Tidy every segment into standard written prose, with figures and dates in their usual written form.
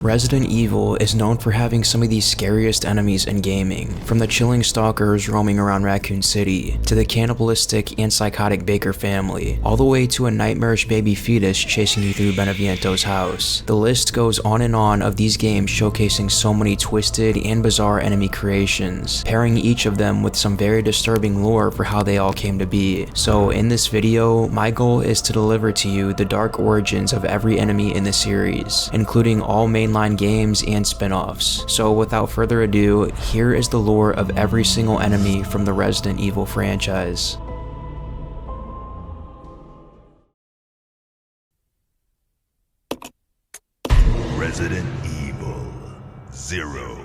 Resident Evil is known for having some of the scariest enemies in gaming, from the chilling stalkers roaming around Racoon City, to the cannibalistic and psychotic Baker family, all the way to a nightmarish baby fetus chasing you through Beneviento's house. The list goes on and on of these games showcasing so many twisted and bizarre enemy creations, pairing each of them with some very disturbing lore for how they all came to be. So in this video, my goal is to deliver to you the dark origins of every enemy in the series, including all mainline games and spin-offs. So without further ado, here is the lore of every single enemy from the Resident Evil franchise. Resident Evil 0.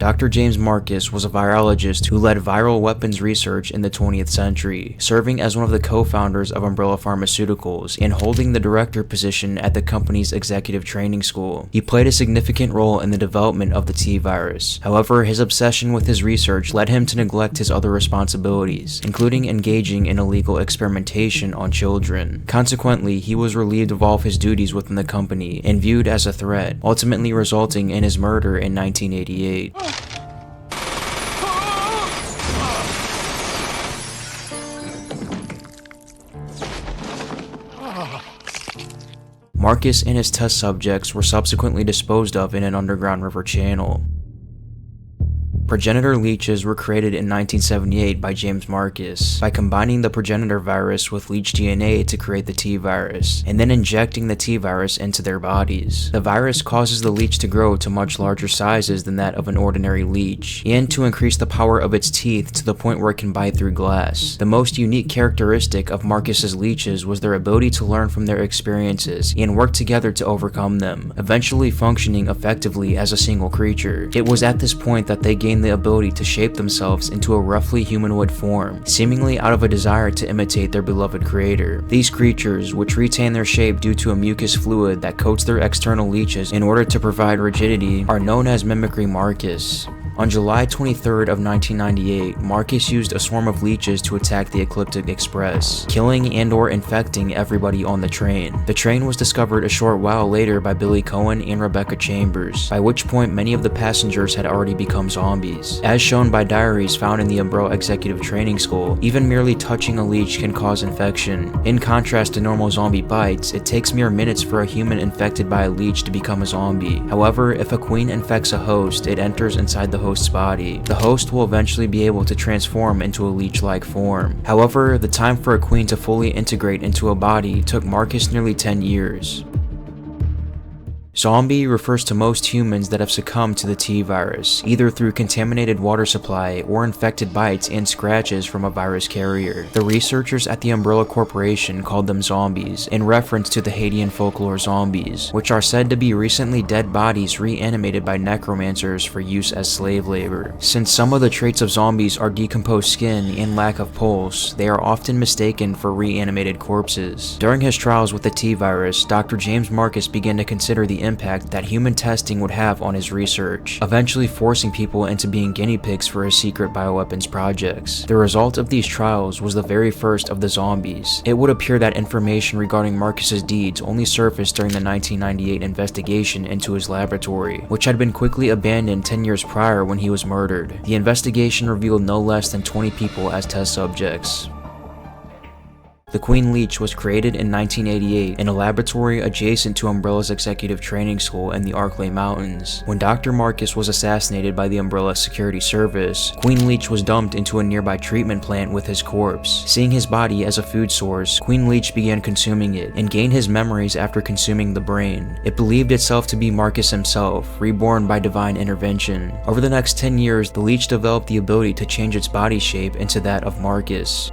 Dr. James Marcus was a virologist who led viral weapons research in the 20th century, serving as one of the co-founders of Umbrella Pharmaceuticals and holding the director position at the company's executive training school. He played a significant role in the development of the T-virus. However, his obsession with his research led him to neglect his other responsibilities, including engaging in illegal experimentation on children. Consequently, he was relieved of all of his duties within the company and viewed as a threat, ultimately resulting in his murder in 1988. Marcus and his test subjects were subsequently disposed of in an underground river channel. Progenitor leeches were created in 1978 by James Marcus by combining the progenitor virus with leech DNA to create the T-virus, and then injecting the T-virus into their bodies. The virus causes the leech to grow to much larger sizes than that of an ordinary leech, and to increase the power of its teeth to the point where it can bite through glass. The most unique characteristic of Marcus's leeches was their ability to learn from their experiences and work together to overcome them, eventually functioning effectively as a single creature. It was at this point that they gained the ability to shape themselves into a roughly humanoid form, seemingly out of a desire to imitate their beloved creator. These creatures, which retain their shape due to a mucus fluid that coats their external leeches in order to provide rigidity, are known as Mimicry Marcus. On July 23rd of 1998, Marcus used a swarm of leeches to attack the Ecliptic Express, killing and/or infecting everybody on the train. The train was discovered a short while later by Billy Cohen and Rebecca Chambers, by which point many of the passengers had already become zombies. As shown by diaries found in the Umbrella Executive Training School, even merely touching a leech can cause infection. In contrast to normal zombie bites, it takes mere minutes for a human infected by a leech to become a zombie. However, if a queen infects a host, it enters inside the host's body. The host will eventually be able to transform into a leech-like form. However, the time for a queen to fully integrate into a body took Marcus nearly 10 years. Zombie refers to most humans that have succumbed to the T-virus, either through contaminated water supply or infected bites and scratches from a virus carrier. The researchers at the Umbrella Corporation called them zombies, in reference to the Haitian folklore zombies, which are said to be recently dead bodies reanimated by necromancers for use as slave labor. Since some of the traits of zombies are decomposed skin and lack of pulse, they are often mistaken for reanimated corpses. During his trials with the T-virus, Dr. James Marcus began to consider the impact that human testing would have on his research, eventually forcing people into being guinea pigs for his secret bioweapons projects. The result of these trials was the very first of the zombies. It would appear that information regarding Marcus's deeds only surfaced during the 1998 investigation into his laboratory, which had been quickly abandoned 10 years prior when he was murdered. The investigation revealed no less than 20 people as test subjects. The Queen Leech was created in 1988 in a laboratory adjacent to Umbrella's executive training school in the Arklay Mountains. When Dr. Marcus was assassinated by the Umbrella Security Service, Queen Leech was dumped into a nearby treatment plant with his corpse. Seeing his body as a food source, Queen Leech began consuming it and gained his memories after consuming the brain. It believed itself to be Marcus himself, reborn by divine intervention. Over the next 10 years, the Leech developed the ability to change its body shape into that of Marcus.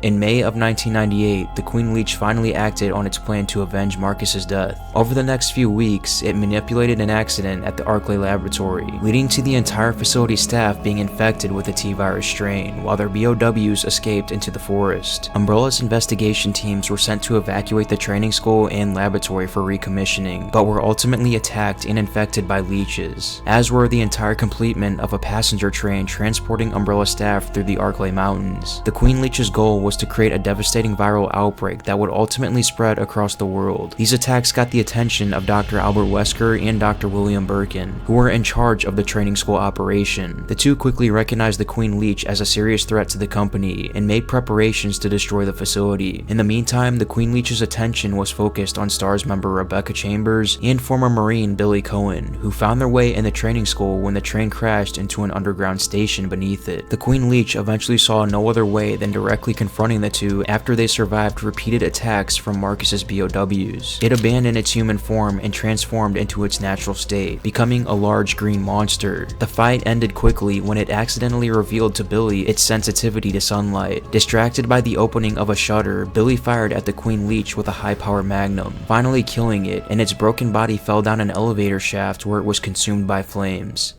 In May of 1998, the Queen Leech finally acted on its plan to avenge Marcus's death. Over the next few weeks, it manipulated an accident at the Arklay laboratory, leading to the entire facility staff being infected with the T-virus strain, while their BOWs escaped into the forest. Umbrella's investigation teams were sent to evacuate the training school and laboratory for recommissioning, but were ultimately attacked and infected by leeches, as were the entire complement of a passenger train transporting Umbrella staff through the Arklay Mountains. The Queen Leech's goal was was to create a devastating viral outbreak that would ultimately spread across the world. These attacks got the attention of Dr. Albert Wesker and Dr. William Birkin, who were in charge of the training school operation. The two quickly recognized the Queen Leech as a serious threat to the company and made preparations to destroy the facility. In the meantime, the Queen Leech's attention was focused on STARS member Rebecca Chambers and former Marine Billy Cohen, who found their way in the training school when the train crashed into an underground station beneath it. The Queen Leech eventually saw no other way than directly confronting the two after they survived repeated attacks from Marcus's BOWs. It abandoned its human form and transformed into its natural state, becoming a large green monster. The fight ended quickly when it accidentally revealed to Billy its sensitivity to sunlight. Distracted by the opening of a shutter, Billy fired at the Queen Leech with a high-power magnum, finally killing it, and its broken body fell down an elevator shaft where it was consumed by flames.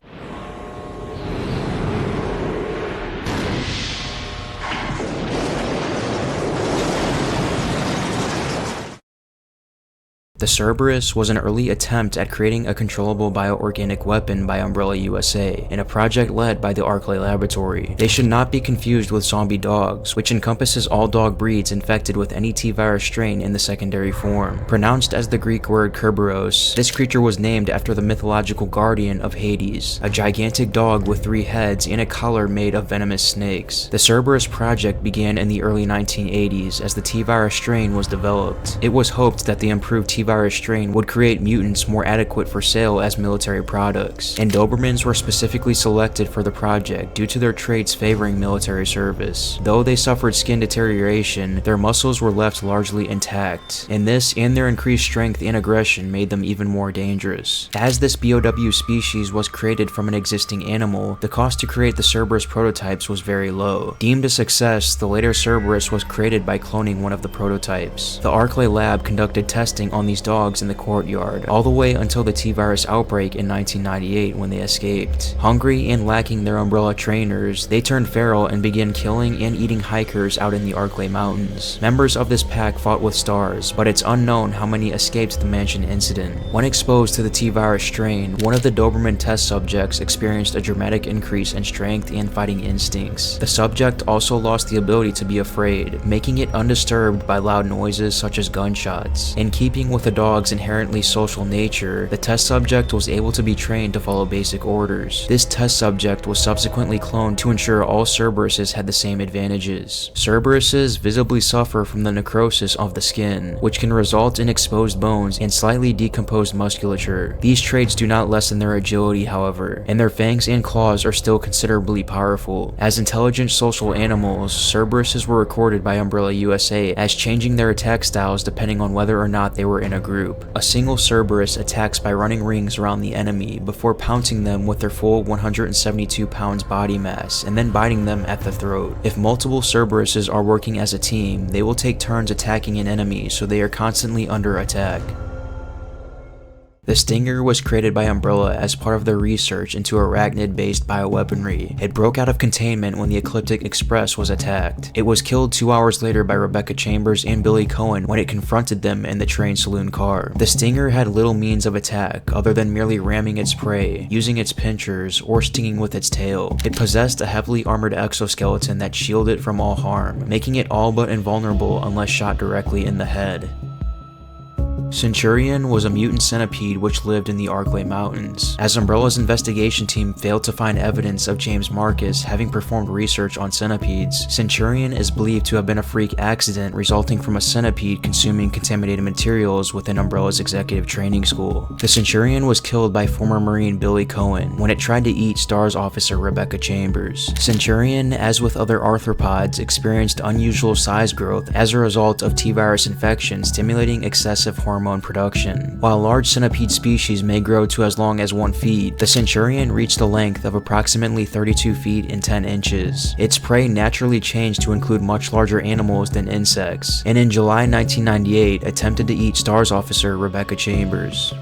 The Cerberus was an early attempt at creating a controllable bioorganic weapon by Umbrella USA, in a project led by the Arklay Laboratory. They should not be confused with zombie dogs, which encompasses all dog breeds infected with any T-virus strain in the secondary form. Pronounced as the Greek word Kerberos, this creature was named after the mythological guardian of Hades, a gigantic dog with 3 heads and a collar made of venomous snakes. The Cerberus project began in the early 1980s as the T-virus strain was developed. It was hoped that the improved T-virus strain would create mutants more adequate for sale as military products, and Dobermans were specifically selected for the project due to their traits favoring military service. Though they suffered skin deterioration, their muscles were left largely intact, and this and their increased strength and aggression made them even more dangerous. As this BOW species was created from an existing animal, the cost to create the Cerberus prototypes was very low. Deemed a success, the later Cerberus was created by cloning one of the prototypes. The Arklay lab conducted testing on these dogs in the courtyard, all the way until the T-virus outbreak in 1998 when they escaped. Hungry and lacking their Umbrella trainers, they turned feral and began killing and eating hikers out in the Arklay Mountains. Members of this pack fought with STARS, but it's unknown how many escaped the mansion incident. When exposed to the T-virus strain, one of the Doberman test subjects experienced a dramatic increase in strength and fighting instincts. The subject also lost the ability to be afraid, making it undisturbed by loud noises such as gunshots. In keeping with the dog's inherently social nature, the test subject was able to be trained to follow basic orders. This test subject was subsequently cloned to ensure all Cerberuses had the same advantages. Cerberuses visibly suffer from the necrosis of the skin, which can result in exposed bones and slightly decomposed musculature. These traits do not lessen their agility, however, and their fangs and claws are still considerably powerful. As intelligent social animals, Cerberuses were recorded by Umbrella USA as changing their attack styles depending on whether or not they were in a group. A single Cerberus attacks by running rings around the enemy before pouncing them with their full 172 pounds body mass and then biting them at the throat. If multiple Cerberuses are working as a team, they will take turns attacking an enemy, so they are constantly under attack. The Stinger was created by Umbrella as part of their research into arachnid-based bioweaponry. It broke out of containment when the Ecliptic Express was attacked. It was killed 2 hours later by Rebecca Chambers and Billy Cohen when it confronted them in the train saloon car. The Stinger had little means of attack other than merely ramming its prey, using its pinchers, or stinging with its tail. It possessed a heavily armored exoskeleton that shielded it from all harm, making it all but invulnerable unless shot directly in the head. Centurion was a mutant centipede which lived in the Arklay Mountains. As Umbrella's investigation team failed to find evidence of James Marcus having performed research on centipedes, Centurion is believed to have been a freak accident resulting from a centipede consuming contaminated materials within Umbrella's executive training school. The Centurion was killed by former Marine Billy Cohen when it tried to eat STARS officer Rebecca Chambers. Centurion, as with other arthropods, experienced unusual size growth as a result of T-virus infection stimulating excessive hormone production. While large centipede species may grow to as long as 1 feet, the Centurion reached a length of approximately 32 feet and 10 inches. Its prey naturally changed to include much larger animals than insects, and in July 1998 attempted to eat STARS officer Rebecca Chambers.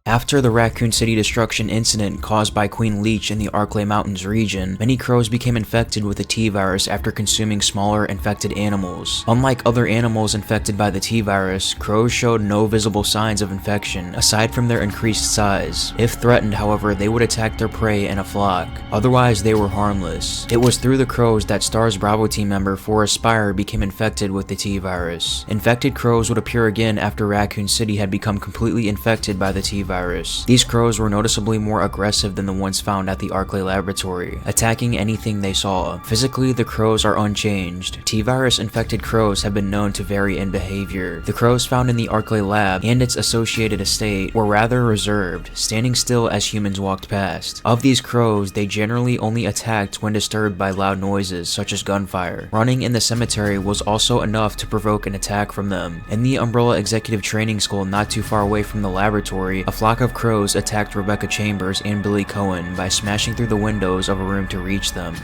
After the Racoon City destruction incident caused by Queen Leech in the Arklay Mountains region, many crows became infected with the T-virus after consuming smaller infected animals. Unlike other animals infected by the T-virus, crows showed no visible signs of infection, aside from their increased size. If threatened, however, they would attack their prey in a flock. Otherwise, they were harmless. It was through the crows that STAR's Bravo team member Forrest Spire became infected with the T-virus. Infected crows would appear again after Racoon City had become completely infected by the T-virus. These crows were noticeably more aggressive than the ones found at the Arklay laboratory, attacking anything they saw. Physically, the crows are unchanged. T-virus infected crows have been known to vary in behavior. The crows found in the Arklay lab and its associated estate were rather reserved, standing still as humans walked past. Of these crows, they generally only attacked when disturbed by loud noises such as gunfire. Running in the cemetery was also enough to provoke an attack from them. In the Umbrella Executive Training School not too far away from the laboratory, a flock of crows attacked Rebecca Chambers and Billy Cohen by smashing through the windows of a room to reach them.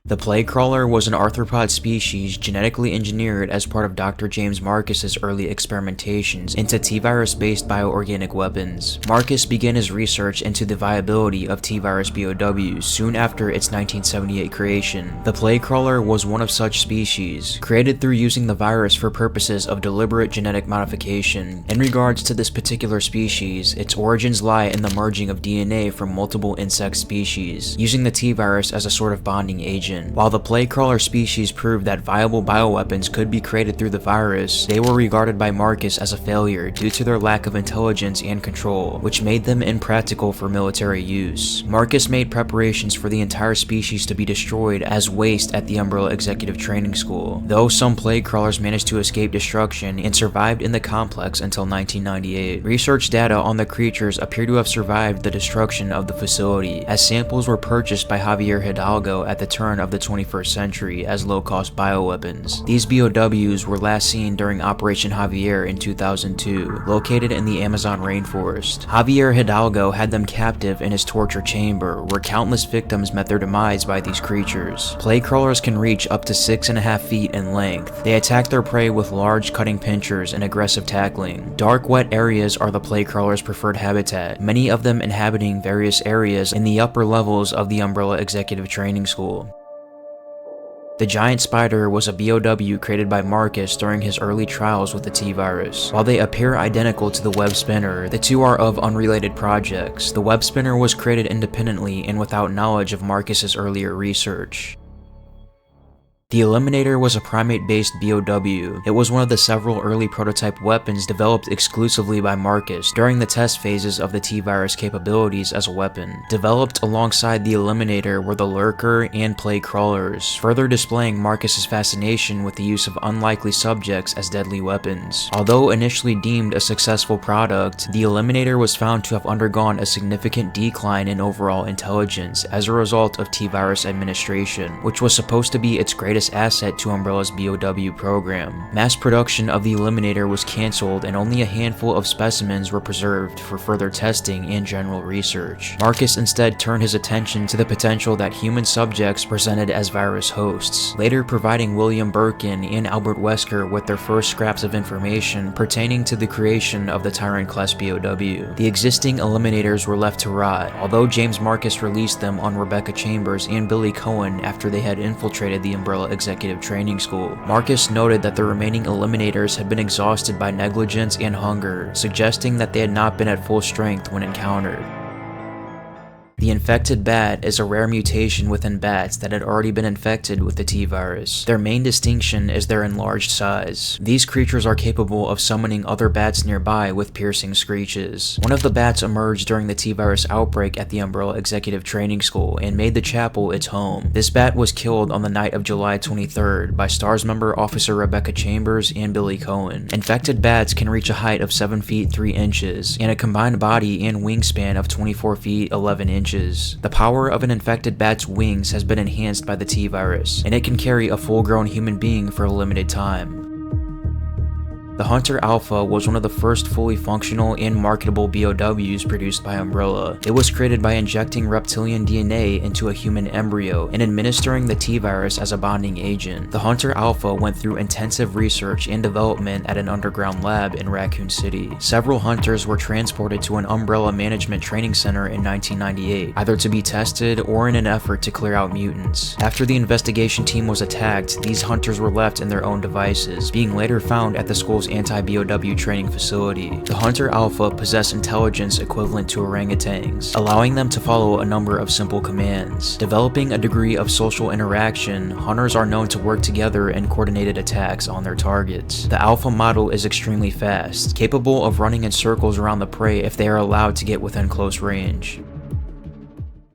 The plague crawler was an arthropod species genetically engineered as part of Dr. James Marcus's early experimentations into T-virus-based bioorganic weapons. Marcus began his research into the viability of T-virus BOWs soon after its 1978 creation. The plague crawler was one of such species, created through using the virus for purposes of deliberate genetic modification. In regards to this particular species, its origins lie in the merging of DNA from multiple insect species, using the T-virus as a sort of bonding agent. While the plague crawler species proved that viable bioweapons could be created through the virus, they were regarded by Marcus as a failure due to their lack of intelligence and control, which made them impractical for military use. Marcus made preparations for the entire species to be destroyed as waste at the Umbrella Executive Training School, though some plague crawlers managed to escape destruction and survived in the complex until 1998. Research data on the creatures appear to have survived the destruction of the facility, as samples were purchased by Javier Hidalgo at the turn of the 21st century as low-cost bioweapons. These BOWs were last seen during Operation Javier in 2002, located in the Amazon rainforest. Javier Hidalgo had them captive in his torture chamber, where countless victims met their demise by these creatures. Plague crawlers can reach up to 6.5 feet in length. They attack their prey with large cutting pinchers and aggressive tackling. Dark, wet areas are the plague crawlers' preferred habitat, many of them inhabiting various areas in the upper levels of the Umbrella Executive Training School. The giant spider was a BOW created by Marcus during his early trials with the T-virus. While they appear identical to the web spinner, the two are of unrelated projects. The web spinner was created independently and without knowledge of Marcus's earlier research. The Eliminator was a primate-based BOW. It was one of the several early prototype weapons developed exclusively by Marcus during the test phases of the T-virus capabilities as a weapon. Developed alongside the Eliminator were the Lurker and Plague Crawlers, further displaying Marcus's fascination with the use of unlikely subjects as deadly weapons. Although initially deemed a successful product, the Eliminator was found to have undergone a significant decline in overall intelligence as a result of T-virus administration, which was supposed to be its greatest asset to Umbrella's BOW program. Mass production of the Eliminator was cancelled and only a handful of specimens were preserved for further testing and general research. Marcus instead turned his attention to the potential that human subjects presented as virus hosts, later providing William Birkin and Albert Wesker with their first scraps of information pertaining to the creation of the Tyrant class BOW. The existing Eliminators were left to rot, although James Marcus released them on Rebecca Chambers and Billy Cohen after they had infiltrated the Umbrella Executive Training School. Marcus noted that the remaining Eliminators had been exhausted by negligence and hunger, suggesting that they had not been at full strength when encountered. The infected bat is a rare mutation within bats that had already been infected with the T-virus. Their main distinction is their enlarged size. These creatures are capable of summoning other bats nearby with piercing screeches. One of the bats emerged during the T-virus outbreak at the Umbrella Executive Training School and made the chapel its home. This bat was killed on the night of July 23rd by STARS member Officer Rebecca Chambers and Billy Cohen. Infected bats can reach a height of 7 feet 3 inches and a combined body and wingspan of 24 feet 11 inches. The power of an infected bat's wings has been enhanced by the T-virus, and it can carry a full-grown human being for a limited time. The Hunter Alpha was one of the first fully functional and marketable BOWs produced by Umbrella. It was created by injecting reptilian DNA into a human embryo and administering the T-virus as a bonding agent. The Hunter Alpha went through intensive research and development at an underground lab in Racoon City. Several hunters were transported to an Umbrella management training center in 1998, either to be tested or in an effort to clear out mutants. After the investigation team was attacked, these hunters were left in their own devices, being later found at the school's anti-BOW training facility. The Hunter Alpha possess intelligence equivalent to orangutans, allowing them to follow a number of simple commands. Developing a degree of social interaction, hunters are known to work together in coordinated attacks on their targets. The Alpha model is extremely fast, capable of running in circles around the prey if they are allowed to get within close range.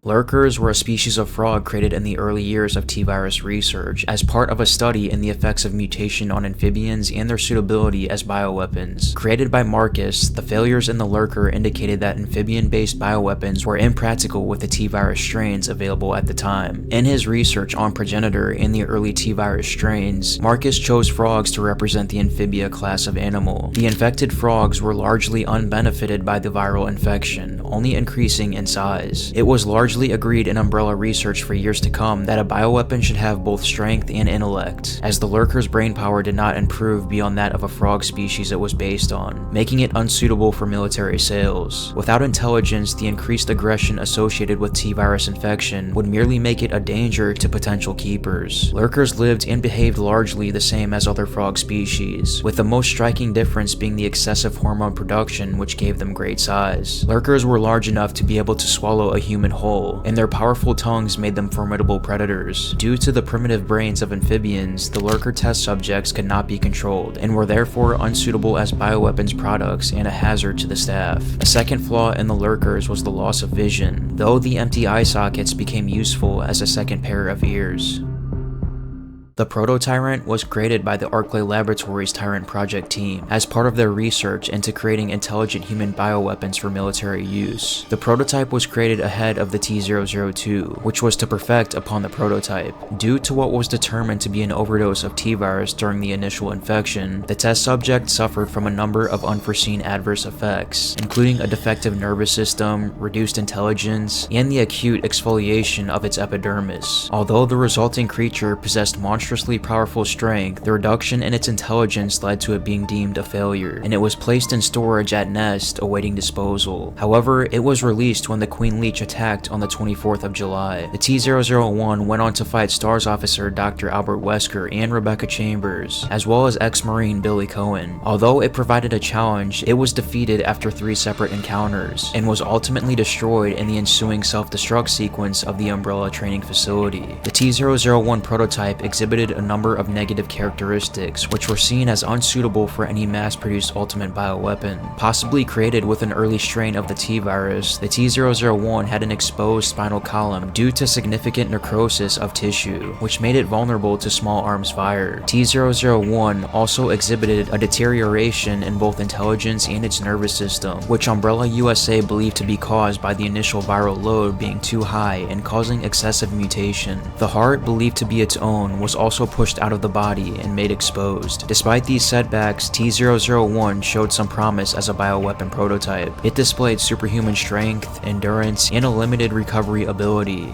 Lurkers were a species of frog created in the early years of T-virus research as part of a study in the effects of mutation on amphibians and their suitability as bioweapons. Created by Marcus, the failures in the Lurker indicated that amphibian-based bioweapons were impractical with the T-virus strains available at the time. In his research on Progenitor and the early T-virus strains, Marcus chose frogs to represent the amphibia class of animal. The infected frogs were largely unbenefited by the viral infection, only increasing in size. It was largely agreed in Umbrella research for years to come that a bioweapon should have both strength and intellect, as the Lurker's brain power did not improve beyond that of a frog species it was based on, making it unsuitable for military sales. Without intelligence, the increased aggression associated with T-virus infection would merely make it a danger to potential keepers. Lurkers lived and behaved largely the same as other frog species, with the most striking difference being the excessive hormone production which gave them great size. Lurkers were large enough to be able to swallow a human whole, and their powerful tongues made them formidable predators. Due to the primitive brains of amphibians, the Lurker test subjects could not be controlled, and were therefore unsuitable as bioweapons products and a hazard to the staff. A second flaw in the Lurkers was the loss of vision, though the empty eye sockets became useful as a second pair of ears. The Proto-Tyrant was created by the Arclay Laboratories Tyrant Project team as part of their research into creating intelligent human bioweapons for military use. The prototype was created ahead of the T-002, which was to perfect upon the prototype. Due to what was determined to be an overdose of T-virus during the initial infection, the test subject suffered from a number of unforeseen adverse effects, including a defective nervous system, reduced intelligence, and the acute exfoliation of its epidermis. Although the resulting creature possessed monstrously powerful strength, the reduction in its intelligence led to it being deemed a failure, and it was placed in storage at Nest awaiting disposal. However, it was released when the Queen Leech attacked on the 24th of July. The T-001 went on to fight STARS officer Dr. Albert Wesker and Rebecca Chambers, as well as ex-Marine Billy Cohen. Although it provided a challenge, it was defeated after 3 separate encounters, and was ultimately destroyed in the ensuing self-destruct sequence of the Umbrella training facility. The T-001 prototype exhibited a number of negative characteristics, which were seen as unsuitable for any mass-produced ultimate bioweapon. Possibly created with an early strain of the T-virus, the T-001 had an exposed spinal column due to significant necrosis of tissue, which made it vulnerable to small arms fire. T-001 also exhibited a deterioration in both intelligence and its nervous system, which Umbrella USA believed to be caused by the initial viral load being too high and causing excessive mutation. The heart, believed to be its own, was also pushed out of the body and made exposed. Despite these setbacks, T-001 showed some promise as a bioweapon prototype. It displayed superhuman strength, endurance, and a limited recovery ability.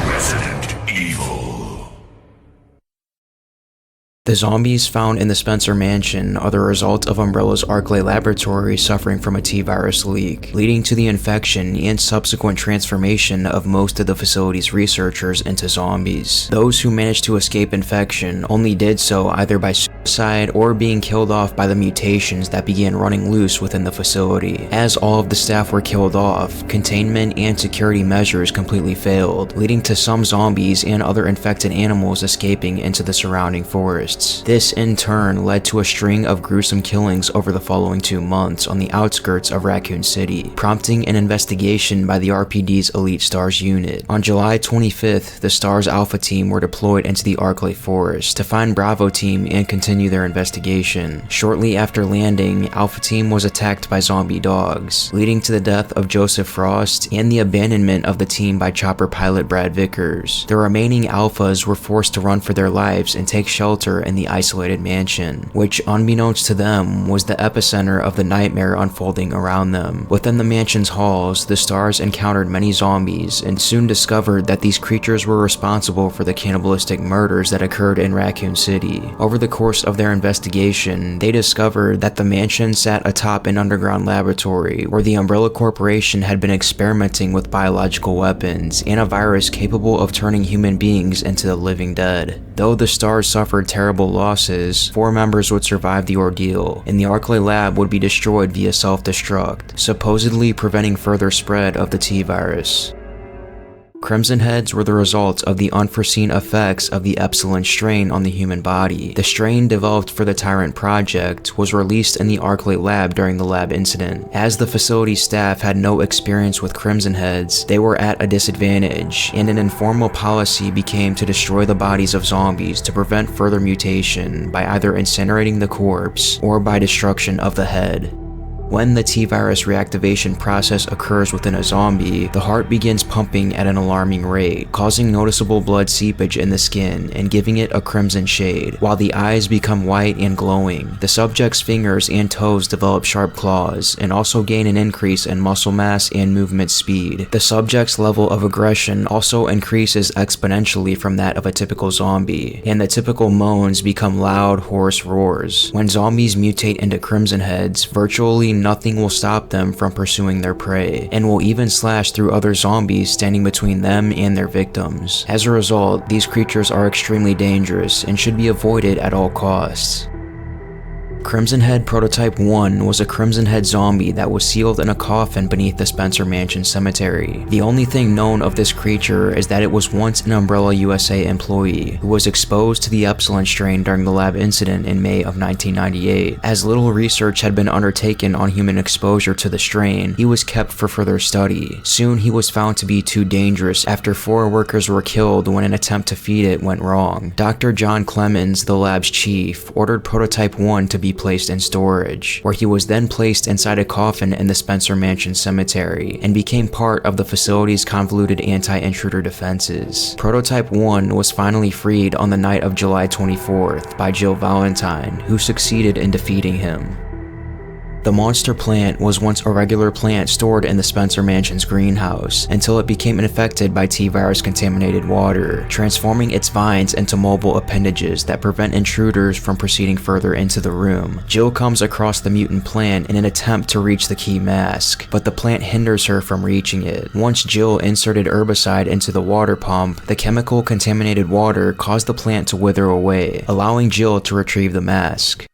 Resident Evil. The zombies found in the Spencer Mansion are the result of Umbrella's Arclay Laboratories suffering from a T-virus leak, leading to the infection and subsequent transformation of most of the facility's researchers into zombies. Those who managed to escape infection only did so either by suicide or being killed off by the mutations that began running loose within the facility. As all of the staff were killed off, containment and security measures completely failed, leading to some zombies and other infected animals escaping into the surrounding forests. This in turn led to a string of gruesome killings over the following 2 months on the outskirts of Racoon City, prompting an investigation by the RPD's Elite STARS unit. On July 25th, the STARS Alpha team were deployed into the Arclay Forest to find Bravo team and continue their investigation. Shortly after landing, Alpha team was attacked by zombie dogs, leading to the death of Joseph Frost and the abandonment of the team by chopper pilot Brad Vickers. The remaining Alphas were forced to run for their lives and take shelter together in the isolated mansion, which unbeknownst to them was the epicenter of the nightmare unfolding around them. Within the mansion's halls, the stars encountered many zombies and soon discovered that these creatures were responsible for the cannibalistic murders that occurred in Racoon City. Over the course of their investigation, they discovered that the mansion sat atop an underground laboratory where the Umbrella Corporation had been experimenting with biological weapons and a virus capable of turning human beings into the living dead. Though the stars suffered terrible losses, 4 members would survive the ordeal, and the Arklay lab would be destroyed via self-destruct, supposedly preventing further spread of the T-virus. Crimson Heads were the result of the unforeseen effects of the Epsilon strain on the human body. The strain developed for the Tyrant Project was released in the Arklay lab during the lab incident. As the facility staff had no experience with Crimson Heads, they were at a disadvantage, and an informal policy became to destroy the bodies of zombies to prevent further mutation by either incinerating the corpse or by destruction of the head. When the T-virus reactivation process occurs within a zombie, the heart begins pumping at an alarming rate, causing noticeable blood seepage in the skin and giving it a crimson shade, while the eyes become white and glowing. The subject's fingers and toes develop sharp claws and also gain an increase in muscle mass and movement speed. The subject's level of aggression also increases exponentially from that of a typical zombie, and the typical moans become loud, hoarse roars. When zombies mutate into Crimson Heads, virtually nothing will stop them from pursuing their prey, and will even slash through other zombies standing between them and their victims. As a result, these creatures are extremely dangerous and should be avoided at all costs. Crimson Head Prototype 1 was a Crimson Head zombie that was sealed in a coffin beneath the Spencer Mansion cemetery. The only thing known of this creature is that it was once an Umbrella USA employee who was exposed to the Epsilon strain during the lab incident in May of 1998. As little research had been undertaken on human exposure to the strain, he was kept for further study. Soon he was found to be too dangerous after 4 workers were killed when an attempt to feed it went wrong. Dr. John Clemens, the lab's chief, ordered Prototype 1 to be placed in storage, where he was then placed inside a coffin in the Spencer Mansion cemetery and became part of the facility's convoluted anti-intruder defenses. Prototype 1 was finally freed on the night of July 24th by Jill Valentine, who succeeded in defeating him. The monster plant was once a regular plant stored in the Spencer Mansion's greenhouse until it became infected by T-virus contaminated water, transforming its vines into mobile appendages that prevent intruders from proceeding further into the room. Jill comes across the mutant plant in an attempt to reach the key mask, but the plant hinders her from reaching it. Once Jill inserted herbicide into the water pump, the chemical contaminated water caused the plant to wither away, allowing Jill to retrieve the mask.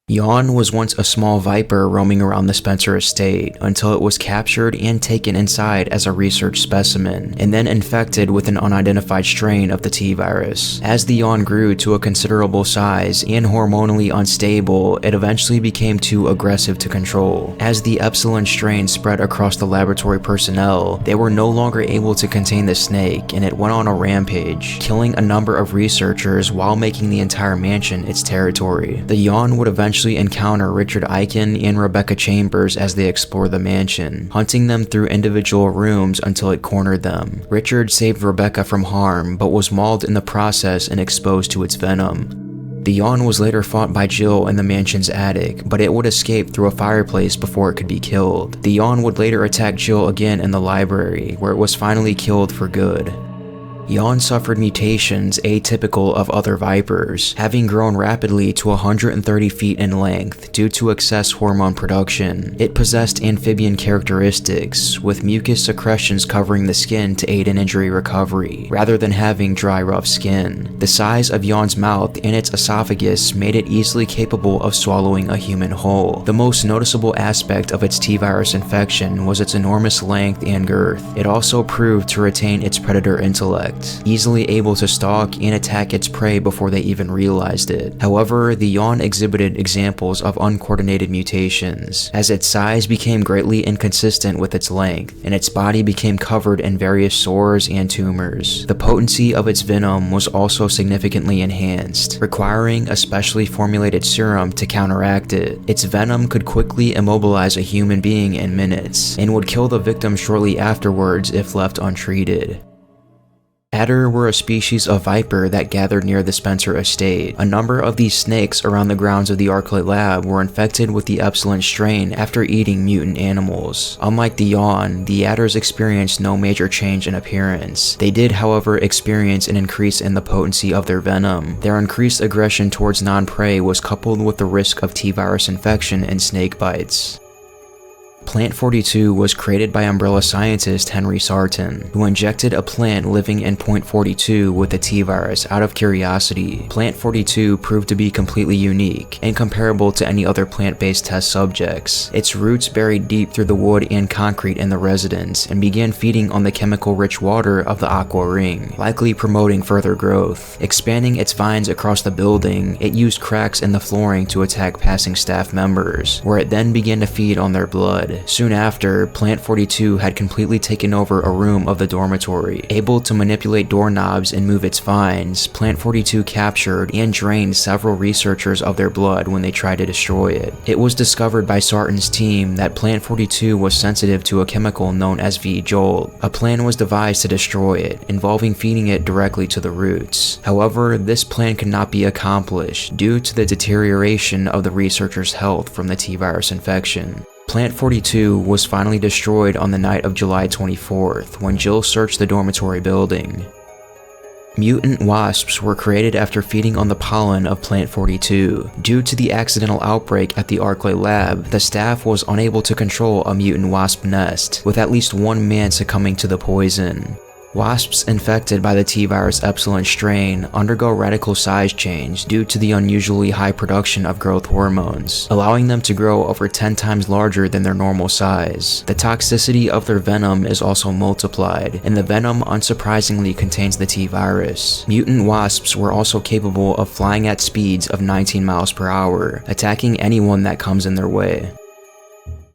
Yawn was once a small viper roaming around the Spencer estate until it was captured and taken inside as a research specimen, and then infected with an unidentified strain of the T-virus. As the Yawn grew to a considerable size and hormonally unstable, it eventually became too aggressive to control. As the Epsilon strain spread across the laboratory personnel, they were no longer able to contain the snake, and it went on a rampage, killing a number of researchers while making the entire mansion its territory. The Yawn would eventually encounter Richard Eichen and Rebecca Chambers as they explore the mansion, hunting them through individual rooms until it cornered them. Richard saved Rebecca from harm, but was mauled in the process and exposed to its venom. The Yawn was later fought by Jill in the mansion's attic, but it would escape through a fireplace before it could be killed. The Yawn would later attack Jill again in the library, where it was finally killed for good. Yawn suffered mutations atypical of other vipers, having grown rapidly to 130 feet in length due to excess hormone production. It possessed amphibian characteristics, with mucus secretions covering the skin to aid in injury recovery, rather than having dry, rough skin. The size of Yawn's mouth and its esophagus made it easily capable of swallowing a human whole. The most noticeable aspect of its T-virus infection was its enormous length and girth. It also proved to retain its predator intellect, easily able to stalk and attack its prey before they even realized it. However, the Yawn exhibited examples of uncoordinated mutations, as its size became greatly inconsistent with its length, and its body became covered in various sores and tumors. The potency of its venom was also significantly enhanced, requiring a specially formulated serum to counteract it. Its venom could quickly immobilize a human being in minutes, and would kill the victim shortly afterwards if left untreated. Adder were a species of viper that gathered near the Spencer estate. A number of these snakes around the grounds of the Arclight lab were infected with the Epsilon strain after eating mutant animals. Unlike the yawn, the adders experienced no major change in appearance. They did, however, experience an increase in the potency of their venom. Their increased aggression towards non-prey was coupled with the risk of T-virus infection and snake bites. Plant 42 was created by Umbrella scientist Henry Sarton, who injected a plant living in Point 42 with the T-virus out of curiosity. Plant 42 proved to be completely unique, incomparable to any other plant-based test subjects. Its roots buried deep through the wood and concrete in the residence, and began feeding on the chemical-rich water of the Aqua Ring, likely promoting further growth. Expanding its vines across the building, it used cracks in the flooring to attack passing staff members, where it then began to feed on their blood. Soon after, Plant 42 had completely taken over a room of the dormitory. Able to manipulate doorknobs and move its vines, Plant 42 captured and drained several researchers of their blood when they tried to destroy it. It was discovered by Sarton's team that Plant 42 was sensitive to a chemical known as V-Jolt. A plan was devised to destroy it, involving feeding it directly to the roots. However, this plan could not be accomplished due to the deterioration of the researchers' health from the T-virus infection. Plant 42 was finally destroyed on the night of July 24th when Jill searched the dormitory building. Mutant wasps were created after feeding on the pollen of Plant 42. Due to the accidental outbreak at the Arclight lab, the staff was unable to control a mutant wasp nest, with at least one man succumbing to the poison. Wasps infected by the T-virus Epsilon strain undergo radical size change due to the unusually high production of growth hormones, allowing them to grow over 10 times larger than their normal size. The toxicity of their venom is also multiplied, and the venom unsurprisingly contains the T-virus. Mutant wasps were also capable of flying at speeds of 19 miles per hour, attacking anyone that comes in their way.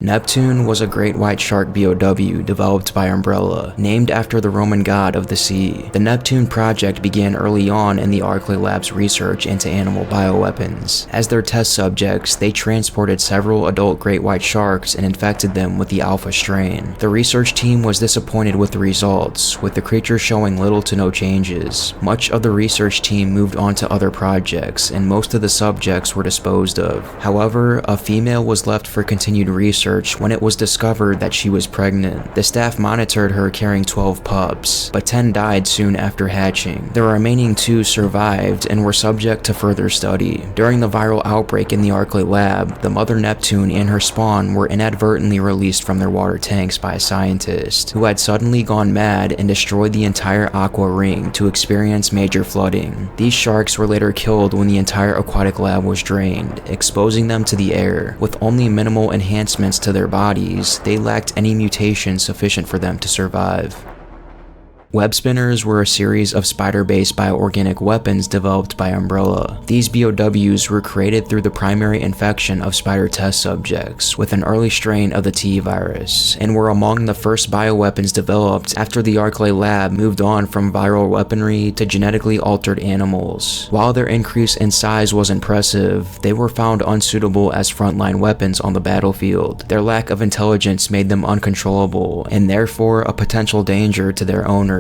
Neptune was a great white shark BOW developed by Umbrella, named after the Roman god of the sea. The Neptune project began early on in the Arclight Lab's research into animal bioweapons. As their test subjects, they transported several adult great white sharks and infected them with the alpha strain. The research team was disappointed with the results, with the creature showing little to no changes. Much of the research team moved on to other projects, and most of the subjects were disposed of. However, a female was left for continued research when it was discovered that she was pregnant. The staff monitored her carrying 12 pups, but 10 died soon after hatching. The remaining 2 survived and were subject to further study. During the viral outbreak in the Arclight lab, the mother Neptune and her spawn were inadvertently released from their water tanks by a scientist, who had suddenly gone mad and destroyed the entire Aqua Ring to experience major flooding. These sharks were later killed when the entire aquatic lab was drained, exposing them to the air. With only minimal enhancements to their bodies, they lacked any mutation sufficient for them to survive. Web spinners were a series of spider-based bioorganic weapons developed by Umbrella. These BOWs were created through the primary infection of spider test subjects with an early strain of the T-virus, and were among the first bioweapons developed after the Arclight lab moved on from viral weaponry to genetically altered animals. While their increase in size was impressive, they were found unsuitable as frontline weapons on the battlefield. Their lack of intelligence made them uncontrollable, and therefore a potential danger to their owners.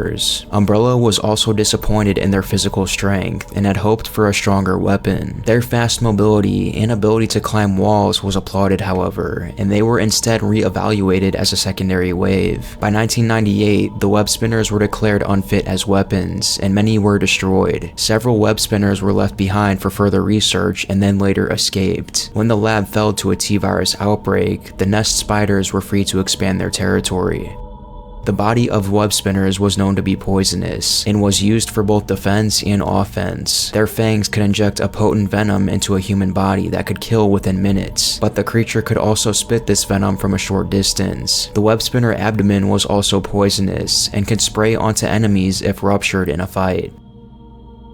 Umbrella was also disappointed in their physical strength and had hoped for a stronger weapon. Their fast mobility and ability to climb walls was applauded, however, and they were instead re-evaluated as a secondary wave. By 1998, the web spinners were declared unfit as weapons, and many were destroyed. Several web spinners were left behind for further research and then later escaped. When the lab fell to a T-virus outbreak, the nest spiders were free to expand their territory. The body of web spinners was known to be poisonous, and was used for both defense and offense. Their fangs could inject a potent venom into a human body that could kill within minutes, but the creature could also spit this venom from a short distance. The web spinner abdomen was also poisonous, and could spray onto enemies if ruptured in a fight.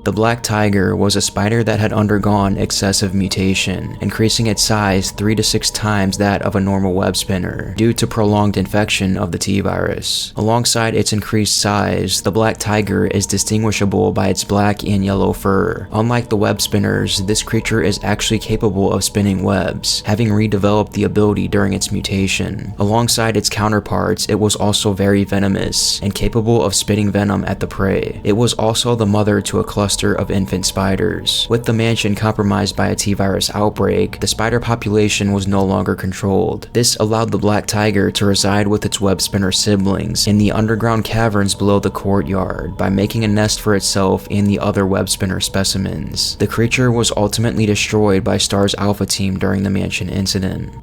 The black tiger was a spider that had undergone excessive mutation, increasing its size 3 to 6 times that of a normal web spinner due to prolonged infection of the T-virus. Alongside its increased size, the black tiger is distinguishable by its black and yellow fur. Unlike the web spinners, this creature is actually capable of spinning webs, having redeveloped the ability during its mutation. Alongside its counterparts, it was also very venomous and capable of spitting venom at the prey. It was also the mother to a cluster of infant spiders. With the mansion compromised by a T-virus outbreak, the spider population was no longer controlled. This allowed the black tiger to reside with its web spinner siblings in the underground caverns below the courtyard by making a nest for itself and the other web spinner specimens. The creature was ultimately destroyed by STAR's Alpha team during the mansion incident.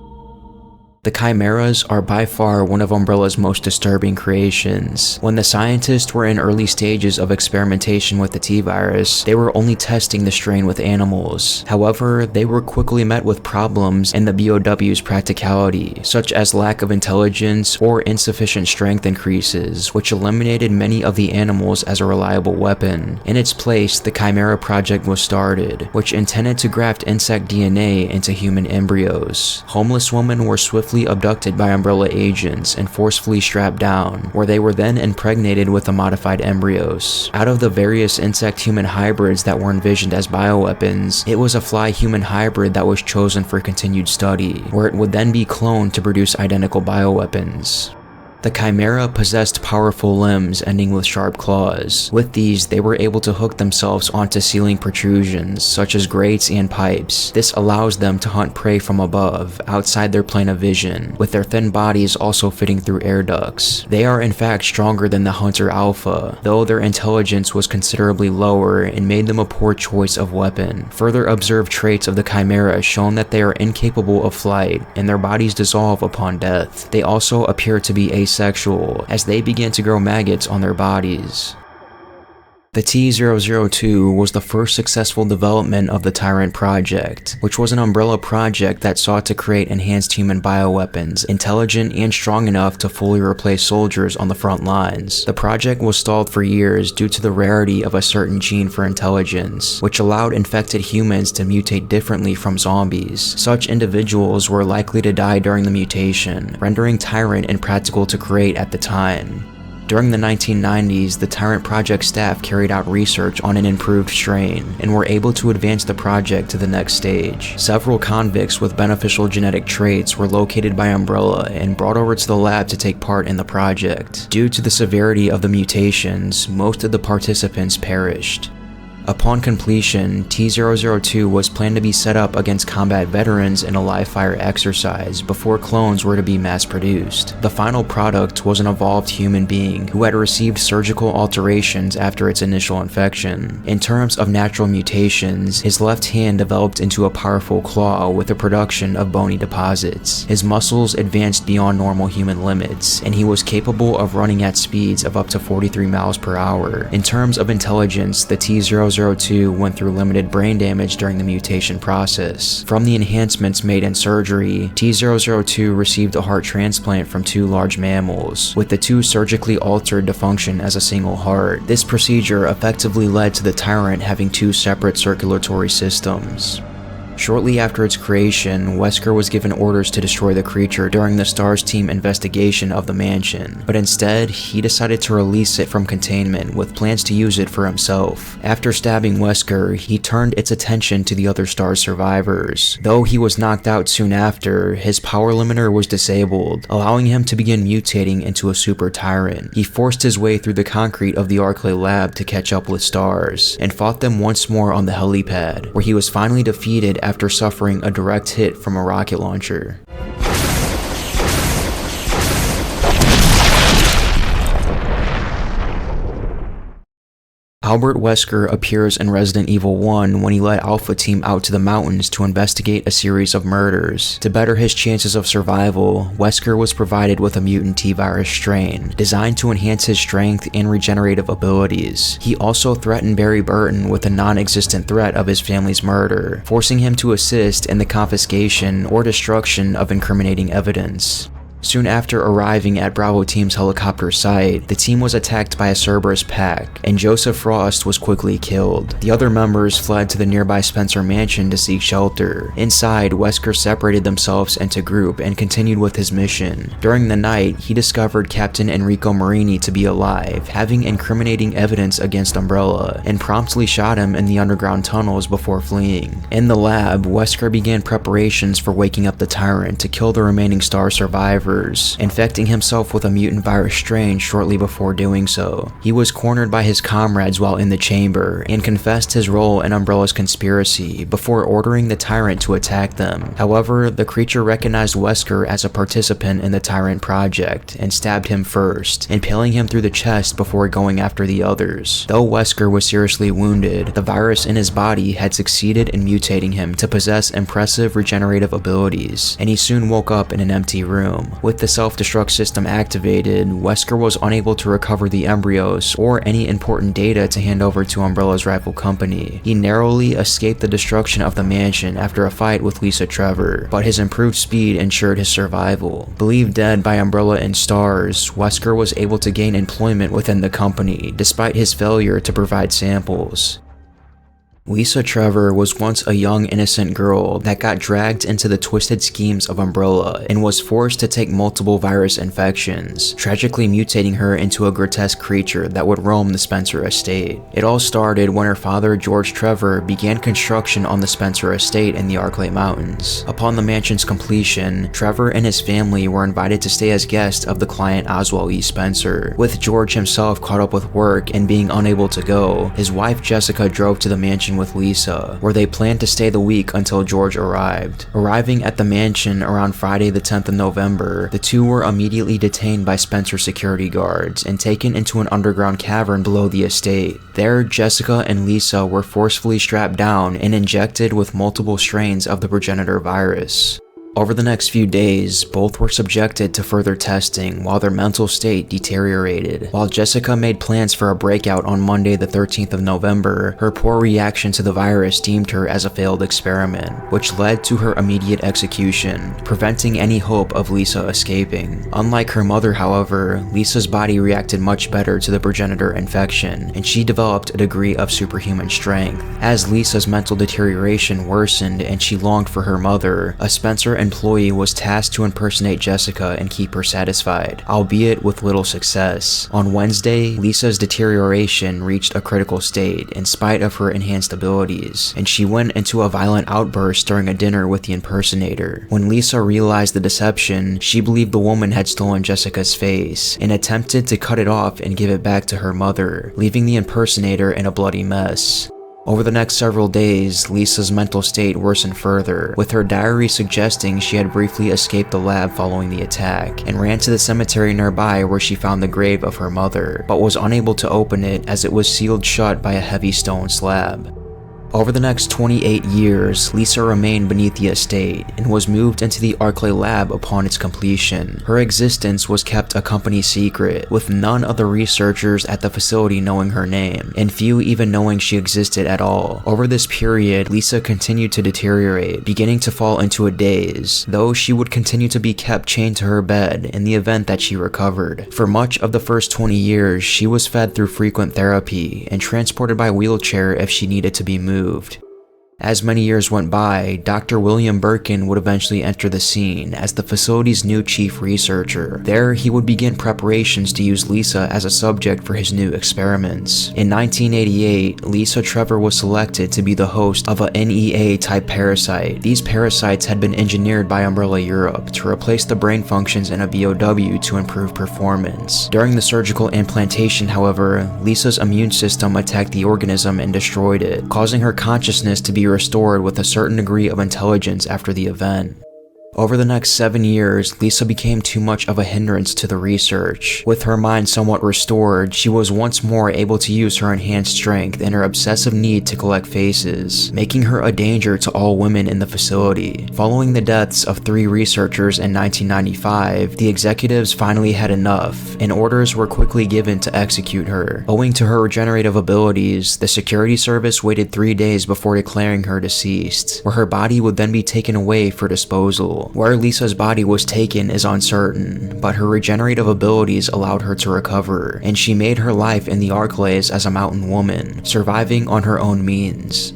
The chimeras are by far one of Umbrella's most disturbing creations. When the scientists were in early stages of experimentation with the T-virus, they were only testing the strain with animals. However, they were quickly met with problems in the BOW's practicality, such as lack of intelligence or insufficient strength increases, which eliminated many of the animals as a reliable weapon. In its place, the Chimera Project was started, which intended to graft insect DNA into human embryos. Homeless women were swiftly abducted by Umbrella agents and forcefully strapped down, where they were then impregnated with the modified embryos. Out of the various insect-human hybrids that were envisioned as bioweapons, it was a fly-human hybrid that was chosen for continued study, where it would then be cloned to produce identical bioweapons. The Chimera possessed powerful limbs ending with sharp claws. With these, they were able to hook themselves onto ceiling protrusions, such as grates and pipes. This allows them to hunt prey from above, outside their plane of vision, with their thin bodies also fitting through air ducts. They are in fact stronger than the Hunter Alpha, though their intelligence was considerably lower and made them a poor choice of weapon. Further observed traits of the Chimera shown that they are incapable of flight, and their bodies dissolve upon death. They also appear to be asexual, as they began to grow maggots on their bodies. The T-002 was the first successful development of the Tyrant Project, which was an Umbrella project that sought to create enhanced human bioweapons, intelligent and strong enough to fully replace soldiers on the front lines. The project was stalled for years due to the rarity of a certain gene for intelligence, which allowed infected humans to mutate differently from zombies. Such individuals were likely to die during the mutation, rendering Tyrant impractical to create at the time. During the 1990s, the Tyrant Project staff carried out research on an improved strain, and were able to advance the project to the next stage. Several convicts with beneficial genetic traits were located by Umbrella and brought over to the lab to take part in the project. Due to the severity of the mutations, most of the participants perished. Upon completion, T-002 was planned to be set up against combat veterans in a live-fire exercise before clones were to be mass-produced. The final product was an evolved human being who had received surgical alterations after its initial infection. In terms of natural mutations, his left hand developed into a powerful claw with the production of bony deposits. His muscles advanced beyond normal human limits, and he was capable of running at speeds of up to 43 miles per hour. In terms of intelligence, the T-002 went through limited brain damage during the mutation process. From the enhancements made in surgery, T-002 received a heart transplant from 2 large mammals, with the 2 surgically altered to function as a single heart. This procedure effectively led to the Tyrant having 2 separate circulatory systems. Shortly after its creation, Wesker was given orders to destroy the creature during the STARS team investigation of the mansion, but instead, he decided to release it from containment with plans to use it for himself. After stabbing Wesker, he turned its attention to the other STARS survivors. Though he was knocked out soon after, his power limiter was disabled, allowing him to begin mutating into a super tyrant. He forced his way through the concrete of the Arclay lab to catch up with STARS, and fought them once more on the helipad, where he was finally defeated after suffering a direct hit from a rocket launcher. Albert Wesker appears in Resident Evil 1 when he led Alpha Team out to the mountains to investigate a series of murders. To better his chances of survival, Wesker was provided with a mutant T-virus strain, designed to enhance his strength and regenerative abilities. He also threatened Barry Burton with a non-existent threat of his family's murder, forcing him to assist in the confiscation or destruction of incriminating evidence. Soon after arriving at Bravo Team's helicopter site, the team was attacked by a Cerberus pack, and Joseph Frost was quickly killed. The other members fled to the nearby Spencer mansion to seek shelter. Inside, Wesker separated themselves into group and continued with his mission. During the night, he discovered Captain Enrico Marini to be alive, having incriminating evidence against Umbrella, and promptly shot him in the underground tunnels before fleeing. In the lab, Wesker began preparations for waking up the Tyrant to kill the remaining Star survivors, infecting himself with a mutant virus strain shortly before doing so. He was cornered by his comrades while in the chamber, and confessed his role in Umbrella's conspiracy before ordering the Tyrant to attack them. However, the creature recognized Wesker as a participant in the Tyrant project, and stabbed him first, impaling him through the chest before going after the others. Though Wesker was seriously wounded, the virus in his body had succeeded in mutating him to possess impressive regenerative abilities, and he soon woke up in an empty room. With the self-destruct system activated, Wesker was unable to recover the embryos or any important data to hand over to Umbrella's rival company. He narrowly escaped the destruction of the mansion after a fight with Lisa Trevor, but his improved speed ensured his survival. Believed dead by Umbrella and Stars, Wesker was able to gain employment within the company, despite his failure to provide samples. Lisa Trevor was once a young innocent girl that got dragged into the twisted schemes of Umbrella and was forced to take multiple virus infections, tragically mutating her into a grotesque creature that would roam the Spencer estate. It all started when her father, George Trevor, began construction on the Spencer estate in the Arklay Mountains. Upon the mansion's completion, Trevor and his family were invited to stay as guests of the client Oswald E. Spencer. With George himself caught up with work and being unable to go, his wife Jessica drove to the mansion with Lisa, where they planned to stay the week until George arrived. Arriving at the mansion around Friday the 10th of November, the two were immediately detained by Spencer security guards and taken into an underground cavern below the estate. There, Jessica and Lisa were forcefully strapped down and injected with multiple strains of the progenitor virus. Over the next few days, both were subjected to further testing while their mental state deteriorated. While Jessica made plans for a breakout on Monday the 13th of November, her poor reaction to the virus deemed her as a failed experiment, which led to her immediate execution, preventing any hope of Lisa escaping. Unlike her mother, however, Lisa's body reacted much better to the progenitor infection, and she developed a degree of superhuman strength. As Lisa's mental deterioration worsened and she longed for her mother, a Spencer employee was tasked to impersonate Jessica and keep her satisfied, albeit with little success. On Wednesday, Lisa's deterioration reached a critical state in spite of her enhanced abilities, and she went into a violent outburst during a dinner with the impersonator. When Lisa realized the deception, she believed the woman had stolen Jessica's face and attempted to cut it off and give it back to her mother, leaving the impersonator in a bloody mess. Over the next several days, Lisa's mental state worsened further, with her diary suggesting she had briefly escaped the lab following the attack, and ran to the cemetery nearby where she found the grave of her mother, but was unable to open it as it was sealed shut by a heavy stone slab. Over the next 28 years, Lisa remained beneath the estate and was moved into the Arklay lab upon its completion. Her existence was kept a company secret, with none of the researchers at the facility knowing her name, and few even knowing she existed at all. Over this period, Lisa continued to deteriorate, beginning to fall into a daze, though she would continue to be kept chained to her bed in the event that she recovered. For much of the first 20 years, she was fed through frequent therapy and transported by wheelchair if she needed to be moved. As many years went by, Dr. William Birkin would eventually enter the scene as the facility's new chief researcher. There, he would begin preparations to use Lisa as a subject for his new experiments. In 1988, Lisa Trevor was selected to be the host of a NEA-type parasite. These parasites had been engineered by Umbrella Europe to replace the brain functions in a BOW to improve performance. During the surgical implantation, however, Lisa's immune system attacked the organism and destroyed it, causing her consciousness to be restored with a certain degree of intelligence after the event. Over the next 7 years, Lisa became too much of a hindrance to the research. With her mind somewhat restored, she was once more able to use her enhanced strength and her obsessive need to collect faces, making her a danger to all women in the facility. Following the deaths of 3 researchers in 1995, the executives finally had enough, and orders were quickly given to execute her. Owing to her regenerative abilities, the security service waited 3 days before declaring her deceased, where her body would then be taken away for disposal. hospital. Where Lisa's body was taken is uncertain, but her regenerative abilities allowed her to recover, and she made her life in the Arclays as a mountain woman, surviving on her own means.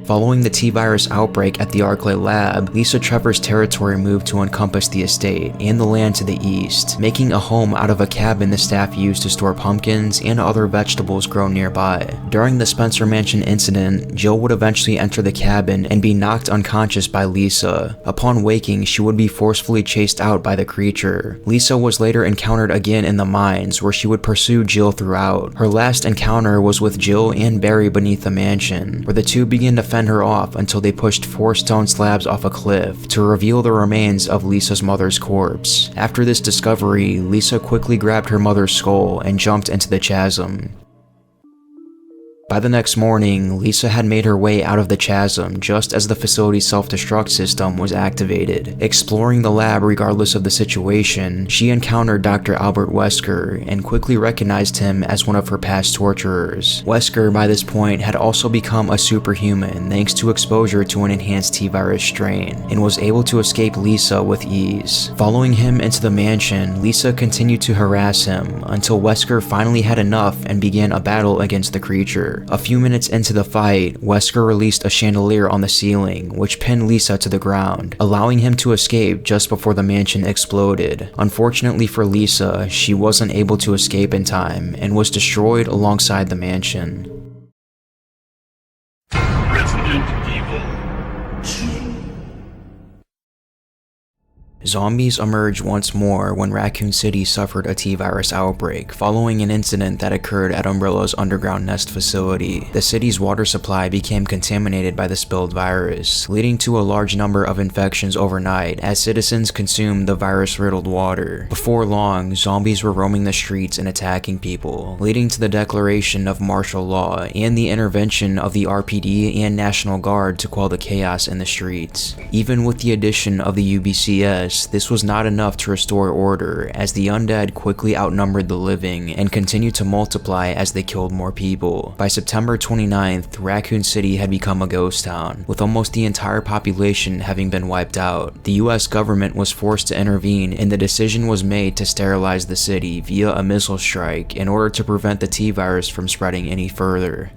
Following the T-virus outbreak at the Arclay lab, Lisa Trevor's territory moved to encompass the estate and the land to the east, making a home out of a cabin the staff used to store pumpkins and other vegetables grown nearby. During the Spencer Mansion incident, Jill would eventually enter the cabin and be knocked unconscious by Lisa. Upon waking, she would be forcefully chased out by the creature. Lisa was later encountered again in the mines, where she would pursue Jill throughout. Her last encounter was with Jill and Barry beneath the mansion, where the two began to fend her off until they pushed 4 stone slabs off a cliff to reveal the remains of Lisa's mother's corpse. After this discovery, Lisa quickly grabbed her mother's skull and jumped into the chasm. By the next morning, Lisa had made her way out of the chasm just as the facility's self-destruct system was activated. Exploring the lab regardless of the situation, she encountered Dr. Albert Wesker and quickly recognized him as one of her past torturers. Wesker, by this point, had also become a superhuman thanks to exposure to an enhanced T-virus strain, and was able to escape Lisa with ease. Following him into the mansion, Lisa continued to harass him until Wesker finally had enough and began a battle against the creature. A few minutes into the fight, Wesker released a chandelier on the ceiling, which pinned Lisa to the ground, allowing him to escape just before the mansion exploded. Unfortunately for Lisa, she wasn't able to escape in time and was destroyed alongside the mansion. Resident Evil 2. Zombies emerged once more when Racoon City suffered a T-virus outbreak following an incident that occurred at Umbrella's underground nest facility. The city's water supply became contaminated by the spilled virus, leading to a large number of infections overnight as citizens consumed the virus-riddled water. Before long, zombies were roaming the streets and attacking people, leading to the declaration of martial law and the intervention of the RPD and National Guard to quell the chaos in the streets. Even with the addition of the UBCS, this was not enough to restore order, as the undead quickly outnumbered the living and continued to multiply as they killed more people. By September 29th, Racoon City had become a ghost town, with almost the entire population having been wiped out. The US government was forced to intervene, and the decision was made to sterilize the city via a missile strike in order to prevent the T-virus from spreading any further.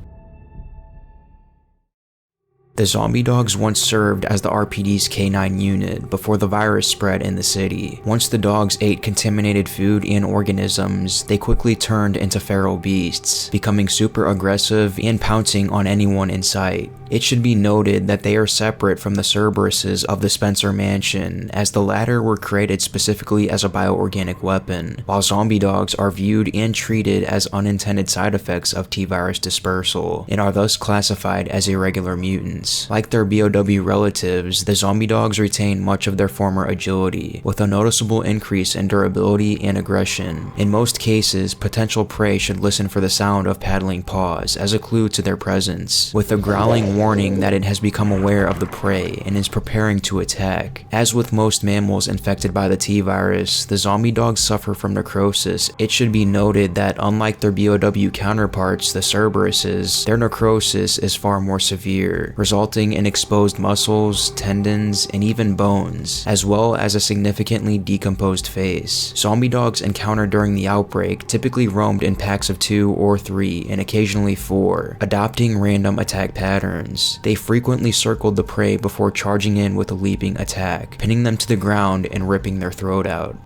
The zombie dogs once served as the RPD's K9 unit before the virus spread in the city. Once the dogs ate contaminated food and organisms, they quickly turned into feral beasts, becoming super aggressive and pouncing on anyone in sight. It should be noted that they are separate from the Cerberuses of the Spencer Mansion, as the latter were created specifically as a bioorganic weapon, while zombie dogs are viewed and treated as unintended side effects of T-virus dispersal, and are thus classified as irregular mutants. Like their BOW relatives, the zombie dogs retain much of their former agility, with a noticeable increase in durability and aggression. In most cases, potential prey should listen for the sound of paddling paws as a clue to their presence, with a growling warning that it has become aware of the prey and is preparing to attack. As with most mammals infected by the T-virus, the zombie dogs suffer from necrosis. It should be noted that unlike their BOW counterparts, the Cerberuses, their necrosis is far more severe, resulting in exposed muscles, tendons, and even bones, as well as a significantly decomposed face. Zombie dogs encountered during the outbreak typically roamed in packs of 2 or 3 and occasionally 4, adopting random attack patterns. They frequently circled the prey before charging in with a leaping attack, pinning them to the ground and ripping their throat out.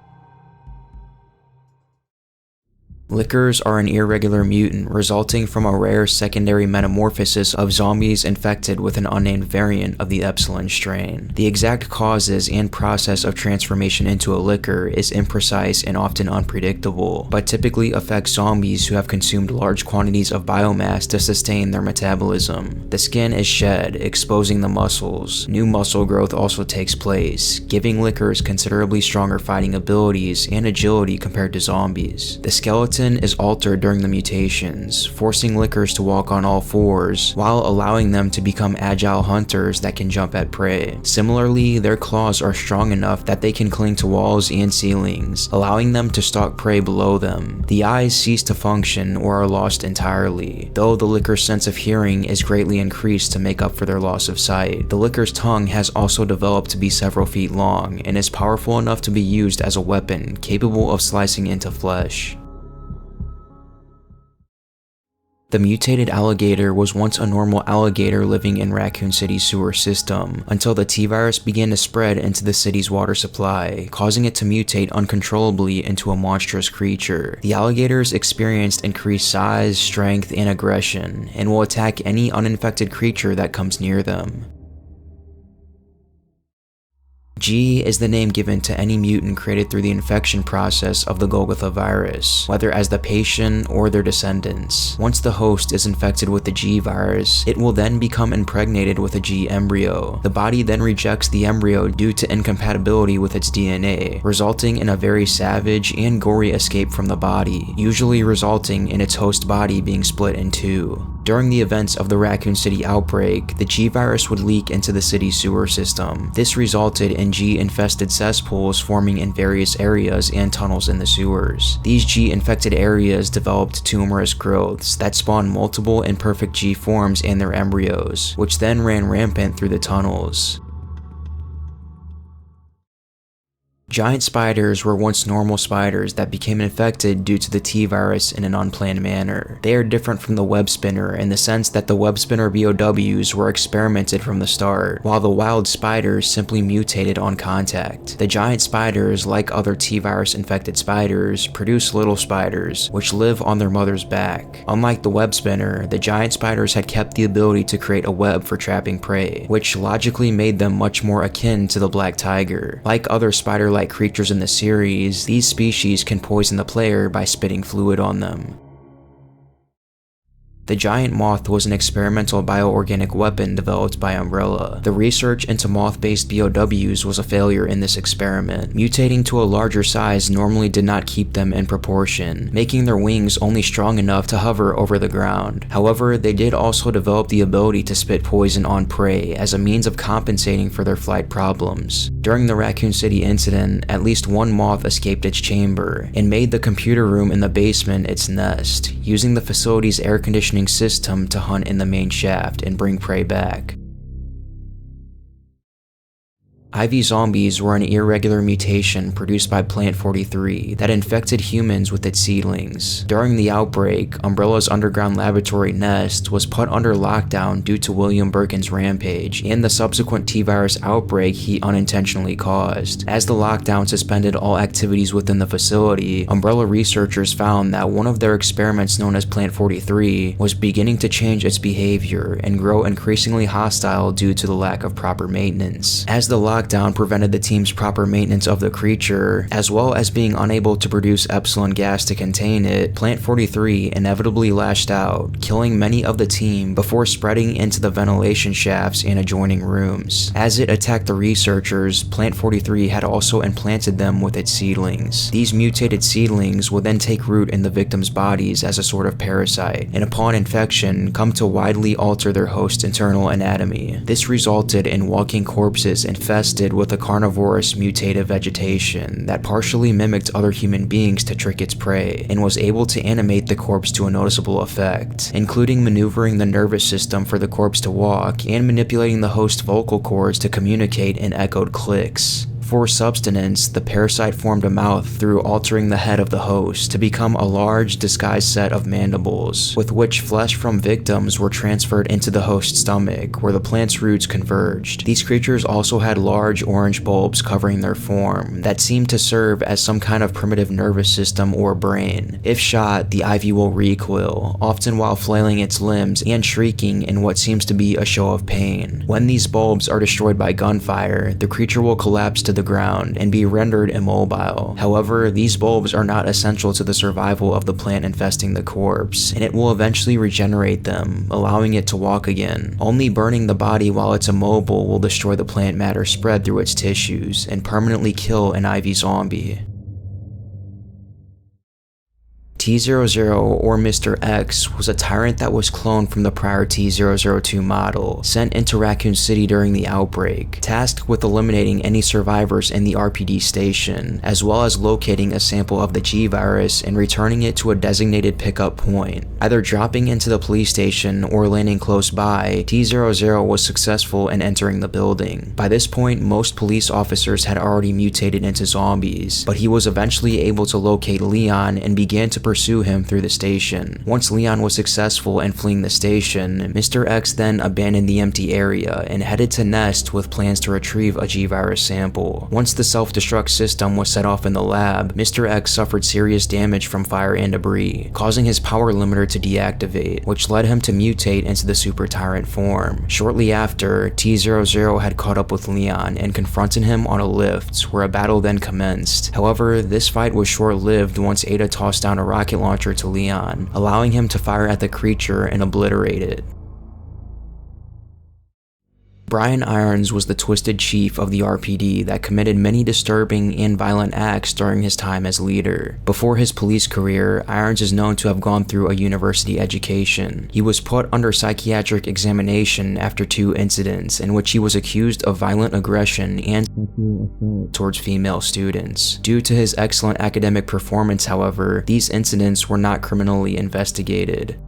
Lickers are an irregular mutant resulting from a rare secondary metamorphosis of zombies infected with an unnamed variant of the Epsilon strain. The exact causes and process of transformation into a licker is imprecise and often unpredictable, but typically affects zombies who have consumed large quantities of biomass to sustain their metabolism. The skin is shed, exposing the muscles. New muscle growth also takes place, giving lickers considerably stronger fighting abilities and agility compared to zombies. The skeleton gelatin is altered during the mutations, forcing lickers to walk on all fours, while allowing them to become agile hunters that can jump at prey. Similarly, their claws are strong enough that they can cling to walls and ceilings, allowing them to stalk prey below them. The eyes cease to function or are lost entirely, though the licker's sense of hearing is greatly increased to make up for their loss of sight. The licker's tongue has also developed to be several feet long and is powerful enough to be used as a weapon capable of slicing into flesh. The mutated alligator was once a normal alligator living in Raccoon City's sewer system, until the T-virus began to spread into the city's water supply, causing it to mutate uncontrollably into a monstrous creature. The alligators experienced increased size, strength, and aggression, and will attack any uninfected creature that comes near them. G is the name given to any mutant created through the infection process of the Golgotha virus, whether as the patient or their descendants. Once the host is infected with the G virus, it will then become impregnated with a G embryo. The body then rejects the embryo due to incompatibility with its DNA, resulting in a very savage and gory escape from the body, usually resulting in its host body being split in two. During the events of the Raccoon City outbreak, the G virus would leak into the city's sewer system. This resulted in G-infested cesspools forming in various areas and tunnels in the sewers. These G-infected areas developed tumorous growths that spawned multiple imperfect G forms and their embryos, which then ran rampant through the tunnels. Giant spiders were once normal spiders that became infected due to the T-virus in an unplanned manner. They are different from the web spinner in the sense that the web spinner BOWs were experimented from the start, while the wild spiders simply mutated on contact. The giant spiders, like other T-virus infected spiders, produce little spiders, which live on their mother's back. Unlike the web spinner, the giant spiders had kept the ability to create a web for trapping prey, which logically made them much more akin to the black tiger. Like other spider-like creatures in the series, these species can poison the player by spitting fluid on them. The giant moth was an experimental bioorganic weapon developed by Umbrella. The research into moth-based BOWs was a failure in this experiment. Mutating to a larger size normally did not keep them in proportion, making their wings only strong enough to hover over the ground. However, they did also develop the ability to spit poison on prey as a means of compensating for their flight problems. During the Raccoon City incident, at least one moth escaped its chamber and made the computer room in the basement its nest, using the facility's air conditioning system to hunt in the main shaft and bring prey back. IV zombies were an irregular mutation produced by Plant 43 that infected humans with its seedlings. During the outbreak, Umbrella's underground laboratory nest was put under lockdown due to William Birkin's rampage and the subsequent T-virus outbreak he unintentionally caused. As the lockdown suspended all activities within the facility, Umbrella researchers found that one of their experiments known as Plant 43 was beginning to change its behavior and grow increasingly hostile due to the lack of proper maintenance. As the lockdown prevented the team's proper maintenance of the creature, as well as being unable to produce epsilon gas to contain it, Plant 43 inevitably lashed out, killing many of the team before spreading into the ventilation shafts and adjoining rooms. As it attacked the researchers, Plant 43 had also implanted them with its seedlings. These mutated seedlings would then take root in the victims' bodies as a sort of parasite, and upon infection, come to widely alter their host's internal anatomy. This resulted in walking corpses infested with a carnivorous mutative vegetation that partially mimicked other human beings to trick its prey, and was able to animate the corpse to a noticeable effect, including maneuvering the nervous system for the corpse to walk and manipulating the host's vocal cords to communicate in echoed clicks. For subsistence, the parasite formed a mouth through altering the head of the host to become a large, disguised set of mandibles, with which flesh from victims were transferred into the host's stomach, where the plant's roots converged. These creatures also had large orange bulbs covering their form that seemed to serve as some kind of primitive nervous system or brain. If shot, the ivy will recoil, often while flailing its limbs and shrieking in what seems to be a show of pain. When these bulbs are destroyed by gunfire, the creature will collapse to the ground and be rendered immobile. However, these bulbs are not essential to the survival of the plant infesting the corpse, and it will eventually regenerate them, allowing it to walk again. Only burning the body while it's immobile will destroy the plant matter spread through its tissues and permanently kill an IV zombie. T-00, or Mr. X, was a tyrant that was cloned from the prior T-002 model, sent into Racoon City during the Outbreak, tasked with eliminating any survivors in the RPD station, as well as locating a sample of the G-Virus and returning it to a designated pickup point. Either dropping into the police station or landing close by, T-00 was successful in entering the building. By this point, most police officers had already mutated into zombies, but he was eventually able to locate Leon and began to pursue him through the station. Once Leon was successful in fleeing the station, Mr. X then abandoned the empty area and headed to Nest with plans to retrieve a G-Virus sample. Once the self-destruct system was set off in the lab, Mr. X suffered serious damage from fire and debris, causing his power limiter to deactivate, which led him to mutate into the Super Tyrant form. Shortly after, T-00 had caught up with Leon and confronted him on a lift, where a battle then commenced. However, this fight was short-lived once Ada tossed down a rocket launcher to Leon, allowing him to fire at the creature and obliterate it. Brian Irons was the twisted chief of the RPD that committed many disturbing and violent acts during his time as leader. Before his police career, Irons is known to have gone through a university education. He was put under psychiatric examination after 2 incidents in which he was accused of violent aggression and sexual assault towards female students. Due to his excellent academic performance, however, these incidents were not criminally investigated.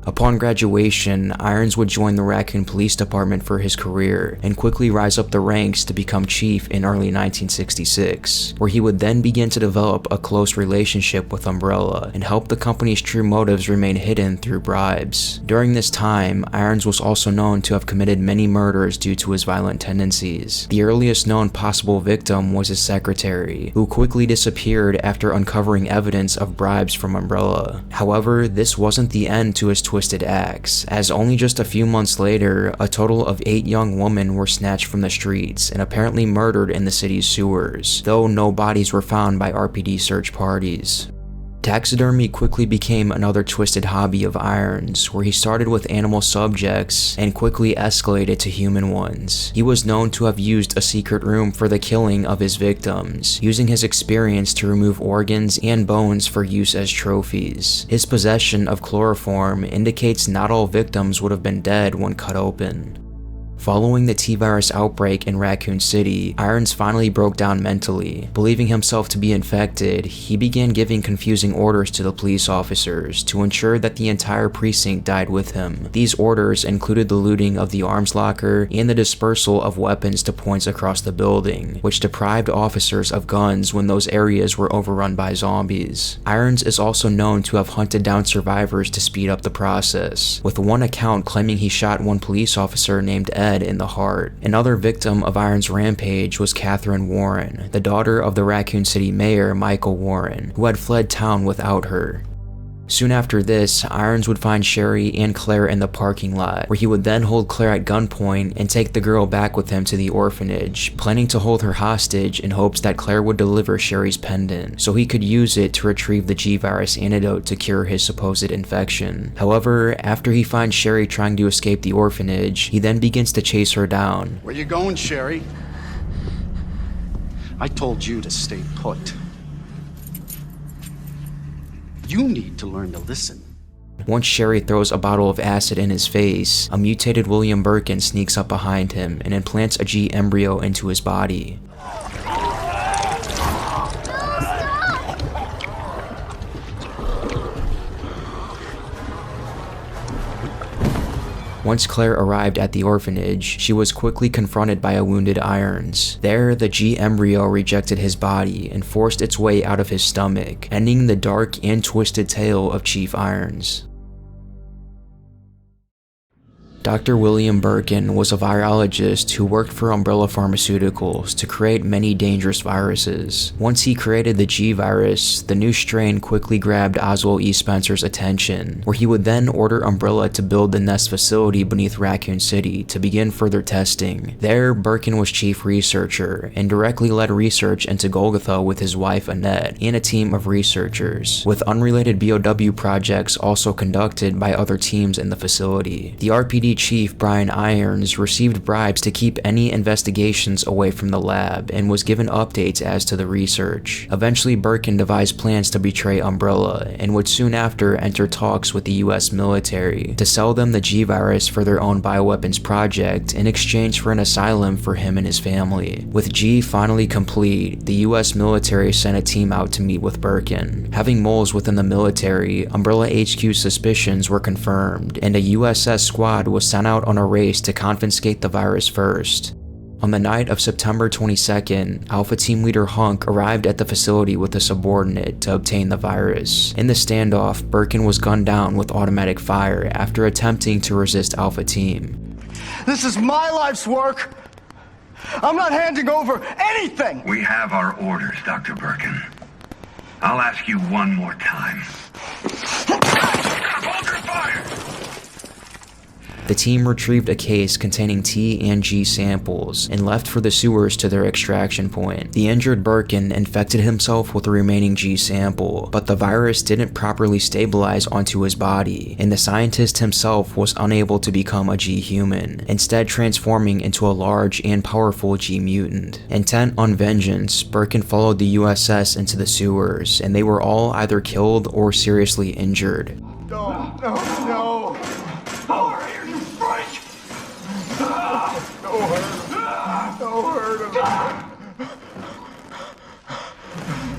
Upon graduation, Irons would join the Racoon Police Department for his career and quickly rise up the ranks to become chief in early 1966, where he would then begin to develop a close relationship with Umbrella and help the company's true motives remain hidden through bribes. During this time, Irons was also known to have committed many murders due to his violent tendencies. The earliest known possible victim was his secretary, who quickly disappeared after uncovering evidence of bribes from Umbrella. However, this wasn't the end to his twisted acts, as only just a few months later, a total of 8 young women were snatched from the streets and apparently murdered in the city's sewers, though no bodies were found by RPD search parties. Taxidermy quickly became another twisted hobby of Irons, where he started with animal subjects and quickly escalated to human ones. He was known to have used a secret room for the killing of his victims, using his experience to remove organs and bones for use as trophies. His possession of chloroform indicates not all victims would have been dead when cut open. Following the T-Virus outbreak in Racoon City, Irons finally broke down mentally. Believing himself to be infected, he began giving confusing orders to the police officers to ensure that the entire precinct died with him. These orders included the looting of the arms locker and the dispersal of weapons to points across the building, which deprived officers of guns when those areas were overrun by zombies. Irons is also known to have hunted down survivors to speed up the process, with one account claiming he shot one police officer named Ed in the heart. Another victim of Irons' rampage was Catherine Warren, the daughter of the Racoon City mayor Michael Warren, who had fled town without her. Soon after this, Irons would find Sherry and Claire in the parking lot, where he would then hold Claire at gunpoint and take the girl back with him to the orphanage, planning to hold her hostage in hopes that Claire would deliver Sherry's pendant, so he could use it to retrieve the G-Virus antidote to cure his supposed infection. However, after he finds Sherry trying to escape the orphanage, he then begins to chase her down. Where you going, Sherry? I told you to stay put. You need to learn to listen. Once Sherry throws a bottle of acid in his face, a mutated William Birkin sneaks up behind him and implants a G embryo into his body. Once Claire arrived at the orphanage, she was quickly confronted by a wounded Irons. There, the G embryo rejected his body and forced its way out of his stomach, ending the dark and twisted tale of Chief Irons. Dr. William Birkin was a virologist who worked for Umbrella Pharmaceuticals to create many dangerous viruses. Once he created the G-Virus, the new strain quickly grabbed Oswald E. Spencer's attention, where he would then order Umbrella to build the Nest facility beneath Racoon City to begin further testing. There, Birkin was chief researcher and directly led research into Golgotha with his wife Annette and a team of researchers, with unrelated BOW projects also conducted by other teams in the facility. The RPD chief Brian Irons received bribes to keep any investigations away from the lab and was given updates as to the research. Eventually, Birkin devised plans to betray Umbrella and would soon after enter talks with the US military to sell them the G-Virus for their own bioweapons project in exchange for an asylum for him and his family. With G finally complete, the US military sent a team out to meet with Birkin. Having moles within the military, Umbrella HQ's suspicions were confirmed, and a USS squad was sent out on a race to confiscate the virus first. On the night of September 22nd, Alpha Team Leader Hunk arrived at the facility with a subordinate to obtain the virus. In the standoff, Birkin was gunned down with automatic fire after attempting to resist Alpha Team. This is my life's work. I'm not handing over anything! We have our orders, Dr. Birkin. I'll ask you one more time. Hold your fire! The team retrieved a case containing T and G samples and left for the sewers to their extraction point. The injured Birkin infected himself with the remaining G sample, but the virus didn't properly stabilize onto his body, and the scientist himself was unable to become a G human, instead transforming into a large and powerful G mutant. Intent on vengeance, Birkin followed the USS into the sewers, and they were all either killed or seriously injured. No. Power here, you freak! Don't hurt him.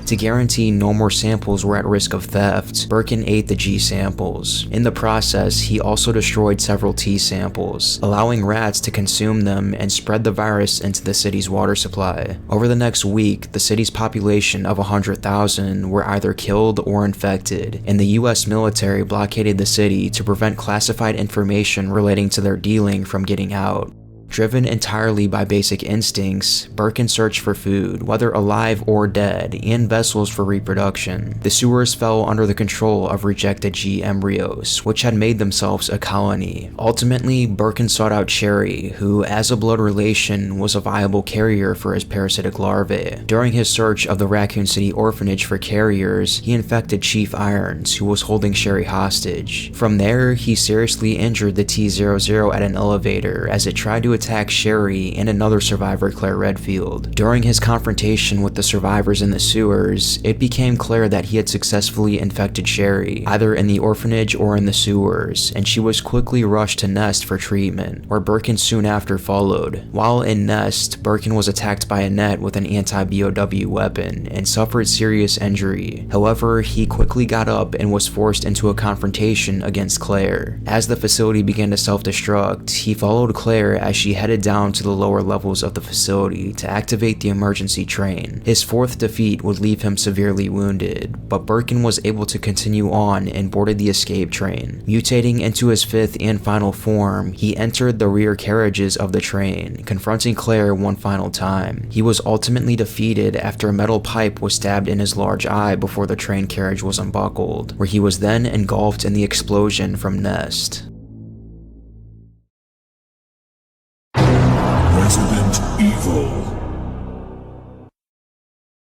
To guarantee no more samples were at risk of theft, Birkin ate the G samples. In the process, he also destroyed several T samples, allowing rats to consume them and spread the virus into the city's water supply. Over the next week, the city's population of 100,000 were either killed or infected, and the US military blockaded the city to prevent classified information relating to their dealing from getting out. Driven entirely by basic instincts, Birkin searched for food, whether alive or dead, and vessels for reproduction. The sewers fell under the control of rejected G embryos, which had made themselves a colony. Ultimately, Birkin sought out Sherry, who, as a blood relation, was a viable carrier for his parasitic larvae. During his search of the Racoon City orphanage for carriers, he infected Chief Irons, who was holding Sherry hostage. From there, he seriously injured the T-00 at an elevator as it tried to attack Sherry and another survivor, Claire Redfield. During his confrontation with the survivors in the sewers, it became clear that he had successfully infected Sherry, either in the orphanage or in the sewers, and she was quickly rushed to Nest for treatment, where Birkin soon after followed. While in Nest, Birkin was attacked by Annette with an anti-BOW weapon and suffered serious injury. However, he quickly got up and was forced into a confrontation against Claire. As the facility began to self-destruct, he followed Claire as she headed down to the lower levels of the facility to activate the emergency train. His fourth defeat would leave him severely wounded, but Birkin was able to continue on and boarded the escape train. Mutating into his fifth and final form, he entered the rear carriages of the train, confronting Claire one final time. He was ultimately defeated after a metal pipe was stabbed in his large eye before the train carriage was unbuckled, where he was then engulfed in the explosion from Nest. Resident Evil.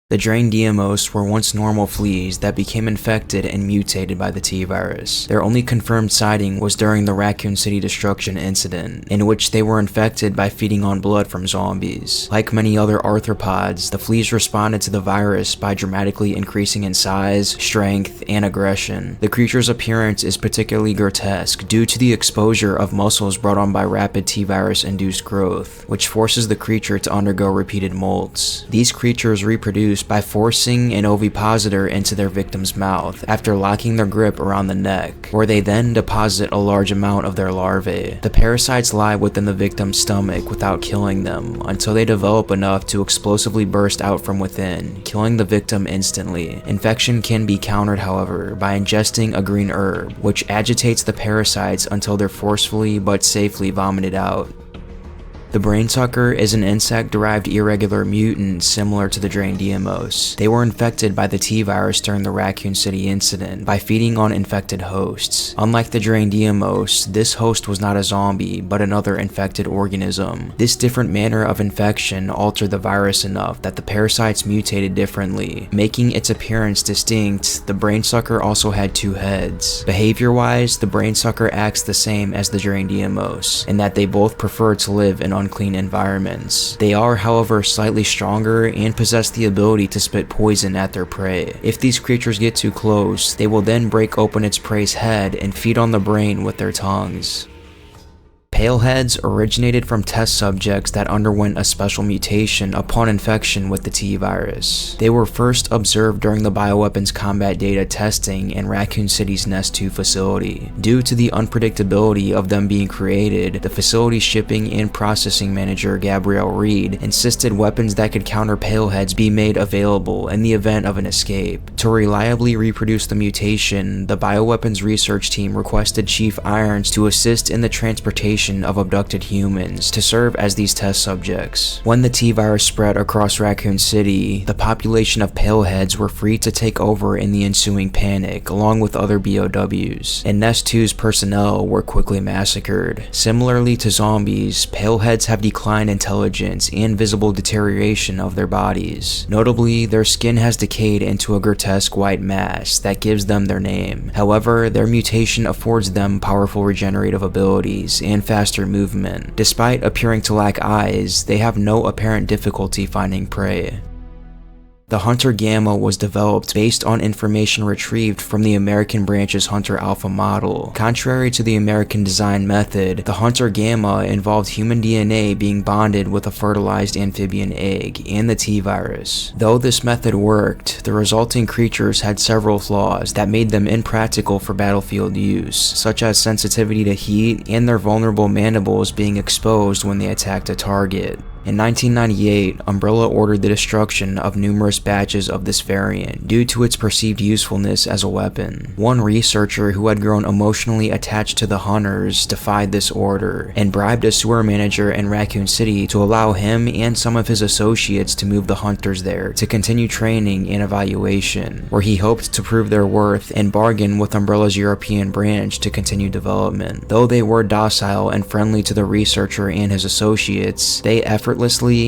The Drain Deimos were once normal fleas that became infected and mutated by the T-Virus. Their only confirmed sighting was during the Racoon City destruction incident, in which they were infected by feeding on blood from zombies. Like many other arthropods, the fleas responded to the virus by dramatically increasing in size, strength, and aggression. The creature's appearance is particularly grotesque due to the exposure of muscles brought on by rapid T-Virus-induced growth, which forces the creature to undergo repeated molts. These creatures reproduce by forcing an ovipositor into their victim's mouth after locking their grip around the neck, where they then deposit a large amount of their larvae. The parasites lie within the victim's stomach without killing them until they develop enough to explosively burst out from within, killing the victim instantly. Infection can be countered, however, by ingesting a green herb, which agitates the parasites until they're forcefully but safely vomited out. The Brainsucker is an insect-derived irregular mutant similar to the Draendiamos. They were infected by the T-virus during the Raccoon City incident by feeding on infected hosts. Unlike the Draendiamos, this host was not a zombie, but another infected organism. This different manner of infection altered the virus enough that the parasites mutated differently. Making its appearance distinct, the Brainsucker also had 2 heads. Behavior-wise, the Brainsucker acts the same as the Draendiamos, in that they both prefer to live in unclean environments. They are, however, slightly stronger and possess the ability to spit poison at their prey. If these creatures get too close, they will then break open its prey's head and feed on the brain with their tongues. Paleheads originated from test subjects that underwent a special mutation upon infection with the T-virus. They were first observed during the bioweapons combat data testing in Raccoon City's Nest 2 facility. Due to the unpredictability of them being created, the facility's shipping and processing manager Gabrielle Reed insisted weapons that could counter Paleheads be made available in the event of an escape. To reliably reproduce the mutation, the bioweapons research team requested Chief Irons to assist in the transportation of abducted humans to serve as these test subjects. When the T-virus spread across Raccoon City, the population of Paleheads were free to take over in the ensuing panic, along with other BOWs, and Nest 2's personnel were quickly massacred. Similarly to zombies, Paleheads have declined intelligence and visible deterioration of their bodies. Notably, their skin has decayed into a grotesque white mass that gives them their name. However, their mutation affords them powerful regenerative abilities and faster movement. Despite appearing to lack eyes, they have no apparent difficulty finding prey. The Hunter Gamma was developed based on information retrieved from the American branch's Hunter Alpha model. Contrary to the American design method, the Hunter Gamma involved human DNA being bonded with a fertilized amphibian egg and the T-virus. Though this method worked, the resulting creatures had several flaws that made them impractical for battlefield use, such as sensitivity to heat and their vulnerable mandibles being exposed when they attacked a target. In 1998, Umbrella ordered the destruction of numerous batches of this variant due to its perceived usefulness as a weapon. One researcher who had grown emotionally attached to the hunters defied this order and bribed a sewer manager in Raccoon City to allow him and some of his associates to move the hunters there to continue training and evaluation, where he hoped to prove their worth and bargain with Umbrella's European branch to continue development. Though they were docile and friendly to the researcher and his associates, they effortlessly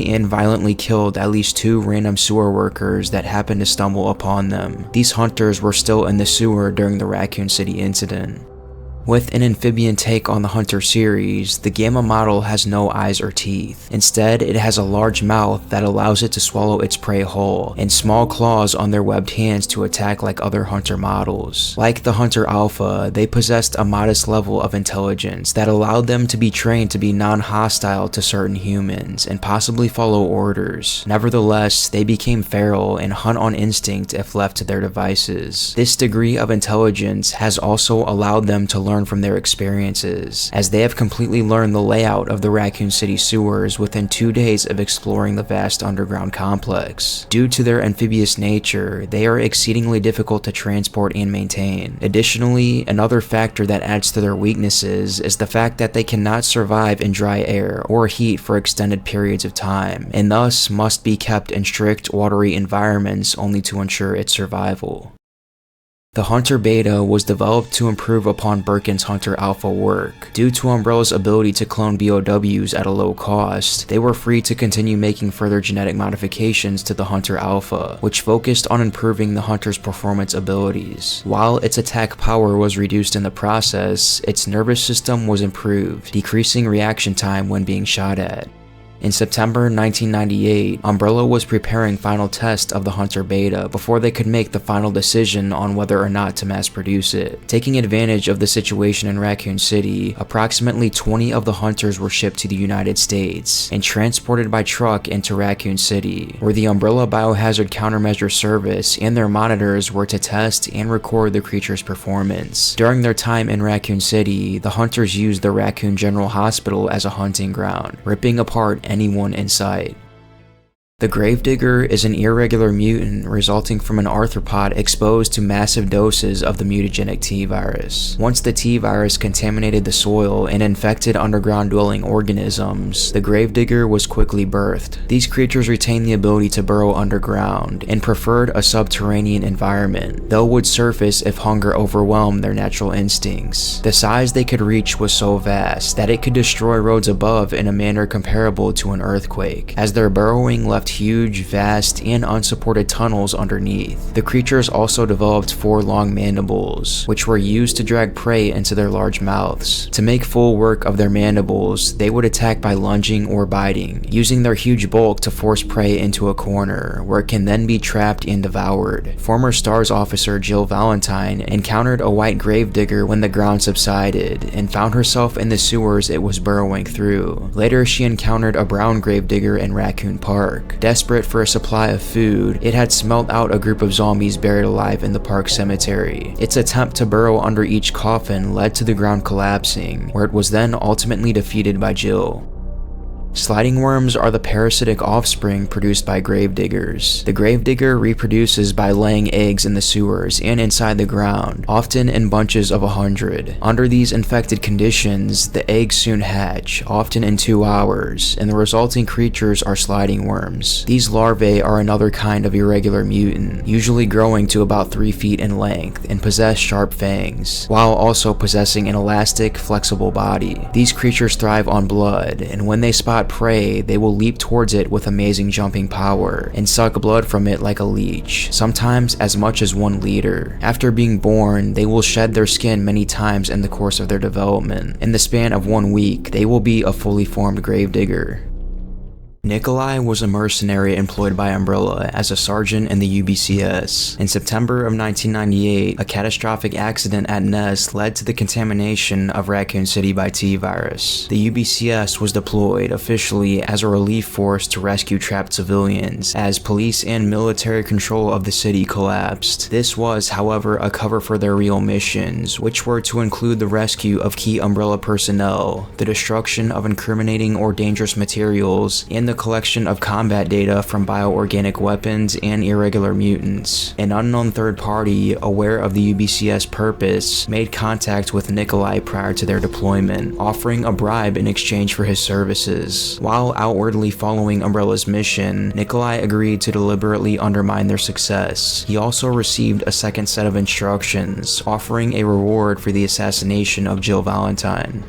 and violently killed at least 2 random sewer workers that happened to stumble upon them. These hunters were still in the sewer during the Raccoon City incident. With an amphibian take on the Hunter series, the Gamma model has no eyes or teeth. Instead, it has a large mouth that allows it to swallow its prey whole, and small claws on their webbed hands to attack like other Hunter models. Like the Hunter Alpha, they possessed a modest level of intelligence that allowed them to be trained to be non-hostile to certain humans and possibly follow orders. Nevertheless, they became feral and hunt on instinct if left to their devices. This degree of intelligence has also allowed them to learn from their experiences, as they have completely learned the layout of the Raccoon City sewers within 2 days of exploring the vast underground complex. Due to their amphibious nature, they are exceedingly difficult to transport and maintain. Additionally, another factor that adds to their weaknesses is the fact that they cannot survive in dry air or heat for extended periods of time, and thus must be kept in strict, watery environments only to ensure its survival. The Hunter Beta was developed to improve upon Birkin's Hunter Alpha work. Due to Umbrella's ability to clone BOWs at a low cost, they were free to continue making further genetic modifications to the Hunter Alpha, which focused on improving the Hunter's performance abilities. While its attack power was reduced in the process, its nervous system was improved, decreasing reaction time when being shot at. In September 1998, Umbrella was preparing final tests of the Hunter Beta before they could make the final decision on whether or not to mass produce it. Taking advantage of the situation in Raccoon City, approximately 20 of the hunters were shipped to the United States and transported by truck into Raccoon City, where the Umbrella Biohazard Countermeasure Service and their monitors were to test and record the creature's performance. During their time in Raccoon City, the hunters used the Raccoon General Hospital as a hunting ground, ripping apart anyone in sight. The Gravedigger is an irregular mutant resulting from an arthropod exposed to massive doses of the mutagenic T-virus. Once the T-virus contaminated the soil and infected underground dwelling organisms, the Gravedigger was quickly birthed. These creatures retained the ability to burrow underground and preferred a subterranean environment, though would surface if hunger overwhelmed their natural instincts. The size they could reach was so vast that it could destroy roads above in a manner comparable to an earthquake, as their burrowing left huge, vast, and unsupported tunnels underneath. The creatures also developed 4 long mandibles, which were used to drag prey into their large mouths. To make full work of their mandibles, they would attack by lunging or biting, using their huge bulk to force prey into a corner, where it can then be trapped and devoured. Former STARS officer Jill Valentine encountered a white gravedigger when the ground subsided, and found herself in the sewers it was burrowing through. Later, she encountered a brown gravedigger in Racoon Park. Desperate for a supply of food, it had smelt out a group of zombies buried alive in the park cemetery. Its attempt to burrow under each coffin led to the ground collapsing, where it was then ultimately defeated by Jill. Sliding worms are the parasitic offspring produced by gravediggers. The gravedigger reproduces by laying eggs in the sewers and inside the ground, often in bunches of 100. Under these infected conditions, the eggs soon hatch, often in 2 hours, and the resulting creatures are sliding worms. These larvae are another kind of irregular mutant, usually growing to about 3 feet in length and possess sharp fangs, while also possessing an elastic, flexible body. These creatures thrive on blood, and when they spot prey, they will leap towards it with amazing jumping power and suck blood from it like a leech, sometimes as much as 1 liter. After being born, they will shed their skin many times in the course of their development. In the span of 1 week, they will be a fully formed gravedigger. Nikolai was a mercenary employed by Umbrella as a sergeant in the UBCS. In September of 1998, a catastrophic accident at Nest led to the contamination of Raccoon City by T-virus. The UBCS was deployed officially as a relief force to rescue trapped civilians, as police and military control of the city collapsed. This was, however, a cover for their real missions, which were to include the rescue of key Umbrella personnel, the destruction of incriminating or dangerous materials, and the collection of combat data from bioorganic weapons and irregular mutants. An unknown third party, aware of the UBCS purpose, made contact with Nikolai prior to their deployment, offering a bribe in exchange for his services. While outwardly following Umbrella's mission, Nikolai agreed to deliberately undermine their success. He also received a second set of instructions, offering a reward for the assassination of Jill Valentine.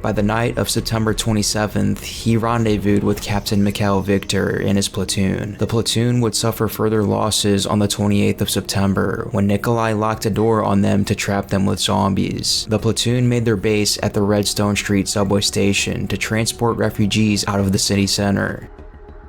By the night of September 27th, he rendezvoused with Captain Mikhail Victor and his platoon. The platoon would suffer further losses on the 28th of September, when Nikolai locked a door on them to trap them with zombies. The platoon made their base at the Redstone Street subway station to transport refugees out of the city center.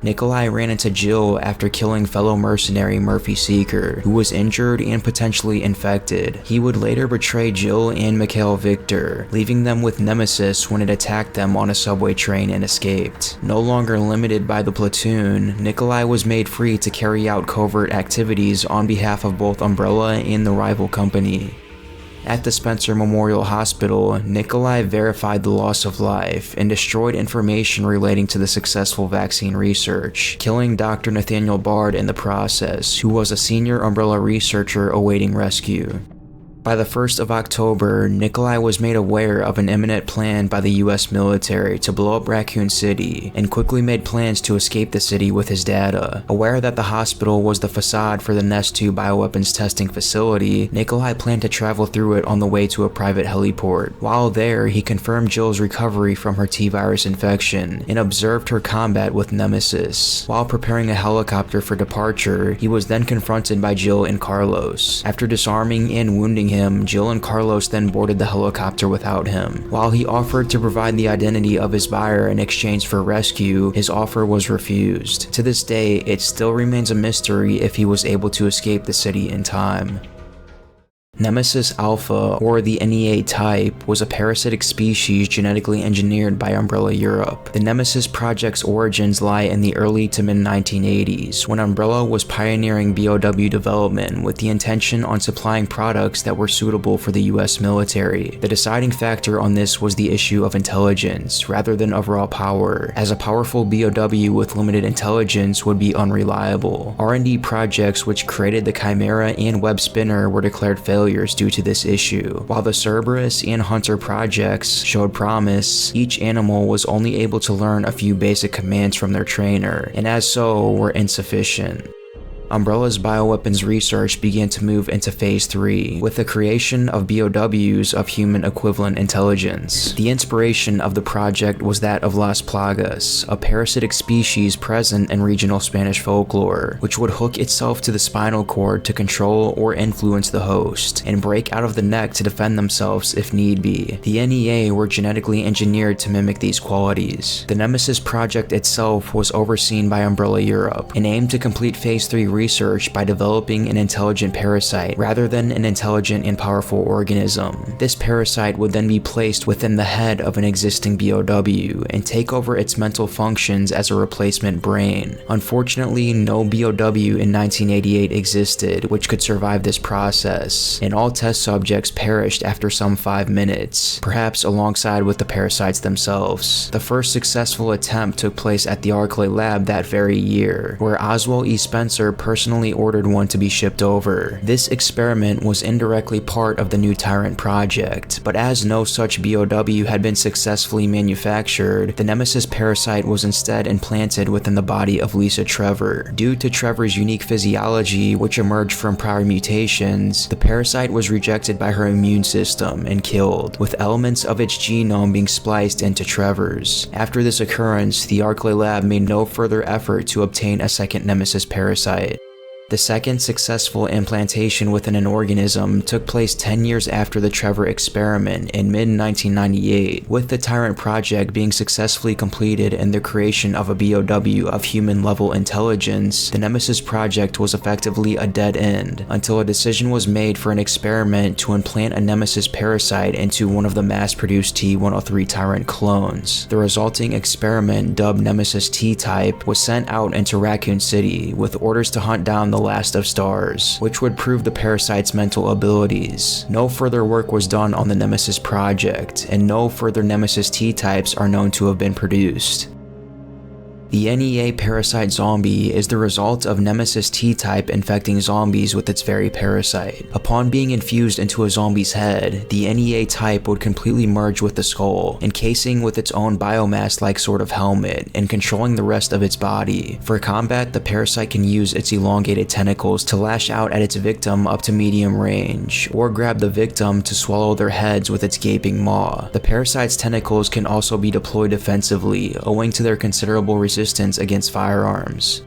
Nikolai ran into Jill after killing fellow mercenary Murphy Seeker, who was injured and potentially infected. He would later betray Jill and Mikhail Victor, leaving them with Nemesis when it attacked them on a subway train and escaped. No longer limited by the platoon, Nikolai was made free to carry out covert activities on behalf of both Umbrella and the rival company. At the Spencer Memorial Hospital, Nikolai verified the loss of life and destroyed information relating to the successful vaccine research, killing Dr. Nathaniel Bard in the process, who was a senior Umbrella researcher awaiting rescue. By the 1st of October, Nikolai was made aware of an imminent plan by the US military to blow up Raccoon City, and quickly made plans to escape the city with his data. Aware that the hospital was the facade for the Nest 2 bioweapons testing facility, Nikolai planned to travel through it on the way to a private heliport. While there, he confirmed Jill's recovery from her T-virus infection, and observed her combat with Nemesis. While preparing a helicopter for departure, he was then confronted by Jill and Carlos. After disarming and wounding him, Jill and Carlos then boarded the helicopter without him. While he offered to provide the identity of his buyer in exchange for rescue, his offer was refused. To this day, it still remains a mystery if he was able to escape the city in time. Nemesis Alpha, or the NE8 type, was a parasitic species genetically engineered by Umbrella Europe. The Nemesis project's origins lie in the early to mid-1980s, when Umbrella was pioneering BOW development with the intention on supplying products that were suitable for the US military. The deciding factor on this was the issue of intelligence, rather than of raw power, as a powerful BOW with limited intelligence would be unreliable. R&D projects which created the Chimera and Web Spinner were declared failures due to this issue. While the Cerberus and Hunter projects showed promise, each animal was only able to learn a few basic commands from their trainer, and as so were insufficient. Umbrella's bioweapons research began to move into Phase 3, with the creation of BOWs of human equivalent intelligence. The inspiration of the project was that of Las Plagas, a parasitic species present in regional Spanish folklore, which would hook itself to the spinal cord to control or influence the host, and break out of the neck to defend themselves if need be. The NEA were genetically engineered to mimic these qualities. The Nemesis project itself was overseen by Umbrella Europe, and aimed to complete Phase 3 research by developing an intelligent parasite rather than an intelligent and powerful organism. This parasite would then be placed within the head of an existing BOW and take over its mental functions as a replacement brain. Unfortunately, no BOW in 1988 existed which could survive this process, and all test subjects perished after some 5 minutes, perhaps alongside with the parasites themselves. The first successful attempt took place at the Arclay lab that very year, where Oswald E. Spencer personally ordered one to be shipped over. This experiment was indirectly part of the new Tyrant project, but as no such BOW had been successfully manufactured, the Nemesis parasite was instead implanted within the body of Lisa Trevor. Due to Trevor's unique physiology, which emerged from prior mutations, the parasite was rejected by her immune system and killed, with elements of its genome being spliced into Trevor's. After this occurrence, the Arclay lab made no further effort to obtain a second Nemesis parasite. The second successful implantation within an organism took place 10 years after the Trevor experiment in mid-1998, with the Tyrant project being successfully completed and the creation of a BOW of human-level intelligence. The Nemesis project was effectively a dead end, until a decision was made for an experiment to implant a Nemesis parasite into one of the mass-produced T-103 Tyrant clones. The resulting experiment, dubbed Nemesis T-Type, was sent out into Racoon City, with orders to hunt down the last of stars, which would prove the parasite's mental abilities. No further work was done on the Nemesis project, and no further Nemesis T-types are known to have been produced. The NEA parasite zombie is the result of Nemesis T-type infecting zombies with its very parasite. Upon being infused into a zombie's head, the NEA type would completely merge with the skull, encasing with its own biomass-like sort of helmet and controlling the rest of its body. For combat, the parasite can use its elongated tentacles to lash out at its victim up to medium range, or grab the victim to swallow their heads with its gaping maw. The parasite's tentacles can also be deployed defensively, owing to their considerable resistance against firearms.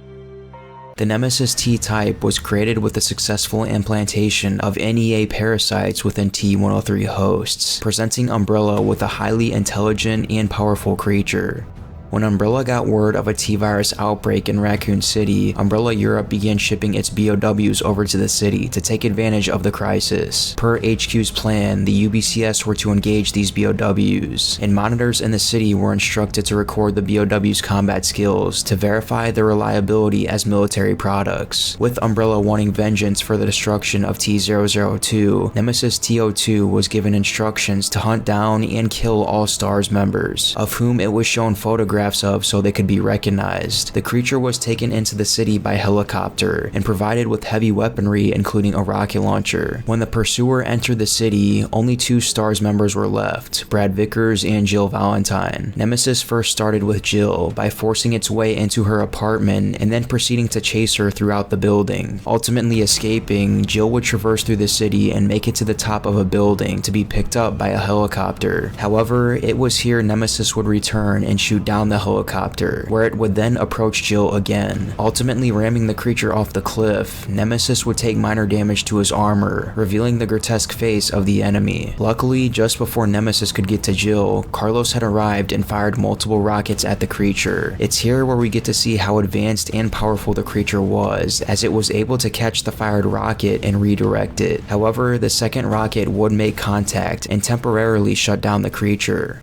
The Nemesis T-type was created with the successful implantation of NEA parasites within T-103 hosts, presenting Umbrella with a highly intelligent and powerful creature. When Umbrella got word of a T-virus outbreak in Racoon City, Umbrella Europe began shipping its BOWs over to the city to take advantage of the crisis. Per HQ's plan, the UBCS were to engage these BOWs, and monitors in the city were instructed to record the BOWs' combat skills to verify their reliability as military products. With Umbrella wanting vengeance for the destruction of T-002, Nemesis T-02 was given instructions to hunt down and kill all STARS members, of whom it was shown photographs of so they could be recognized. The creature was taken into the city by helicopter and provided with heavy weaponry including a rocket launcher. When the pursuer entered the city, only 2 STARS members were left, Brad Vickers and Jill Valentine. Nemesis first started with Jill by forcing its way into her apartment and then proceeding to chase her throughout the building. Ultimately escaping, Jill would traverse through the city and make it to the top of a building to be picked up by a helicopter. However, it was here Nemesis would return and shoot down on the helicopter, where it would then approach Jill again, ultimately ramming the creature off the cliff. Nemesis would take minor damage to his armor, revealing the grotesque face of the enemy. Luckily, just before Nemesis could get to Jill, Carlos had arrived and fired multiple rockets at the creature. It's here where we get to see how advanced and powerful the creature was, as it was able to catch the fired rocket and redirect it. However, the second rocket would make contact and temporarily shut down the creature.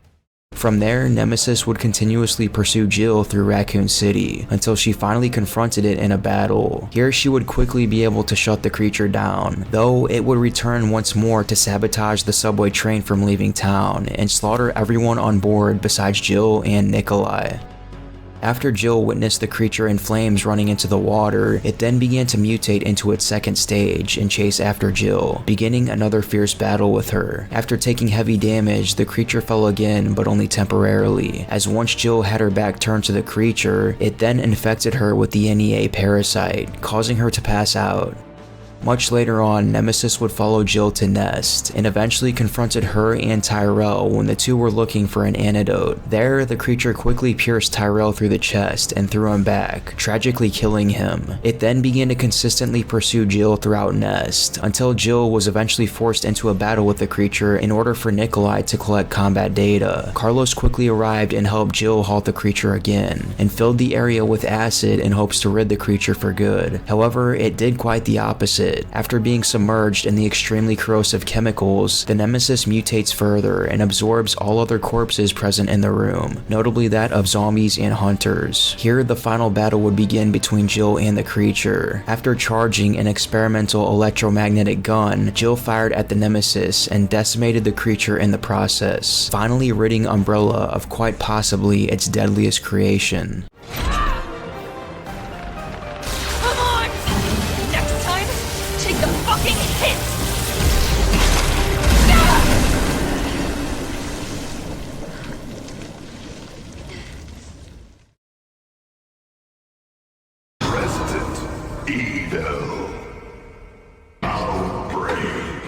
From there, Nemesis would continuously pursue Jill through Racoon City, until she finally confronted it in a battle. Here she would quickly be able to shut the creature down, though it would return once more to sabotage the subway train from leaving town, and slaughter everyone on board besides Jill and Nikolai. After Jill witnessed the creature in flames running into the water, it then began to mutate into its second stage and chase after Jill, beginning another fierce battle with her. After taking heavy damage, the creature fell again, but only temporarily, as once Jill had her back turned to the creature, it then infected her with the NEA parasite, causing her to pass out. Much later on, Nemesis would follow Jill to Nest, and eventually confronted her and Tyrell when the two were looking for an antidote. There, the creature quickly pierced Tyrell through the chest and threw him back, tragically killing him. It then began to consistently pursue Jill throughout Nest, until Jill was eventually forced into a battle with the creature in order for Nikolai to collect combat data. Carlos quickly arrived and helped Jill halt the creature again, and filled the area with acid in hopes to rid the creature for good. However, it did quite the opposite. After being submerged in the extremely corrosive chemicals, the Nemesis mutates further and absorbs all other corpses present in the room, notably that of zombies and hunters. Here, the final battle would begin between Jill and the creature. After charging an experimental electromagnetic gun, Jill fired at the Nemesis and decimated the creature in the process, finally ridding Umbrella of quite possibly its deadliest creation. Evil. Outbreak.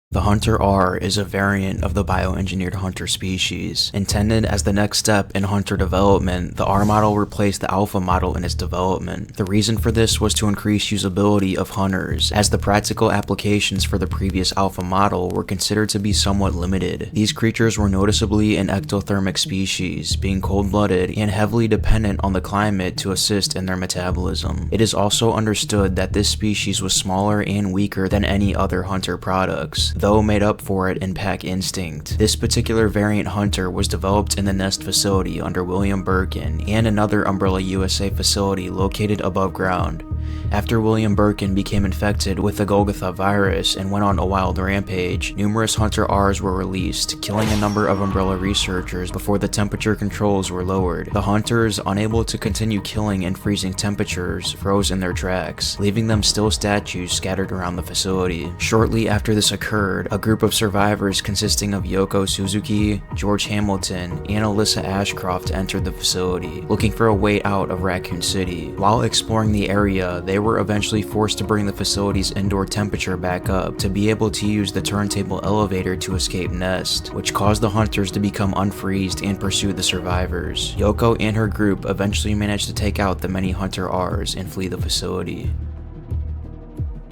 The Hunter R is a variant of the bioengineered Hunter species. Intended as the next step in Hunter development, the R model replaced the Alpha model in its development. The reason for this was to increase usability of Hunters, as the practical applications for the previous Alpha model were considered to be somewhat limited. These creatures were noticeably an ectothermic species, being cold-blooded and heavily dependent on the climate to assist in their metabolism. It is also understood that this species was smaller and weaker than any other Hunter products, though made up for it in pack instinct. This particular variant Hunter was developed in the Nest facility under William Birkin and another Umbrella USA facility located above ground. After William Birkin became infected with the Golgotha virus and went on a wild rampage, numerous Hunter Rs were released, killing a number of Umbrella researchers before the temperature controls were lowered. The Hunters, unable to continue killing and freezing temperatures, froze in their tracks, leaving them still statues scattered around the facility. Shortly after this occurred, a group of survivors consisting of Yoko Suzuki, George Hamilton, and Alyssa Ashcroft entered the facility, looking for a way out of Racoon City. While exploring the area, they were eventually forced to bring the facility's indoor temperature back up to be able to use the turntable elevator to escape Nest, which caused the Hunters to become unfreezed and pursue the survivors. Yoko and her group eventually managed to take out the many Hunter Rs and flee the facility.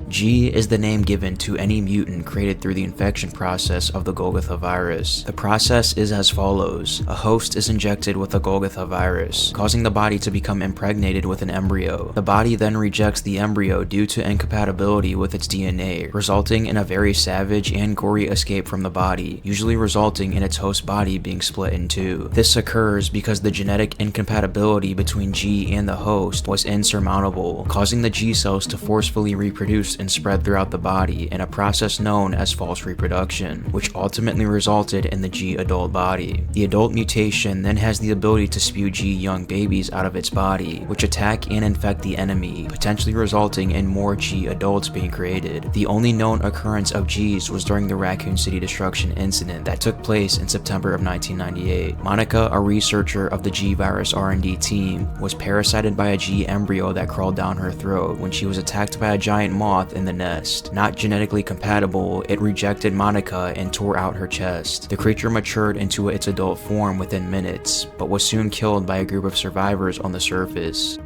G is the name given to any mutant created through the infection process of the Golgotha virus. The process is as follows. A host is injected with the Golgotha virus, causing the body to become impregnated with an embryo. The body then rejects the embryo due to incompatibility with its DNA, resulting in a very savage and gory escape from the body, usually resulting in its host body being split in two. This occurs because the genetic incompatibility between G and the host was insurmountable, causing the G cells to forcefully reproduce and spread throughout the body in a process known as false reproduction, which ultimately resulted in the G adult body. The adult mutation then has the ability to spew G young babies out of its body, which attack and infect the enemy, potentially resulting in more G adults being created. The only known occurrence of Gs was during the Racoon City destruction incident that took place in September of 1998. Monica, a researcher of the G virus R&D team, was parasited by a G embryo that crawled down her throat when she was attacked by a giant moth in the nest. Not genetically compatible, it rejected Monica and tore out her chest. The creature matured into its adult form within minutes, but was soon killed by a group of survivors on the surface.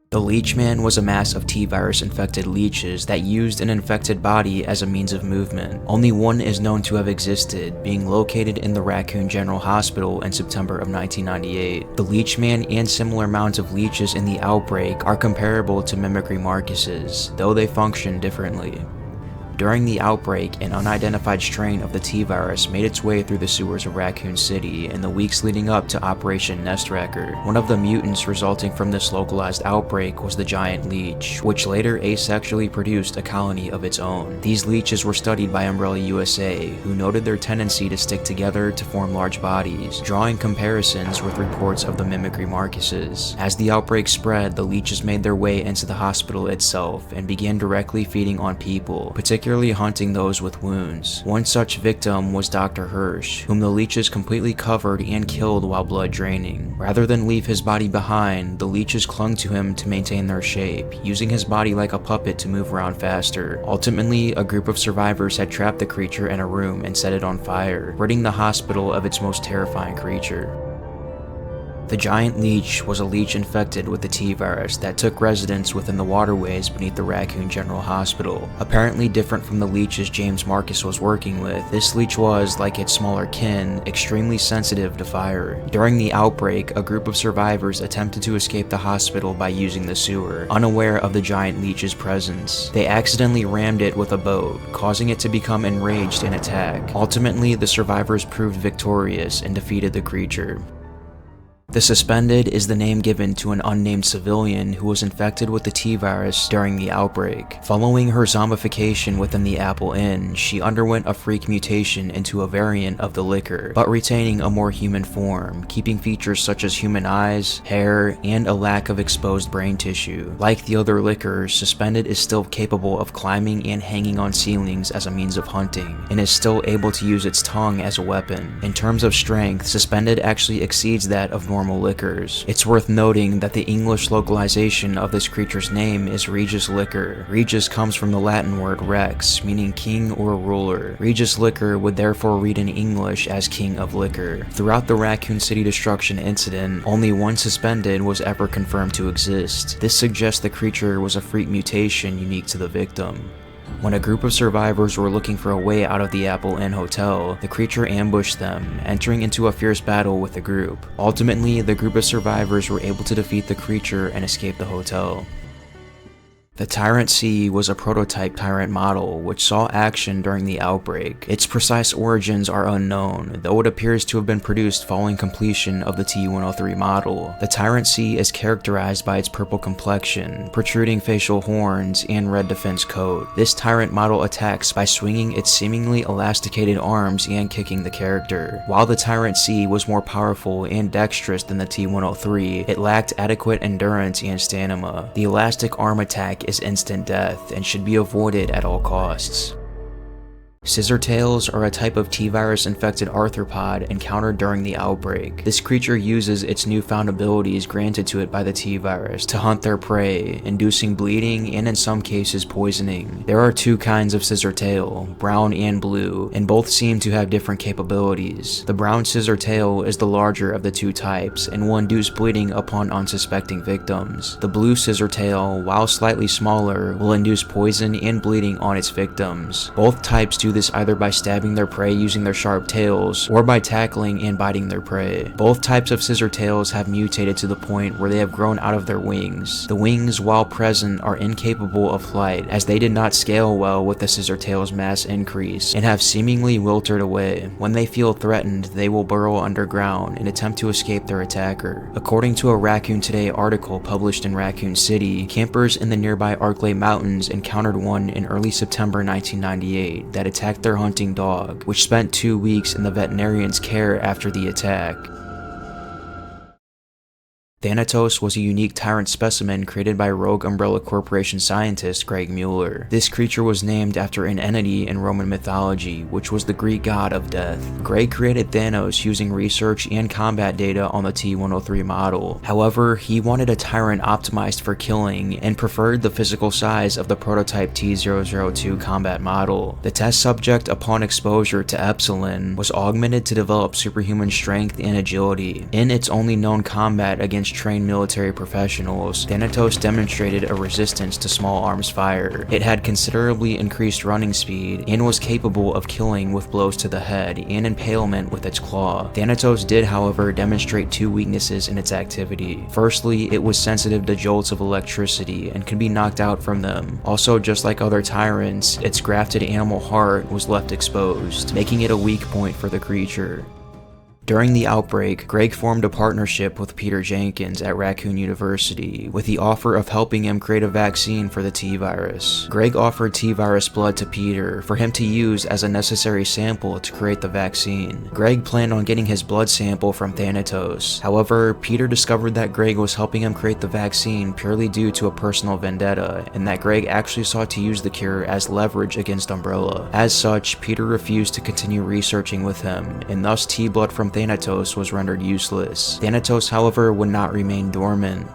The Leechman was a mass of T-virus infected leeches that used an infected body as a means of movement. Only one is known to have existed, being located in the Racoon General Hospital in September of 1998. The Leechman and similar mounds of leeches in the Outbreak are comparable to mimicry Marcus's, though they function differently. During the outbreak, an unidentified strain of the T-virus made its way through the sewers of Raccoon City in the weeks leading up to Operation Nestwrecker. One of the mutants resulting from this localized outbreak was the giant leech, which later asexually produced a colony of its own. These leeches were studied by Umbrella USA, who noted their tendency to stick together to form large bodies, drawing comparisons with reports of the mimicry Marcus's. As the outbreak spread, the leeches made their way into the hospital itself and began directly feeding on people, particularly hunting those with wounds. One such victim was Dr. Hirsch, whom the leeches completely covered and killed while blood draining. Rather than leave his body behind, the leeches clung to him to maintain their shape, using his body like a puppet to move around faster. Ultimately, a group of survivors had trapped the creature in a room and set it on fire, ridding the hospital of its most terrifying creature. The giant leech was a leech infected with the T-virus that took residence within the waterways beneath the Racoon General Hospital. Apparently different from the leeches James Marcus was working with, this leech was, like its smaller kin, extremely sensitive to fire. During the outbreak, a group of survivors attempted to escape the hospital by using the sewer, unaware of the giant leech's presence. They accidentally rammed it with a boat, causing it to become enraged and attack. Ultimately, the survivors proved victorious and defeated the creature. The Suspended is the name given to an unnamed civilian who was infected with the T-virus during the outbreak. Following her zombification within the Apple Inn, she underwent a freak mutation into a variant of the liquor, but retaining a more human form, keeping features such as human eyes, hair, and a lack of exposed brain tissue. Like the other liquors, Suspended is still capable of climbing and hanging on ceilings as a means of hunting, and is still able to use its tongue as a weapon. In terms of strength, Suspended actually exceeds that of normal liquors. It's worth noting that the English localization of this creature's name is Regus Liquor. Regus comes from the Latin word rex, meaning king or ruler. Regus Liquor would therefore read in English as King of Liquor. Throughout the Raccoon City destruction incident, only one Suspended was ever confirmed to exist. This suggests the creature was a freak mutation unique to the victim. When a group of survivors were looking for a way out of the Apple Inn Hotel, the creature ambushed them, entering into a fierce battle with the group. Ultimately, the group of survivors were able to defeat the creature and escape the hotel. The Tyrant C was a prototype Tyrant model which saw action during the outbreak. Its precise origins are unknown, though it appears to have been produced following completion of the T-103 model. The Tyrant C is characterized by its purple complexion, protruding facial horns, and red defense coat. This Tyrant model attacks by swinging its seemingly elasticated arms and kicking the character. While the Tyrant C was more powerful and dexterous than the T-103, it lacked adequate endurance and stamina. The elastic arm attack is instant death and should be avoided at all costs. Scissortails are a type of T-virus infected arthropod encountered during the outbreak. This creature uses its newfound abilities granted to it by the T-virus to hunt their prey, inducing bleeding and in some cases poisoning. There are two kinds of scissortail, brown and blue, and both seem to have different capabilities. The brown scissortail is the larger of the two types and will induce bleeding upon unsuspecting victims. The blue scissortail, while slightly smaller, will induce poison and bleeding on its victims. Both types do this either by stabbing their prey using their sharp tails, or by tackling and biting their prey. Both types of scissortails have mutated to the point where they have grown out of their wings. The wings, while present, are incapable of flight, as they did not scale well with the scissortail's mass increase, and have seemingly wilted away. When they feel threatened, they will burrow underground and attempt to escape their attacker. According to a Raccoon Today article published in Raccoon City, campers in the nearby Arklay Mountains encountered one in early September 1998 that attacked their hunting dog, which spent 2 weeks in the veterinarian's care after the attack. Thanatos was a unique tyrant specimen created by rogue Umbrella Corporation scientist Greg Mueller. This creature was named after an entity in Roman mythology, which was the Greek god of death. Greg created Thanos using research and combat data on the T-103 model. However, he wanted a tyrant optimized for killing and preferred the physical size of the prototype T-002 combat model. The test subject, upon exposure to Epsilon, was augmented to develop superhuman strength and agility. In its only known combat against trained military professionals, Thanatos demonstrated a resistance to small arms fire. It had considerably increased running speed and was capable of killing with blows to the head and impalement with its claw. Thanatos did, however, demonstrate two weaknesses in its activity. Firstly, it was sensitive to jolts of electricity and could be knocked out from them. Also, just like other tyrants, its grafted animal heart was left exposed, making it a weak point for the creature. During the outbreak, Greg formed a partnership with Peter Jenkins at Racoon University with the offer of helping him create a vaccine for the T-virus. Greg offered T-virus blood to Peter for him to use as a necessary sample to create the vaccine. Greg planned on getting his blood sample from Thanatos. However, Peter discovered that Greg was helping him create the vaccine purely due to a personal vendetta, and that Greg actually sought to use the cure as leverage against Umbrella. As such, Peter refused to continue researching with him, and thus T-blood from Thanatos was rendered useless. Thanatos, however, would not remain dormant.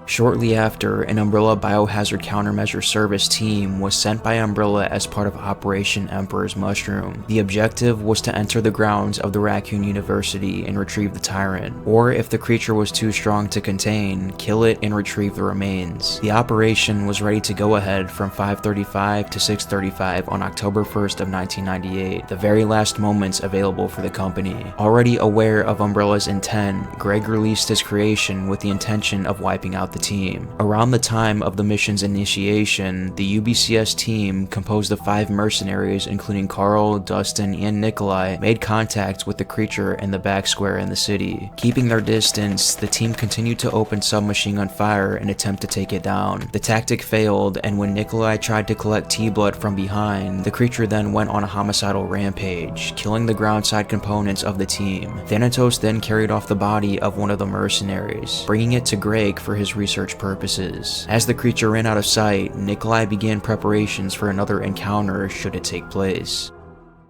Shortly after, an Umbrella Biohazard Countermeasure Service team was sent by Umbrella as part of Operation Emperor's Mushroom. The objective was to enter the grounds of the Racoon University and retrieve the tyrant, or if the creature was too strong to contain, kill it and retrieve the remains. The operation was ready to go ahead from 5:35 to 6:35 on October 1st of 1998, the very last moments available for the company. Already aware of Umbrella's intent, Greg released his creation with the intention of wiping out the team. Around the time of the mission's initiation, the UBCS team, composed of 5 mercenaries including Carl, Dustin, and Nikolai, made contact with the creature in the back square in the city. Keeping their distance, the team continued to open submachine gun fire in an attempt to take it down. The tactic failed, and when Nikolai tried to collect T-blood from behind, the creature then went on a homicidal rampage, killing the groundside components of the team. Thanatos then carried off the body of one of the mercenaries, bringing it to Greg for his research purposes. As the creature ran out of sight, Nikolai began preparations for another encounter should it take place.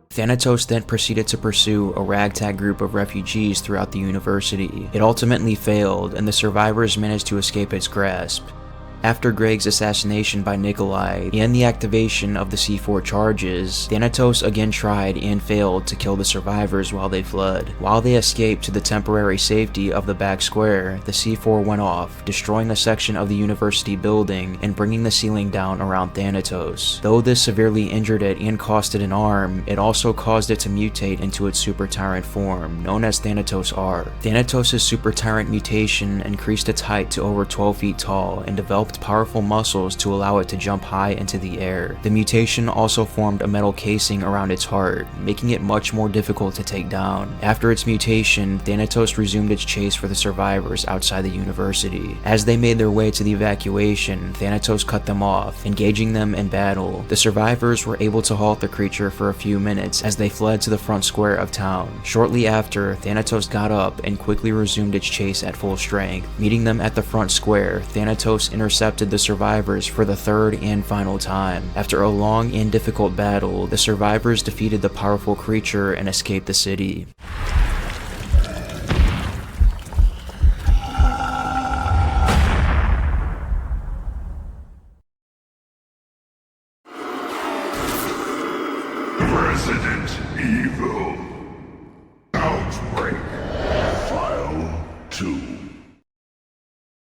Thanatos then proceeded to pursue a ragtag group of refugees throughout the university. It ultimately failed, and the survivors managed to escape its grasp. After Greg's assassination by Nikolai and the activation of the C4 charges, Thanatos again tried and failed to kill the survivors while they fled. While they escaped to the temporary safety of the back square, the C4 went off, destroying a section of the university building and bringing the ceiling down around Thanatos. Though this severely injured it and cost it an arm, it also caused it to mutate into its Super Tyrant form, known as Thanatos R. Thanatos' Super Tyrant mutation increased its height to over 12 feet tall and developed powerful muscles to allow it to jump high into the air. The mutation also formed a metal casing around its heart, making it much more difficult to take down. After its mutation, Thanatos resumed its chase for the survivors outside the university. As they made their way to the evacuation, Thanatos cut them off, engaging them in battle. The survivors were able to halt the creature for a few minutes as they fled to the front square of town. Shortly after, Thanatos got up and quickly resumed its chase at full strength. Meeting them at the front square, Thanatos intercepted the survivors for the third and final time. After a long and difficult battle, the survivors defeated the powerful creature and escaped the city. Resident Evil. Outbreak. File 2.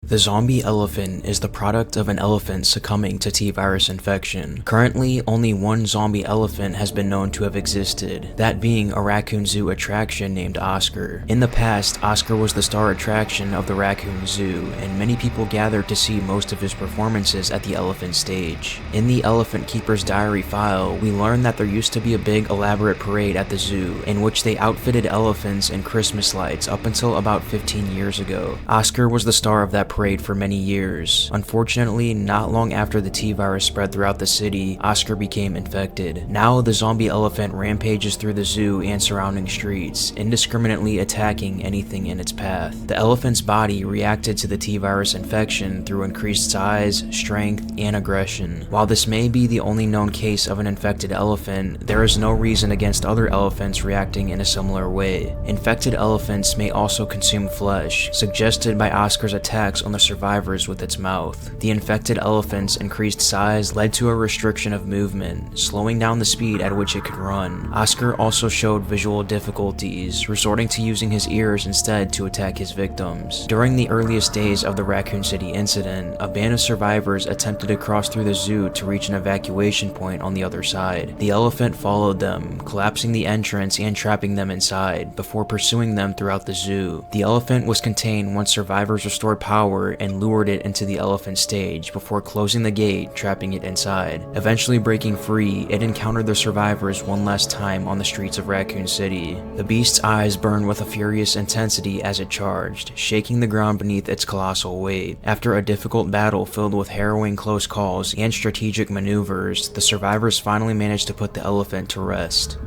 The zombie elephant is the product of an elephant succumbing to T-virus infection. Currently, only one zombie elephant has been known to have existed, that being a Raccoon Zoo attraction named Oscar. In the past, Oscar was the star attraction of the Raccoon Zoo, and many people gathered to see most of his performances at the elephant stage. In the Elephant Keeper's Diary file, we learn that there used to be a big elaborate parade at the zoo, in which they outfitted elephants in Christmas lights up until about 15 years ago. Oscar was the star of that parade operate for many years. Unfortunately, not long after the T-virus spread throughout the city, Oscar became infected. Now the zombie elephant rampages through the zoo and surrounding streets, indiscriminately attacking anything in its path. The elephant's body reacted to the T-virus infection through increased size, strength, and aggression. While this may be the only known case of an infected elephant, there is no reason against other elephants reacting in a similar way. Infected elephants may also consume flesh, suggested by Oscar's attacks on the survivors with its mouth. The infected elephant's increased size led to a restriction of movement, slowing down the speed at which it could run. Oscar also showed visual difficulties, resorting to using his ears instead to attack his victims. During the earliest days of the Raccoon City incident, a band of survivors attempted to cross through the zoo to reach an evacuation point on the other side. The elephant followed them, collapsing the entrance and trapping them inside, before pursuing them throughout the zoo. The elephant was contained once survivors restored power and lured it into the elephant stage before closing the gate, trapping it inside. Eventually breaking free, it encountered the survivors one last time on the streets of Raccoon City. The beast's eyes burned with a furious intensity as it charged, shaking the ground beneath its colossal weight. After a difficult battle filled with harrowing close calls and strategic maneuvers, the survivors finally managed to put the elephant to rest.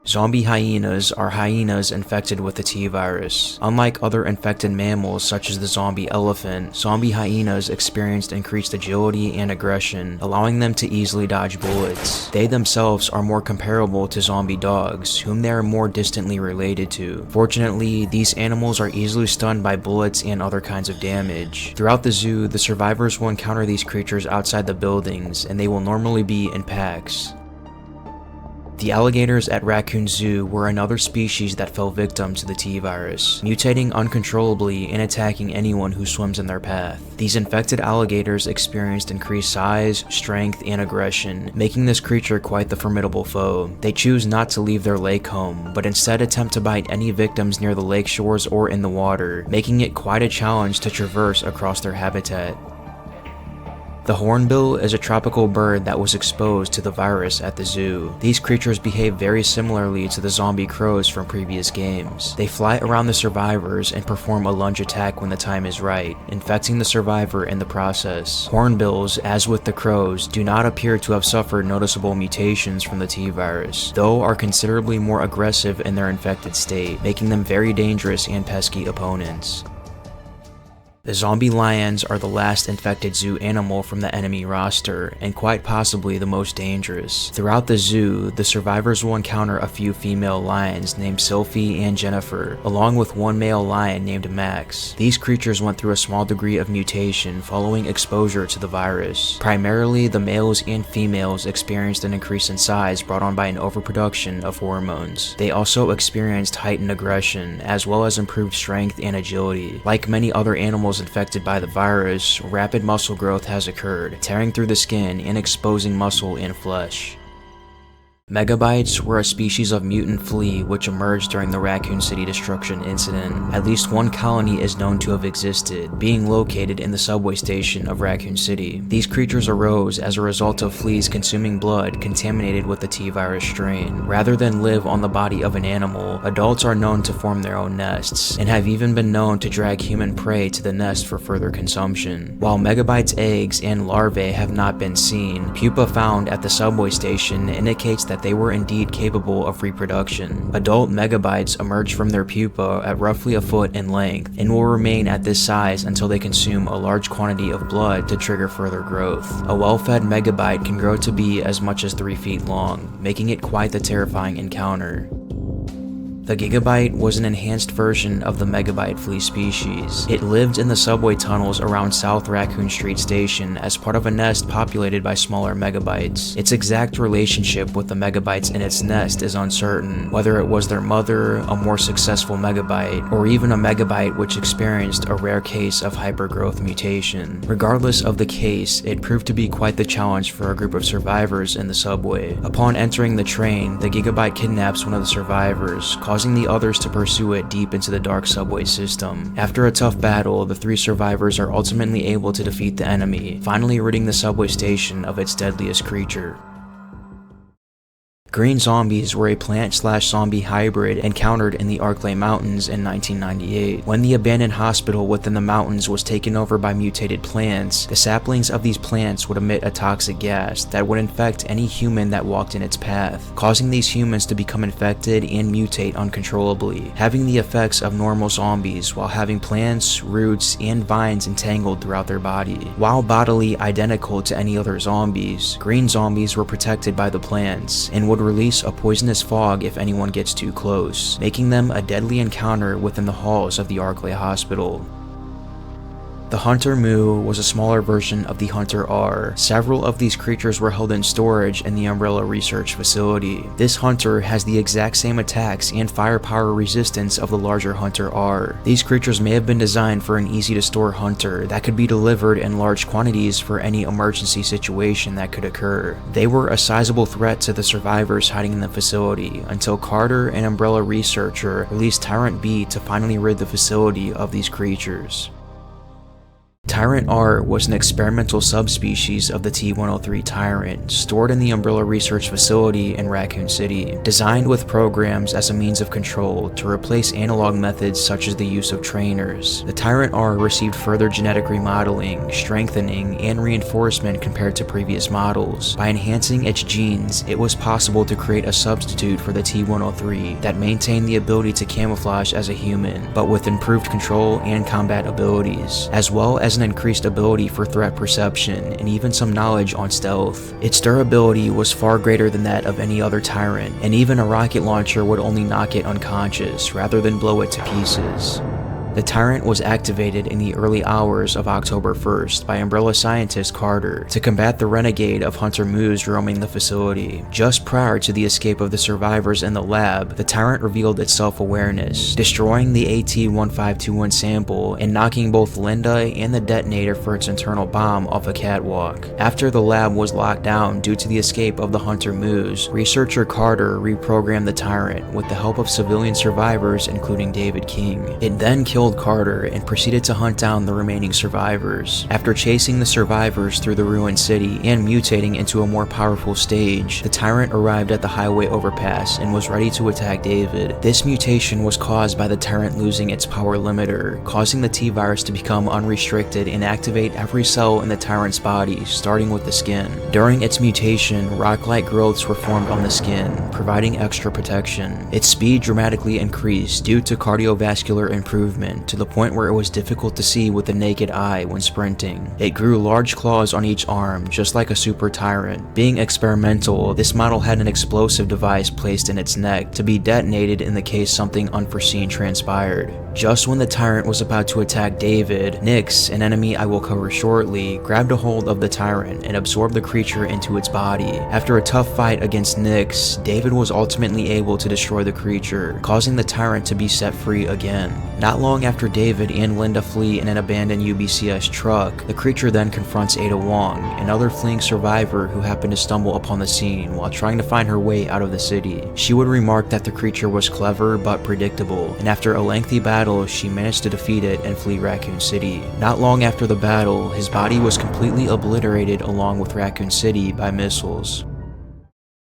Zombie hyenas are hyenas infected with the T-virus. Unlike other infected mammals such as the zombie elephant, zombie hyenas experienced increased agility and aggression, allowing them to easily dodge bullets. They themselves are more comparable to zombie dogs, whom they are more distantly related to. Fortunately, these animals are easily stunned by bullets and other kinds of damage. Throughout the zoo, the survivors will encounter these creatures outside the buildings, and they will normally be in packs. The alligators at Raccoon Zoo were another species that fell victim to the T-virus, mutating uncontrollably and attacking anyone who swims in their path. These infected alligators experienced increased size, strength, and aggression, making this creature quite the formidable foe. They choose not to leave their lake home, but instead attempt to bite any victims near the lake shores or in the water, making it quite a challenge to traverse across their habitat. The hornbill is a tropical bird that was exposed to the virus at the zoo. These creatures behave very similarly to the zombie crows from previous games. They fly around the survivors and perform a lunge attack when the time is right, infecting the survivor in the process. Hornbills, as with the crows, do not appear to have suffered noticeable mutations from the T-virus, though are considerably more aggressive in their infected state, making them very dangerous and pesky opponents. The zombie lions are the last infected zoo animal from the enemy roster, and quite possibly the most dangerous. Throughout the zoo, the survivors will encounter a few female lions named Sylphie and Jennifer, along with one male lion named Max. These creatures went through a small degree of mutation following exposure to the virus. Primarily, the males and females experienced an increase in size brought on by an overproduction of hormones. They also experienced heightened aggression, as well as improved strength and agility. Like many other animals infected by the virus, rapid muscle growth has occurred, tearing through the skin and exposing muscle and flesh. Megabytes were a species of mutant flea which emerged during the Raccoon City destruction incident. At least one colony is known to have existed, being located in the subway station of Raccoon City. These creatures arose as a result of fleas consuming blood contaminated with the T-virus strain. Rather than live on the body of an animal, adults are known to form their own nests, and have even been known to drag human prey to the nest for further consumption. While Megabytes' eggs and larvae have not been seen, pupa found at the subway station indicates that they were indeed capable of reproduction. Adult megabytes emerge from their pupa at roughly a foot in length, and will remain at this size until they consume a large quantity of blood to trigger further growth. A well-fed megabyte can grow to be as much as 3 feet long, making it quite the terrifying encounter. The Gigabyte was an enhanced version of the Megabyte flea species. It lived in the subway tunnels around South Raccoon Street Station as part of a nest populated by smaller megabytes. Its exact relationship with the megabytes in its nest is uncertain, whether it was their mother, a more successful megabyte, or even a megabyte which experienced a rare case of hypergrowth mutation. Regardless of the case, it proved to be quite the challenge for a group of survivors in the subway. Upon entering the train, the Gigabyte kidnaps one of the survivors, causing the others to pursue it deep into the dark subway system. After a tough battle, the 3 survivors are ultimately able to defeat the enemy, finally ridding the subway station of its deadliest creature. Green zombies were a plant-slash-zombie hybrid encountered in the Arklay Mountains in 1998. When the abandoned hospital within the mountains was taken over by mutated plants, the saplings of these plants would emit a toxic gas that would infect any human that walked in its path, causing these humans to become infected and mutate uncontrollably, having the effects of normal zombies while having plants, roots, and vines entangled throughout their body. While bodily identical to any other zombies, green zombies were protected by the plants and would release a poisonous fog if anyone gets too close, making them a deadly encounter within the halls of the Arklay Hospital. The Hunter Mu was a smaller version of the Hunter R. Several of these creatures were held in storage in the Umbrella Research Facility. This Hunter has the exact same attacks and firepower resistance of the larger Hunter R. These creatures may have been designed for an easy-to-store Hunter that could be delivered in large quantities for any emergency situation that could occur. They were a sizable threat to the survivors hiding in the facility until Carter, an Umbrella researcher, released Tyrant B to finally rid the facility of these creatures. Tyrant R was an experimental subspecies of the T-103 Tyrant, stored in the Umbrella Research Facility in Racoon City, designed with programs as a means of control to replace analog methods such as the use of trainers. The Tyrant R received further genetic remodeling, strengthening, and reinforcement compared to previous models. By enhancing its genes, it was possible to create a substitute for the T-103 that maintained the ability to camouflage as a human, but with improved control and combat abilities, as well as an increased ability for threat perception and even some knowledge on stealth. Its durability was far greater than that of any other Tyrant, and even a rocket launcher would only knock it unconscious rather than blow it to pieces. The Tyrant was activated in the early hours of October 1st by Umbrella scientist Carter to combat the renegade of Hunter Moos roaming the facility. Just prior to the escape of the survivors in the lab, the Tyrant revealed its self-awareness, destroying the AT-1521 sample and knocking both Linda and the detonator for its internal bomb off a catwalk. After the lab was locked down due to the escape of the Hunter Moos, researcher Carter reprogrammed the Tyrant with the help of civilian survivors including David King. It then killed Carter and proceeded to hunt down the remaining survivors. After chasing the survivors through the ruined city and mutating into a more powerful stage, the Tyrant arrived at the highway overpass and was ready to attack David. This mutation was caused by the Tyrant losing its power limiter, causing the T-virus to become unrestricted and activate every cell in the Tyrant's body, starting with the skin. During its mutation, rock-like growths were formed on the skin, providing extra protection. Its speed dramatically increased due to cardiovascular improvement, to the point where it was difficult to see with the naked eye when sprinting. It grew large claws on each arm, just like a super Tyrant. Being experimental, this model had an explosive device placed in its neck to be detonated in the case something unforeseen transpired. Just when the Tyrant was about to attack David, Nyx, an enemy I will cover shortly, grabbed a hold of the Tyrant and absorbed the creature into its body. After a tough fight against Nyx, David was ultimately able to destroy the creature, causing the Tyrant to be set free again. Not long after David and Linda flee in an abandoned UBCS truck, the creature then confronts Ada Wong, another fleeing survivor who happened to stumble upon the scene while trying to find her way out of the city. She would remark that the creature was clever but predictable, and after a lengthy battle, she managed to defeat it and flee Racoon City. Not long after the battle, his body was completely obliterated along with Racoon City by missiles.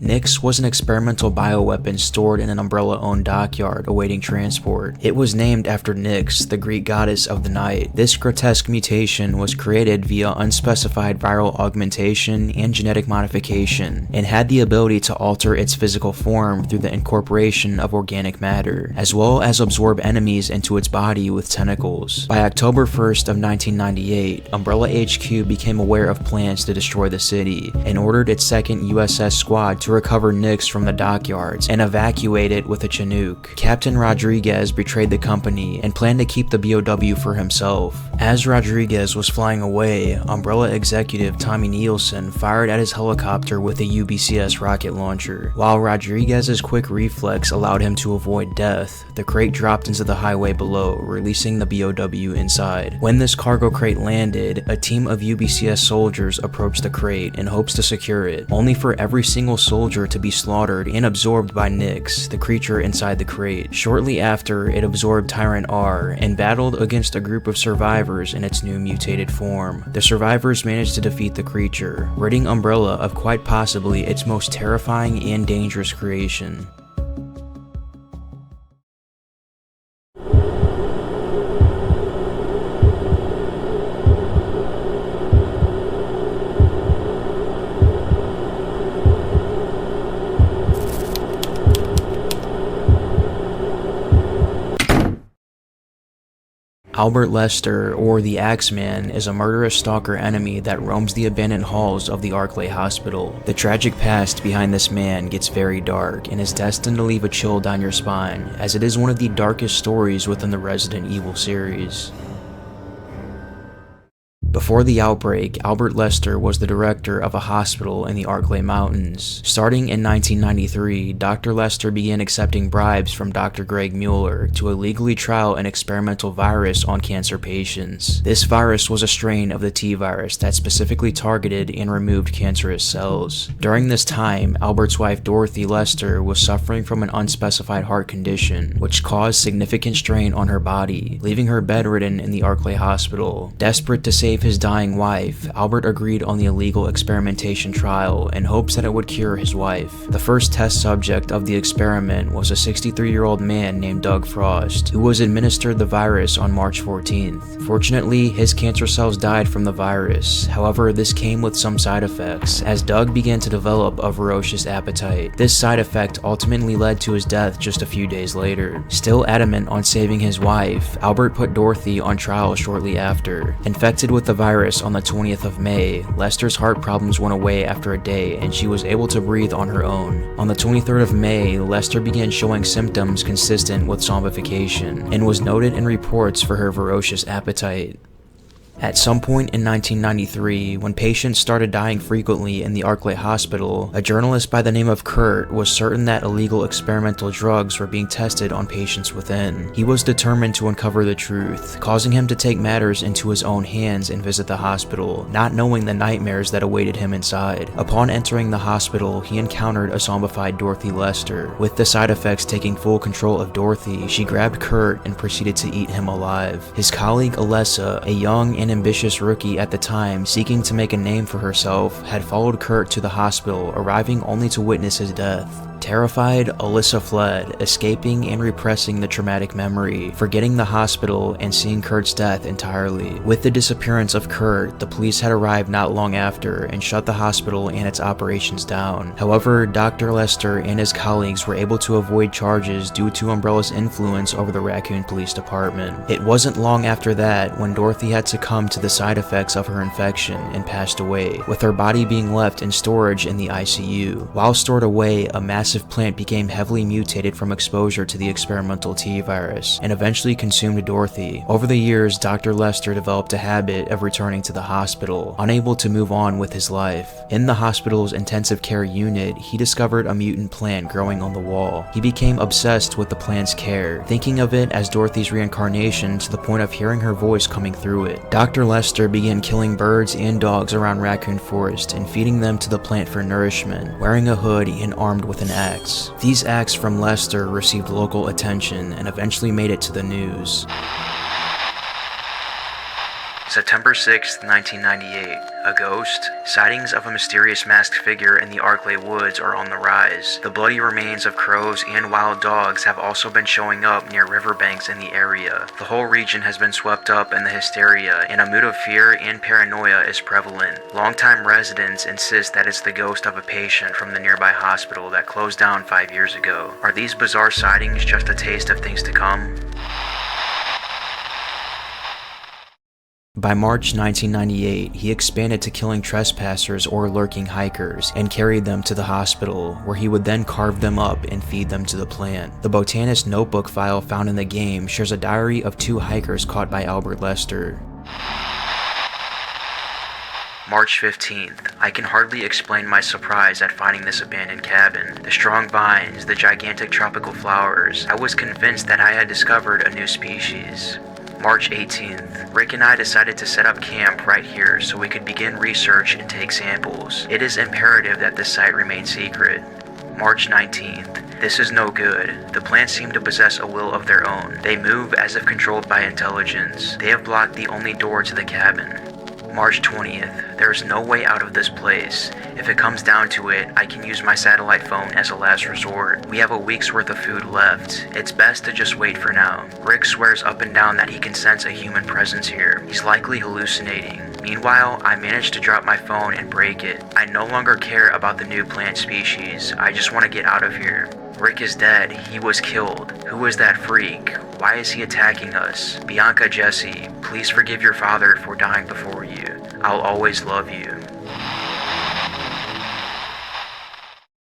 Nyx was an experimental bioweapon stored in an Umbrella-owned dockyard awaiting transport. It was named after Nyx, the Greek goddess of the night. This grotesque mutation was created via unspecified viral augmentation and genetic modification, and had the ability to alter its physical form through the incorporation of organic matter, as well as absorb enemies into its body with tentacles. By October 1st of 1998, Umbrella HQ became aware of plans to destroy the city, and ordered its 2nd USS squad to recover Nyx from the dockyards and evacuate it with a Chinook. Captain Rodriguez betrayed the company and planned to keep the BOW for himself. As Rodriguez was flying away, Umbrella executive Tommy Nielsen fired at his helicopter with a UBCS rocket launcher. While Rodriguez's quick reflex allowed him to avoid death, the crate dropped into the highway below, releasing the BOW inside. When this cargo crate landed, a team of UBCS soldiers approached the crate in hopes to secure it, only for every single soldier soldier to be slaughtered and absorbed by Nyx, the creature inside the crate. Shortly after, it absorbed Tyrant R and battled against a group of survivors in its new mutated form. The survivors managed to defeat the creature, ridding Umbrella of quite possibly its most terrifying and dangerous creation. Albert Lester, or the Axeman, is a murderous stalker enemy that roams the abandoned halls of the Arklay Hospital. The tragic past behind this man gets very dark and is destined to leave a chill down your spine, as it is one of the darkest stories within the Resident Evil series. Before the outbreak, Albert Lester was the director of a hospital in the Arklay Mountains. Starting in 1993, Dr. Lester began accepting bribes from Dr. Greg Mueller to illegally trial an experimental virus on cancer patients. This virus was a strain of the T-virus that specifically targeted and removed cancerous cells. During this time, Albert's wife Dorothy Lester was suffering from an unspecified heart condition, which caused significant strain on her body, leaving her bedridden in the Arklay Hospital. Desperate to save his dying wife, Albert agreed on the illegal experimentation trial in hopes that it would cure his wife. The first test subject of the experiment was a 63-year-old man named Doug Frost, who was administered the virus on March 14th. Fortunately, his cancer cells died from the virus. However, this came with some side effects, as Doug began to develop a ferocious appetite. This side effect ultimately led to his death just a few days later. Still adamant on saving his wife, Albert put Dorothy on trial shortly after. Infected with the virus on the 20th of May, Lester's heart problems went away after a day and she was able to breathe on her own. On the 23rd of May, Lester began showing symptoms consistent with zombification and was noted in reports for her ferocious appetite. At some point in 1993, when patients started dying frequently in the Arklay Hospital, a journalist by the name of Kurt was certain that illegal experimental drugs were being tested on patients within. He was determined to uncover the truth, causing him to take matters into his own hands and visit the hospital, not knowing the nightmares that awaited him inside. Upon entering the hospital, he encountered a zombified Dorothy Lester. With the side effects taking full control of Dorothy, she grabbed Kurt and proceeded to eat him alive. His colleague Alessa, a young and ambitious rookie at the time seeking to make a name for herself, had followed Kurt to the hospital, arriving only to witness his death. Terrified, Alyssa fled, escaping and repressing the traumatic memory, forgetting the hospital and seeing Kurt's death entirely. With the disappearance of Kurt, the police had arrived not long after and shut the hospital and its operations down. However, Dr. Lester and his colleagues were able to avoid charges due to Umbrella's influence over the Racoon Police Department. It wasn't long after that when Dorothy had succumbed to the side effects of her infection and passed away, with her body being left in storage in the ICU. While stored away, a massive plant became heavily mutated from exposure to the experimental T-virus and eventually consumed Dorothy. Over the years, Dr. Lester developed a habit of returning to the hospital, unable to move on with his life. In the hospital's intensive care unit, he discovered a mutant plant growing on the wall. He became obsessed with the plant's care, thinking of it as Dorothy's reincarnation to the point of hearing her voice coming through it. Dr. Lester began killing birds and dogs around Racoon Forest and feeding them to the plant for nourishment, wearing a hood and armed with an axe. These acts from Lester received local attention and eventually made it to the news. September 6, 1998. A ghost? Sightings of a mysterious masked figure in the Arklay woods are on the rise. The bloody remains of crows and wild dogs have also been showing up near riverbanks in the area. The whole region has been swept up in the hysteria, and a mood of fear and paranoia is prevalent. Longtime residents insist that it's the ghost of a patient from the nearby hospital that closed down 5 years ago. Are these bizarre sightings just a taste of things to come? By March 1998, he expanded to killing trespassers or lurking hikers and carried them to the hospital, where he would then carve them up and feed them to the plant. The botanist notebook file found in the game shares a diary of 2 hikers caught by Albert Lester. March 15th. I can hardly explain my surprise at finding this abandoned cabin. The strong vines, the gigantic tropical flowers. I was convinced that I had discovered a new species. March 18th, Rick and I decided to set up camp right here so we could begin research and take samples. It is imperative that this site remain secret. March 19th, this is no good. The plants seem to possess a will of their own. They move as if controlled by intelligence. They have blocked the only door to the cabin. March 20th, there is no way out of this place. If it comes down to it, I can use my satellite phone as a last resort. We have a week's worth of food left. It's best to just wait for now. Rick swears up and down that he can sense a human presence here. He's likely hallucinating. Meanwhile, I managed to drop my phone and break it. I no longer care about the new plant species. I just want to get out of here. Rick is dead. He was killed. Who is that freak? Why is he attacking us? Bianca, Jesse, please forgive your father for dying before you. I'll always love you.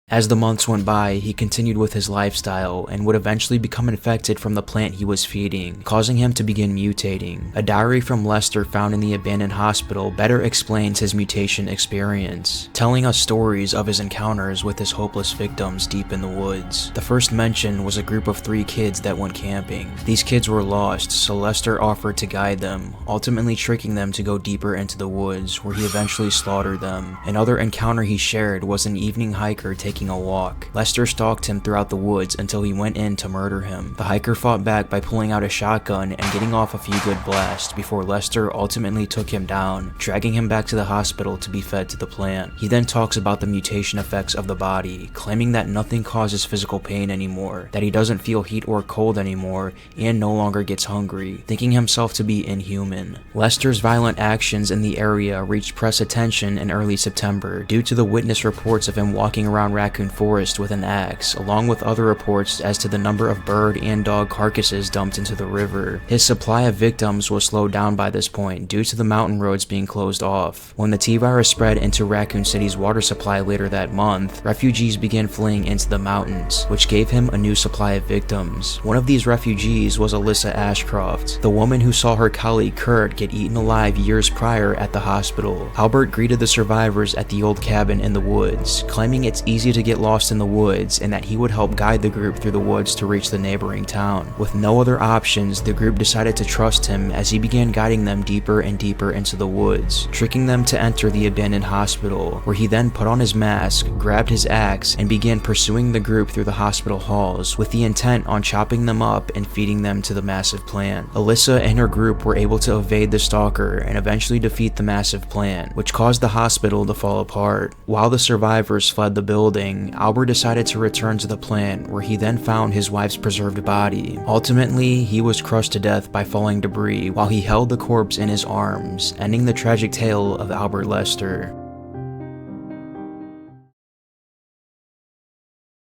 As the months went by, he continued with his lifestyle and would eventually become infected from the plant he was feeding, causing him to begin mutating. A diary from Lester found in the abandoned hospital better explains his mutation experience, telling us stories of his encounters with his hopeless victims deep in the woods. The first mention was a group of 3 kids that went camping. These kids were lost, so Lester offered to guide them, ultimately tricking them to go deeper into the woods, where he eventually slaughtered them. Another encounter he shared was an evening hiker taking a walk. Lester stalked him throughout the woods until he went in to murder him. The hiker fought back by pulling out a shotgun and getting off a few good blasts before Lester ultimately took him down, dragging him back to the hospital to be fed to the plant. He then talks about the mutation effects of the body, claiming that nothing causes physical pain anymore, that he doesn't feel heat or cold anymore, and no longer gets hungry, thinking himself to be inhuman. Lester's violent actions in the area reached press attention in early September due to the witness reports of him walking around Racoon Forest with an axe, along with other reports as to the number of bird and dog carcasses dumped into the river. His supply of victims was slowed down by this point due to the mountain roads being closed off. When the T-virus spread into Raccoon City's water supply later that month, refugees began fleeing into the mountains, which gave him a new supply of victims. One of these refugees was Alyssa Ashcroft, the woman who saw her colleague Kurt get eaten alive years prior at the hospital. Albert greeted the survivors at the old cabin in the woods, claiming it's easy to get lost in the woods and that he would help guide the group through the woods to reach the neighboring town. With no other options, the group decided to trust him as he began guiding them deeper and deeper into the woods, tricking them to enter the abandoned hospital, where he then put on his mask, grabbed his axe, and began pursuing the group through the hospital halls with the intent on chopping them up and feeding them to the massive plant. Alyssa and her group were able to evade the stalker and eventually defeat the massive plant, which caused the hospital to fall apart. While the survivors fled the building, Albert decided to return to the plant, where he then found his wife's preserved body. Ultimately, he was crushed to death by falling debris while he held the corpse in his arms, ending the tragic tale of Albert Lester.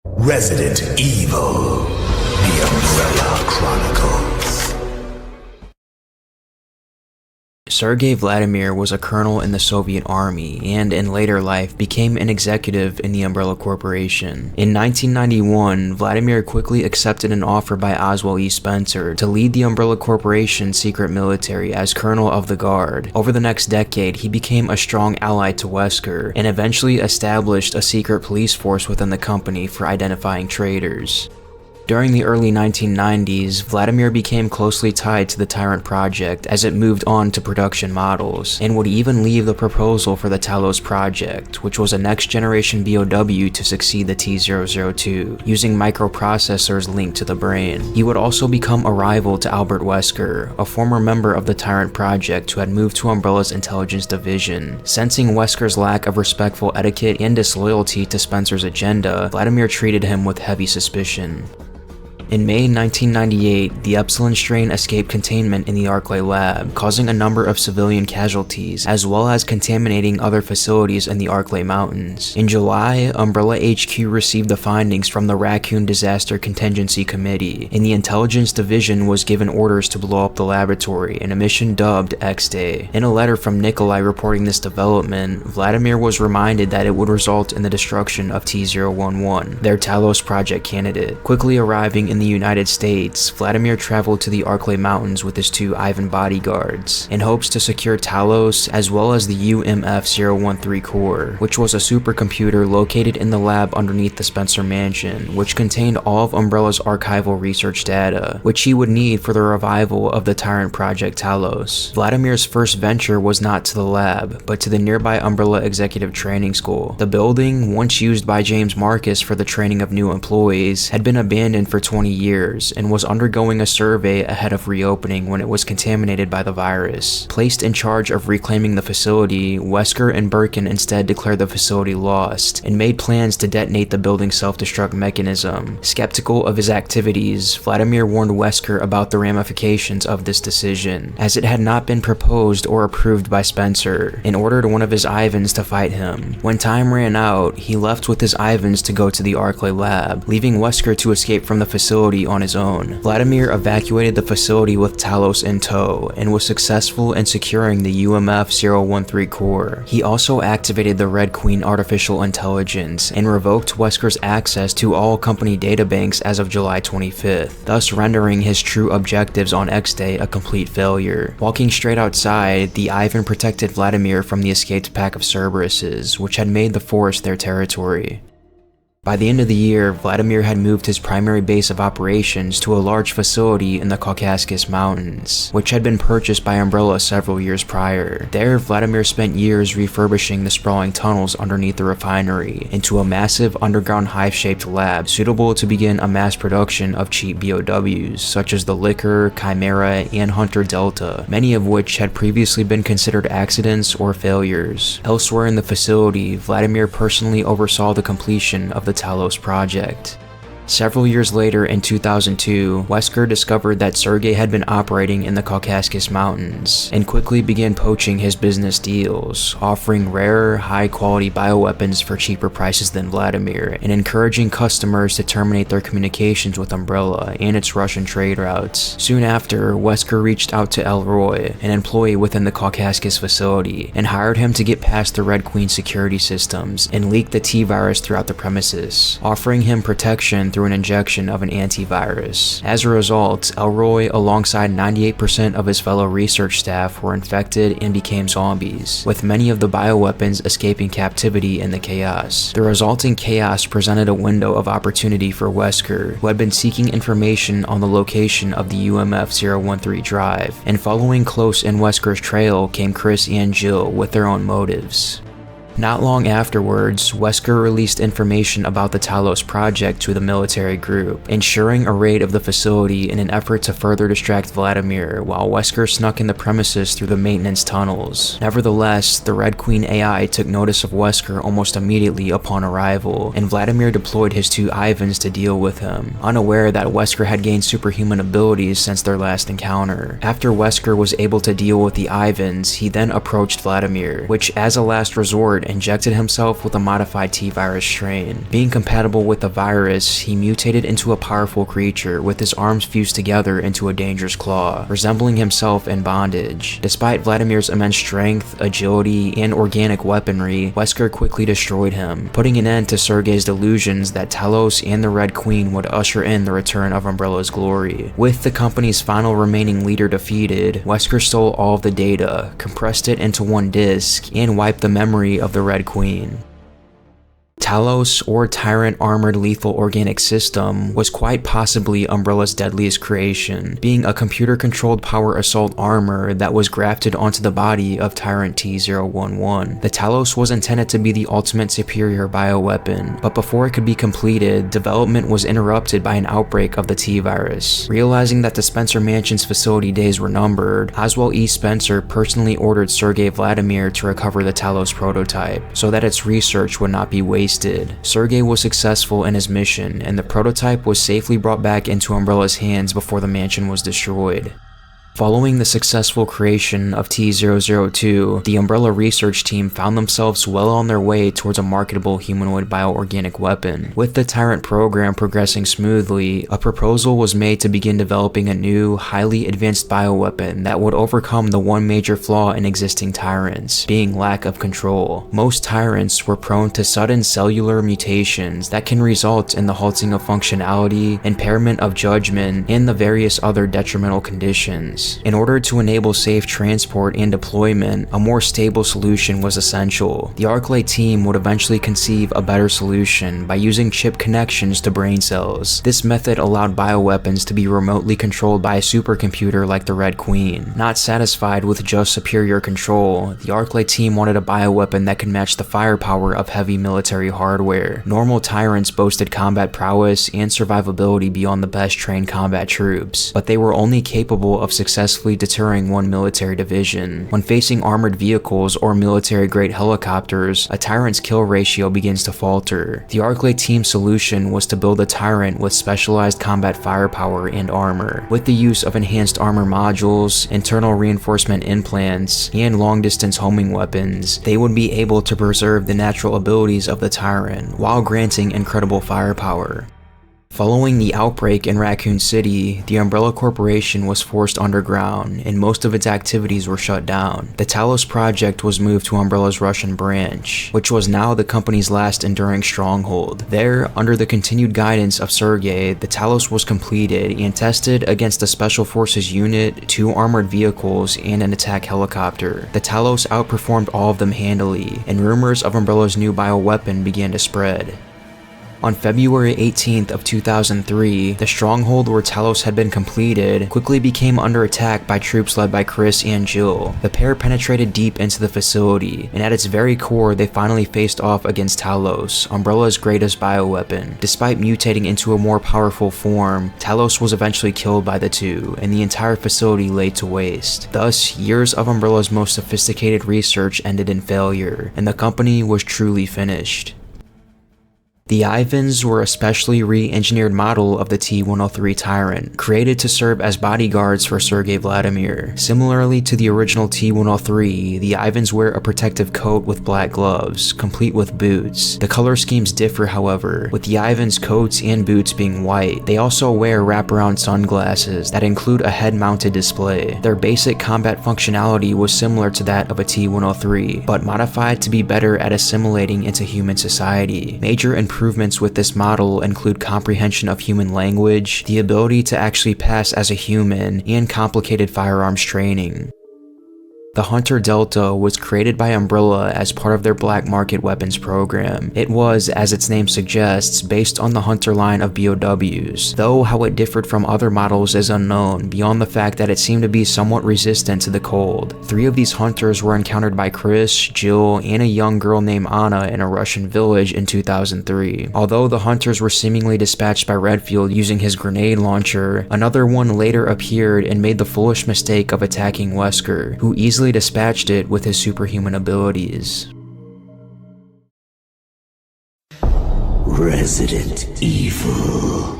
Resident Evil, The Umbrella Chronicles. Sergei Vladimir was a colonel in the Soviet Army and in later life became an executive in the Umbrella Corporation. In 1991, Vladimir quickly accepted an offer by Oswald E. Spencer to lead the Umbrella Corporation's secret military as colonel of the Guard. Over the next decade, he became a strong ally to Wesker and eventually established a secret police force within the company for identifying traitors. During the early 1990s, Vladimir became closely tied to the Tyrant project as it moved on to production models, and would even leave the proposal for the Talos project, which was a next-generation BOW to succeed the T-002, using microprocessors linked to the brain. He would also become a rival to Albert Wesker, a former member of the Tyrant project who had moved to Umbrella's intelligence division. Sensing Wesker's lack of respectful etiquette and disloyalty to Spencer's agenda, Vladimir treated him with heavy suspicion. In May 1998, the Epsilon strain escaped containment in the Arclay lab, causing a number of civilian casualties, as well as contaminating other facilities in the Arclay Mountains. In July, Umbrella HQ received the findings from the Racoon Disaster Contingency Committee, and the Intelligence Division was given orders to blow up the laboratory in a mission dubbed X-Day. In a letter from Nikolai reporting this development, Vladimir was reminded that it would result in the destruction of T-011, their Talos project candidate, quickly arriving in the United States, Vladimir traveled to the Arklay Mountains with his 2 Ivan bodyguards in hopes to secure Talos as well as the UMF-013 core, which was a supercomputer located in the lab underneath the Spencer Mansion, which contained all of Umbrella's archival research data, which he would need for the revival of the Tyrant Project Talos. Vladimir's first venture was not to the lab, but to the nearby Umbrella Executive Training School. The building, once used by James Marcus for the training of new employees, had been abandoned for 20 years and was undergoing a survey ahead of reopening when it was contaminated by the virus. Placed in charge of reclaiming the facility, Wesker and Birkin instead declared the facility lost and made plans to detonate the building's self-destruct mechanism. Skeptical of his activities, Vladimir warned Wesker about the ramifications of this decision, as it had not been proposed or approved by Spencer, and ordered one of his Ivans to fight him. When time ran out, he left with his Ivans to go to the Arklay lab, leaving Wesker to escape from the facility on his own. Vladimir evacuated the facility with Talos in tow and was successful in securing the UMF-013 core. He also activated the Red Queen artificial intelligence and revoked Wesker's access to all company databanks as of July 25th, thus rendering his true objectives on X-Day a complete failure. Walking straight outside, the Ivan protected Vladimir from the escaped pack of Cerberuses, which had made the forest their territory. By the end of the year, Vladimir had moved his primary base of operations to a large facility in the Caucasus Mountains, which had been purchased by Umbrella several years prior. There, Vladimir spent years refurbishing the sprawling tunnels underneath the refinery into a massive underground hive-shaped lab suitable to begin a mass production of cheap BOWs, such as the Liquor, Chimera, and Hunter Delta, many of which had previously been considered accidents or failures. Elsewhere in the facility, Vladimir personally oversaw the completion of the Talos project. Several years later, in 2002, Wesker discovered that Sergei had been operating in the Caucasus Mountains, and quickly began poaching his business deals, offering rare, high-quality bioweapons for cheaper prices than Vladimir, and encouraging customers to terminate their communications with Umbrella and its Russian trade routes. Soon after, Wesker reached out to Elroy, an employee within the Caucasus facility, and hired him to get past the Red Queen security systems and leak the T-virus throughout the premises, offering him protection through an injection of an antivirus. As a result, Elroy, alongside 98% of his fellow research staff, were infected and became zombies, with many of the bioweapons escaping captivity in the chaos. The resulting chaos presented a window of opportunity for Wesker, who had been seeking information on the location of the UMF-013 drive, and following close in Wesker's trail came Chris and Jill with their own motives. Not long afterwards, Wesker released information about the Talos project to the military group, ensuring a raid of the facility in an effort to further distract Vladimir, while Wesker snuck in the premises through the maintenance tunnels. Nevertheless, the Red Queen AI took notice of Wesker almost immediately upon arrival, and Vladimir deployed his 2 Ivans to deal with him, unaware that Wesker had gained superhuman abilities since their last encounter. After Wesker was able to deal with the Ivans, he then approached Vladimir, which as a last resort injected himself with a modified T-virus strain. Being compatible with the virus, he mutated into a powerful creature with his arms fused together into a dangerous claw, resembling himself in bondage. Despite Vladimir's immense strength, agility, and organic weaponry, Wesker quickly destroyed him, putting an end to Sergei's delusions that Talos and the Red Queen would usher in the return of Umbrella's glory. With the company's final remaining leader defeated, Wesker stole all of the data, compressed it into one disk, and wiped the memory of the Red Queen. Talos, or Tyrant Armored Lethal Organic System, was quite possibly Umbrella's deadliest creation, being a computer-controlled power assault armor that was grafted onto the body of Tyrant T-011. The Talos was intended to be the ultimate superior bioweapon, but before it could be completed, development was interrupted by an outbreak of the T-virus. Realizing that the Spencer Mansion's facility days were numbered, Oswald E. Spencer personally ordered Sergei Vladimir to recover the Talos prototype, so that its research would not be wasted. Sergei was successful in his mission, and the prototype was safely brought back into Umbrella's hands before the mansion was destroyed. Following the successful creation of T-002, the Umbrella research team found themselves well on their way towards a marketable humanoid bioorganic weapon. With the Tyrant program progressing smoothly, a proposal was made to begin developing a new, highly advanced bioweapon that would overcome the one major flaw in existing Tyrants, being lack of control. Most Tyrants were prone to sudden cellular mutations that can result in the halting of functionality, impairment of judgment, and the various other detrimental conditions. In order to enable safe transport and deployment, a more stable solution was essential. The Arclight team would eventually conceive a better solution by using chip connections to brain cells. This method allowed bioweapons to be remotely controlled by a supercomputer like the Red Queen. Not satisfied with just superior control, the Arclight team wanted a bioweapon that could match the firepower of heavy military hardware. Normal Tyrants boasted combat prowess and survivability beyond the best trained combat troops, but they were only capable of successfully deterring one military division. When facing armored vehicles or military-grade helicopters, a Tyrant's kill ratio begins to falter. The Arclight team's solution was to build a Tyrant with specialized combat firepower and armor. With the use of enhanced armor modules, internal reinforcement implants, and long-distance homing weapons, they would be able to preserve the natural abilities of the Tyrant while granting incredible firepower. Following the outbreak in Racoon City, the Umbrella Corporation was forced underground, and most of its activities were shut down. The Talos project was moved to Umbrella's Russian branch, which was now the company's last enduring stronghold. There, under the continued guidance of Sergei, the Talos was completed and tested against a Special Forces unit, 2 armored vehicles, and an attack helicopter. The Talos outperformed all of them handily, and rumors of Umbrella's new bioweapon began to spread. On February 18th of 2003, the stronghold where Talos had been completed quickly became under attack by troops led by Chris and Jill. The pair penetrated deep into the facility, and at its very core they finally faced off against Talos, Umbrella's greatest bioweapon. Despite mutating into a more powerful form, Talos was eventually killed by the two, and the entire facility laid to waste. Thus, years of Umbrella's most sophisticated research ended in failure, and the company was truly finished. The Ivans were a specially re-engineered model of the T-103 Tyrant, created to serve as bodyguards for Sergei Vladimir. Similarly to the original T-103, the Ivans wear a protective coat with black gloves, complete with boots. The color schemes differ, however, with the Ivans' coats and boots being white. They also wear wraparound sunglasses that include a head-mounted display. Their basic combat functionality was similar to that of a T-103, but modified to be better at assimilating into human society. Major improvements with this model include comprehension of human language, the ability to actually pass as a human, and complicated firearms training. The Hunter Delta was created by Umbrella as part of their black market weapons program. It was, as its name suggests, based on the Hunter line of BOWs, though how it differed from other models is unknown, beyond the fact that it seemed to be somewhat resistant to the cold. 3 of these Hunters were encountered by Chris, Jill, and a young girl named Anna in a Russian village in 2003. Although the Hunters were seemingly dispatched by Redfield using his grenade launcher, another one later appeared and made the foolish mistake of attacking Wesker, who easily dispatched it with his superhuman abilities. Resident Evil.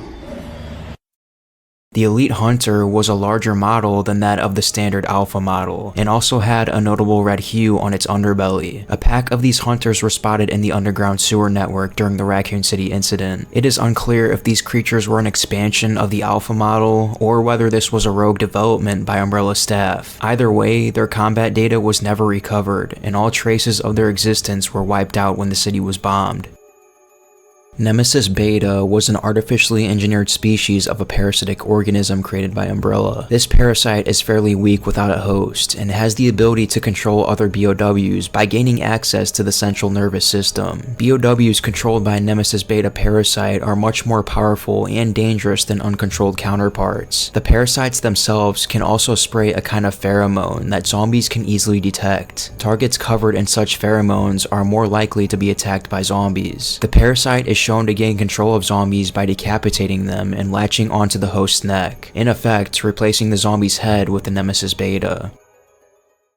The Elite Hunter was a larger model than that of the standard Alpha model, and also had a notable red hue on its underbelly. A pack of these Hunters were spotted in the underground sewer network during the Racoon City incident. It is unclear if these creatures were an expansion of the Alpha model, or whether this was a rogue development by Umbrella staff. Either way, their combat data was never recovered, and all traces of their existence were wiped out when the city was bombed. Nemesis Beta was an artificially engineered species of a parasitic organism created by Umbrella. This parasite is fairly weak without a host, and has the ability to control other BOWs by gaining access to the central nervous system. BOWs controlled by a Nemesis Beta parasite are much more powerful and dangerous than uncontrolled counterparts. The parasites themselves can also spray a kind of pheromone that zombies can easily detect. Targets covered in such pheromones are more likely to be attacked by zombies. The parasite is shown to gain control of zombies by decapitating them and latching onto the host's neck, in effect replacing the zombie's head with the Nemesis Beta.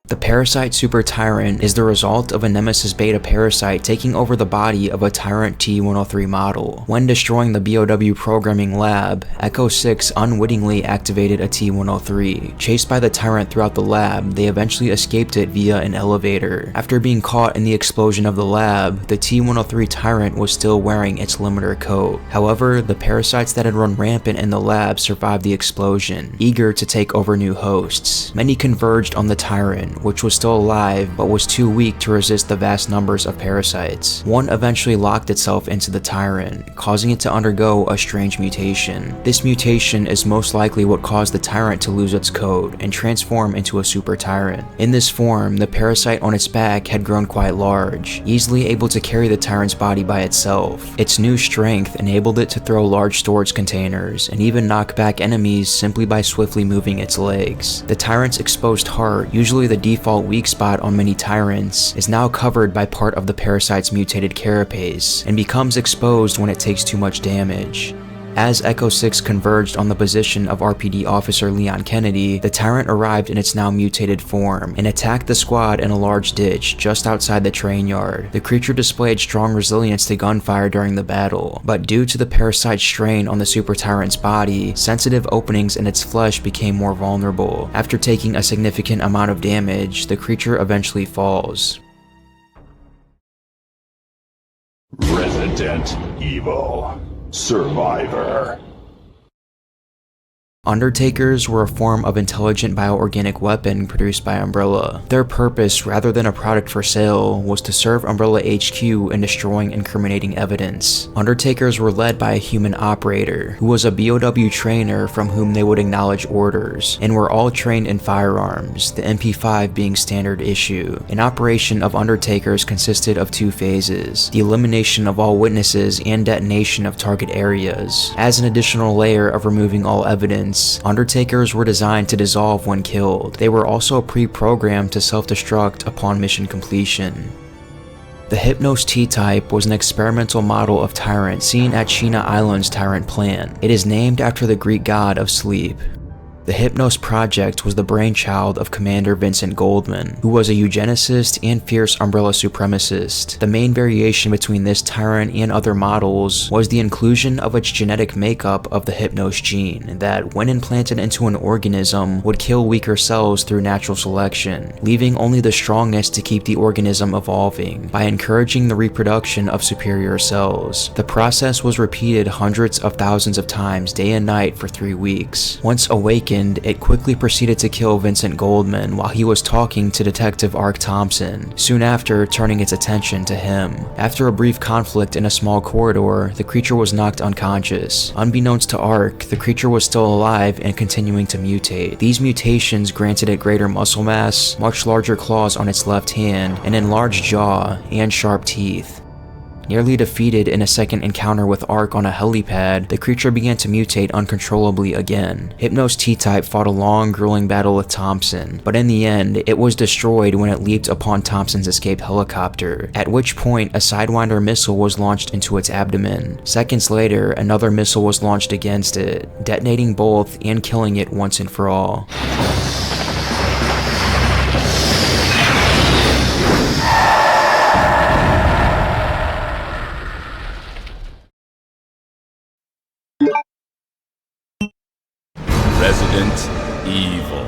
The parasite Super Tyrant is the result of a Nemesis Beta parasite taking over the body of a Tyrant T-103 model. When destroying the BOW programming lab, Echo 6 unwittingly activated a T-103. Chased by the Tyrant throughout the lab, they eventually escaped it via an elevator. After being caught in the explosion of the lab, the T-103 Tyrant was still wearing its limiter coat. However, the parasites that had run rampant in the lab survived the explosion, eager to take over new hosts. Many converged on the Tyrant, which was still alive but was too weak to resist the vast numbers of parasites. One eventually locked itself into the Tyrant, causing it to undergo a strange mutation. This mutation is most likely what caused the Tyrant to lose its code and transform into a Super Tyrant. In this form, the parasite on its back had grown quite large, easily able to carry the Tyrant's body by itself. Its new strength enabled it to throw large storage containers and even knock back enemies simply by swiftly moving its legs. The Tyrant's exposed heart, usually the default weak spot on many Tyrants, is now covered by part of the parasite's mutated carapace and becomes exposed when it takes too much damage. As Echo 6 converged on the position of RPD Officer Leon Kennedy, the Tyrant arrived in its now mutated form and attacked the squad in a large ditch just outside the train yard. The creature displayed strong resilience to gunfire during the battle, but due to the parasite's strain on the Super Tyrant's body, sensitive openings in its flesh became more vulnerable. After taking a significant amount of damage, the creature eventually falls. Resident Evil Survivor. Undertakers were a form of intelligent bioorganic weapon produced by Umbrella. Their purpose, rather than a product for sale, was to serve Umbrella HQ in destroying incriminating evidence. Undertakers were led by a human operator, who was a BOW trainer from whom they would acknowledge orders, and were all trained in firearms, the MP5 being standard issue. An operation of Undertakers consisted of two phases: the elimination of all witnesses and detonation of target areas. As an additional layer of removing all evidence, Undertakers were designed to dissolve when killed. They were also pre-programmed to self-destruct upon mission completion. The Hypnos T-Type was an experimental model of Tyrant seen at Sheena Island's Tyrant plant. It is named after the Greek god of sleep. The Hypnos project was the brainchild of Commander Vincent Goldman, who was a eugenicist and fierce Umbrella supremacist. The main variation between this Tyrant and other models was the inclusion of its genetic makeup of the Hypnos gene that, when implanted into an organism, would kill weaker cells through natural selection, leaving only the strongest to keep the organism evolving by encouraging the reproduction of superior cells. The process was repeated hundreds of thousands of times day and night for 3 weeks. Once awakened, it quickly proceeded to kill Vincent Goldman while he was talking to Detective Ark Thompson, soon after turning its attention to him. After a brief conflict in a small corridor, the creature was knocked unconscious. Unbeknownst to Ark, the creature was still alive and continuing to mutate. These mutations granted it greater muscle mass, much larger claws on its left hand, an enlarged jaw, and sharp teeth. Nearly defeated in a second encounter with Ark on a helipad, the creature began to mutate uncontrollably again. Hypnos T-Type fought a long, grueling battle with Thompson, but in the end, it was destroyed when it leaped upon Thompson's escaped helicopter, at which point a Sidewinder missile was launched into its abdomen. Seconds later, another missile was launched against it, detonating both and killing it once and for all. Resident Evil.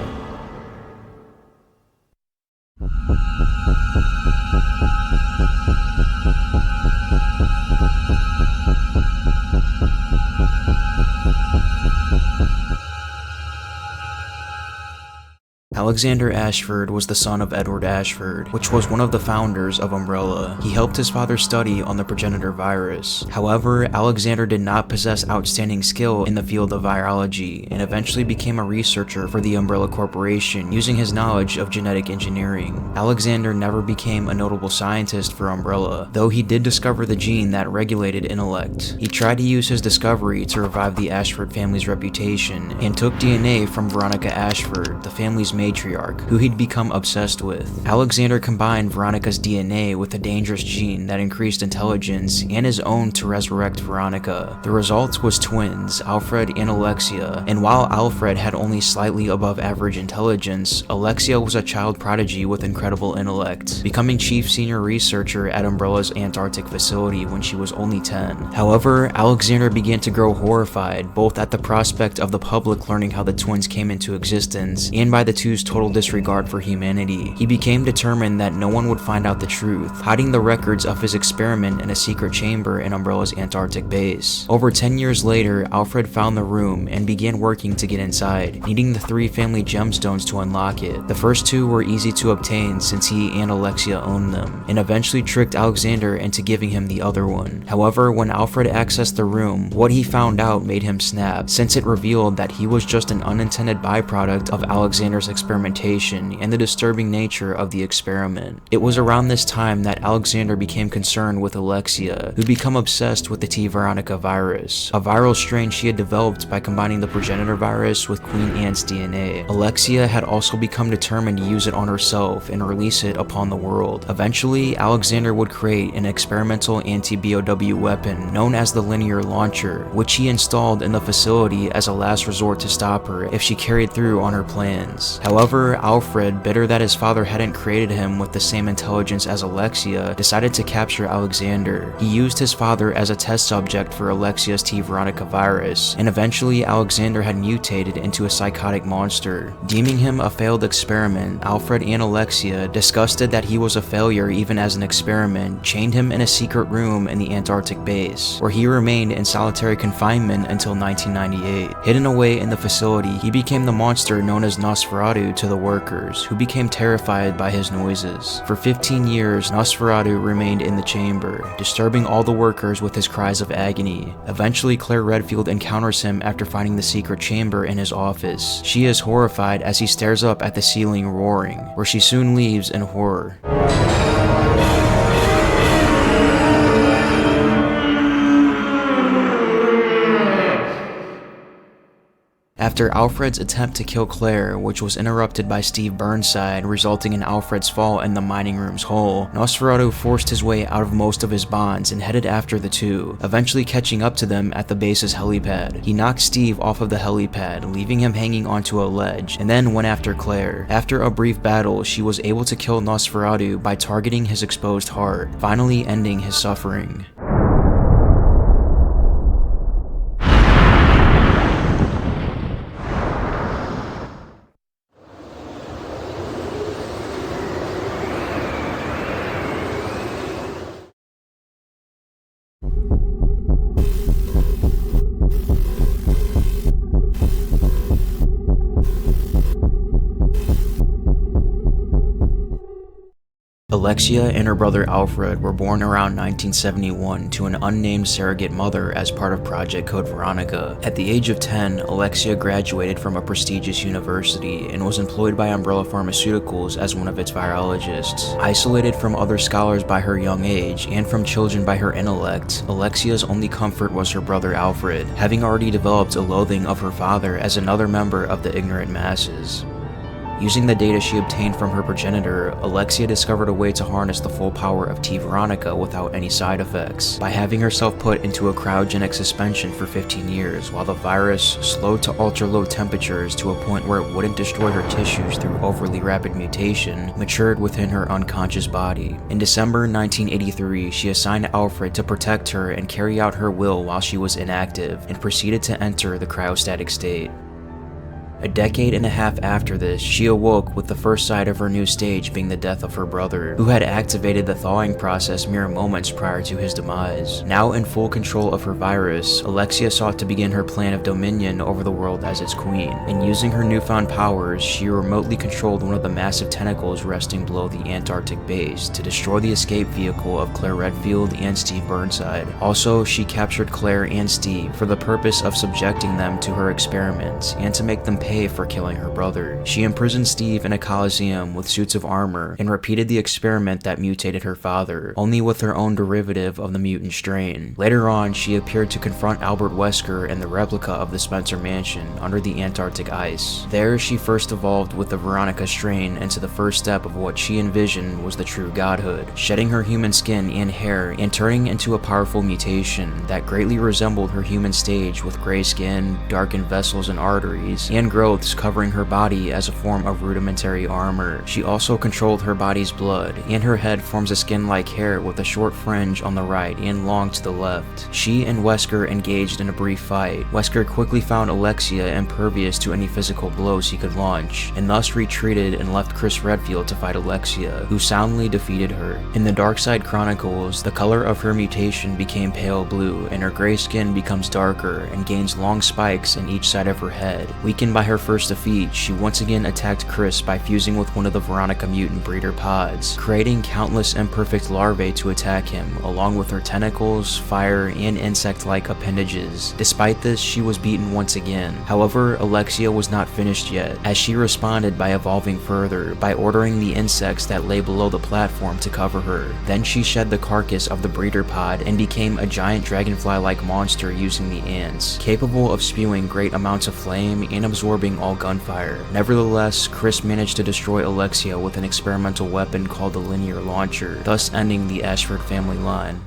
Alexander Ashford was the son of Edward Ashford, which was one of the founders of Umbrella. He helped his father study on the progenitor virus. However, Alexander did not possess outstanding skill in the field of virology, and eventually became a researcher for the Umbrella Corporation using his knowledge of genetic engineering. Alexander never became a notable scientist for Umbrella, though he did discover the gene that regulated intellect. He tried to use his discovery to revive the Ashford family's reputation, and took DNA from Veronica Ashford, the family's maid matriarch, who he'd become obsessed with. Alexander combined Veronica's DNA with a dangerous gene that increased intelligence and his own to resurrect Veronica. The result was twins, Alfred and Alexia, and while Alfred had only slightly above average intelligence, Alexia was a child prodigy with incredible intellect, becoming chief senior researcher at Umbrella's Antarctic facility when she was only 10. However, Alexander began to grow horrified both at the prospect of the public learning how the twins came into existence and by the two's total disregard for humanity. He became determined that no one would find out the truth, hiding the records of his experiment in a secret chamber in Umbrella's Antarctic base. Over 10 years later, Alfred found the room and began working to get inside, needing the 3 family gemstones to unlock it. The first 2 were easy to obtain since he and Alexia owned them, and eventually tricked Alexander into giving him the other one. However, when Alfred accessed the room, what he found out made him snap, since it revealed that he was just an unintended byproduct of Alexander's experimentation and the disturbing nature of the experiment. It was around this time that Alexander became concerned with Alexia, who'd become obsessed with the T. Veronica virus, a viral strain she had developed by combining the progenitor virus with Queen Anne's DNA. Alexia had also become determined to use it on herself and release it upon the world. Eventually, Alexander would create an experimental anti-BOW weapon known as the linear launcher, which he installed in the facility as a last resort to stop her if she carried through on her plans. However, Alfred, bitter that his father hadn't created him with the same intelligence as Alexia, decided to capture Alexander. He used his father as a test subject for Alexia's T. Veronica virus, and eventually Alexander had mutated into a psychotic monster. Deeming him a failed experiment, Alfred and Alexia, disgusted that he was a failure even as an experiment, chained him in a secret room in the Antarctic base, where he remained in solitary confinement until 1998. Hidden away in the facility, he became the monster known as Nosferatu to the workers, who became terrified by his noises. For 15 years, Nosferatu remained in the chamber, disturbing all the workers with his cries of agony. Eventually, Claire Redfield encounters him after finding the secret chamber in his office. She is horrified as he stares up at the ceiling roaring, where she soon leaves in horror. After Alfred's attempt to kill Claire, which was interrupted by Steve Burnside, resulting in Alfred's fall in the mining room's hole, Nosferatu forced his way out of most of his bonds and headed after the two, eventually catching up to them at the base's helipad. He knocked Steve off of the helipad, leaving him hanging onto a ledge, and then went after Claire. After a brief battle, she was able to kill Nosferatu by targeting his exposed heart, finally ending his suffering. Alexia and her brother Alfred were born around 1971 to an unnamed surrogate mother as part of Project Code Veronica. At the age of 10, Alexia graduated from a prestigious university and was employed by Umbrella Pharmaceuticals as one of its virologists. Isolated from other scholars by her young age and from children by her intellect, Alexia's only comfort was her brother Alfred, having already developed a loathing of her father as another member of the ignorant masses. Using the data she obtained from her progenitor, Alexia discovered a way to harness the full power of T. Veronica without any side effects, by having herself put into a cryogenic suspension for 15 years while the virus, slowed to ultra-low temperatures to a point where it wouldn't destroy her tissues through overly rapid mutation, matured within her unconscious body. In December 1983, she assigned Alfred to protect her and carry out her will while she was inactive, and proceeded to enter the cryostatic state. A decade and a half after this, she awoke with the first sight of her new stage being the death of her brother, who had activated the thawing process mere moments prior to his demise. Now in full control of her virus, Alexia sought to begin her plan of dominion over the world as its queen, and using her newfound powers, she remotely controlled one of the massive tentacles resting below the Antarctic base to destroy the escape vehicle of Claire Redfield and Steve Burnside. Also, she captured Claire and Steve for the purpose of subjecting them to her experiments and to make them pay pay for killing her brother. She imprisoned Steve in a coliseum with suits of armor and repeated the experiment that mutated her father, only with her own derivative of the mutant strain. Later on, she appeared to confront Albert Wesker in the replica of the Spencer Mansion under the Antarctic ice. There, she first evolved with the Veronica strain into the first step of what she envisioned was the true godhood, shedding her human skin and hair and turning into a powerful mutation that greatly resembled her human stage, with gray skin, darkened vessels and arteries, and growths covering her body as a form of rudimentary armor. She also controlled her body's blood, and her head forms a skin-like hair with a short fringe on the right and long to the left. She and Wesker engaged in a brief fight. Wesker quickly found Alexia impervious to any physical blows he could launch, and thus retreated and left Chris Redfield to fight Alexia, who soundly defeated her. In the Darkside Chronicles, the color of her mutation became pale blue, and her gray skin becomes darker and gains long spikes in each side of her head. Weakened by her first defeat, she once again attacked Chris by fusing with one of the Veronica mutant breeder pods, creating countless imperfect larvae to attack him, along with her tentacles, fire, and insect-like appendages. Despite this, she was beaten once again. However, Alexia was not finished yet, as she responded by evolving further, by ordering the insects that lay below the platform to cover her. Then she shed the carcass of the breeder pod and became a giant dragonfly-like monster using the ants, capable of spewing great amounts of flame and absorbing all gunfire. Nevertheless, Chris managed to destroy Alexia with an experimental weapon called the linear launcher, thus ending the Ashford family line.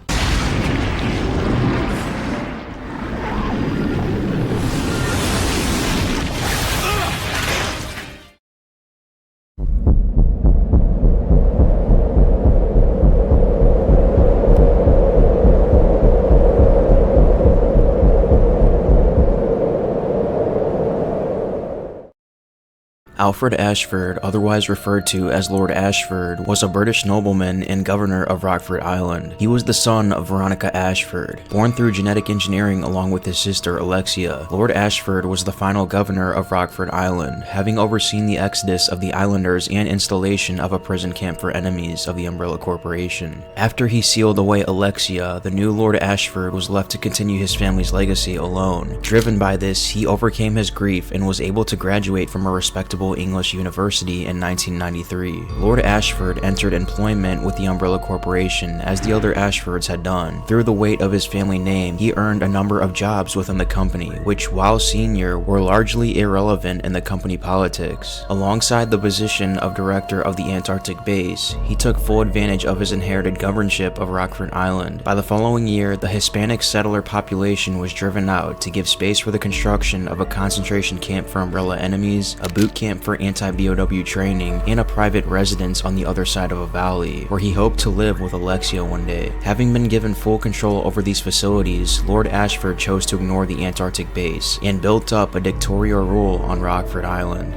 Alfred Ashford, otherwise referred to as Lord Ashford, was a British nobleman and governor of Rockford Island. He was the son of Veronica Ashford. Born through genetic engineering along with his sister Alexia, Lord Ashford was the final governor of Rockford Island, having overseen the exodus of the islanders and installation of a prison camp for enemies of the Umbrella Corporation. After he sealed away Alexia, the new Lord Ashford was left to continue his family's legacy alone. Driven by this, he overcame his grief and was able to graduate from a respectable English University in 1993. Lord Ashford entered employment with the Umbrella Corporation as the other Ashfords had done. Through the weight of his family name, he earned a number of jobs within the company, which, while senior, were largely irrelevant in the company politics. Alongside the position of director of the Antarctic base, he took full advantage of his inherited governorship of Rockford Island. By the following year, the Hispanic settler population was driven out to give space for the construction of a concentration camp for Umbrella enemies, a boot camp for anti-BOW training, and a private residence on the other side of a valley, where he hoped to live with Alexia one day. Having been given full control over these facilities, Lord Ashford chose to ignore the Antarctic base and built up a dictatorial rule on Rockford Island.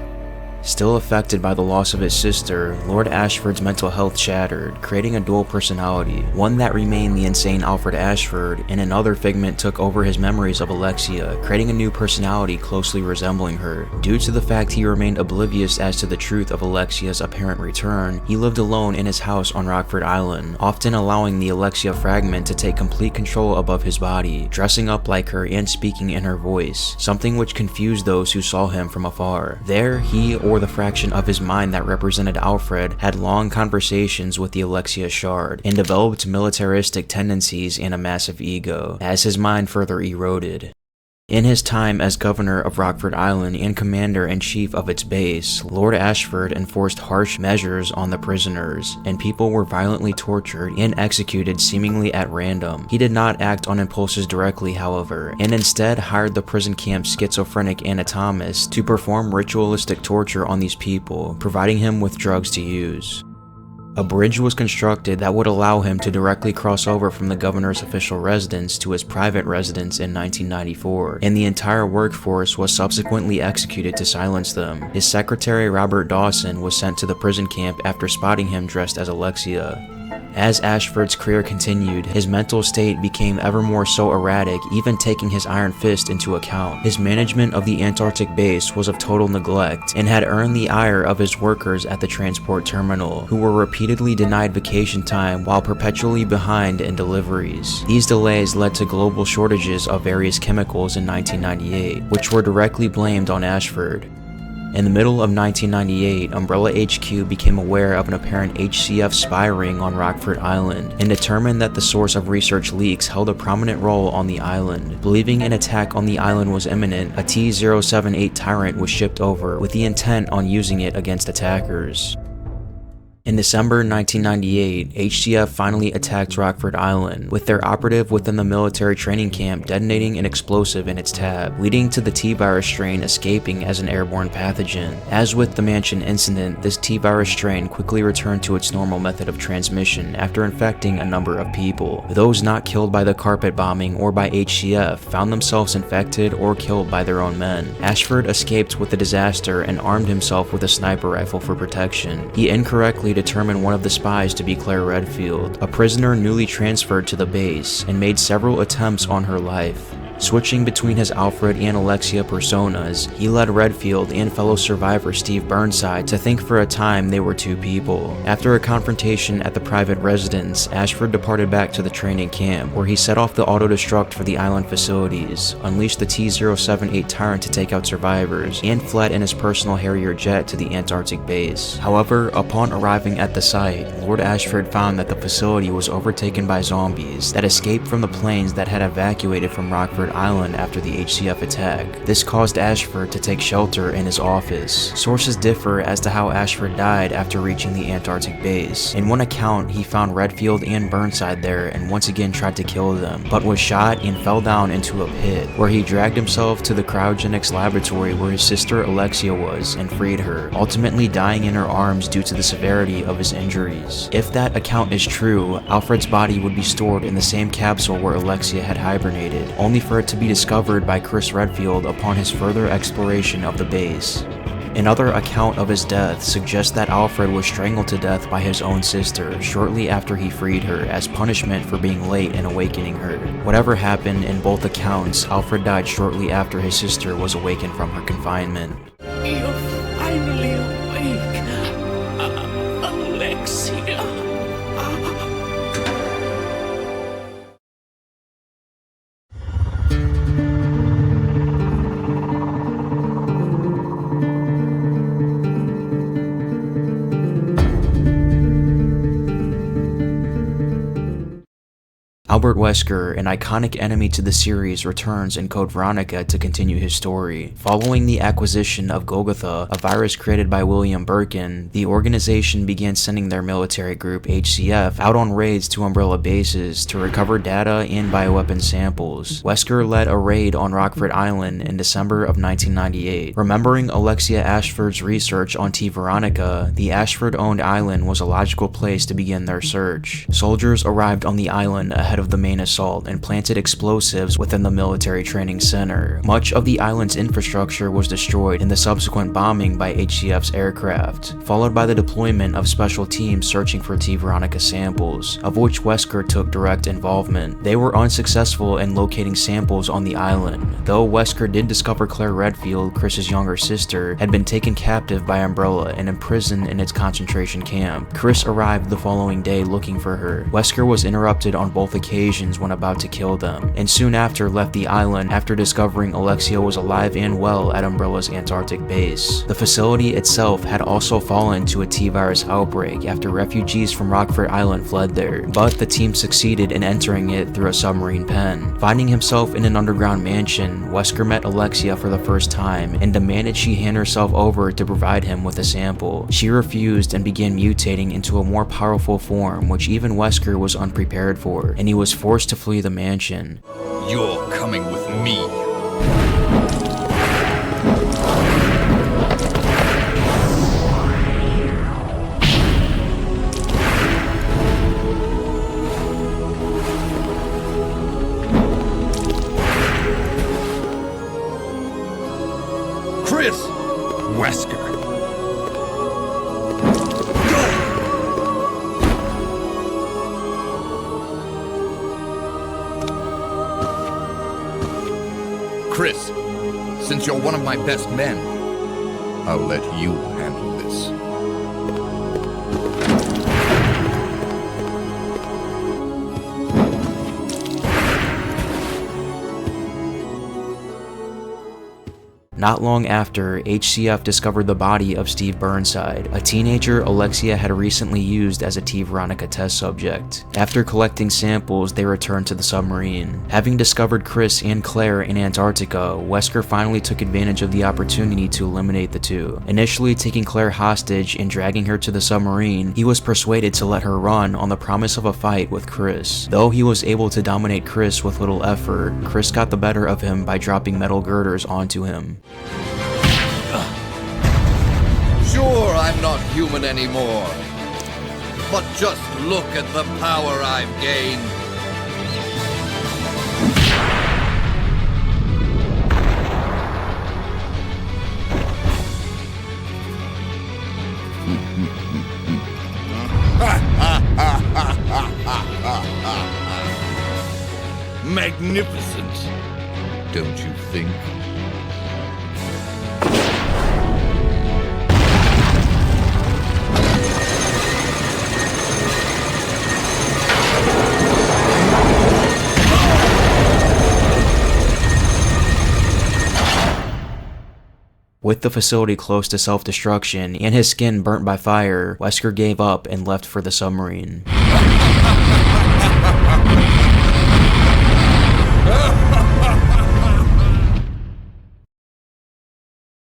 Still affected by the loss of his sister, Lord Ashford's mental health shattered, creating a dual personality, one that remained the insane Alfred Ashford, and another figment took over his memories of Alexia, creating a new personality closely resembling her. Due to the fact he remained oblivious as to the truth of Alexia's apparent return, he lived alone in his house on Rockford Island, often allowing the Alexia fragment to take complete control above his body, dressing up like her and speaking in her voice, something which confused those who saw him from afar. There, he or the fraction of his mind that represented Alfred had long conversations with the Alexia shard and developed militaristic tendencies and a massive ego as his mind further eroded. In his time as governor of Rockford Island and commander-in-chief of its base, Lord Ashford enforced harsh measures on the prisoners, and people were violently tortured and executed seemingly at random. He did not act on impulses directly, however, and instead hired the prison camp's schizophrenic anatomist to perform ritualistic torture on these people, providing him with drugs to use. A bridge was constructed that would allow him to directly cross over from the governor's official residence to his private residence in 1994, and the entire workforce was subsequently executed to silence them. His secretary Robert Dawson was sent to the prison camp after spotting him dressed as Alexia. As Ashford's career continued, his mental state became ever more so erratic, even taking his iron fist into account. His management of the Antarctic base was of total neglect, and had earned the ire of his workers at the transport terminal, who were repeatedly denied vacation time while perpetually behind in deliveries. These delays led to global shortages of various chemicals in 1998, which were directly blamed on Ashford. In the middle of 1998, Umbrella HQ became aware of an apparent HCF spy ring on Rockford Island and determined that the source of research leaks held a prominent role on the island. Believing an attack on the island was imminent, a T-078 Tyrant was shipped over with the intent on using it against attackers. In December 1998, HCF finally attacked Rockford Island, with their operative within the military training camp detonating an explosive in its tab, leading to the T-virus strain escaping as an airborne pathogen. As with the Mansion incident, this T-virus strain quickly returned to its normal method of transmission after infecting a number of people. Those not killed by the carpet bombing or by HCF found themselves infected or killed by their own men. Ashford escaped with the disaster and armed himself with a sniper rifle for protection. He incorrectly determined one of the spies to be Claire Redfield, a prisoner newly transferred to the base, and made several attempts on her life. Switching between his Alfred and Alexia personas, he led Redfield and fellow survivor Steve Burnside to think for a time they were two people. After a confrontation at the private residence, Ashford departed back to the training camp, where he set off the auto-destruct for the island facilities, unleashed the T-078 Tyrant to take out survivors, and fled in his personal Harrier jet to the Antarctic base. However, upon arriving at the site, Lord Ashford found that the facility was overtaken by zombies that escaped from the planes that had evacuated from Rockford Island after the HCF attack. This caused Ashford to take shelter in his office. Sources differ as to how Ashford died after reaching the Antarctic base. In one account, he found Redfield and Burnside there and once again tried to kill them, but was shot and fell down into a pit, where he dragged himself to the cryogenics laboratory where his sister Alexia was and freed her, ultimately dying in her arms due to the severity of his injuries. If that account is true, Alfred's body would be stored in the same capsule where Alexia had hibernated, only for it to be discovered by Chris Redfield upon his further exploration of the base. Another account of his death suggests that Alfred was strangled to death by his own sister shortly after he freed her as punishment for being late in awakening her. Whatever happened in both accounts, Alfred died shortly after his sister was awakened from her confinement. You're finally awake, Alexia. Albert Wesker, an iconic enemy to the series, returns in Code Veronica to continue his story. Following the acquisition of Golgotha, a virus created by William Birkin, the organization began sending their military group, HCF, out on raids to Umbrella bases to recover data and bioweapon samples. Wesker led a raid on Rockford Island in December of 1998. Remembering Alexia Ashford's research on T. Veronica, the Ashford-owned island was a logical place to begin their search. Soldiers arrived on the island ahead of the main assault and planted explosives within the military training center. Much of the island's infrastructure was destroyed in the subsequent bombing by HCF's aircraft, followed by the deployment of special teams searching for T. Veronica samples, of which Wesker took direct involvement. They were unsuccessful in locating samples on the island, though Wesker did discover Claire Redfield, Chris's younger sister, had been taken captive by Umbrella and imprisoned in its concentration camp. Chris arrived the following day looking for her. Wesker was interrupted on both occasions when about to kill them, and soon after left the island after discovering Alexia was alive and well at Umbrella's Antarctic base. The facility itself had also fallen to a T-virus outbreak after refugees from Rockford Island fled there, but the team succeeded in entering it through a submarine pen. Finding himself in an underground mansion, Wesker met Alexia for the first time and demanded she hand herself over to provide him with a sample. She refused and began mutating into a more powerful form, which even Wesker was unprepared for, and he was forced to flee the mansion. You're coming with me. Chris! Wesker. Chris, since you're one of my best men, I'll let you handle this. Not long after, HCF discovered the body of Steve Burnside, a teenager Alexia had recently used as a T. Veronica test subject. After collecting samples, they returned to the submarine. Having discovered Chris and Claire in Antarctica, Wesker finally took advantage of the opportunity to eliminate the two. Initially taking Claire hostage and dragging her to the submarine, he was persuaded to let her run on the promise of a fight with Chris. Though he was able to dominate Chris with little effort, Chris got the better of him by dropping metal girders onto him. Sure, I'm not human anymore, but just look at the power I've gained. Magnificent, don't you think? With the facility close to self-destruction and his skin burnt by fire, Wesker gave up and left for the submarine.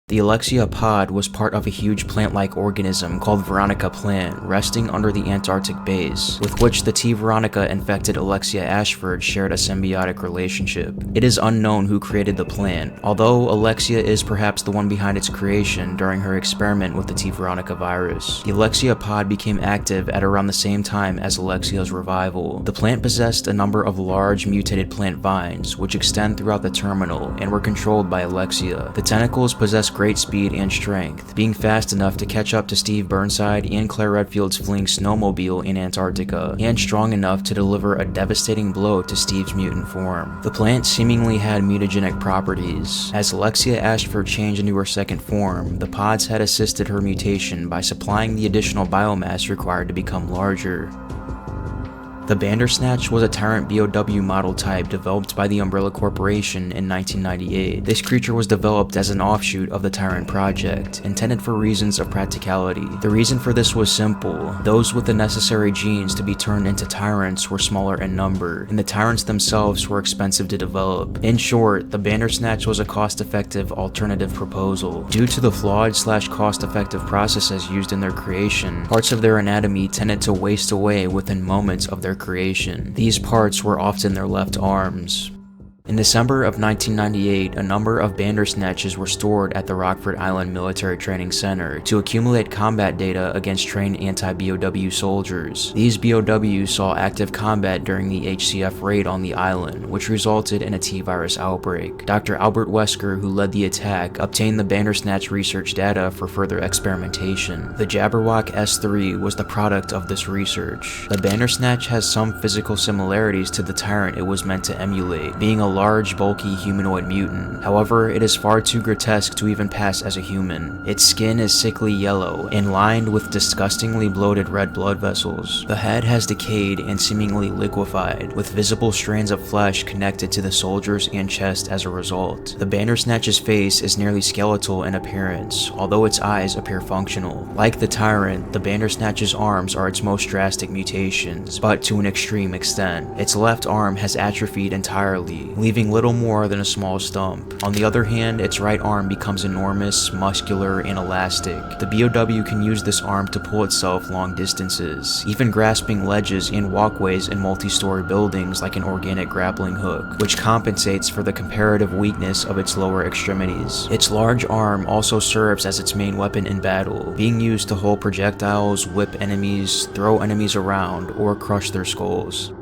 The Alexia pod was part of a huge plant-like organism called Veronica plant, resting under the Antarctic base, with which the T. Veronica infected Alexia Ashford shared a symbiotic relationship. It is unknown who created the plant, although Alexia is perhaps the one behind its creation during her experiment with the T. Veronica virus. The Alexia pod became active at around the same time as Alexia's revival. The plant possessed a number of large mutated plant vines, which extend throughout the terminal and were controlled by Alexia. The tentacles possess great speed and strength, being fast enough to catch up to Steve Burnside and Claire Redfield's fleeing snowmobile in Antarctica, and strong enough to deliver a devastating blow to Steve's mutant form. The plant seemingly had mutagenic properties. As Alexia Ashford changed into her second form, the pods had assisted her mutation by supplying the additional biomass required to become larger. The Bandersnatch was a Tyrant BOW model type developed by the Umbrella Corporation in 1998. This creature was developed as an offshoot of the Tyrant project, intended for reasons of practicality. The reason for this was simple. Those with the necessary genes to be turned into Tyrants were smaller in number, and the Tyrants themselves were expensive to develop. In short, the Bandersnatch was a cost-effective alternative proposal. Due to the flawed/cost-effective processes used in their creation, parts of their anatomy tended to waste away within moments of their creation. These parts were often their left arms. In December of 1998, a number of Bandersnatches were stored at the Rockford Island Military Training Center to accumulate combat data against trained anti-BOW soldiers. These BOWs saw active combat during the HCF raid on the island, which resulted in a T-virus outbreak. Dr. Albert Wesker, who led the attack, obtained the Bandersnatch research data for further experimentation. The Jabberwock S3 was the product of this research. The Bandersnatch has some physical similarities to the Tyrant it was meant to emulate, being a large, bulky humanoid mutant. However, it is far too grotesque to even pass as a human. Its skin is sickly yellow and lined with disgustingly bloated red blood vessels. The head has decayed and seemingly liquefied, with visible strands of flesh connected to the shoulders and chest as a result. The Bandersnatch's face is nearly skeletal in appearance, although its eyes appear functional. Like the Tyrant, the Bandersnatch's arms are its most drastic mutations, but to an extreme extent. Its left arm has atrophied entirely, leaving little more than a small stump. On the other hand, its right arm becomes enormous, muscular, and elastic. The BOW can use this arm to pull itself long distances, even grasping ledges and walkways in multi-story buildings like an organic grappling hook, which compensates for the comparative weakness of its lower extremities. Its large arm also serves as its main weapon in battle, being used to hold projectiles, whip enemies, throw enemies around, or crush their skulls.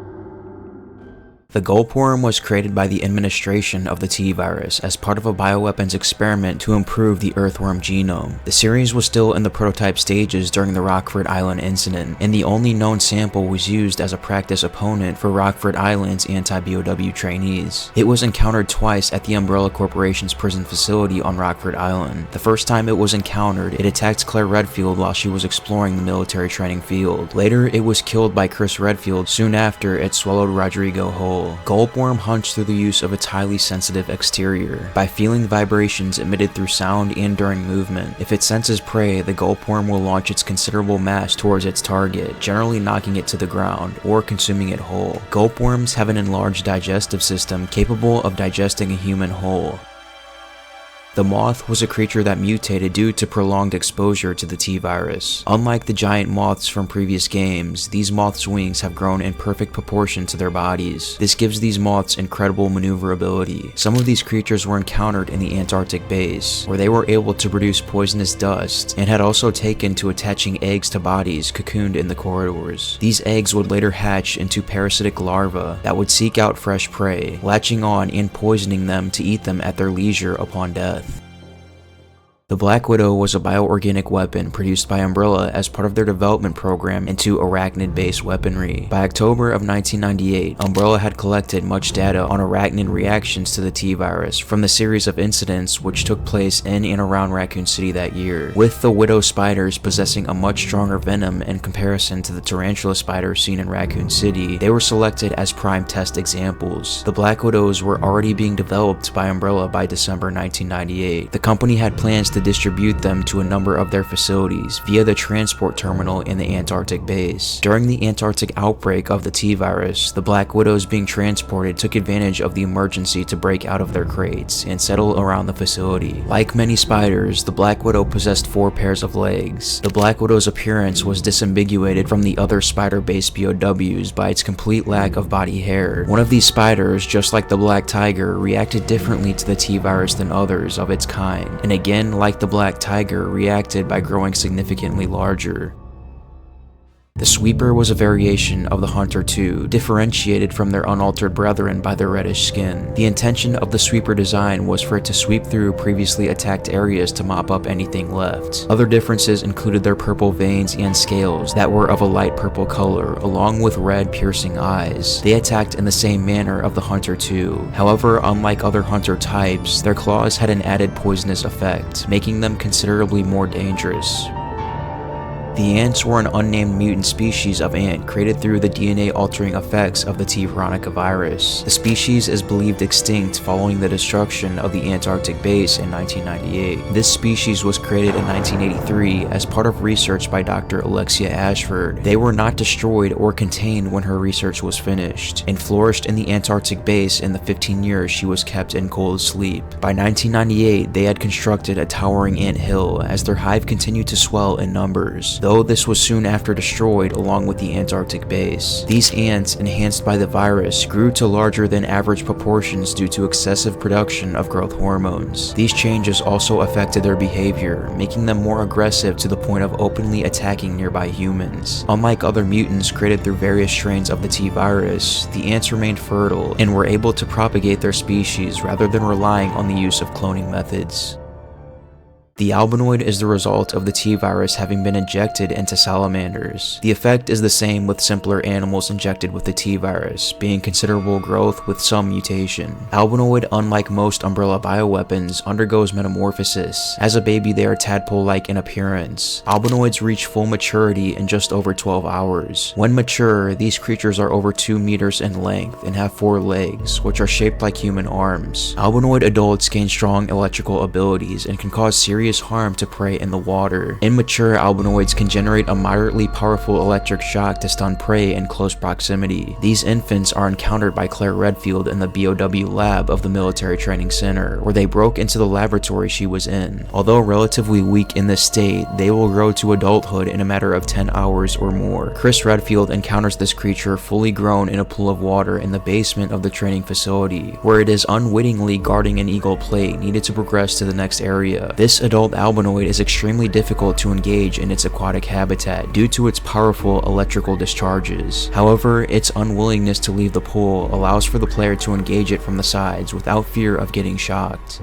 The Gulpworm was created by the administration of the T-virus as part of a bioweapons experiment to improve the Earthworm genome. The series was still in the prototype stages during the Rockford Island incident, and the only known sample was used as a practice opponent for Rockford Island's anti-BOW trainees. It was encountered twice at the Umbrella Corporation's prison facility on Rockford Island. The first time it was encountered, it attacked Claire Redfield while she was exploring the military training field. Later, it was killed by Chris Redfield soon after it swallowed Rodrigo whole. kill. Gulpworm hunts through the use of its highly sensitive exterior, by feeling vibrations emitted through sound and during movement. If it senses prey, the gulpworm will launch its considerable mass towards its target, generally knocking it to the ground or consuming it whole. Gulpworms have an enlarged digestive system capable of digesting a human whole. The moth was a creature that mutated due to prolonged exposure to the T-virus. Unlike the giant moths from previous games, these moths' wings have grown in perfect proportion to their bodies. This gives these moths incredible maneuverability. Some of these creatures were encountered in the Antarctic base, where they were able to produce poisonous dust, and had also taken to attaching eggs to bodies cocooned in the corridors. These eggs would later hatch into parasitic larvae that would seek out fresh prey, latching on and poisoning them to eat them at their leisure upon death. The Black Widow was a bioorganic weapon produced by Umbrella as part of their development program into arachnid-based weaponry. By October of 1998, Umbrella had collected much data on arachnid reactions to the T-virus from the series of incidents which took place in and around Raccoon City that year, with the Widow spiders possessing a much stronger venom in comparison to the tarantula spiders seen in Raccoon City. They were selected as prime test examples. The Black Widows were already being developed by Umbrella by December 1998. The company had plans to distribute them to a number of their facilities via the transport terminal in the Antarctic base. During the Antarctic outbreak of the T-virus, the Black Widows being transported took advantage of the emergency to break out of their crates and settle around the facility. Like many spiders, the Black Widow possessed 4 pairs of legs. The Black Widow's appearance was disambiguated from the other spider-based BOWs by its complete lack of body hair. One of these spiders, just like the Black Tiger, reacted differently to the T-virus than others of its kind, and again, like the Black Tiger, reacted by growing significantly larger. The Sweeper was a variation of the Hunter II, differentiated from their unaltered brethren by their reddish skin. The intention of the Sweeper design was for it to sweep through previously attacked areas to mop up anything left. Other differences included their purple veins and scales that were of a light purple color, along with red piercing eyes. They attacked in the same manner of the Hunter II. However, unlike other Hunter types, their claws had an added poisonous effect, making them considerably more dangerous. The ants were an unnamed mutant species of ant created through the DNA-altering effects of the T. Veronica virus. The species is believed extinct following the destruction of the Antarctic base in 1998. This species was created in 1983 as part of research by Dr. Alexia Ashford. They were not destroyed or contained when her research was finished, and flourished in the Antarctic base in the 15 years she was kept in cold sleep. By 1998, they had constructed a towering ant hill as their hive continued to swell in numbers, though this was soon after destroyed along with the Antarctic base. These ants, enhanced by the virus, grew to larger than average proportions due to excessive production of growth hormones. These changes also affected their behavior, making them more aggressive to the point of openly attacking nearby humans. Unlike other mutants created through various strains of the T-virus, the ants remained fertile and were able to propagate their species rather than relying on the use of cloning methods. The albinoid is the result of the T-virus having been injected into salamanders. The effect is the same with simpler animals injected with the T-virus, being considerable growth with some mutation. Albinoid, unlike most Umbrella bioweapons, undergoes metamorphosis. As a baby, they are tadpole-like in appearance. Albinoids reach full maturity in just over 12 hours. When mature, these creatures are over 2 meters in length and have 4 legs, which are shaped like human arms. Albinoid adults gain strong electrical abilities and can cause serious harm to prey in the water. Immature albinoids can generate a moderately powerful electric shock to stun prey in close proximity. These infants are encountered by Claire Redfield in the BOW lab of the Military Training Center, where they broke into the laboratory she was in. Although relatively weak in this state, they will grow to adulthood in a matter of 10 hours or more. Chris Redfield encounters this creature fully grown in a pool of water in the basement of the training facility, where it is unwittingly guarding an eagle plate needed to progress to the next area. This adult albinoid is extremely difficult to engage in its aquatic habitat due to its powerful electrical discharges. However, its unwillingness to leave the pool allows for the player to engage it from the sides without fear of getting shocked.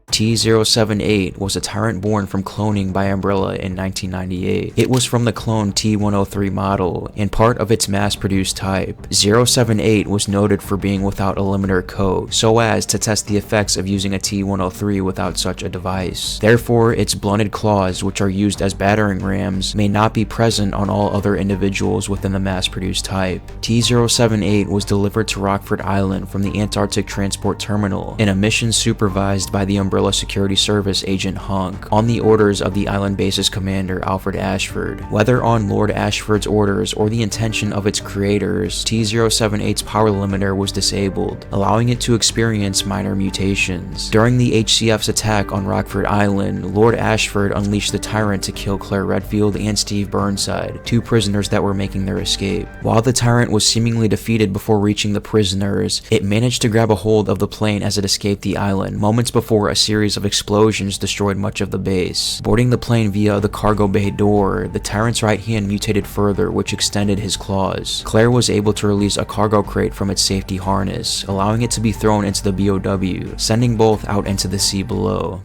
T-078 was a tyrant born from cloning by Umbrella in 1998. It was from the clone T-103 model, and part of its mass-produced type. 078 was noted for being without a limiter coat, so as to test the effects of using a T-103 without such a device. Therefore, its blunted claws, which are used as battering rams, may not be present on all other individuals within the mass-produced type. T-078 was delivered to Rockford Island from the Antarctic Transport Terminal in a mission supervised by the Umbrella Security Service agent Hunk, on the orders of the island base's commander Alfred Ashford. Whether on Lord Ashford's orders or the intention of its creators, T-078's power limiter was disabled, allowing it to experience minor mutations. During the HCF's attack on Rockford Island, Lord Ashford unleashed the tyrant to kill Claire Redfield and Steve Burnside, two prisoners that were making their escape. While the tyrant was seemingly defeated before reaching the prisoners, it managed to grab a hold of the plane as it escaped the island, moments before a series of explosions destroyed much of the base. Boarding the plane via the cargo bay door, the tyrant's right hand mutated further, which extended his claws. Claire was able to release a cargo crate from its safety harness, allowing it to be thrown into the BOW, sending both out into the sea below.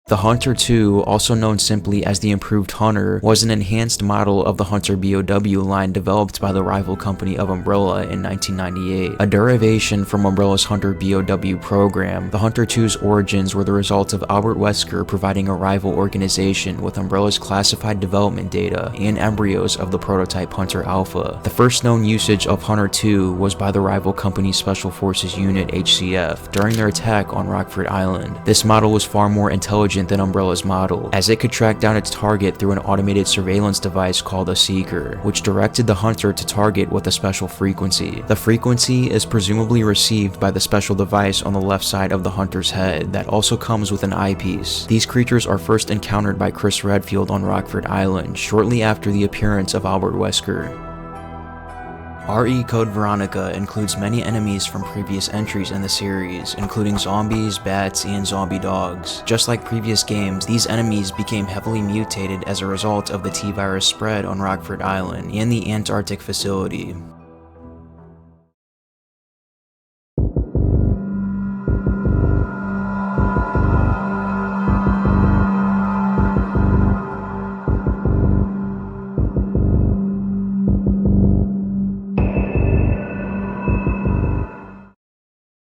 The Hunter 2, also known simply as the Improved Hunter, was an enhanced model of the Hunter BOW line developed by the rival company of Umbrella in 1998. A derivation from Umbrella's Hunter BOW program, the Hunter 2's origins were the result of Albert Wesker providing a rival organization with Umbrella's classified development data and embryos of the prototype Hunter Alpha. The first known usage of Hunter 2 was by the rival company's Special Forces Unit HCF during their attack on Rockford Island. This model was far more intelligent than Umbrella's model, as it could track down its target through an automated surveillance device called a Seeker, which directed the Hunter to target with a special frequency. The frequency is presumably received by the special device on the left side of the Hunter's head that also comes with an eyepiece. These creatures are first encountered by Chris Redfield on Rockford Island, shortly after the appearance of Albert Wesker. RE Code Veronica includes many enemies from previous entries in the series, including zombies, bats, and zombie dogs. Just like previous games, these enemies became heavily mutated as a result of the T-virus spread on Rockford Island and the Antarctic facility.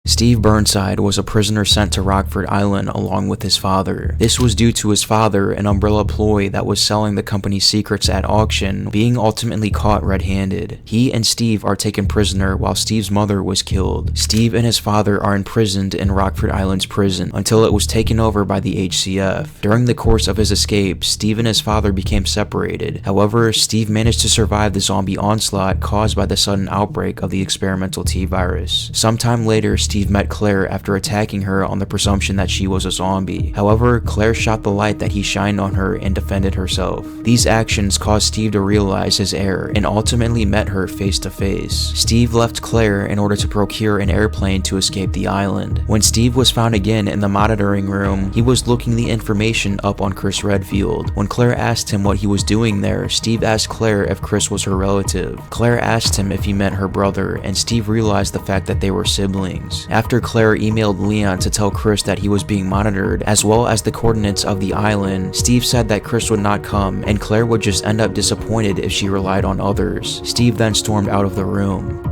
Steve Burnside was a prisoner sent to Rockford Island along with his father. This was due to his father, an Umbrella ploy that was selling the company's secrets at auction, being ultimately caught red-handed. He and Steve are taken prisoner while Steve's mother was killed. Steve and his father are imprisoned in Rockford Island's prison until it was taken over by the HCF. During the course of his escape, Steve and his father became separated. However, Steve managed to survive the zombie onslaught caused by the sudden outbreak of the experimental T-virus. Sometime later, Steve met Claire after attacking her on the presumption that she was a zombie. However, Claire shot the light that he shined on her and defended herself. These actions caused Steve to realize his error and ultimately met her face to face. Steve left Claire in order to procure an airplane to escape the island. When Steve was found again in the monitoring room, he was looking the information up on Chris Redfield. When Claire asked him what he was doing there, Steve asked Claire if Chris was her relative. Claire asked him if he met her brother, and Steve realized the fact that they were siblings. After Claire emailed Leon to tell Chris that he was being monitored, as well as the coordinates of the island, Steve said that Chris would not come, and Claire would just end up disappointed if she relied on others. Steve then stormed out of the room.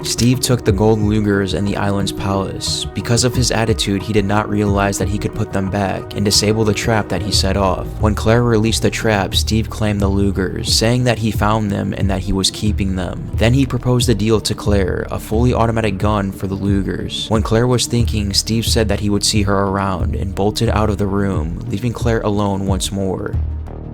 Steve took the gold Lugers and the island's palace. Because of his attitude, he did not realize that he could put them back and disable the trap that he set off. When Claire released the trap, Steve claimed the Lugers, saying that he found them and that he was keeping them. Then he proposed a deal to Claire, a fully automatic gun for the Lugers. When Claire was thinking, Steve said that he would see her around and bolted out of the room, leaving Claire alone once more.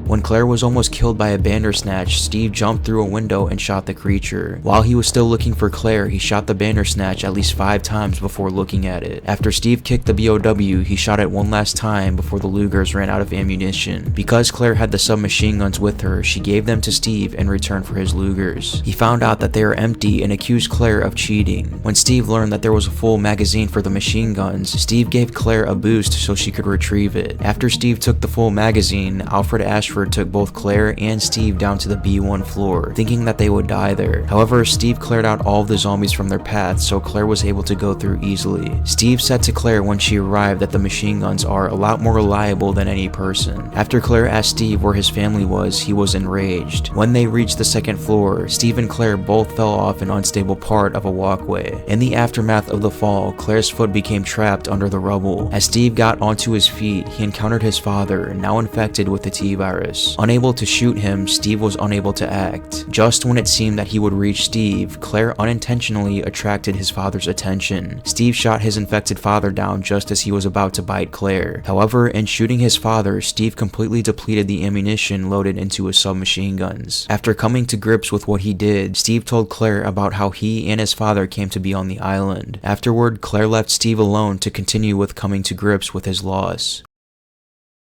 When Claire was almost killed by a Bandersnatch, Steve jumped through a window and shot the creature. While he was still looking for Claire, he shot the Bandersnatch at least 5 times before looking at it. After Steve kicked the BOW, he shot it one last time before the Lugers ran out of ammunition. Because Claire had the submachine guns with her, she gave them to Steve in return for his Lugers. He found out that they were empty and accused Claire of cheating. When Steve learned that there was a full magazine for the machine guns, Steve gave Claire a boost so she could retrieve it. After Steve took the full magazine, Alfred Ashford Alfred took both Claire and Steve down to the B1 floor, thinking that they would die there. However, Steve cleared out all of the zombies from their path, so Claire was able to go through easily. Steve said to Claire when she arrived that the machine guns are a lot more reliable than any person. After Claire asked Steve where his family was, he was enraged. When they reached the second floor, Steve and Claire both fell off an unstable part of a walkway. In the aftermath of the fall, Claire's foot became trapped under the rubble. As Steve got onto his feet, he encountered his father, now infected with the T-virus. Unable to shoot him, Steve was unable to act. Just when it seemed that he would reach Steve, Claire unintentionally attracted his father's attention. Steve shot his infected father down just as he was about to bite Claire. However, in shooting his father, Steve completely depleted the ammunition loaded into his submachine guns. After coming to grips with what he did, Steve told Claire about how he and his father came to be on the island. Afterward, Claire left Steve alone to continue with coming to grips with his loss.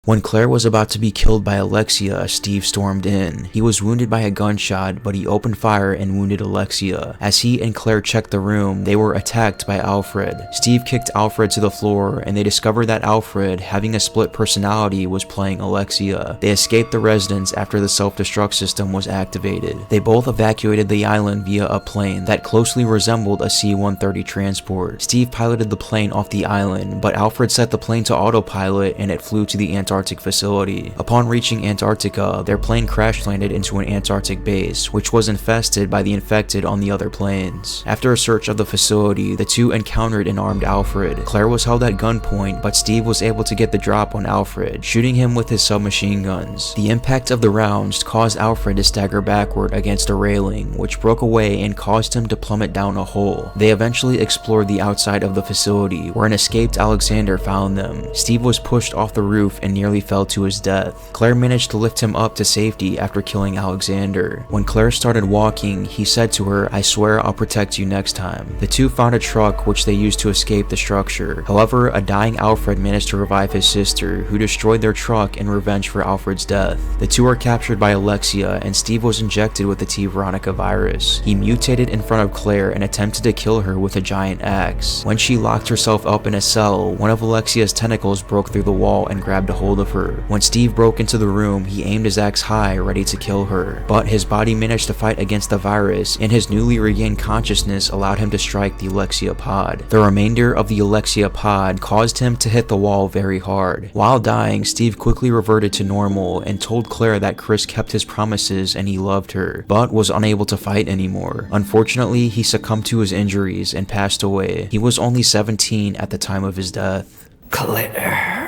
When Claire was about to be killed by Alexia, Steve stormed in. He was wounded by a gunshot, but he opened fire and wounded Alexia. As he and Claire checked the room, they were attacked by Alfred. Steve kicked Alfred to the floor, and they discovered that Alfred, having a split personality, was playing Alexia. They escaped the residence after the self-destruct system was activated. They both evacuated the island via a plane that closely resembled a C-130 transport. Steve piloted the plane off the island, but Alfred set the plane to autopilot and it flew to the Antarctic facility. Upon reaching Antarctica, their plane crash-landed into an Antarctic base, which was infested by the infected on the other planes. After a search of the facility, the two encountered an armed Alfred. Claire was held at gunpoint, but Steve was able to get the drop on Alfred, shooting him with his submachine guns. The impact of the rounds caused Alfred to stagger backward against a railing, which broke away and caused him to plummet down a hole. They eventually explored the outside of the facility, where an escaped Alexander found them. Steve was pushed off the roof and nearly fell to his death. Claire managed to lift him up to safety after killing Alexander. When Claire started walking, he said to her, "I swear I'll protect you next time." The two found a truck which they used to escape the structure. However, a dying Alfred managed to revive his sister, who destroyed their truck in revenge for Alfred's death. The two were captured by Alexia, and Steve was injected with the T Veronica virus. He mutated in front of Claire and attempted to kill her with a giant axe. When she locked herself up in a cell, one of Alexia's tentacles broke through the wall and grabbed a hold of her. When Steve broke into the room, he aimed his axe high, ready to kill her. But his body managed to fight against the virus, and his newly regained consciousness allowed him to strike the Alexia pod. The remainder of the Alexia pod caused him to hit the wall very hard. While dying, Steve quickly reverted to normal and told Claire that Chris kept his promises and he loved her, but was unable to fight anymore. Unfortunately, he succumbed to his injuries and passed away. He was only 17 at the time of his death. Claire.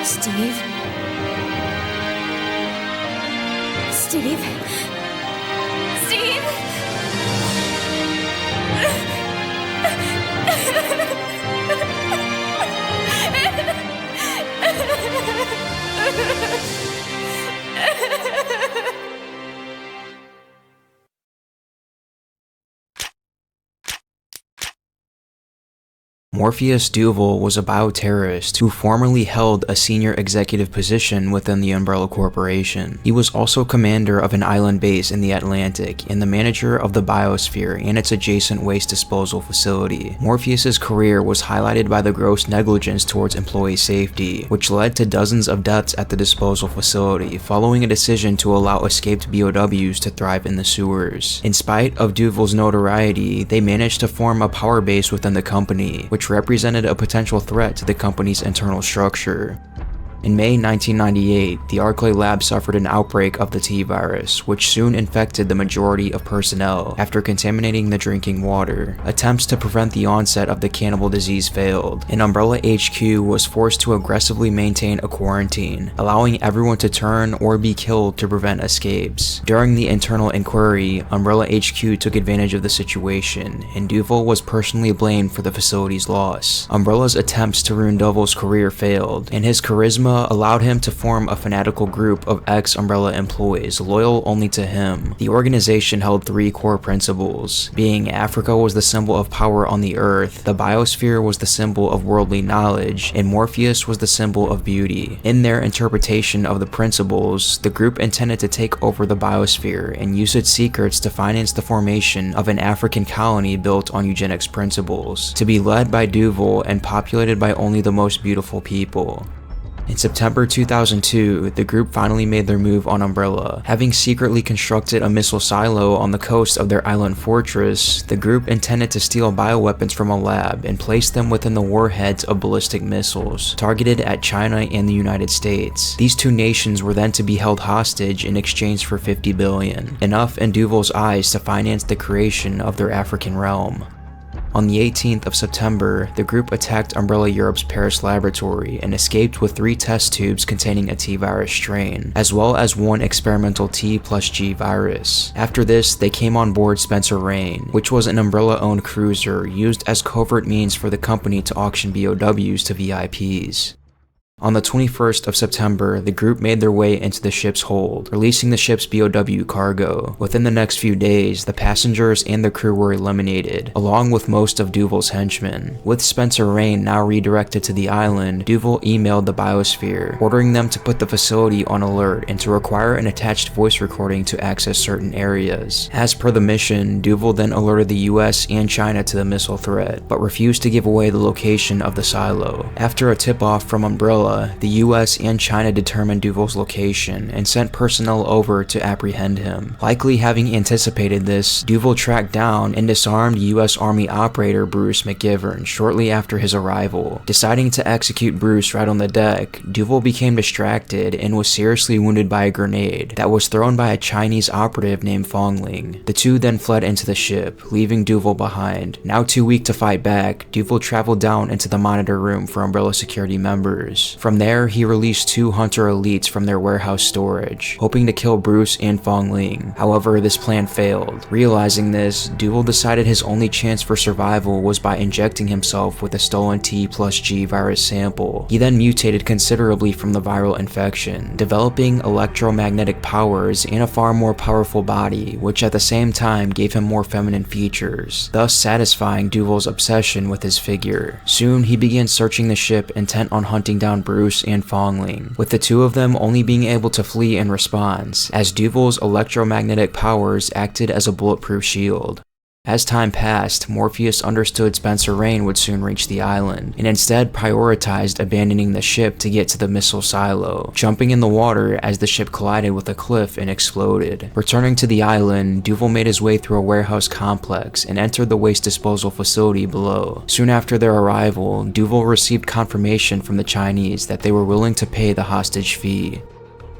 Steve? Steve? Steve? Morpheus Duval was a bioterrorist who formerly held a senior executive position within the Umbrella Corporation. He was also commander of an island base in the Atlantic and the manager of the biosphere and its adjacent waste disposal facility. Morpheus's career was highlighted by the gross negligence towards employee safety, which led to dozens of deaths at the disposal facility following a decision to allow escaped BOWs to thrive in the sewers. In spite of Duval's notoriety, they managed to form a power base within the company, which represented a potential threat to the company's internal structure. In May 1998, the Arclay lab suffered an outbreak of the T-virus, which soon infected the majority of personnel after contaminating the drinking water. Attempts to prevent the onset of the cannibal disease failed, and Umbrella HQ was forced to aggressively maintain a quarantine, allowing everyone to turn or be killed to prevent escapes. During the internal inquiry, Umbrella HQ took advantage of the situation, and Duval was personally blamed for the facility's loss. Umbrella's attempts to ruin Duval's career failed, and his charisma charisma allowed him to form a fanatical group of ex-Umbrella employees loyal only to him. The organization held 3 core principles, being Africa was the symbol of power on the earth, the biosphere was the symbol of worldly knowledge, and Morpheus was the symbol of beauty. In their interpretation of the principles, the group intended to take over the biosphere and use its secrets to finance the formation of an African colony built on eugenics principles, to be led by Duval and populated by only the most beautiful people. In September 2002, the group finally made their move on Umbrella. Having secretly constructed a missile silo on the coast of their island fortress, the group intended to steal bioweapons from a lab and place them within the warheads of ballistic missiles, targeted at China and the United States. These 2 nations were then to be held hostage in exchange for $50 billion, enough in Duval's eyes to finance the creation of their African realm. On the 18th of September, the group attacked Umbrella Europe's Paris laboratory and escaped with 3 test tubes containing a T-virus strain, as well as 1 experimental T+G virus. After this, they came on board Spencer Rain, which was an Umbrella-owned cruiser used as covert means for the company to auction BOWs to VIPs. On the 21st of September, the group made their way into the ship's hold, releasing the ship's BOW cargo. Within the next few days, the passengers and the crew were eliminated, along with most of Duval's henchmen. With Spencer Rain now redirected to the island, Duval emailed the Biosphere, ordering them to put the facility on alert and to require an attached voice recording to access certain areas. As per the mission, Duval then alerted the US and China to the missile threat, but refused to give away the location of the silo. After a tip-off from Umbrella, the US and China determined Duval's location and sent personnel over to apprehend him. Likely having anticipated this, Duval tracked down and disarmed US Army operator Bruce McGivern shortly after his arrival. Deciding to execute Bruce right on the deck, Duval became distracted and was seriously wounded by a grenade that was thrown by a Chinese operative named Fong Ling. The 2 then fled into the ship, leaving Duval behind. Now too weak to fight back, Duval traveled down into the monitor room for Umbrella security members. From there, he released 2 Hunter Elites from their warehouse storage, hoping to kill Bruce and Fong Ling. However, this plan failed. Realizing this, Duval decided his only chance for survival was by injecting himself with a stolen T+G virus sample. He then mutated considerably from the viral infection, developing electromagnetic powers and a far more powerful body, which at the same time gave him more feminine features, thus satisfying Duval's obsession with his figure. Soon, he began searching the ship intent on hunting down Bruce and Fong Ling, with the 2 of them only being able to flee in response, as Duval's electromagnetic powers acted as a bulletproof shield. As time passed, Morpheus understood Spencer Rain would soon reach the island, and instead prioritized abandoning the ship to get to the missile silo, jumping in the water as the ship collided with a cliff and exploded. Returning to the island, Duval made his way through a warehouse complex and entered the waste disposal facility below. Soon after their arrival, Duval received confirmation from the Chinese that they were willing to pay the hostage fee.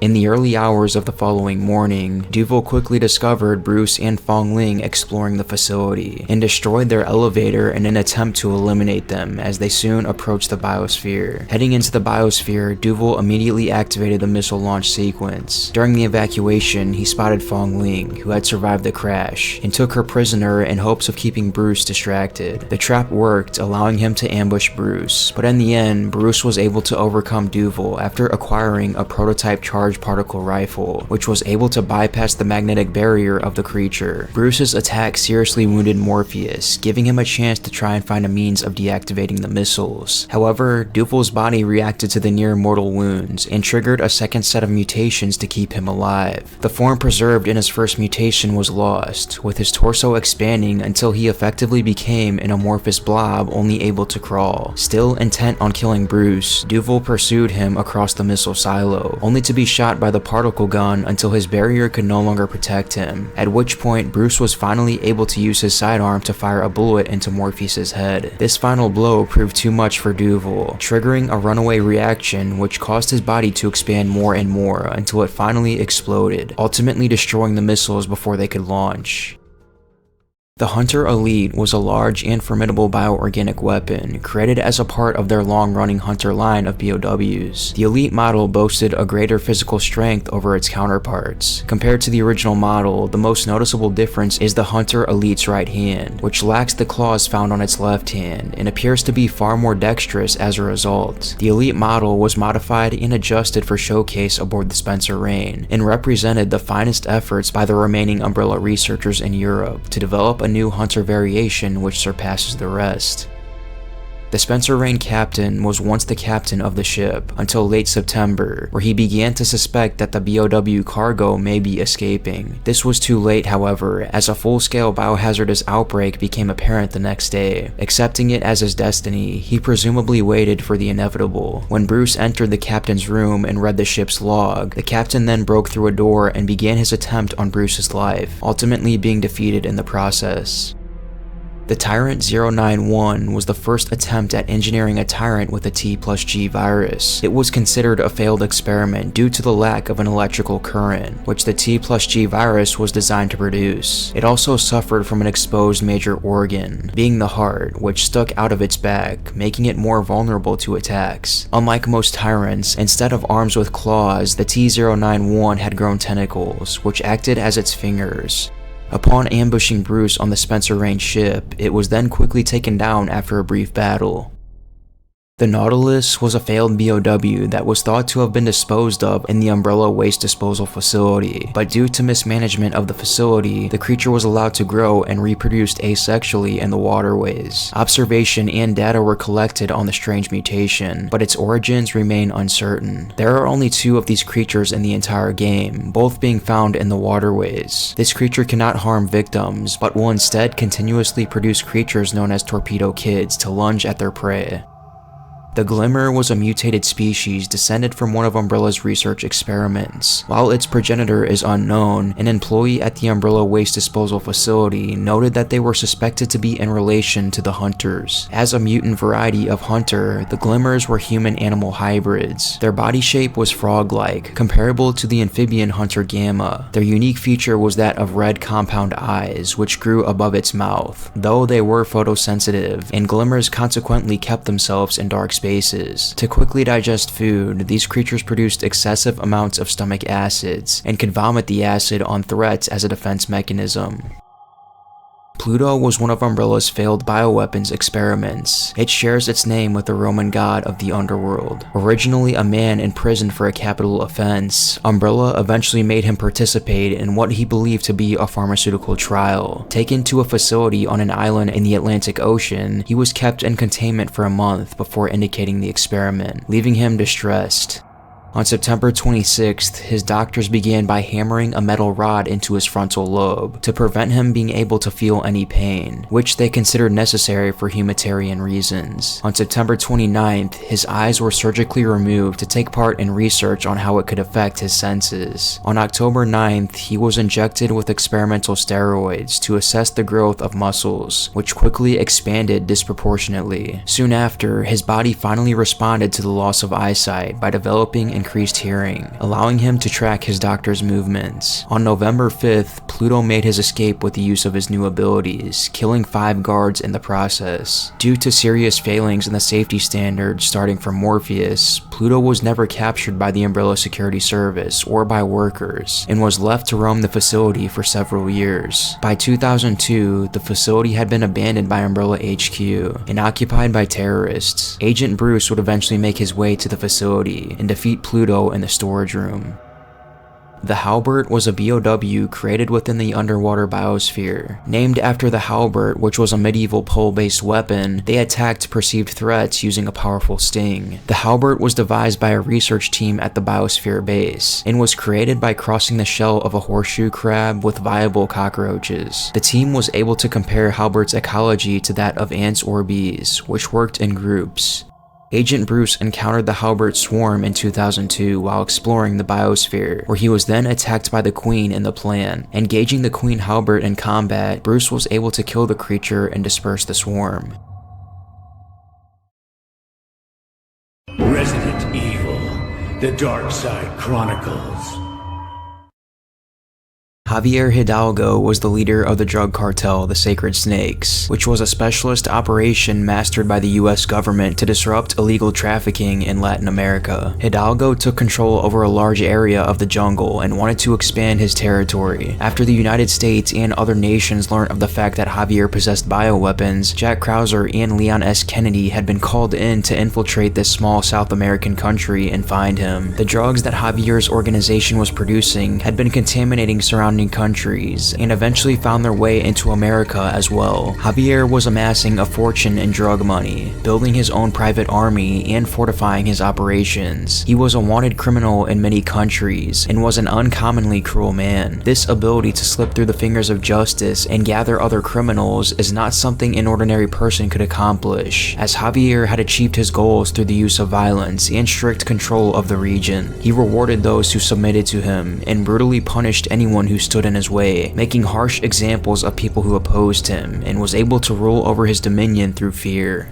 In the early hours of the following morning, Duval quickly discovered Bruce and Fong Ling exploring the facility, and destroyed their elevator in an attempt to eliminate them as they soon approached the Biosphere. Heading into the Biosphere, Duval immediately activated the missile launch sequence. During the evacuation, he spotted Fong Ling, who had survived the crash, and took her prisoner in hopes of keeping Bruce distracted. The trap worked, allowing him to ambush Bruce, but in the end, Bruce was able to overcome Duval after acquiring a prototype charged particle rifle, which was able to bypass the magnetic barrier of the creature. Bruce's attack seriously wounded Morpheus, giving him a chance to try and find a means of deactivating the missiles. However, Duval's body reacted to the near mortal wounds and triggered a second set of mutations to keep him alive. The form preserved in his first mutation was lost, with his torso expanding until he effectively became an amorphous blob only able to crawl. Still intent on killing Bruce, Duval pursued him across the missile silo, only to be shot by the particle gun until his barrier could no longer protect him, at which point Bruce was finally able to use his sidearm to fire a bullet into Morpheus's head. This final blow proved too much for Duval, triggering a runaway reaction which caused his body to expand more and more until it finally exploded, ultimately destroying the missiles before they could launch. The Hunter Elite was a large and formidable bioorganic weapon created as a part of their long-running Hunter line of BOWs. The Elite model boasted a greater physical strength over its counterparts. Compared to the original model, the most noticeable difference is the Hunter Elite's right hand, which lacks the claws found on its left hand and appears to be far more dexterous as a result. The Elite model was modified and adjusted for showcase aboard the Spencer Rain and represented the finest efforts by the remaining Umbrella researchers in Europe to develop a new Hunter variation which surpasses the rest. The Spencer Rain captain was once the captain of the ship until late September, where he began to suspect that the BOW cargo may be escaping. This was too late, however, as a full-scale biohazardous outbreak became apparent the next day. Accepting it as his destiny, he presumably waited for the inevitable. When Bruce entered the captain's room and read the ship's log, the captain then broke through a door and began his attempt on Bruce's life, ultimately being defeated in the process. The Tyrant 091 was the first attempt at engineering a Tyrant with a T+G virus. It was considered a failed experiment due to the lack of an electrical current, which the T+G virus was designed to produce. It also suffered from an exposed major organ, being the heart, which stuck out of its back, making it more vulnerable to attacks. Unlike most Tyrants, instead of arms with claws, the T-091 had grown tentacles, which acted as its fingers. Upon ambushing Bruce on the Spencer Rain ship, it was then quickly taken down after a brief battle. The Nautilus was a failed BOW that was thought to have been disposed of in the Umbrella Waste Disposal Facility, but due to mismanagement of the facility, the creature was allowed to grow and reproduced asexually in the waterways. Observation and data were collected on the strange mutation, but its origins remain uncertain. There are only 2 of these creatures in the entire game, both being found in the waterways. This creature cannot harm victims, but will instead continuously produce creatures known as torpedo kids to lunge at their prey. The Glimmer was a mutated species descended from one of Umbrella's research experiments. While its progenitor is unknown, an employee at the Umbrella Waste Disposal Facility noted that they were suspected to be in relation to the Hunters. As a mutant variety of Hunter, the Glimmers were human-animal hybrids. Their body shape was frog-like, comparable to the amphibian Hunter Gamma. Their unique feature was that of red compound eyes, which grew above its mouth. Though they were photosensitive, and Glimmers consequently kept themselves in dark spaces. To quickly digest food, these creatures produced excessive amounts of stomach acids and could vomit the acid on threats as a defense mechanism. Pluto was one of Umbrella's failed bioweapons experiments. It shares its name with the Roman god of the underworld. Originally a man imprisoned for a capital offense, Umbrella eventually made him participate in what he believed to be a pharmaceutical trial. Taken to a facility on an island in the Atlantic Ocean, he was kept in containment for a month before indicating the experiment, leaving him distressed. On September 26th, his doctors began by hammering a metal rod into his frontal lobe to prevent him being able to feel any pain, which they considered necessary for humanitarian reasons. On September 29th, his eyes were surgically removed to take part in research on how it could affect his senses. On October 9th, he was injected with experimental steroids to assess the growth of muscles, which quickly expanded disproportionately. Soon after, his body finally responded to the loss of eyesight by developing increased hearing, allowing him to track his doctor's movements. On November 5th, Pluto made his escape with the use of his new abilities, killing 5 guards in the process. Due to serious failings in the safety standards starting from Morpheus, Pluto was never captured by the Umbrella Security Service or by workers, and was left to roam the facility for several years. By 2002, the facility had been abandoned by Umbrella HQ and occupied by terrorists. Agent Bruce would eventually make his way to the facility and defeat Pluto in the storage room. The Halbert was a BOW created within the underwater biosphere. Named after the halbert, which was a medieval pole-based weapon, they attacked perceived threats using a powerful sting. The Halbert was devised by a research team at the biosphere base, and was created by crossing the shell of a horseshoe crab with viable cockroaches. The team was able to compare Halbert's ecology to that of ants or bees, which worked in groups. Agent Bruce encountered the Halbert swarm in 2002 while exploring the biosphere, where he was then attacked by the Queen in the plan. Engaging the Queen Halbert in combat, Bruce was able to kill the creature and disperse the swarm. Resident Evil, the Darkside Chronicles. Javier Hidalgo was the leader of the drug cartel, the Sacred Snakes, which was a specialist operation mastered by the US government to disrupt illegal trafficking in Latin America. Hidalgo took control over a large area of the jungle and wanted to expand his territory. After the United States and other nations learned of the fact that Javier possessed bioweapons, Jack Krauser and Leon S. Kennedy had been called in to infiltrate this small South American country and find him. The drugs that Javier's organization was producing had been contaminating surrounding countries and eventually found their way into America as well. Javier was amassing a fortune in drug money, building his own private army and fortifying his operations. He was a wanted criminal in many countries and was an uncommonly cruel man. This ability to slip through the fingers of justice and gather other criminals is not something an ordinary person could accomplish, as Javier had achieved his goals through the use of violence and strict control of the region. He rewarded those who submitted to him and brutally punished anyone who stood in his way, making harsh examples of people who opposed him, and was able to rule over his dominion through fear.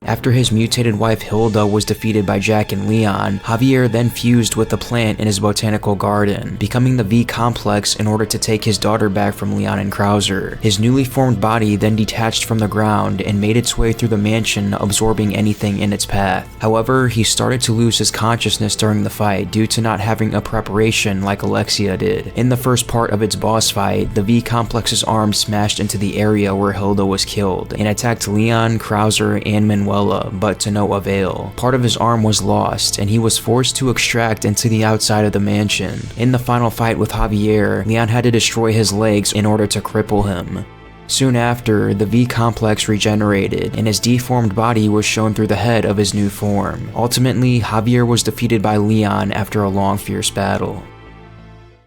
After his mutated wife Hilda was defeated by Jack and Leon, Javier then fused with the plant in his botanical garden, becoming the V-complex in order to take his daughter back from Leon and Krauser. His newly formed body then detached from the ground and made its way through the mansion, absorbing anything in its path. However, he started to lose his consciousness during the fight due to not having a preparation like Alexia did. In the first part of its boss fight, the V-complex's arm smashed into the area where Hilda was killed and attacked Leon, Krauser, and Manuel, but to no avail. Part of his arm was lost, and he was forced to extract into the outside of the mansion. In the final fight with Javier, Leon had to destroy his legs in order to cripple him. Soon after, the V-complex regenerated, and his deformed body was shown through the head of his new form. Ultimately, Javier was defeated by Leon after a long, fierce battle.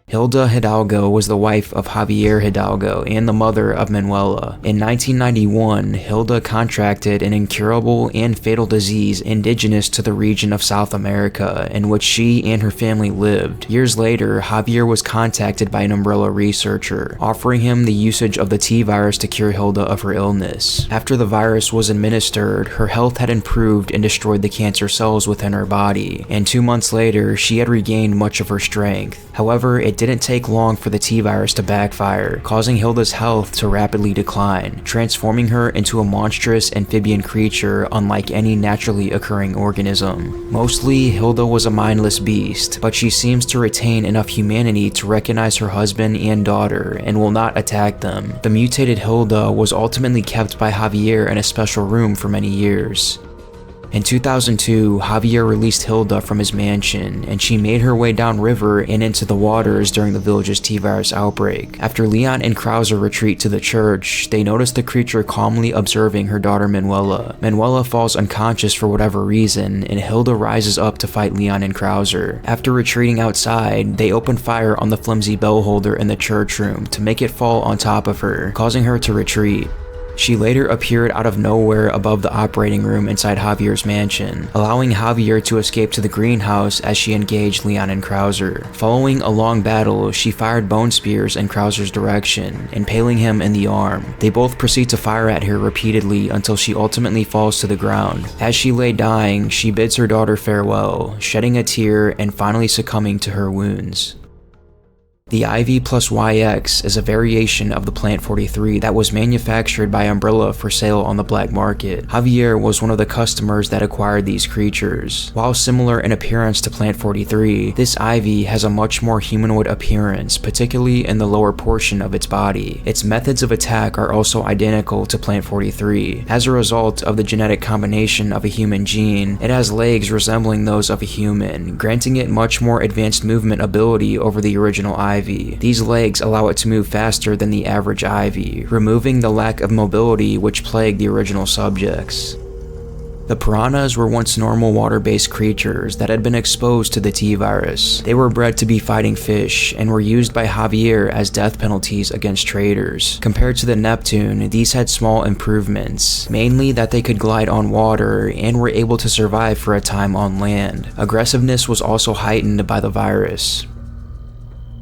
Hilda Hidalgo was the wife of Javier Hidalgo and the mother of Manuela. In 1991, Hilda contracted an incurable and fatal disease indigenous to the region of South America in which she and her family lived. Years later, Javier was contacted by an Umbrella researcher, offering him the usage of the T-virus to cure Hilda of her illness. After the virus was administered, her health had improved and destroyed the cancer cells within her body, and 2 months later, she had regained much of her strength. However, it didn't take long for the T-virus to backfire, causing Hilda's health to rapidly decline, transforming her into a monstrous amphibian creature unlike any naturally occurring organism. Mostly, Hilda was a mindless beast, but she seems to retain enough humanity to recognize her husband and daughter and will not attack them. The mutated Hilda was ultimately kept by Javier in a special room for many years. In 2002, Javier released Hilda from his mansion, and she made her way downriver and into the waters during the village's T-virus outbreak. After Leon and Krauser retreat to the church, they notice the creature calmly observing her daughter Manuela. Manuela falls unconscious for whatever reason, and Hilda rises up to fight Leon and Krauser. After retreating outside, they open fire on the flimsy bell holder in the church room to make it fall on top of her, causing her to retreat. She later appeared out of nowhere above the operating room inside Javier's mansion, allowing Javier to escape to the greenhouse as she engaged Leon and Krauser. Following a long battle, she fired bone spears in Krauser's direction, impaling him in the arm. They both proceed to fire at her repeatedly until she ultimately falls to the ground. As she lay dying, she bids her daughter farewell, shedding a tear and finally succumbing to her wounds. The IV plus YX is a variation of the Plant 43 that was manufactured by Umbrella for sale on the black market. Javier was one of the customers that acquired these creatures. While similar in appearance to Plant 43, this IV has a much more humanoid appearance, particularly in the lower portion of its body. Its methods of attack are also identical to Plant 43. As a result of the genetic combination of a human gene, it has legs resembling those of a human, granting it much more advanced movement ability over the original IV. These legs allow it to move faster than the average IV, removing the lack of mobility which plagued the original subjects. The piranhas were once normal water-based creatures that had been exposed to the T-virus. They were bred to be fighting fish and were used by Javier as death penalties against traders. Compared to the Neptune, these had small improvements, mainly that they could glide on water and were able to survive for a time on land. Aggressiveness was also heightened by the virus.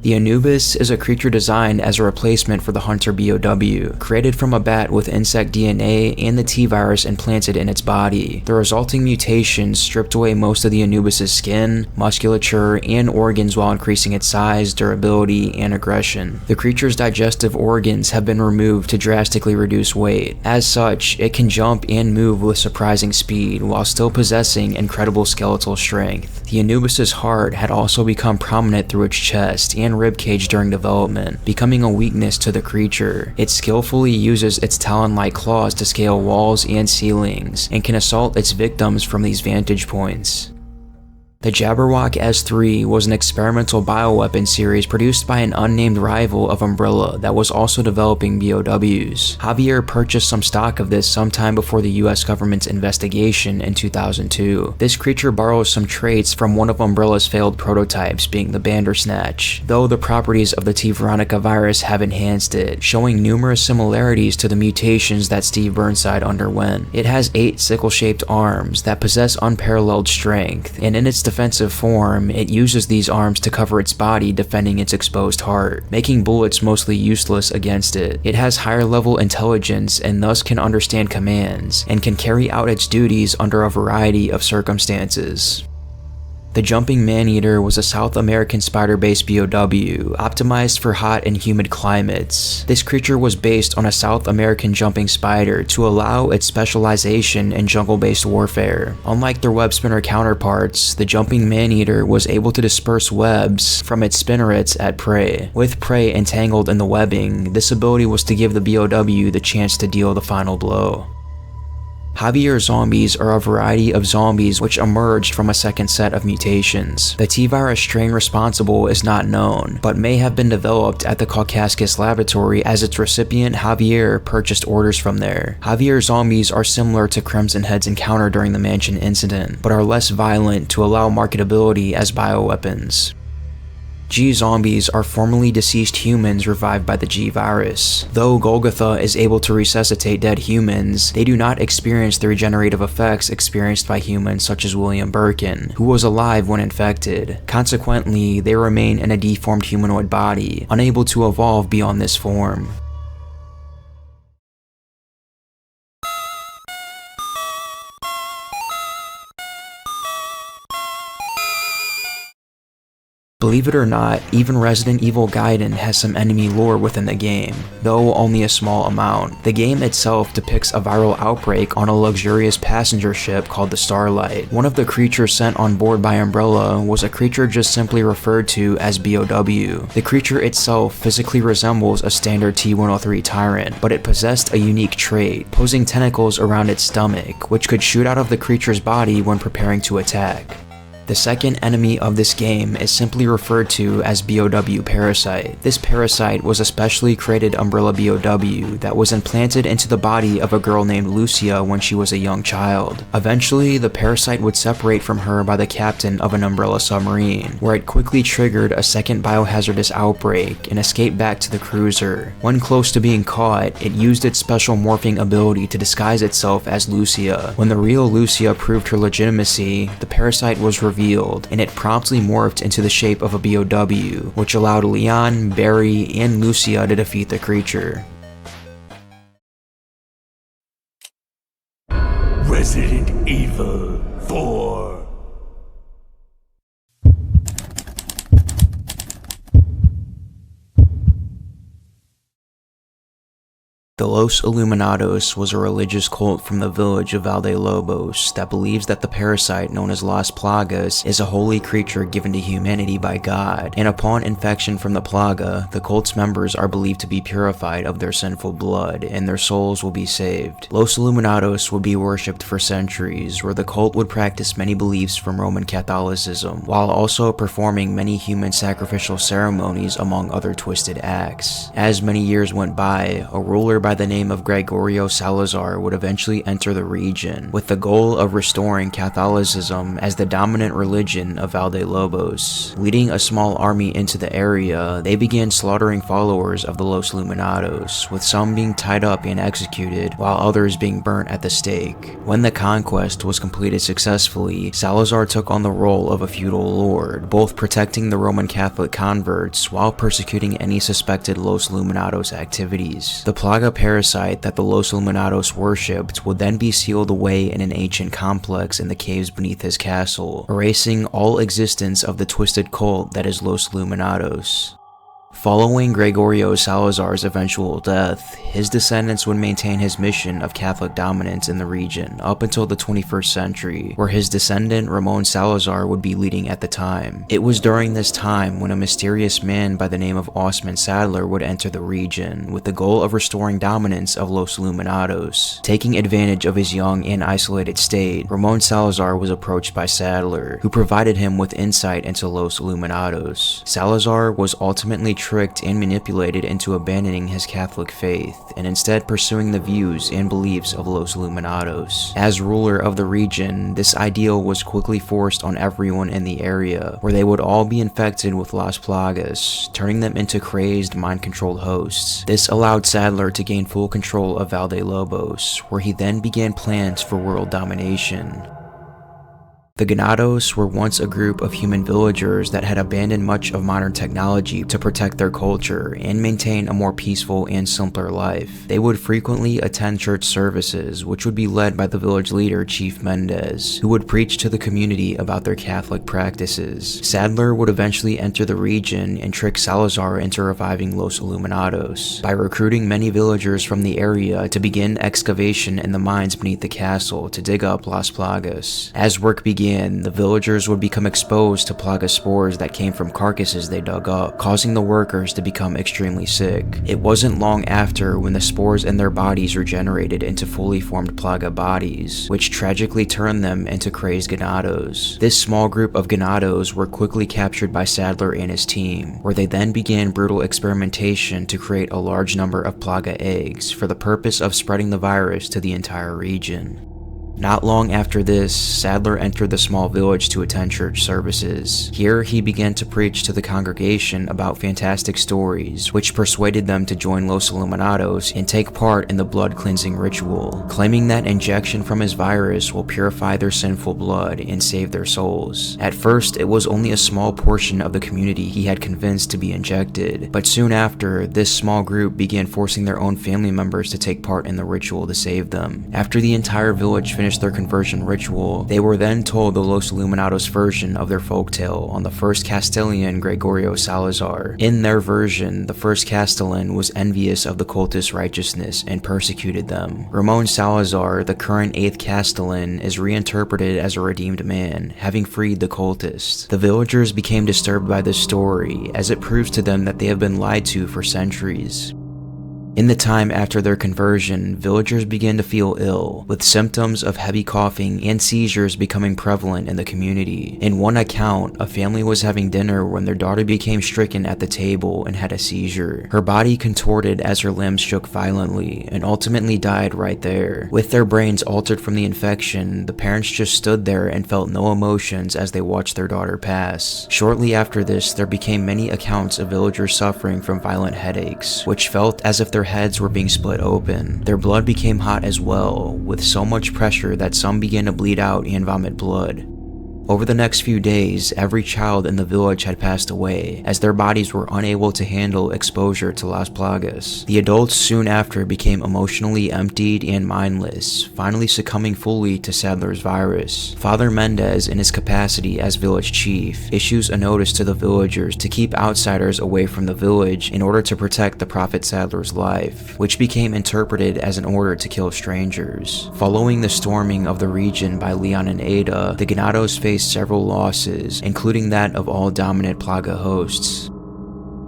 The Anubis is a creature designed as a replacement for the Hunter BOW, created from a bat with insect DNA and the T-virus implanted in its body. The resulting mutations stripped away most of the Anubis's skin, musculature, and organs while increasing its size, durability, and aggression. The creature's digestive organs have been removed to drastically reduce weight. As such, it can jump and move with surprising speed while still possessing incredible skeletal strength. The Anubis's heart had also become prominent through its chest and ribcage during development, becoming a weakness to the creature. It skillfully uses its talon-like claws to scale walls and ceilings, and can assault its victims from these vantage points. The Jabberwock S3 was an experimental bioweapon series produced by an unnamed rival of Umbrella that was also developing BOWs. Javier purchased some stock of this sometime before the US government's investigation in 2002. This creature borrows some traits from one of Umbrella's failed prototypes, being the Bandersnatch, though the properties of the T. Veronica virus have enhanced it, showing numerous similarities to the mutations that Steve Burnside underwent. It has 8 sickle-shaped arms that possess unparalleled strength, and in its defensive form, it uses these arms to cover its body, defending its exposed heart, making bullets mostly useless against it. It has higher level intelligence and thus can understand commands, and can carry out its duties under a variety of circumstances. The Jumping Maneater was a South American spider-based BOW, optimized for hot and humid climates. This creature was based on a South American jumping spider to allow its specialization in jungle-based warfare. Unlike their web spinner counterparts, the Jumping Maneater was able to disperse webs from its spinnerets at prey. With prey entangled in the webbing, this ability was to give the BOW the chance to deal the final blow. Javier zombies are a variety of zombies which emerged from a second set of mutations. The T-virus strain responsible is not known, but may have been developed at the Caucasus laboratory as its recipient Javier purchased orders from there. Javier zombies are similar to Crimson Head's encounter during the Mansion incident, but are less violent to allow marketability as bioweapons. G-zombies are formerly deceased humans revived by the G-virus. Though Golgotha is able to resuscitate dead humans, they do not experience the regenerative effects experienced by humans such as William Birkin, who was alive when infected. Consequently, they remain in a deformed humanoid body, unable to evolve beyond this form. Believe it or not, even Resident Evil Gaiden has some enemy lore within the game, though only a small amount. The game itself depicts a viral outbreak on a luxurious passenger ship called the Starlight. One of the creatures sent on board by Umbrella was a creature just simply referred to as BOW. The creature itself physically resembles a standard T-103 Tyrant, but it possessed a unique trait, posing tentacles around its stomach, which could shoot out of the creature's body when preparing to attack. The second enemy of this game is simply referred to as BOW Parasite. This parasite was a specially created Umbrella BOW that was implanted into the body of a girl named Lucia when she was a young child. Eventually, the parasite would separate from her by the captain of an Umbrella submarine, where it quickly triggered a second biohazardous outbreak and escaped back to the cruiser. When close to being caught, it used its special morphing ability to disguise itself as Lucia. When the real Lucia proved her legitimacy, the parasite was revealed, and it promptly morphed into the shape of a BOW, which allowed Leon, Barry, and Lucia to defeat the creature. Resident Evil 4. The Los Illuminados was a religious cult from the village of Valdelobos that believes that the parasite known as Las Plagas is a holy creature given to humanity by God, and upon infection from the plaga, the cult's members are believed to be purified of their sinful blood, and their souls will be saved. Los Illuminados would be worshipped for centuries, where the cult would practice many beliefs from Roman Catholicism, while also performing many human sacrificial ceremonies among other twisted acts. As many years went by, a ruler by the the name of Gregorio Salazar would eventually enter the region, with the goal of restoring Catholicism as the dominant religion of Valdelobos. Leading a small army into the area, they began slaughtering followers of the Los Luminados, with some being tied up and executed, while others being burnt at the stake. When the conquest was completed successfully, Salazar took on the role of a feudal lord, both protecting the Roman Catholic converts while persecuting any suspected Los Luminados activities. The Plaga parasite that the Los Luminados worshipped would then be sealed away in an ancient complex in the caves beneath his castle, erasing all existence of the twisted cult that is Los Luminados. Following Gregorio Salazar's eventual death, his descendants would maintain his mission of Catholic dominance in the region up until the 21st century, where his descendant Ramon Salazar would be leading at the time. It was during this time when a mysterious man by the name of Osman Sadler would enter the region, with the goal of restoring dominance of Los Luminados. Taking advantage of his young and isolated state, Ramon Salazar was approached by Sadler, who provided him with insight into Los Luminados. Salazar was ultimately tricked and manipulated into abandoning his Catholic faith and instead pursuing the views and beliefs of Los Luminados. As ruler of the region, this ideal was quickly forced on everyone in the area, where they would all be infected with Las Plagas, turning them into crazed, mind-controlled hosts. This allowed Sadler to gain full control of Valdelobos, where he then began plans for world domination. The Ganados were once a group of human villagers that had abandoned much of modern technology to protect their culture and maintain a more peaceful and simpler life. They would frequently attend church services, which would be led by the village leader Chief Mendez, who would preach to the community about their Catholic practices. Sadler would eventually enter the region and trick Salazar into reviving Los Illuminados by recruiting many villagers from the area to begin excavation in the mines beneath the castle to dig up Las Plagas. As work began, the villagers would become exposed to Plaga spores that came from carcasses they dug up, causing the workers to become extremely sick. It wasn't long after when the spores in their bodies regenerated into fully formed Plaga bodies, which tragically turned them into crazed Ganados. This small group of Ganados were quickly captured by Sadler and his team, where they then began brutal experimentation to create a large number of Plaga eggs for the purpose of spreading the virus to the entire region. Not long after this, Sadler entered the small village to attend church services. Here, he began to preach to the congregation about fantastic stories, which persuaded them to join Los Illuminados and take part in the blood-cleansing ritual, claiming that injection from his virus will purify their sinful blood and save their souls. At first, it was only a small portion of the community he had convinced to be injected, but soon after, this small group began forcing their own family members to take part in the ritual to save them. After the entire village finished their conversion ritual, they were then told the Los Illuminados version of their folktale on the first Castilian Gregorio Salazar. In their version, the first Castellan was envious of the cultists' righteousness and persecuted them. Ramon Salazar, the current 8th Castellan, is reinterpreted as a redeemed man, having freed the cultists. The villagers became disturbed by this story, as it proves to them that they have been lied to for centuries. In the time after their conversion, villagers began to feel ill, with symptoms of heavy coughing and seizures becoming prevalent in the community. In one account, a family was having dinner when their daughter became stricken at the table and had a seizure. Her body contorted as her limbs shook violently, and ultimately died right there. With their brains altered from the infection, the parents just stood there and felt no emotions as they watched their daughter pass. Shortly after this, there became many accounts of villagers suffering from violent headaches, which felt as if their heads were being split open. Their blood became hot as well, with so much pressure that some began to bleed out and vomit blood. Over the next few days, every child in the village had passed away, as their bodies were unable to handle exposure to Las Plagas. The adults soon after became emotionally emptied and mindless, finally succumbing fully to Sadler's virus. Father Mendez, in his capacity as village chief, issues a notice to the villagers to keep outsiders away from the village in order to protect the Prophet Sadler's life, which became interpreted as an order to kill strangers. Following the storming of the region by Leon and Ada, the Ganados faced several losses, including that of all dominant Plaga hosts.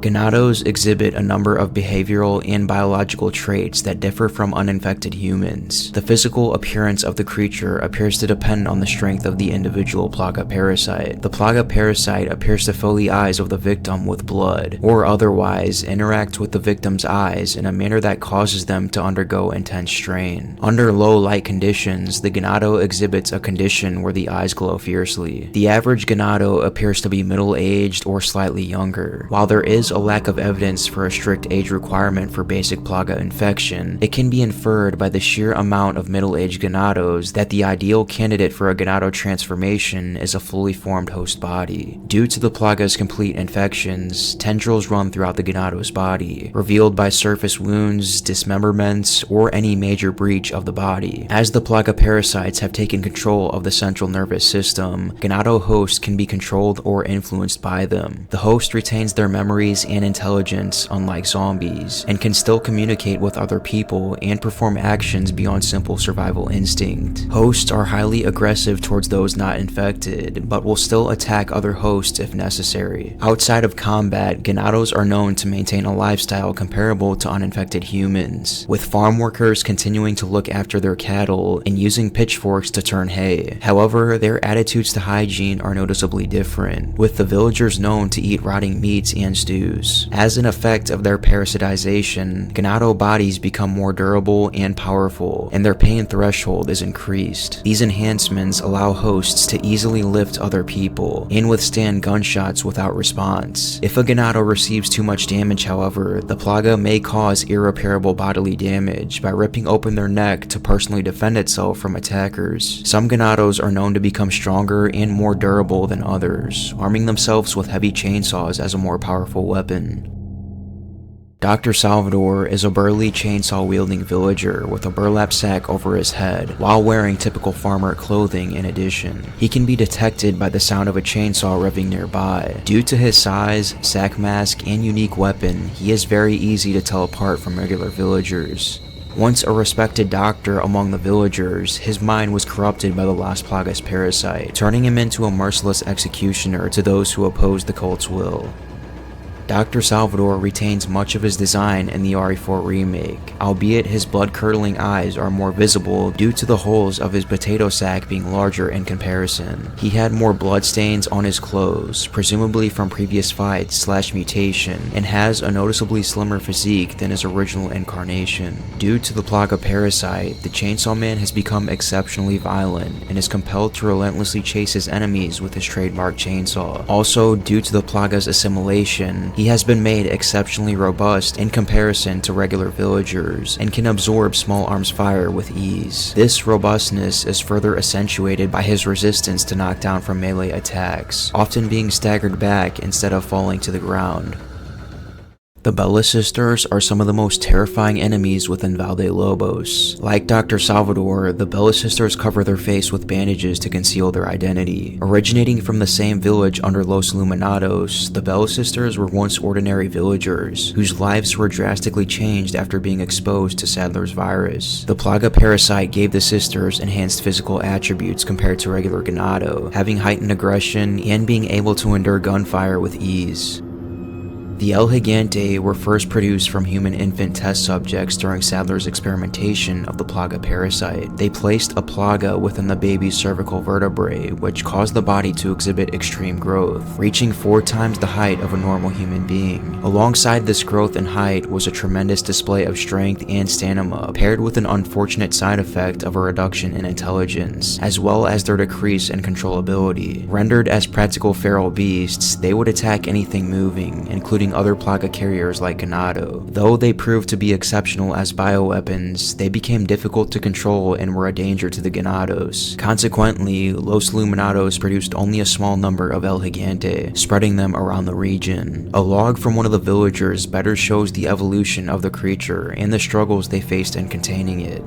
Ganados exhibit a number of behavioral and biological traits that differ from uninfected humans. The physical appearance of the creature appears to depend on the strength of the individual Plaga parasite. The Plaga parasite appears to fill the eyes of the victim with blood, or otherwise interact with the victim's eyes in a manner that causes them to undergo intense strain. Under low light conditions, the Ganado exhibits a condition where the eyes glow fiercely. The average Ganado appears to be middle-aged or slightly younger. While there is a lack of evidence for a strict age requirement for basic Plaga infection, it can be inferred by the sheer amount of middle-aged Ganados that the ideal candidate for a Ganado transformation is a fully formed host body. Due to the Plaga's complete infections, tendrils run throughout the Ganado's body, revealed by surface wounds, dismemberments, or any major breach of the body. As the Plaga parasites have taken control of the central nervous system, Ganado hosts can be controlled or influenced by them. The host retains their memories and intelligence unlike zombies, and can still communicate with other people and perform actions beyond simple survival instinct. Hosts are highly aggressive towards those not infected, but will still attack other hosts if necessary. Outside of combat, Ganados are known to maintain a lifestyle comparable to uninfected humans, with farm workers continuing to look after their cattle and using pitchforks to turn hay. However, their attitudes to hygiene are noticeably different, with the villagers known to eat rotting meats and stews. As an effect of their parasitization, Ganado bodies become more durable and powerful, and their pain threshold is increased. These enhancements allow hosts to easily lift other people and withstand gunshots without response. If a Ganado receives too much damage, however, the Plaga may cause irreparable bodily damage by ripping open their neck to personally defend itself from attackers. Some Ganados are known to become stronger and more durable than others, arming themselves with heavy chainsaws as a more powerful weapon. Dr. Salvador is a burly chainsaw-wielding villager with a burlap sack over his head, while wearing typical farmer clothing in addition. He can be detected by the sound of a chainsaw revving nearby. Due to his size, sack mask, and unique weapon, he is very easy to tell apart from regular villagers. Once a respected doctor among the villagers, his mind was corrupted by the Las Plagas parasite, turning him into a merciless executioner to those who oppose the cult's will. Dr. Salvador retains much of his design in the RE4 remake, albeit his blood-curdling eyes are more visible due to the holes of his potato sack being larger in comparison. He had more bloodstains on his clothes, presumably from previous fights/mutation, and has a noticeably slimmer physique than his original incarnation. Due to the Plaga parasite, the Chainsaw Man has become exceptionally violent and is compelled to relentlessly chase his enemies with his trademark chainsaw. Also, due to the Plaga's assimilation, he has been made exceptionally robust in comparison to regular villagers, and can absorb small arms fire with ease. This robustness is further accentuated by his resistance to knockdown from melee attacks, often being staggered back instead of falling to the ground. The Bella sisters are some of the most terrifying enemies within Valdelobos. Like Dr. Salvador, the Bella sisters cover their face with bandages to conceal their identity. Originating from the same village under Los Luminados, the Bella sisters were once ordinary villagers, whose lives were drastically changed after being exposed to Sadler's virus. The Plaga parasite gave the sisters enhanced physical attributes compared to regular Ganado, having heightened aggression and being able to endure gunfire with ease. The El Gigante were first produced from human infant test subjects during Sadler's experimentation of the Plaga parasite. They placed a Plaga within the baby's cervical vertebrae, which caused the body to exhibit extreme growth, reaching 4 times the height of a normal human being. Alongside this growth in height was a tremendous display of strength and stamina, paired with an unfortunate side effect of a reduction in intelligence, as well as their decrease in controllability. Rendered as practical feral beasts, they would attack anything moving, including other Plaga carriers like Ganado. Though they proved to be exceptional as bioweapons, they became difficult to control and were a danger to the Ganados. Consequently, Los Luminados produced only a small number of El Gigante, spreading them around the region. A log from one of the villagers better shows the evolution of the creature and the struggles they faced in containing it.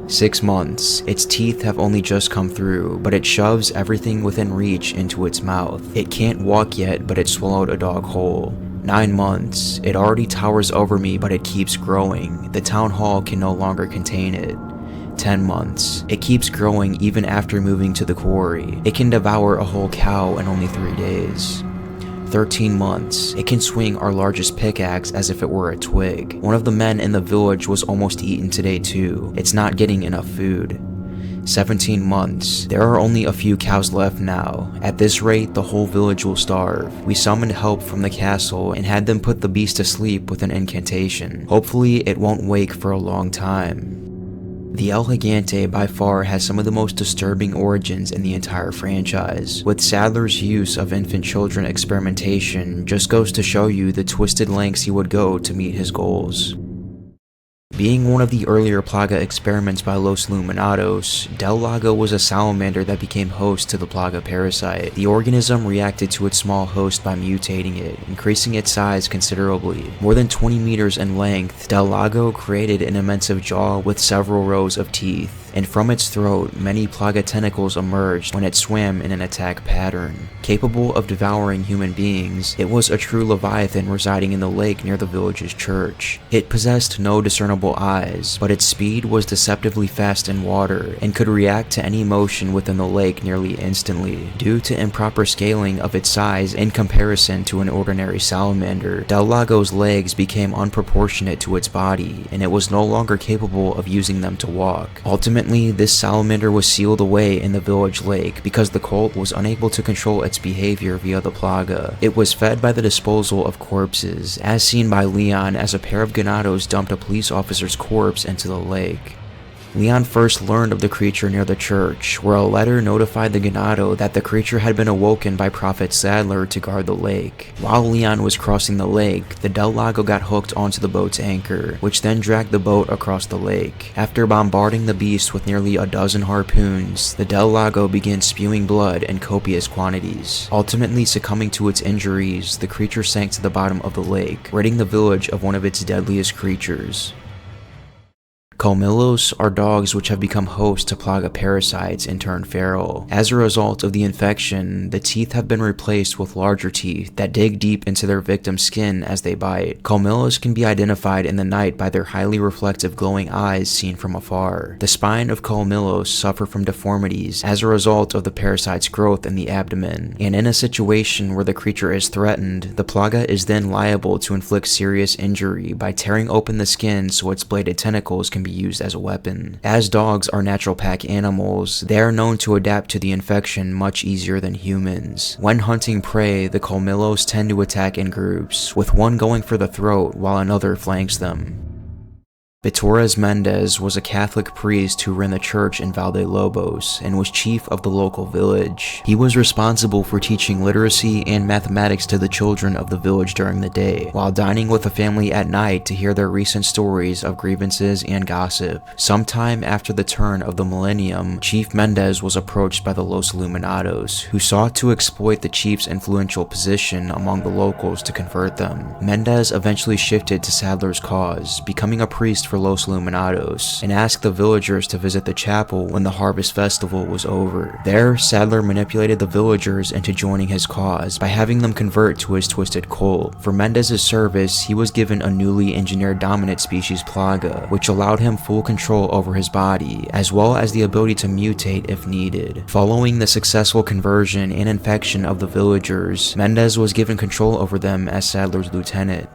6 months. Its teeth have only just come through, but it shoves everything within reach into its mouth. It can't walk yet, but it swallowed a dog whole. 9 months. It already towers over me, but it keeps growing. The town hall can no longer contain it. 10 months. It keeps growing even after moving to the quarry. It can devour a whole cow in only 3 days. 13 months. It can swing our largest pickaxe as if it were a twig. One of the men in the village was almost eaten today too. It's not getting enough food. 17 months. There are only a few cows left now. At this rate, the whole village will starve. We summoned help from the castle and had them put the beast to sleep with an incantation. Hopefully, it won't wake for a long time. The El Gigante by far has some of the most disturbing origins in the entire franchise, with Sadler's use of infant children experimentation just goes to show you the twisted lengths he would go to meet his goals. Being one of the earlier Plaga experiments by Los Luminados, Del Lago was a salamander that became host to the Plaga parasite. The organism reacted to its small host by mutating it, increasing its size considerably. More than 20 meters in length, Del Lago created an immense jaw with several rows of teeth, and from its throat, many Plaga tentacles emerged when it swam in an attack pattern. Capable of devouring human beings, it was a true leviathan residing in the lake near the village's church. It possessed no discernible eyes, but its speed was deceptively fast in water and could react to any motion within the lake nearly instantly. Due to improper scaling of its size in comparison to an ordinary salamander, Del Lago's legs became unproportionate to its body, and it was no longer capable of using them to walk. Ultimately, this salamander was sealed away in the village lake because the cult was unable to control its behavior via the Plaga. It was fed by the disposal of corpses, as seen by Leon as a pair of ganados dumped a police officer's corpse into the lake. Leon first learned of the creature near the church, where a letter notified the ganado that the creature had been awoken by Prophet Sadler to guard the lake. While Leon was crossing the lake, the Del Lago got hooked onto the boat's anchor, which then dragged the boat across the lake. After bombarding the beast with nearly a dozen harpoons, the Del Lago began spewing blood in copious quantities. Ultimately succumbing to its injuries, the creature sank to the bottom of the lake, ridding the village of one of its deadliest creatures. Colmillos are dogs which have become host to Plaga parasites and turn feral. As a result of the infection, the teeth have been replaced with larger teeth that dig deep into their victim's skin as they bite. Colmillos can be identified in the night by their highly reflective glowing eyes seen from afar. The spine of Colmillos suffer from deformities as a result of the parasite's growth in the abdomen, and in a situation where the creature is threatened, the Plaga is then liable to inflict serious injury by tearing open the skin so its bladed tentacles can be used as a weapon. As dogs are natural pack animals, they are known to adapt to the infection much easier than humans. When hunting prey, the Colmillos tend to attack in groups, with one going for the throat while another flanks them. Torres Mendez was a Catholic priest who ran the church in Valdelobos and was chief of the local village. He was responsible for teaching literacy and mathematics to the children of the village during the day, while dining with the family at night to hear their recent stories of grievances and gossip. Sometime after the turn of the millennium, Chief Mendez was approached by the Los Luminados, who sought to exploit the chief's influential position among the locals to convert them. Mendez eventually shifted to Sadler's cause, becoming a priest for Los Luminados, and asked the villagers to visit the chapel when the harvest festival was over. There, Sadler manipulated the villagers into joining his cause by having them convert to his twisted cult. For Mendez's service, he was given a newly engineered dominant species Plaga, which allowed him full control over his body, as well as the ability to mutate if needed. Following the successful conversion and infection of the villagers, Mendez was given control over them as Sadler's lieutenant.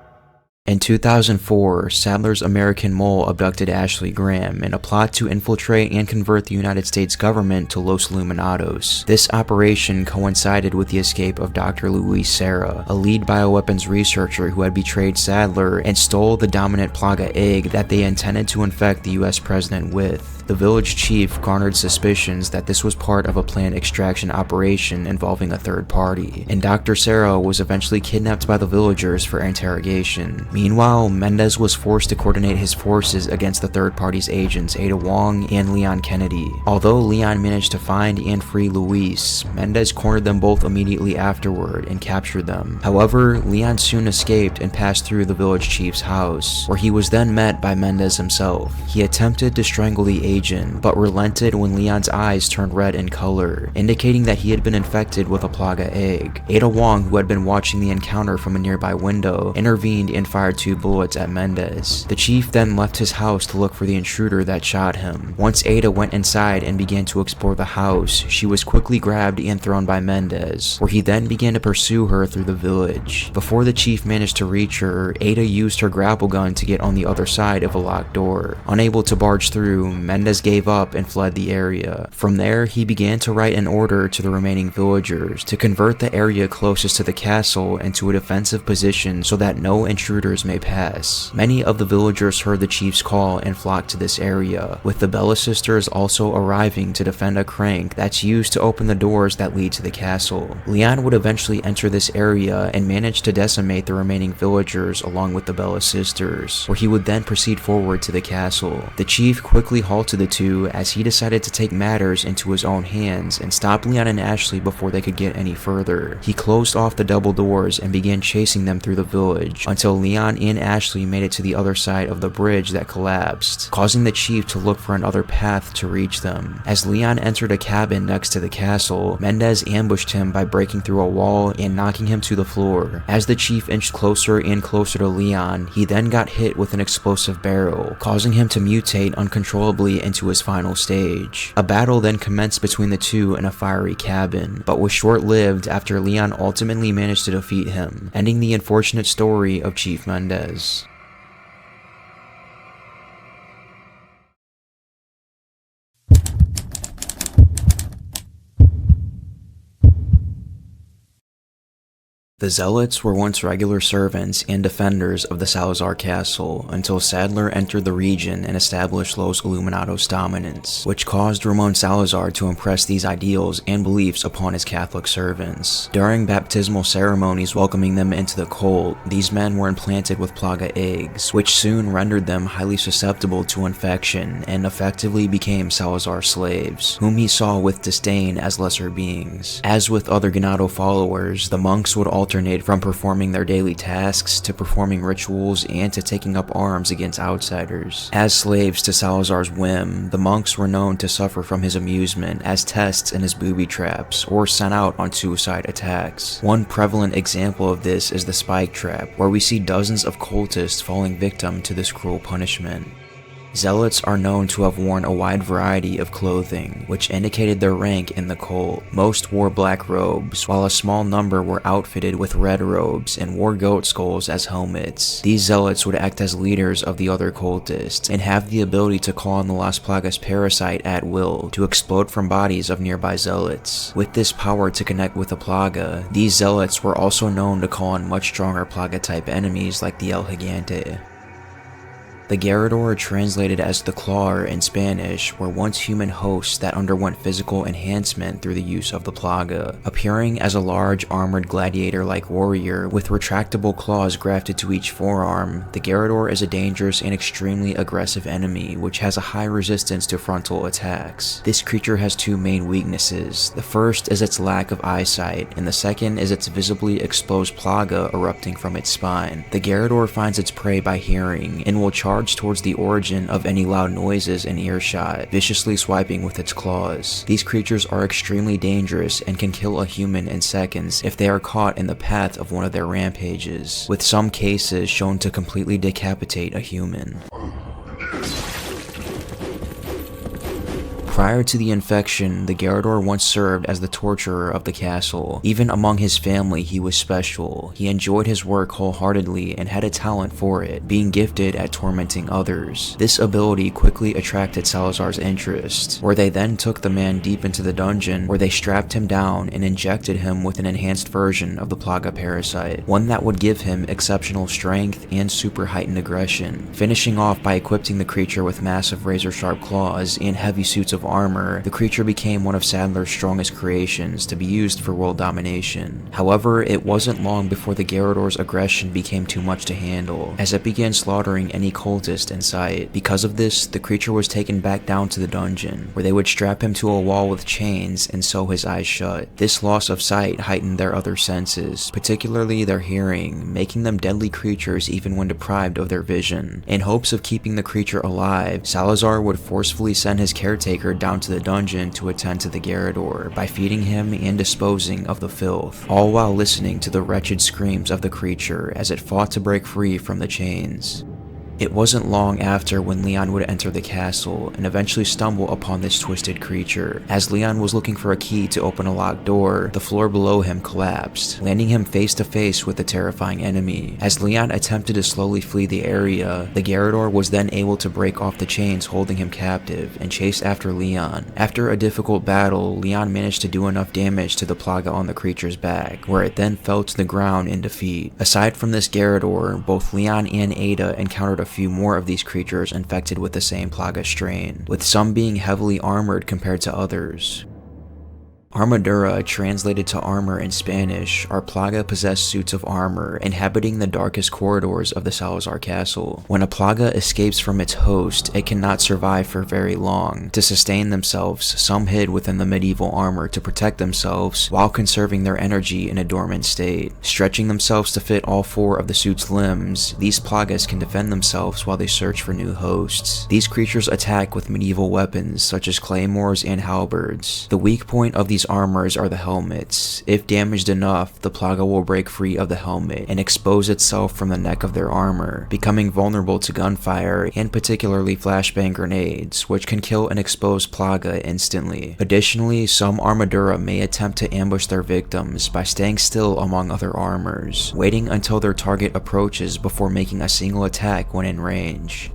In 2004, Sadler's American Mole abducted Ashley Graham in a plot to infiltrate and convert the United States government to Los Luminados. This operation coincided with the escape of Dr. Luis Serra, a lead bioweapons researcher who had betrayed Sadler and stole the dominant Plaga egg that they intended to infect the US president with. The village chief garnered suspicions that this was part of a planned extraction operation involving a third party, and Dr. Serra was eventually kidnapped by the villagers for interrogation. Meanwhile, Mendez was forced to coordinate his forces against the third party's agents Ada Wong and Leon Kennedy. Although Leon managed to find and free Luis, Mendez cornered them both immediately afterward and captured them. However, Leon soon escaped and passed through the village chief's house, where he was then met by Mendez himself. He attempted to strangle the agent, but relented when Leon's eyes turned red in color, indicating that he had been infected with a Plaga egg. Ada Wong, who had been watching the encounter from a nearby window, intervened and fired fired 2 bullets at Mendez. The chief then left his house to look for the intruder that shot him. Once Ada went inside and began to explore the house, she was quickly grabbed and thrown by Mendez, where he then began to pursue her through the village. Before the chief managed to reach her, Ada used her grapple gun to get on the other side of a locked door. Unable to barge through, Mendez gave up and fled the area. From there, he began to write an order to the remaining villagers to convert the area closest to the castle into a defensive position so that no intruders may pass. Many of the villagers heard the chief's call and flocked to this area, with the Bella sisters also arriving to defend a crank that's used to open the doors that lead to the castle. Leon would eventually enter this area and manage to decimate the remaining villagers along with the Bella sisters, where he would then proceed forward to the castle. The chief quickly halted the two as he decided to take matters into his own hands and stop Leon and Ashley before they could get any further. He closed off the double doors and began chasing them through the village until Leon and Ashley made it to the other side of the bridge that collapsed, causing the chief to look for another path to reach them. As Leon entered a cabin next to the castle, Mendez ambushed him by breaking through a wall and knocking him to the floor. As the chief inched closer and closer to Leon, he then got hit with an explosive barrel, causing him to mutate uncontrollably into his final stage. A battle then commenced between the two in a fiery cabin, but was short-lived after Leon ultimately managed to defeat him, ending the unfortunate story of Chief Mendez. The Zealots were once regular servants and defenders of the Salazar castle until Sadler entered the region and established Los Illuminados' dominance, which caused Ramon Salazar to impress these ideals and beliefs upon his Catholic servants. During baptismal ceremonies welcoming them into the cult, these men were implanted with plaga eggs, which soon rendered them highly susceptible to infection and effectively became Salazar's slaves, whom he saw with disdain as lesser beings. As with other Ganado followers, the monks would alternate from performing their daily tasks to performing rituals and to taking up arms against outsiders. As slaves to Salazar's whim, the monks were known to suffer from his amusement as tests in his booby traps or sent out on suicide attacks. One prevalent example of this is the spike trap, where we see dozens of cultists falling victim to this cruel punishment. Zealots are known to have worn a wide variety of clothing, which indicated their rank in the cult. Most wore black robes, while a small number were outfitted with red robes and wore goat skulls as helmets. These zealots would act as leaders of the other cultists, and have the ability to call on the Las Plagas parasite at will to explode from bodies of nearby zealots. With this power to connect with a plaga, these zealots were also known to call on much stronger plaga-type enemies like the El Gigante. The Garrador, translated as the Clawer in Spanish, were once human hosts that underwent physical enhancement through the use of the plaga, appearing as a large armored gladiator-like warrior with retractable claws grafted to each forearm. The Garrador is a dangerous and extremely aggressive enemy which has a high resistance to frontal attacks. This creature has two main weaknesses. The first is its lack of eyesight, and the second is its visibly exposed plaga erupting from its spine. The Garrador finds its prey by hearing, and will charge towards the origin of any loud noises in earshot, viciously swiping with its claws. These creatures are extremely dangerous and can kill a human in seconds if they are caught in the path of one of their rampages, with some cases shown to completely decapitate a human. Prior to the infection, the Garrador once served as the torturer of the castle. Even among his family, he was special. He enjoyed his work wholeheartedly and had a talent for it, being gifted at tormenting others. This ability quickly attracted Salazar's interest, where they then took the man deep into the dungeon, where they strapped him down and injected him with an enhanced version of the plaga parasite, one that would give him exceptional strength and super heightened aggression, finishing off by equipping the creature with massive razor-sharp claws and heavy suits of armor. The creature became one of Sadler's strongest creations to be used for world domination. However, it wasn't long before the Garrador's aggression became too much to handle, as it began slaughtering any cultist in sight. Because of this, the creature was taken back down to the dungeon, where they would strap him to a wall with chains and sew his eyes shut. This loss of sight heightened their other senses, particularly their hearing, making them deadly creatures even when deprived of their vision. In hopes of keeping the creature alive, Salazar would forcefully send his caretakers Isidro down to the dungeon to attend to the Garrador by feeding him and disposing of the filth, all while listening to the wretched screams of the creature as it fought to break free from the chains. It wasn't long after when Leon would enter the castle and eventually stumble upon this twisted creature. As Leon was looking for a key to open a locked door, the floor below him collapsed, landing him face to face with the terrifying enemy. As Leon attempted to slowly flee the area, the Garrador was then able to break off the chains holding him captive and chase after Leon. After a difficult battle, Leon managed to do enough damage to the Plaga on the creature's back, where it then fell to the ground in defeat. Aside from this Garrador, both Leon and Ada encountered a few more of these creatures infected with the same Plaga strain, with some being heavily armored compared to others. Armadura, translated to armor in Spanish, are Plaga-possessed suits of armor inhabiting the darkest corridors of the Salazar castle. When a Plaga escapes from its host, it cannot survive for very long. To sustain themselves, some hid within the medieval armor to protect themselves while conserving their energy in a dormant state. Stretching themselves to fit all 4 of the suit's limbs, these Plagas can defend themselves while they search for new hosts. These creatures attack with medieval weapons such as claymores and halberds. The weak point of these armors are the helmets. If damaged enough, the Plaga will break free of the helmet and expose itself from the neck of their armor, becoming vulnerable to gunfire and particularly flashbang grenades, which can kill an exposed Plaga instantly. Additionally, some Armadura may attempt to ambush their victims by staying still among other armors, waiting until their target approaches before making a single attack when in range.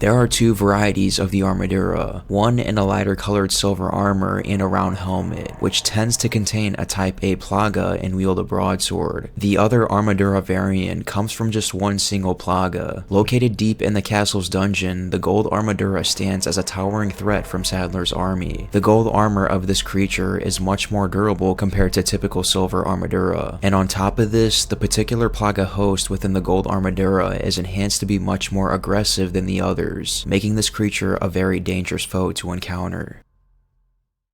There are 2 varieties of the Armadura, one in a lighter colored silver armor and a round helmet, which tends to contain a Type A Plaga and wield a broadsword. The other Armadura variant comes from just one single Plaga. Located deep in the castle's dungeon, the gold Armadura stands as a towering threat from Sadler's army. The gold armor of this creature is much more durable compared to typical silver Armadura, and on top of this, the particular Plaga host within the gold Armadura is enhanced to be much more aggressive than the others, making this creature a very dangerous foe to encounter.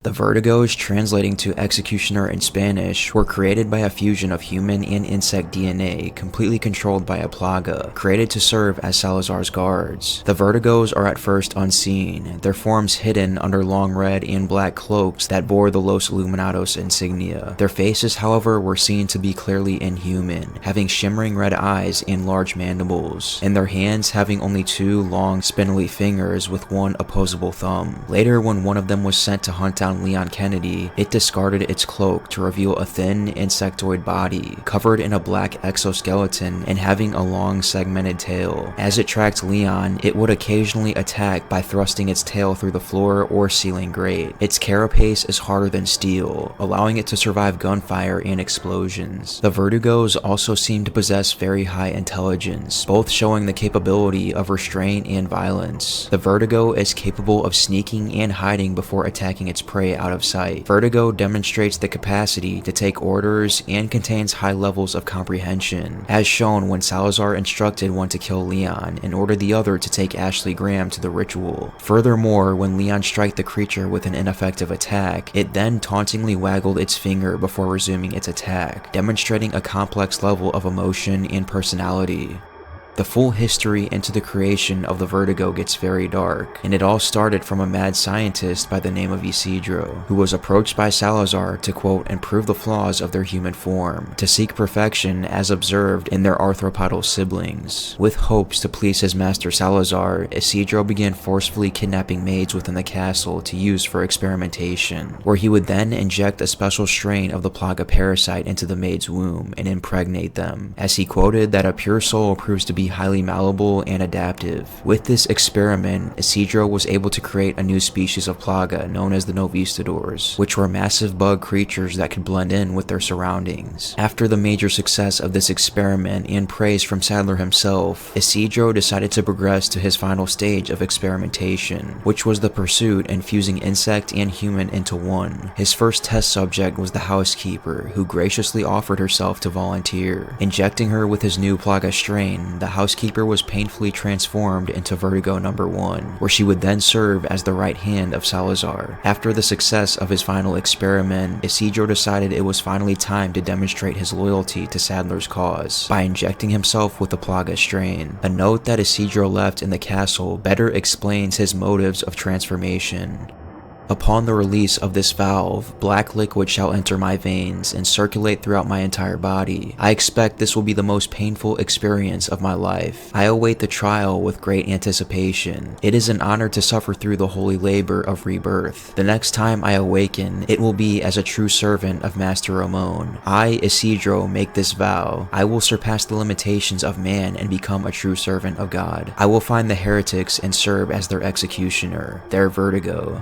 The Vertigos, translating to Executioner in Spanish, were created by a fusion of human and insect DNA, completely controlled by a Plaga, created to serve as Salazar's guards. The Vertigos are at first unseen, their forms hidden under long red and black cloaks that bore the Los Illuminados insignia. Their faces, however, were seen to be clearly inhuman, having shimmering red eyes and large mandibles, and their hands having only 2 long, spindly fingers with one opposable thumb. Later, when one of them was sent to hunt down Leon Kennedy, it discarded its cloak to reveal a thin insectoid body, covered in a black exoskeleton and having a long segmented tail. As it tracked Leon, it would occasionally attack by thrusting its tail through the floor or ceiling grate. Its carapace is harder than steel, allowing it to survive gunfire and explosions. The Vertigos also seem to possess very high intelligence, both showing the capability of restraint and violence. The Vertigo is capable of sneaking and hiding before attacking its prey out of sight. Vertigo demonstrates the capacity to take orders and contains high levels of comprehension, as shown when Salazar instructed one to kill Leon and ordered the other to take Ashley Graham to the ritual. Furthermore, when Leon struck the creature with an ineffective attack, it then tauntingly waggled its finger before resuming its attack, demonstrating a complex level of emotion and personality. The full history into the creation of the Vertigo gets very dark, and it all started from a mad scientist by the name of Isidro, who was approached by Salazar to, quote, improve the flaws of their human form, to seek perfection as observed in their arthropodal siblings. With hopes to please his master Salazar, Isidro began forcefully kidnapping maids within the castle to use for experimentation, where he would then inject a special strain of the Plaga parasite into the maid's womb and impregnate them, as he quoted that a pure soul proves to be highly malleable and adaptive. With this experiment, Isidro was able to create a new species of Plaga known as the Novistadors, which were massive bug creatures that could blend in with their surroundings. After the major success of this experiment and praise from Sadler himself, Isidro decided to progress to his final stage of experimentation, which was the pursuit and fusing insect and human into one. His first test subject was the housekeeper, who graciously offered herself to volunteer. Injecting her with his new Plaga strain, the housekeeper was painfully transformed into Vertigo number 1, where she would then serve as the right hand of Salazar. After the success of his final experiment, Isidro decided it was finally time to demonstrate his loyalty to Sadler's cause by injecting himself with the Plaga strain. A note that Isidro left in the castle better explains his motives of transformation. Upon the release of this valve, black liquid shall enter my veins and circulate throughout my entire body. I expect this will be the most painful experience of my life. I await the trial with great anticipation. It is an honor to suffer through the holy labor of rebirth. The next time I awaken, it will be as a true servant of Master Ramon. I, Isidro, make this vow. I will surpass the limitations of man and become a true servant of God. I will find the heretics and serve as their executioner, their Vertigo.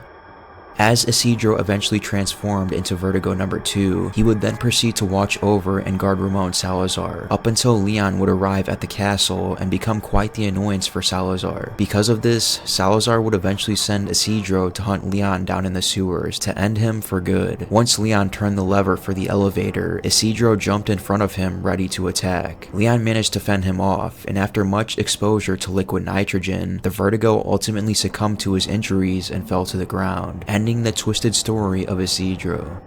As Isidro eventually transformed into Vertigo number 2, he would then proceed to watch over and guard Ramon Salazar, up until Leon would arrive at the castle and become quite the annoyance for Salazar. Because of this, Salazar would eventually send Isidro to hunt Leon down in the sewers to end him for good. Once Leon turned the lever for the elevator, Isidro jumped in front of him ready to attack. Leon managed to fend him off, and after much exposure to liquid nitrogen, the Vertigo ultimately succumbed to his injuries and fell to the ground, ending the twisted story of Isidro.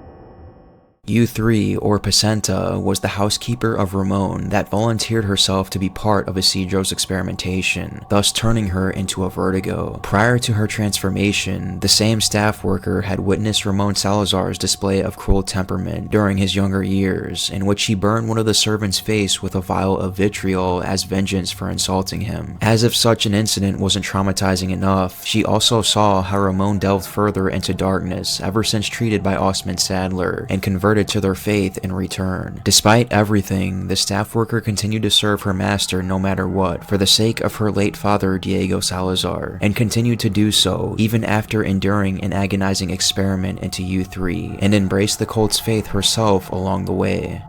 U3, or Pacenta, was the housekeeper of Ramon that volunteered herself to be part of Isidro's experimentation, thus turning her into a Vertigo. Prior to her transformation, the same staff worker had witnessed Ramon Salazar's display of cruel temperament during his younger years, in which she burned one of the servants' face with a vial of vitriol as vengeance for insulting him. As if such an incident wasn't traumatizing enough, she also saw how Ramon delved further into darkness ever since treated by Osman Sadler, and converted to their faith in return. Despite everything, the staff worker continued to serve her master no matter what for the sake of her late father Diego Salazar, and continued to do so even after enduring an agonizing experiment into U3, and embraced the cult's faith herself along the way.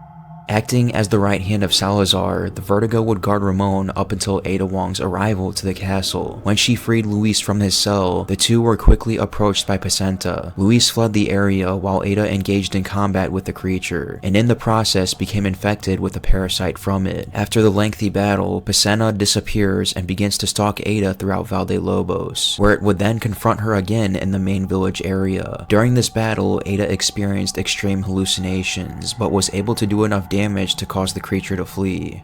Acting as the right hand of Salazar, the Vertigo would guard Ramon up until Ada Wong's arrival to the castle. When she freed Luis from his cell, the two were quickly approached by Pacenta. Luis fled the area while Ada engaged in combat with the creature, and in the process became infected with a parasite from it. After the lengthy battle, Pacenta disappears and begins to stalk Ada throughout Valdelobos, where it would then confront her again in the main village area. During this battle, Ada experienced extreme hallucinations, but was able to do enough damage to cause the creature to flee.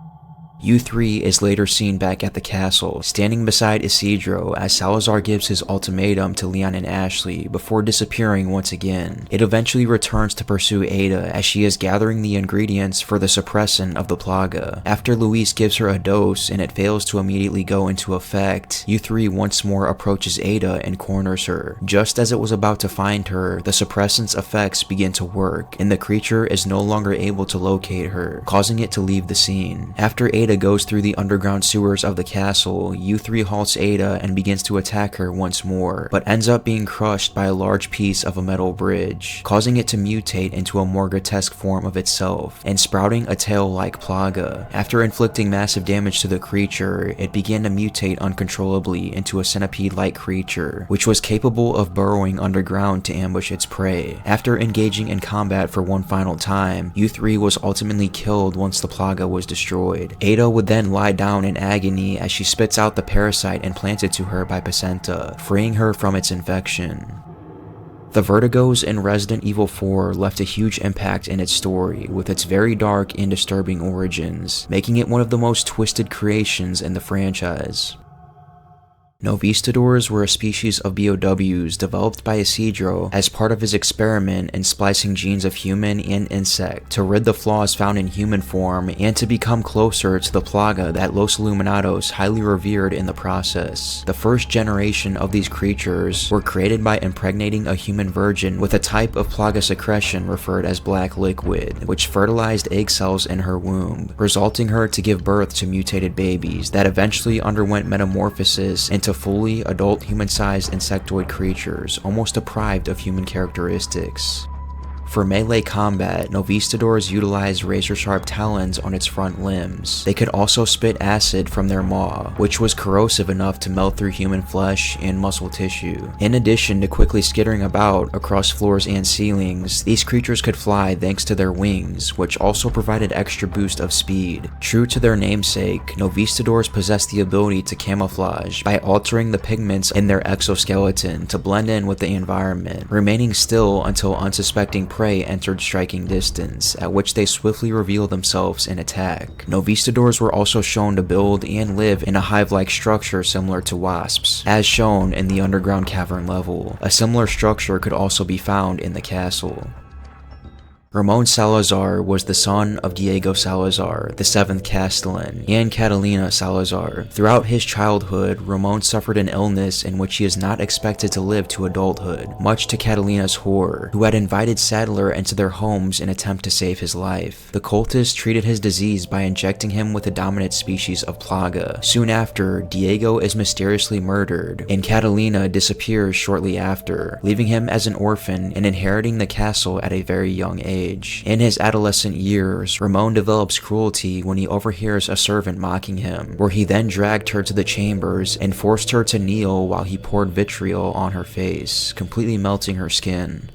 U3 is later seen back at the castle, standing beside Isidro as Salazar gives his ultimatum to Leon and Ashley before disappearing once again. It eventually returns to pursue Ada as she is gathering the ingredients for the suppressant of the Plaga. After Luis gives her a dose and it fails to immediately go into effect, U3 once more approaches Ada and corners her. Just as it was about to find her, the suppressant's effects begin to work, and the creature is no longer able to locate her, causing it to leave the scene. After Ada goes through the underground sewers of the castle, U3 halts Ada and begins to attack her once more, but ends up being crushed by a large piece of a metal bridge, causing it to mutate into a more grotesque form of itself, and sprouting a tail-like Plaga. After inflicting massive damage to the creature, it began to mutate uncontrollably into a centipede-like creature, which was capable of burrowing underground to ambush its prey. After engaging in combat for one final time, U3 was ultimately killed once the Plaga was destroyed. Ada would then lie down in agony as she spits out the parasite implanted to her by Pacenta, freeing her from its infection. The Vertigos in Resident Evil 4 left a huge impact in its story, with its very dark and disturbing origins, making it one of the most twisted creations in the franchise. Novistadors were a species of BOWs developed by Isidro as part of his experiment in splicing genes of human and insect to rid the flaws found in human form and to become closer to the Plaga that Los Illuminados highly revered in the process. The first generation of these creatures were created by impregnating a human virgin with a type of Plaga secretion referred as black liquid, which fertilized egg cells in her womb, resulting her to give birth to mutated babies that eventually underwent metamorphosis into fully adult human-sized insectoid creatures, almost deprived of human characteristics. For melee combat, Novistadors utilized razor-sharp talons on its front limbs. They could also spit acid from their maw, which was corrosive enough to melt through human flesh and muscle tissue. In addition to quickly skittering about across floors and ceilings, these creatures could fly thanks to their wings, which also provided extra boost of speed. True to their namesake, Novistadors possessed the ability to camouflage by altering the pigments in their exoskeleton to blend in with the environment, remaining still until unsuspecting prey entered striking distance, at which they swiftly reveal themselves and attack. Novistadors were also shown to build and live in a hive-like structure similar to wasps, as shown in the underground cavern level. A similar structure could also be found in the castle. Ramon Salazar was the son of Diego Salazar, the 7th Castellan, and Catalina Salazar. Throughout his childhood, Ramon suffered an illness in which he is not expected to live to adulthood, much to Catalina's horror, who had invited Sadler into their homes in an attempt to save his life. The cultists treated his disease by injecting him with a dominant species of plaga. Soon after, Diego is mysteriously murdered, and Catalina disappears shortly after, leaving him as an orphan and inheriting the castle at a very young age. In his adolescent years, Ramon develops cruelty when he overhears a servant mocking him, where he then dragged her to the chambers and forced her to kneel while he poured vitriol on her face, completely melting her skin.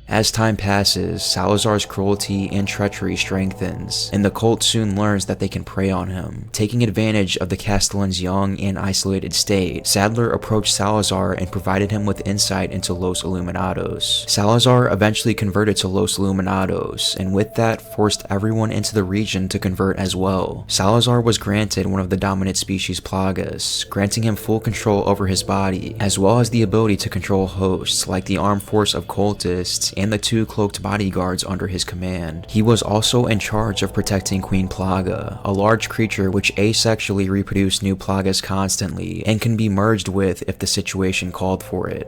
As time passes, Salazar's cruelty and treachery strengthens, and the cult soon learns that they can prey on him. Taking advantage of the Castellan's young and isolated state, Sadler approached Salazar and provided him with insight into Los Illuminados. Salazar eventually converted to Los Illuminados, and with that forced everyone into the region to convert as well. Salazar was granted one of the dominant species plagas, granting him full control over his body, as well as the ability to control hosts like the armed force of cultists and the 2 cloaked bodyguards under his command. He was also in charge of protecting Queen Plaga, a large creature which asexually reproduced new plagas constantly and can be merged with if the situation called for it.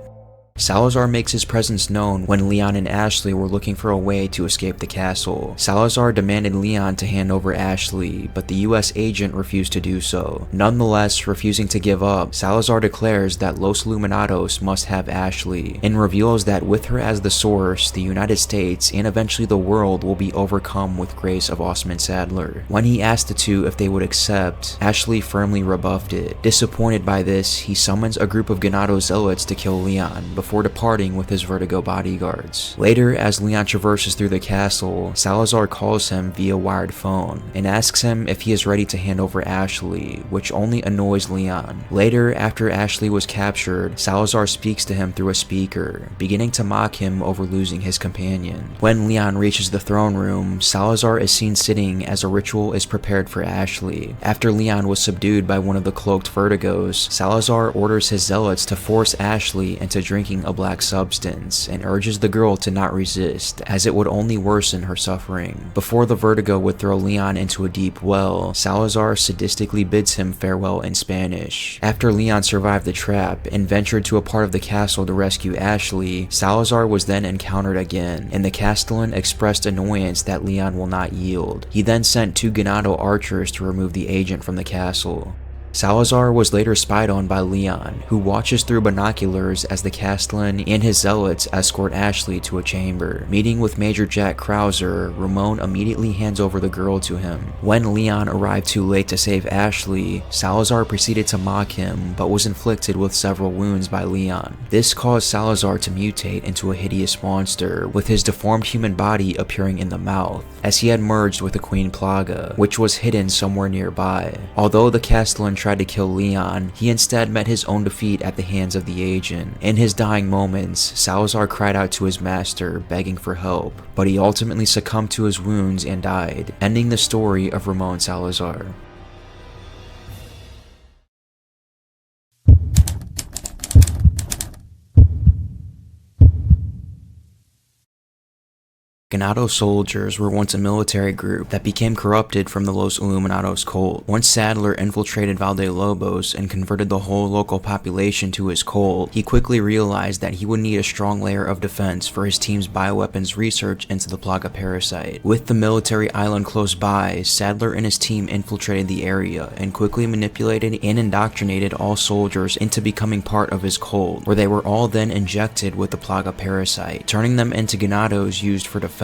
Salazar makes his presence known when Leon and Ashley were looking for a way to escape the castle. Salazar demanded Leon to hand over Ashley, but the US agent refused to do so. Nonetheless, refusing to give up, Salazar declares that Los Illuminados must have Ashley, and reveals that with her as the source, the United States and eventually the world will be overcome with grace of Osman Sadler. When he asked the two if they would accept, Ashley firmly rebuffed it. Disappointed by this, he summons a group of Ganado zealots to kill Leon, before departing with his Vertigo bodyguards. Later, as Leon traverses through the castle, Salazar calls him via wired phone and asks him if he is ready to hand over Ashley, which only annoys Leon. Later, after Ashley was captured, Salazar speaks to him through a speaker, beginning to mock him over losing his companion. When Leon reaches the throne room, Salazar is seen sitting as a ritual is prepared for Ashley. After Leon was subdued by one of the cloaked Vertigos, Salazar orders his zealots to force Ashley into drinking a black substance and urges the girl to not resist, as it would only worsen her suffering. Before the Vertigo would throw Leon into a deep well, Salazar sadistically bids him farewell in Spanish. After Leon survived the trap and ventured to a part of the castle to rescue Ashley, Salazar was then encountered again, and the Castellan expressed annoyance that Leon will not yield. He then sent 2 Ganado archers to remove the agent from the castle. Salazar was later spied on by Leon, who watches through binoculars as the Castellan and his zealots escort Ashley to a chamber. Meeting with Major Jack Krauser, Ramon immediately hands over the girl to him. When Leon arrived too late to save Ashley, Salazar proceeded to mock him, but was inflicted with several wounds by Leon. This caused Salazar to mutate into a hideous monster, with his deformed human body appearing in the mouth, as he had merged with the Queen Plaga, which was hidden somewhere nearby. Although the Castellan tried to kill Leon, he instead met his own defeat at the hands of the agent. In his dying moments, Salazar cried out to his master, begging for help, but he ultimately succumbed to his wounds and died, ending the story of Ramon Salazar. Ganado soldiers were once a military group that became corrupted from the Los Illuminados cult. Once Sadler infiltrated Valdelobos and converted the whole local population to his cult, he quickly realized that he would need a strong layer of defense for his team's bioweapons research into the Plaga parasite. With the military island close by, Sadler and his team infiltrated the area and quickly manipulated and indoctrinated all soldiers into becoming part of his cult, where they were all then injected with the Plaga parasite, turning them into Ganados used for defense.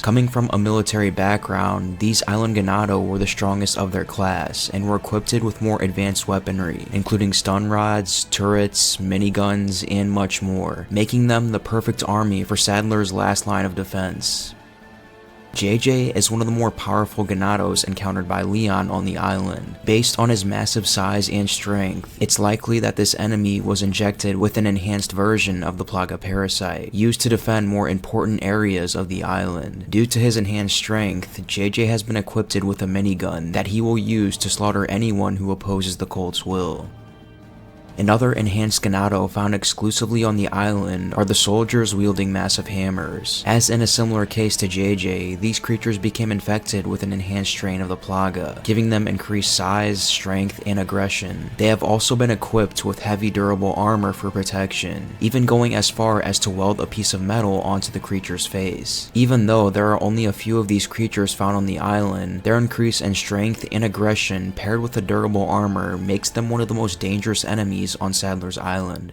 Coming from a military background, these island Ganado were the strongest of their class and were equipped with more advanced weaponry, including stun rods, turrets, miniguns, and much more, making them the perfect army for Sadler's last line of defense. JJ is one of the more powerful Ganados encountered by Leon on the island. Based on his massive size and strength, it's likely that this enemy was injected with an enhanced version of the Plaga parasite, used to defend more important areas of the island. Due to his enhanced strength, JJ has been equipped with a minigun that he will use to slaughter anyone who opposes the cult's will. Another enhanced Ganado found exclusively on the island are the soldiers wielding massive hammers. As in a similar case to JJ, these creatures became infected with an enhanced strain of the Plaga, giving them increased size, strength, and aggression. They have also been equipped with heavy durable armor for protection, even going as far as to weld a piece of metal onto the creature's face. Even though there are only a few of these creatures found on the island, their increase in strength and aggression paired with the durable armor makes them one of the most dangerous enemies on Sadler's Island.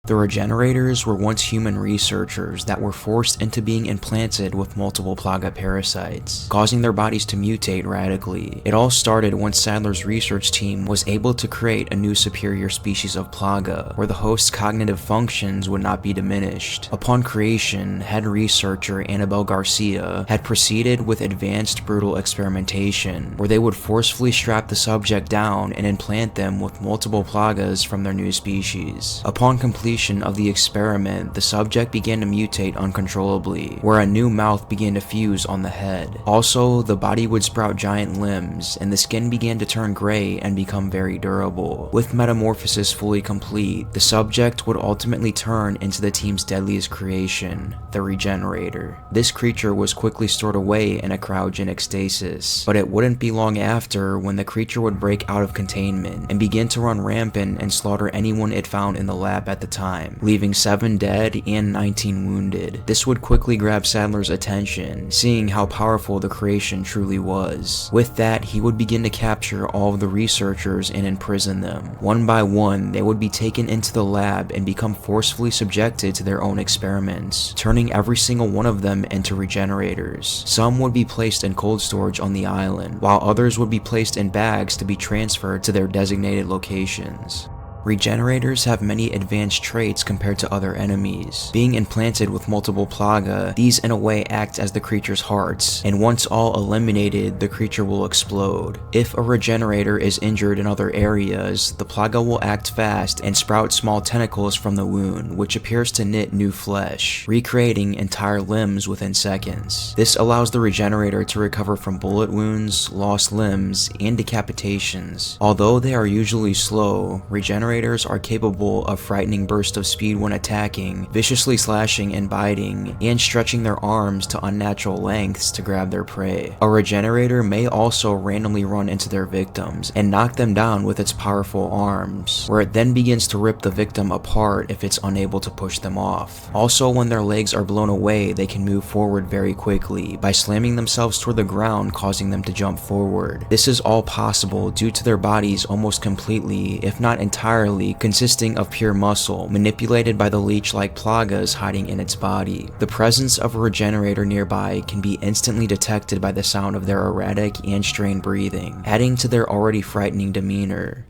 The Regenerators were once human researchers that were forced into being implanted with multiple Plaga parasites, causing their bodies to mutate radically. It all started once Sadler's research team was able to create a new superior species of Plaga, where the host's cognitive functions would not be diminished. Upon creation, head researcher Annabelle Garcia had proceeded with advanced brutal experimentation, where they would forcefully strap the subject down and implant them with multiple Plagas from their new species. Upon completion of the experiment, the subject began to mutate uncontrollably, where a new mouth began to fuse on the head. Also, the body would sprout giant limbs, and the skin began to turn gray and become very durable. With metamorphosis fully complete, the subject would ultimately turn into the team's deadliest creation, the Regenerator. This creature was quickly stored away in a cryogenic stasis, but it wouldn't be long after when the creature would break out of containment and begin to run rampant and slaughter anyone it found in the lab at the time, leaving 7 dead and 19 wounded. This would quickly grab Sadler's attention, seeing how powerful the creation truly was. With that, he would begin to capture all of the researchers and imprison them. One by one, they would be taken into the lab and become forcefully subjected to their own experiments, turning every single one of them into Regenerators. Some would be placed in cold storage on the island, while others would be placed in bags to be transferred to their designated locations. Regenerators have many advanced traits compared to other enemies. Being implanted with multiple Plaga, these in a way act as the creature's hearts, and once all eliminated, the creature will explode. If a Regenerator is injured in other areas, the Plaga will act fast and sprout small tentacles from the wound, which appears to knit new flesh, recreating entire limbs within seconds. This allows the Regenerator to recover from bullet wounds, lost limbs, and decapitations. Although they are usually slow, Regenerators are capable of frightening bursts of speed when attacking, viciously slashing and biting, and stretching their arms to unnatural lengths to grab their prey. A Regenerator may also randomly run into their victims and knock them down with its powerful arms, where it then begins to rip the victim apart if it's unable to push them off. Also, when their legs are blown away, they can move forward very quickly by slamming themselves toward the ground, causing them to jump forward. This is all possible due to their bodies almost completely, if not entirely, consisting of pure muscle, manipulated by the leech-like Plagas hiding in its body. The presence of a Regenerator nearby can be instantly detected by the sound of their erratic and strained breathing, adding to their already frightening demeanor.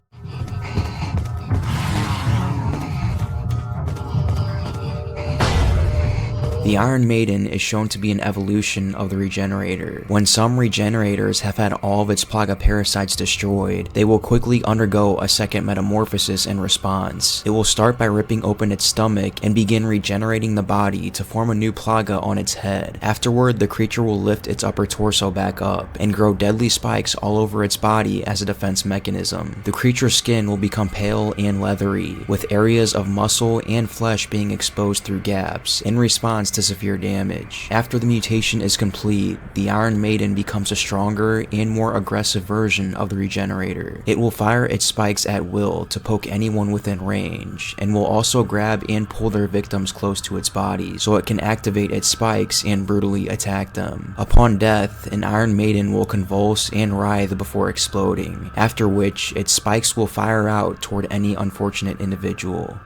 The Iron Maiden is shown to be an evolution of the Regenerator. When some Regenerators have had all of its Plaga parasites destroyed, they will quickly undergo a second metamorphosis in response. It will start by ripping open its stomach and begin regenerating the body to form a new Plaga on its head. Afterward, the creature will lift its upper torso back up and grow deadly spikes all over its body as a defense mechanism. The creature's skin will become pale and leathery, with areas of muscle and flesh being exposed through gaps, in response to severe damage. After the mutation is complete, the Iron Maiden becomes a stronger and more aggressive version of the Regenerator. It will fire its spikes at will to poke anyone within range, and will also grab and pull their victims close to its body, so it can activate its spikes and brutally attack them. Upon death, an Iron Maiden will convulse and writhe before exploding, after which its spikes will fire out toward any unfortunate individual.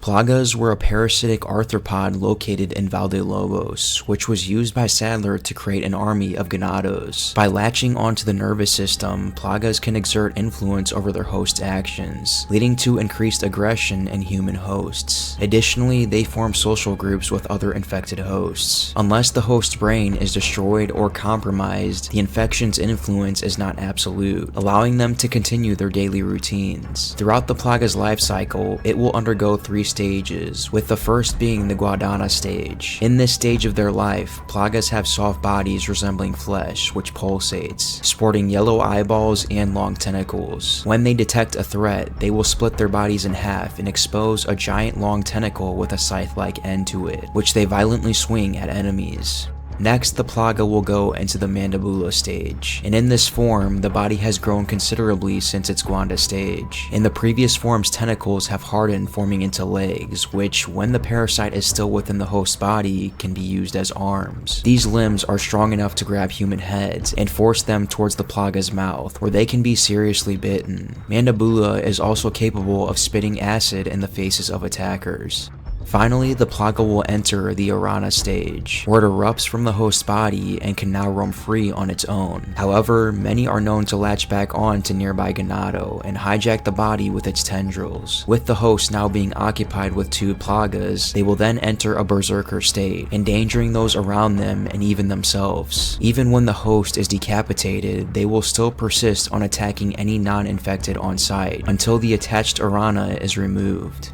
Plagas were a parasitic arthropod located in Valdelobos, which was used by Sadler to create an army of ganados. By latching onto the nervous system, plagas can exert influence over their host's actions, leading to increased aggression in human hosts. Additionally, they form social groups with other infected hosts. Unless the host's brain is destroyed or compromised, the infection's influence is not absolute, allowing them to continue their daily routines. Throughout the plaga's life cycle, it will undergo 3 stages, with the first being the Guadana stage. In this stage of their life, plagas have soft bodies resembling flesh, which pulsates, sporting yellow eyeballs and long tentacles. When they detect a threat, they will split their bodies in half and expose a giant long tentacle with a scythe-like end to it, which they violently swing at enemies. Next, the plaga will go into the Mandibula stage, and in this form, the body has grown considerably since its Guanda stage. In the previous form's tentacles have hardened, forming into legs, which, when the parasite is still within the host's body, can be used as arms. These limbs are strong enough to grab human heads and force them towards the plaga's mouth, where they can be seriously bitten. Mandibula is also capable of spitting acid in the faces of attackers. Finally, the plaga will enter the Arana stage, where it erupts from the host's body and can now roam free on its own. However, many are known to latch back on to nearby ganado and hijack the body with its tendrils. With the host now being occupied with 2 plagas, they will then enter a berserker state, endangering those around them and even themselves. Even when the host is decapitated, they will still persist on attacking any non-infected on sight until the attached Arana is removed.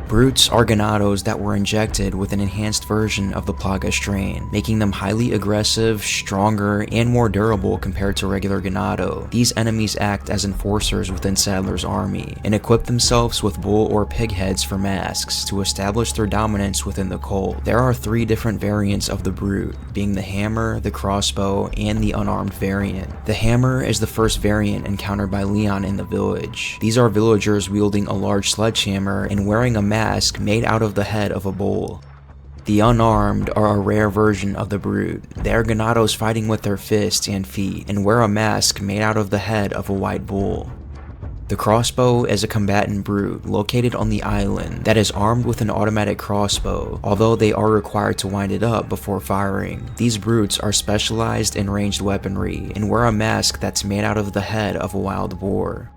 Brutes are ganados that were injected with an enhanced version of the plaga strain, making them highly aggressive, stronger, and more durable compared to regular ganado. These enemies act as enforcers within Sadler's army, and equip themselves with bull or pig heads for masks to establish their dominance within the cult. There are 3 different variants of the brute, being the hammer, the crossbow, and the unarmed variant. The hammer is the first variant encountered by Leon in the village. These are villagers wielding a large sledgehammer and wearing a mask made out of the head of a bull. The unarmed are a rare version of the brute. They are ganados fighting with their fists and feet, and wear a mask made out of the head of a white bull. The crossbow is a combatant brute located on the island that is armed with an automatic crossbow, although they are required to wind it up before firing. These brutes are specialized in ranged weaponry and wear a mask that's made out of the head of a wild boar.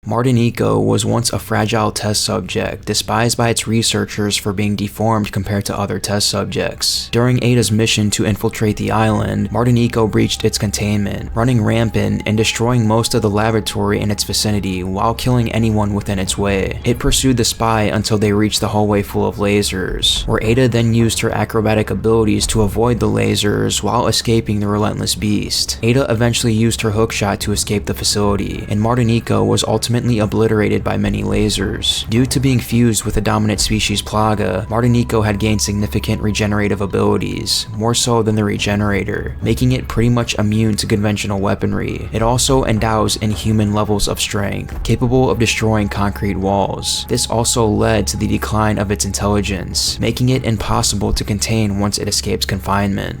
Mardinico was once a fragile test subject, despised by its researchers for being deformed compared to other test subjects. During Ada's mission to infiltrate the island, Mardinico breached its containment, running rampant and destroying most of the laboratory in its vicinity while killing anyone within its way. It pursued the spy until they reached the hallway full of lasers, where Ada then used her acrobatic abilities to avoid the lasers while escaping the relentless beast. Ada eventually used her hookshot to escape the facility, and Mardinico was ultimately obliterated by many lasers. Due to being fused with the dominant species Plaga, Mardinico had gained significant regenerative abilities, more so than the Regenerator, making it pretty much immune to conventional weaponry. It also endows inhuman levels of strength, capable of destroying concrete walls. This also led to the decline of its intelligence, making it impossible to contain once it escapes confinement.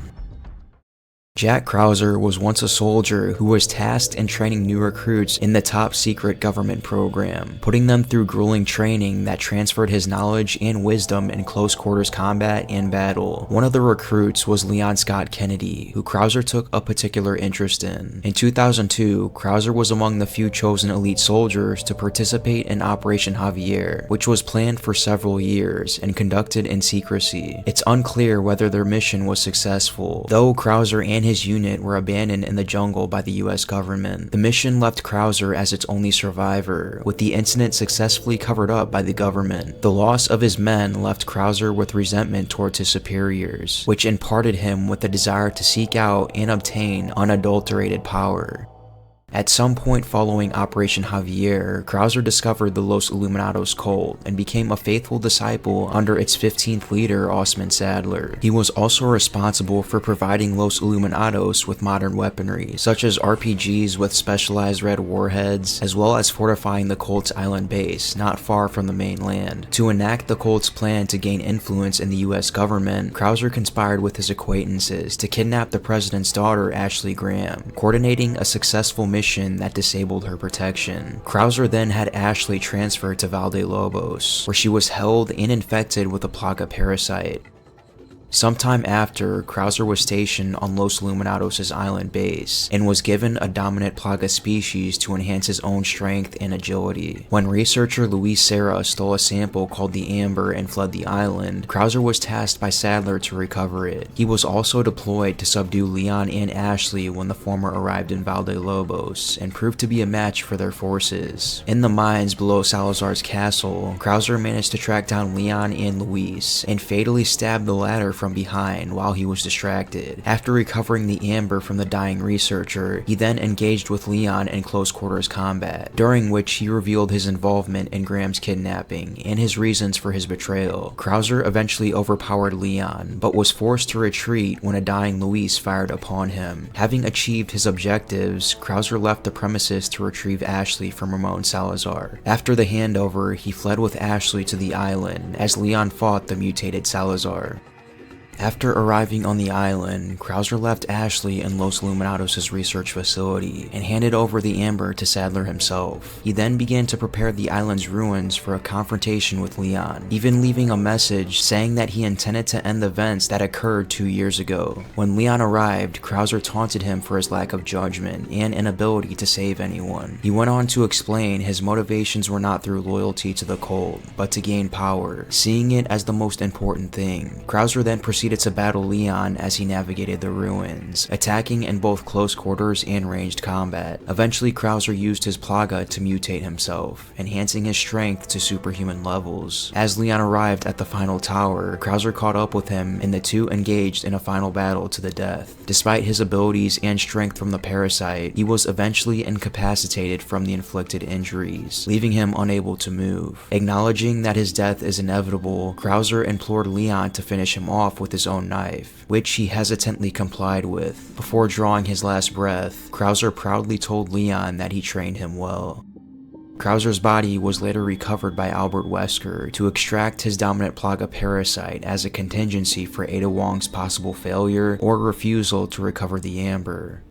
Jack Krauser was once a soldier who was tasked in training new recruits in the top secret government program, putting them through grueling training that transferred his knowledge and wisdom in close quarters combat and battle. One of the recruits was Leon Scott Kennedy, who Krauser took a particular interest in. In 2002, Krauser was among the few chosen elite soldiers to participate in Operation Javier, which was planned for several years and conducted in secrecy. It's unclear whether their mission was successful, though Krauser and his unit were abandoned in the jungle by the US government. The mission left Krauser as its only survivor, with the incident successfully covered up by the government. The loss of his men left Krauser with resentment towards his superiors, which imparted him with the desire to seek out and obtain unadulterated power. At some point following Operation Javier, Krauser discovered the Los Illuminados cult and became a faithful disciple under its 15th leader, Osman Sadler. He was also responsible for providing Los Illuminados with modern weaponry, such as RPGs with specialized red warheads, as well as fortifying the cult's island base, not far from the mainland. To enact the cult's plan to gain influence in the US government, Krauser conspired with his acquaintances to kidnap the president's daughter, Ashley Graham, coordinating a successful mission mission that disabled her protection. Krauser then had Ashley transferred to Valdelobos, where she was held and infected with a Plaga parasite. Sometime after, Krauser was stationed on Los Illuminados' island base, and was given a dominant Plaga species to enhance his own strength and agility. When researcher Luis Serra stole a sample called the Amber and fled the island, Krauser was tasked by Sadler to recover it. He was also deployed to subdue Leon and Ashley when the former arrived in Valdelobos, and proved to be a match for their forces. In the mines below Salazar's castle, Krauser managed to track down Leon and Luis, and fatally stabbed the latter from behind while he was distracted. After recovering the Amber from the dying researcher, he then engaged with Leon in close quarters combat, during which he revealed his involvement in Graham's kidnapping and his reasons for his betrayal. Krauser eventually overpowered Leon, but was forced to retreat when a dying Luis fired upon him. Having achieved his objectives, Krauser left the premises to retrieve Ashley from Ramon Salazar. After the handover, he fled with Ashley to the island as Leon fought the mutated Salazar. After arriving on the island, Krauser left Ashley in Los Illuminados' research facility and handed over the Amber to Sadler himself. He then began to prepare the island's ruins for a confrontation with Leon, even leaving a message saying that he intended to end the events that occurred 2 years ago. When Leon arrived, Krauser taunted him for his lack of judgment and inability to save anyone. He went on to explain his motivations were not through loyalty to the cult, but to gain power, seeing it as the most important thing. Krauser then proceeded to battle Leon as he navigated the ruins, attacking in both close quarters and ranged combat. Eventually, Krauser used his Plaga to mutate himself, enhancing his strength to superhuman levels. As Leon arrived at the final tower, Krauser caught up with him and the two engaged in a final battle to the death. Despite his abilities and strength from the parasite, he was eventually incapacitated from the inflicted injuries, leaving him unable to move. Acknowledging that his death is inevitable, Krauser implored Leon to finish him off with his own knife, which he hesitantly complied with. Before drawing his last breath, Krauser proudly told Leon that he trained him well. Krauser's body was later recovered by Albert Wesker to extract his dominant Plaga parasite as a contingency for Ada Wong's possible failure or refusal to recover the Amber.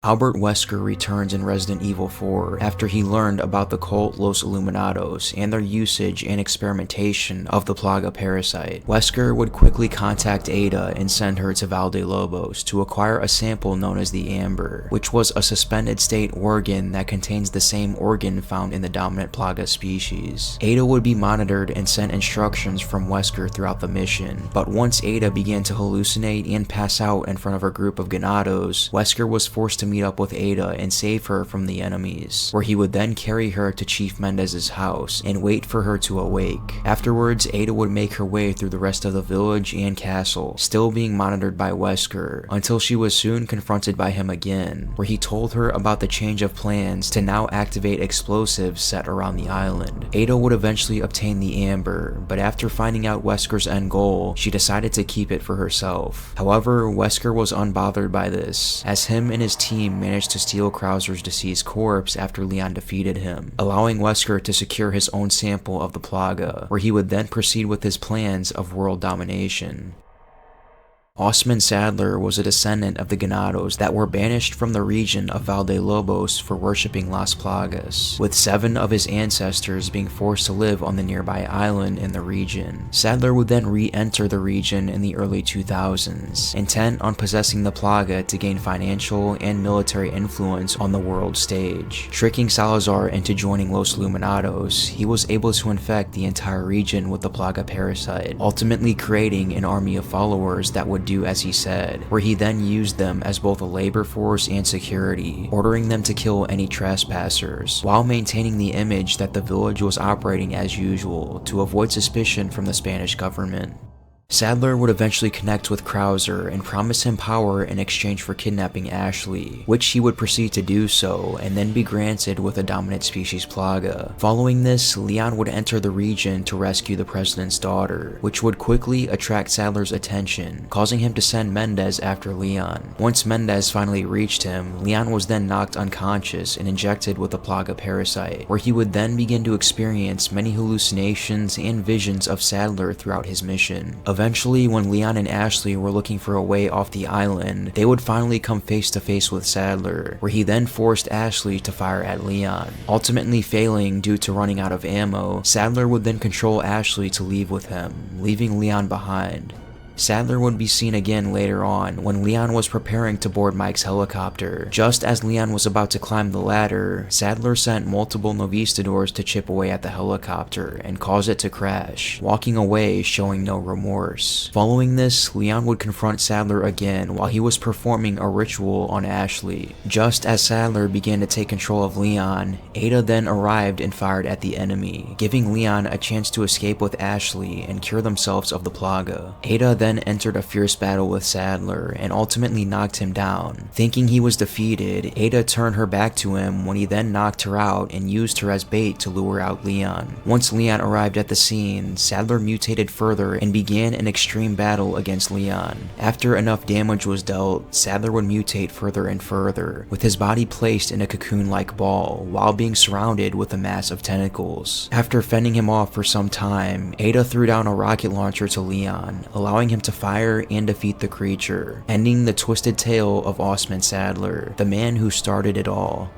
Albert Wesker returns in Resident Evil 4 after he learned about the cult Los Illuminados and their usage and experimentation of the Plaga parasite. Wesker would quickly contact Ada and send her to Valdelobos to acquire a sample known as the Amber, which was a suspended state organ that contains the same organ found in the dominant Plaga species. Ada would be monitored and sent instructions from Wesker throughout the mission, but once Ada began to hallucinate and pass out in front of a group of ganados, Wesker was forced to meet up with Ada and save her from the enemies, where he would then carry her to Chief Mendez's house and wait for her to awake. Afterwards, Ada would make her way through the rest of the village and castle, still being monitored by Wesker, until she was soon confronted by him again, where he told her about the change of plans to now activate explosives set around the island. Ada would eventually obtain the Amber, but after finding out Wesker's end goal, she decided to keep it for herself. However, Wesker was unbothered by this, as him and his team managed to steal Krauser's deceased corpse after Leon defeated him, allowing Wesker to secure his own sample of the Plaga, where he would then proceed with his plans of world domination. Osman Sadler was a descendant of the Ganados that were banished from the region of Valdelobos for worshipping Las Plagas, with 7 of his ancestors being forced to live on the nearby island in the region. Sadler would then re-enter the region in the early 2000s, intent on possessing the Plaga to gain financial and military influence on the world stage. Tricking Salazar into joining Los Illuminados, he was able to infect the entire region with the Plaga parasite, ultimately creating an army of followers that would do as he said, where he then used them as both a labor force and security, ordering them to kill any trespassers, while maintaining the image that the village was operating as usual to avoid suspicion from the Spanish government. Sadler would eventually connect with Krauser and promise him power in exchange for kidnapping Ashley, which he would proceed to do so and then be granted with a dominant species Plaga. Following this, Leon would enter the region to rescue the president's daughter, which would quickly attract Sadler's attention, causing him to send Mendez after Leon. Once Mendez finally reached him, Leon was then knocked unconscious and injected with the Plaga parasite, where he would then begin to experience many hallucinations and visions of Sadler throughout his mission. Eventually, when Leon and Ashley were looking for a way off the island, they would finally come face to face with Sadler, where he then forced Ashley to fire at Leon. Ultimately failing due to running out of ammo, Sadler would then control Ashley to leave with him, leaving Leon behind. Sadler would be seen again later on when Leon was preparing to board Mike's helicopter. Just as Leon was about to climb the ladder, Sadler sent multiple Novistadors to chip away at the helicopter and cause it to crash, walking away showing no remorse. Following this, Leon would confront Sadler again while he was performing a ritual on Ashley. Just as Sadler began to take control of Leon, Ada then arrived and fired at the enemy, giving Leon a chance to escape with Ashley and cure themselves of the plaga. Ada then entered a fierce battle with Sadler and ultimately knocked him down. Thinking he was defeated, Ada turned her back to him when he then knocked her out and used her as bait to lure out Leon. Once Leon arrived at the scene, Sadler mutated further and began an extreme battle against Leon. After enough damage was dealt, Sadler would mutate further and further, with his body placed in a cocoon-like ball while being surrounded with a mass of tentacles. After fending him off for some time, Ada threw down a rocket launcher to Leon, allowing him to fire and defeat the creature, ending the twisted tale of Osman Sadler, the man who started it all.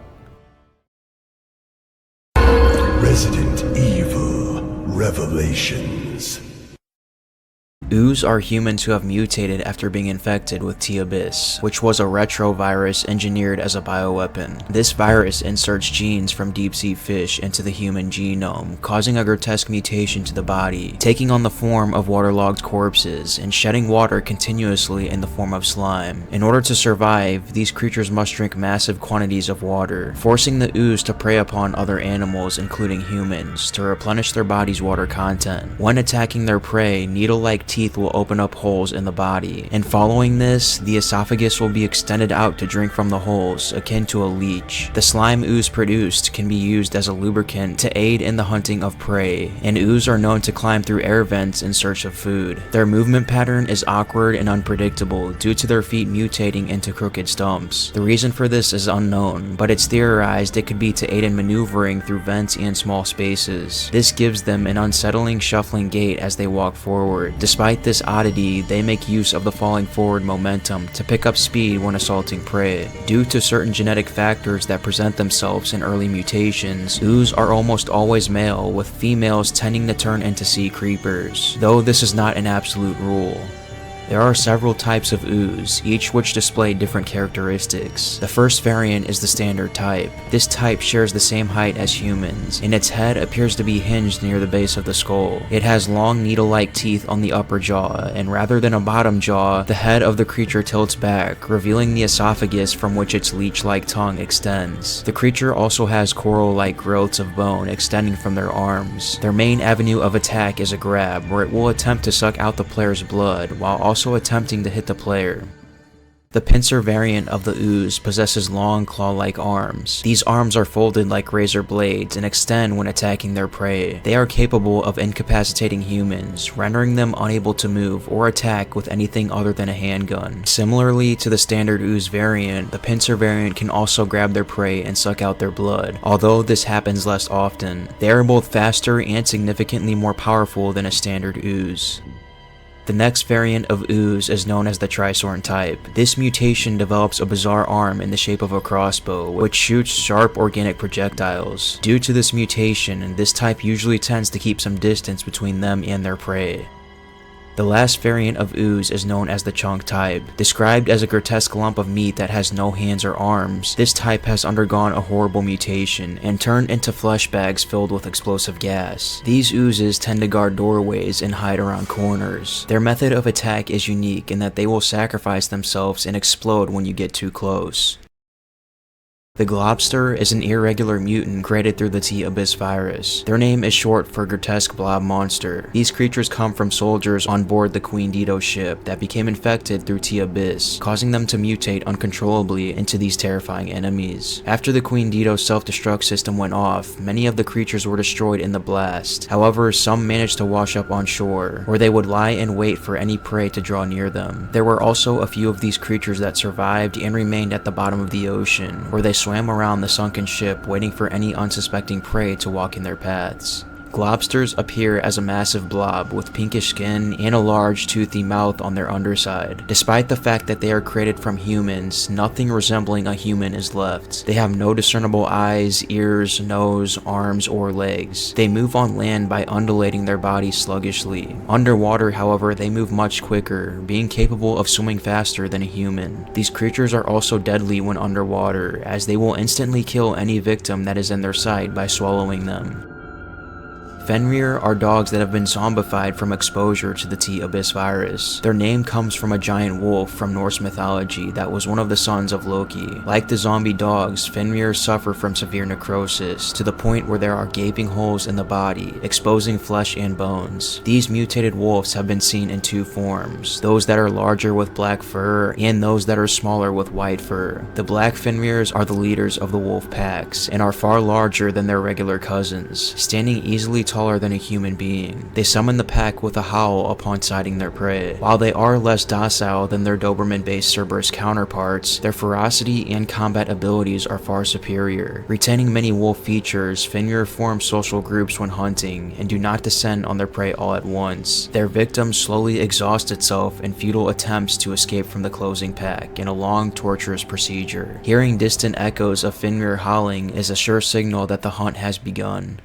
Resident Evil Revelations. Ooze are humans who have mutated after being infected with T-Abyss, which was a retrovirus engineered as a bioweapon. This virus inserts genes from deep-sea fish into the human genome, causing a grotesque mutation to the body, taking on the form of waterlogged corpses and shedding water continuously in the form of slime. In order to survive, these creatures must drink massive quantities of water, forcing the ooze to prey upon other animals, including humans, to replenish their body's water content. When attacking their prey, needle-like teeth will open up holes in the body, and following this, the esophagus will be extended out to drink from the holes, akin to a leech. The slime ooze produced can be used as a lubricant to aid in the hunting of prey, and ooze are known to climb through air vents in search of food. Their movement pattern is awkward and unpredictable due to their feet mutating into crooked stumps. The reason for this is unknown, but it's theorized it could be to aid in maneuvering through vents and small spaces. This gives them an unsettling, shuffling gait as they walk forward. Despite this oddity, they make use of the falling forward momentum to pick up speed when assaulting prey. Due to certain genetic factors that present themselves in early mutations, ooze are almost always male, with females tending to turn into sea creepers, though this is not an absolute rule. There are several types of ooze, each which display different characteristics. The first variant is the standard type. This type shares the same height as humans, and its head appears to be hinged near the base of the skull. It has long needle-like teeth on the upper jaw, and rather than a bottom jaw, the head of the creature tilts back, revealing the esophagus from which its leech-like tongue extends. The creature also has coral-like growths of bone extending from their arms. Their main avenue of attack is a grab, where it will attempt to suck out the player's blood, while also attempting to hit the player. The pincer variant of the ooze possesses long claw-like arms. These arms are folded like razor blades and extend when attacking their prey. They are capable of incapacitating humans, rendering them unable to move or attack with anything other than a handgun. Similarly to the standard ooze variant, the pincer variant can also grab their prey and suck out their blood, although this happens less often. They are both faster and significantly more powerful than a standard ooze. The next variant of ooze is known as the Trisorn type. This mutation develops a bizarre arm in the shape of a crossbow, which shoots sharp organic projectiles. Due to this mutation, this type usually tends to keep some distance between them and their prey. The last variant of ooze is known as the chunk type. Described as a grotesque lump of meat that has no hands or arms, this type has undergone a horrible mutation and turned into flesh bags filled with explosive gas. These oozes tend to guard doorways and hide around corners. Their method of attack is unique in that they will sacrifice themselves and explode when you get too close. The Globster is an irregular mutant created through the T-Abyss virus. Their name is short for grotesque blob monster. These creatures come from soldiers on board the Queen Dido ship that became infected through T-Abyss, causing them to mutate uncontrollably into these terrifying enemies. After the Queen Dido self-destruct system went off, many of the creatures were destroyed in the blast. However, some managed to wash up on shore, where they would lie in wait for any prey to draw near them. There were also a few of these creatures that survived and remained at the bottom of the ocean, where they swam around the sunken ship waiting for any unsuspecting prey to walk in their paths. Globsters appear as a massive blob with pinkish skin and a large toothy mouth on their underside. Despite the fact that they are created from humans, nothing resembling a human is left. They have no discernible eyes, ears, nose, arms, or legs. They move on land by undulating their bodies sluggishly. Underwater, however, they move much quicker, being capable of swimming faster than a human. These creatures are also deadly when underwater, as they will instantly kill any victim that is in their sight by swallowing them. Fenrir are dogs that have been zombified from exposure to the T-Abyss virus. Their name comes from a giant wolf from Norse mythology that was one of the sons of Loki. Like the zombie dogs, Fenrir suffer from severe necrosis, to the point where there are gaping holes in the body, exposing flesh and bones. These mutated wolves have been seen in two forms, those that are larger with black fur, and those that are smaller with white fur. The black Fenrirs are the leaders of the wolf packs, and are far larger than their regular cousins, standing easily taller than a human being. They summon the pack with a howl upon sighting their prey. While they are less docile than their Doberman-based Cerberus counterparts, their ferocity and combat abilities are far superior. Retaining many wolf features, Fenrir form social groups when hunting, and do not descend on their prey all at once. Their victim slowly exhausts itself in futile attempts to escape from the closing pack in a long, torturous procedure. Hearing distant echoes of Fenrir howling is a sure signal that the hunt has begun.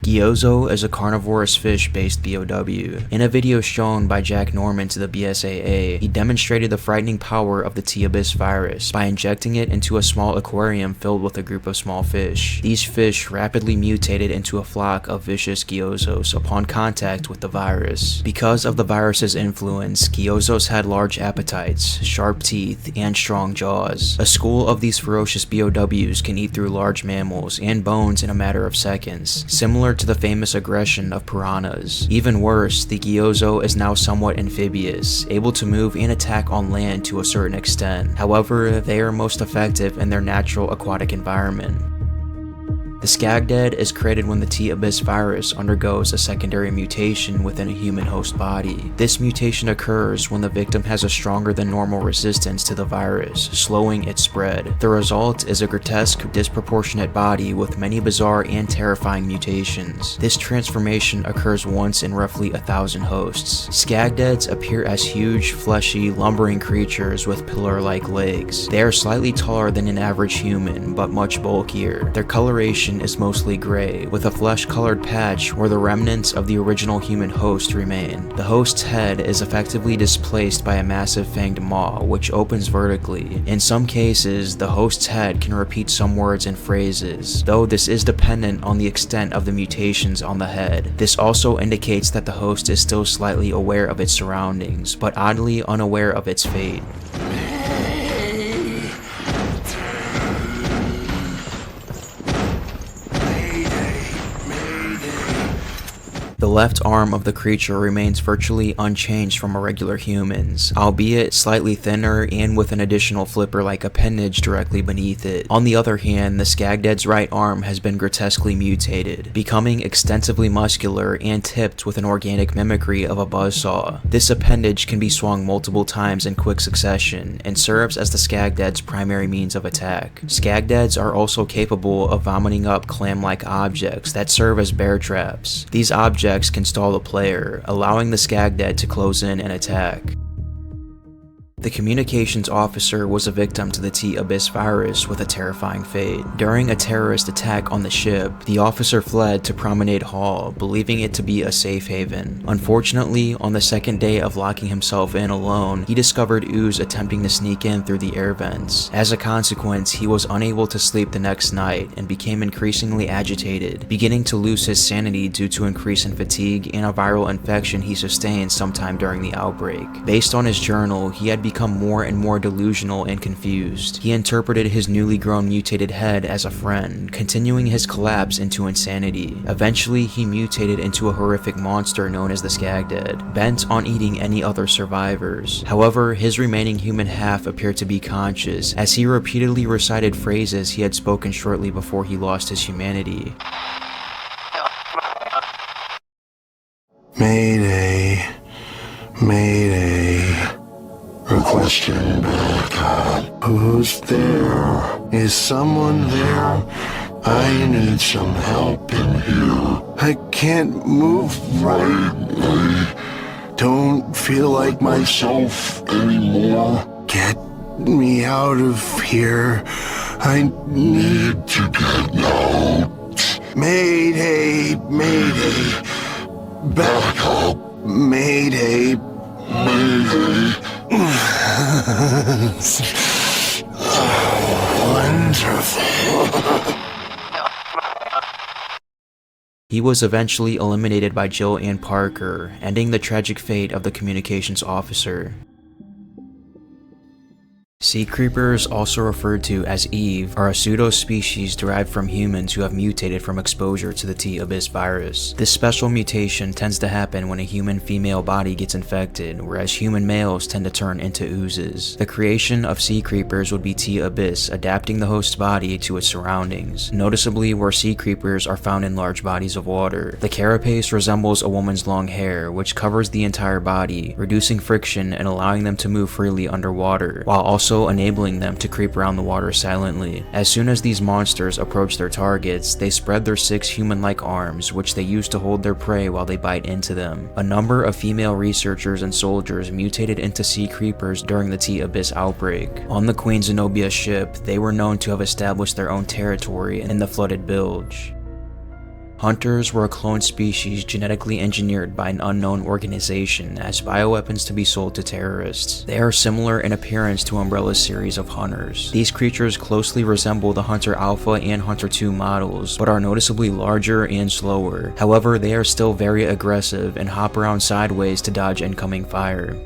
Gyozo is a carnivorous fish-based BOW. In a video shown by Jack Norman to the BSAA, he demonstrated the frightening power of the T-Abyss virus by injecting it into a small aquarium filled with a group of small fish. These fish rapidly mutated into a flock of vicious gyozos upon contact with the virus. Because of the virus's influence, gyozos had large appetites, sharp teeth, and strong jaws. A school of these ferocious BOWs can eat through large mammals and bones in a matter of seconds, similar to the famous aggression of piranhas. Even worse, the gyozo is now somewhat amphibious, able to move and attack on land to a certain extent. However, they are most effective in their natural aquatic environment. The Skagdead is created when the T-Abyss virus undergoes a secondary mutation within a human host body. This mutation occurs when the victim has a stronger than normal resistance to the virus, slowing its spread. The result is a grotesque, disproportionate body with many bizarre and terrifying mutations. This transformation occurs once in roughly 1,000 hosts. Skagdeads appear as huge, fleshy, lumbering creatures with pillar-like legs. They are slightly taller than an average human, but much bulkier. Their coloration is mostly gray, with a flesh-colored patch where the remnants of the original human host remain. The host's head is effectively displaced by a massive fanged maw, which opens vertically. In some cases, the host's head can repeat some words and phrases, though this is dependent on the extent of the mutations on the head. This also indicates that the host is still slightly aware of its surroundings, but oddly unaware of its fate. The left arm of the creature remains virtually unchanged from a regular human's, albeit slightly thinner and with an additional flipper-like appendage directly beneath it. On the other hand, the Skagdead's right arm has been grotesquely mutated, becoming extensively muscular and tipped with an organic mimicry of a buzzsaw. This appendage can be swung multiple times in quick succession, and serves as the Skagdead's primary means of attack. Skagdeads are also capable of vomiting up clam-like objects that serve as bear traps. These objects can stall the player, allowing the Skagdead to close in and attack. The communications officer was a victim to the T-Abyss virus with a terrifying fate. During a terrorist attack on the ship, the officer fled to Promenade Hall, believing it to be a safe haven. Unfortunately, on the second day of locking himself in alone, he discovered ooze attempting to sneak in through the air vents. As a consequence, he was unable to sleep the next night and became increasingly agitated, beginning to lose his sanity due to increase in fatigue and a viral infection he sustained sometime during the outbreak. Based on his journal, he had become more and more delusional and confused. He interpreted his newly grown mutated head as a friend, continuing his collapse into insanity. Eventually, he mutated into a horrific monster known as the Skagdead, bent on eating any other survivors. However, his remaining human half appeared to be conscious, as he repeatedly recited phrases he had spoken shortly before he lost his humanity. Mayday. Mayday. Question back. Who's there? Is someone there? I need some help in here. I can't move right. I don't feel like myself anymore. Get me out of here. I need to get out. Mayday, mayday. Back up. Mayday, mayday. Wonderful. He was eventually eliminated by Jill and Parker, ending the tragic fate of the communications officer. Sea creepers, also referred to as Eve, are a pseudo-species derived from humans who have mutated from exposure to the T-Abyss virus. This special mutation tends to happen when a human female body gets infected, whereas human males tend to turn into oozes. The creation of sea creepers would be T-Abyss adapting the host's body to its surroundings, noticeably where sea creepers are found in large bodies of water. The carapace resembles a woman's long hair, which covers the entire body, reducing friction and allowing them to move freely underwater, while also enabling them to creep around the water silently. As soon as these monsters approach their targets, they spread their 6 human-like arms, which they use to hold their prey while they bite into them. A number of female researchers and soldiers mutated into sea creepers during the T-Abyss outbreak. On the Queen Zenobia ship, they were known to have established their own territory in the flooded bilge. Hunters were a cloned species genetically engineered by an unknown organization as bioweapons to be sold to terrorists. They are similar in appearance to Umbrella's series of hunters. These creatures closely resemble the Hunter Alpha and Hunter 2 models, but are noticeably larger and slower. However, they are still very aggressive and hop around sideways to dodge incoming fire.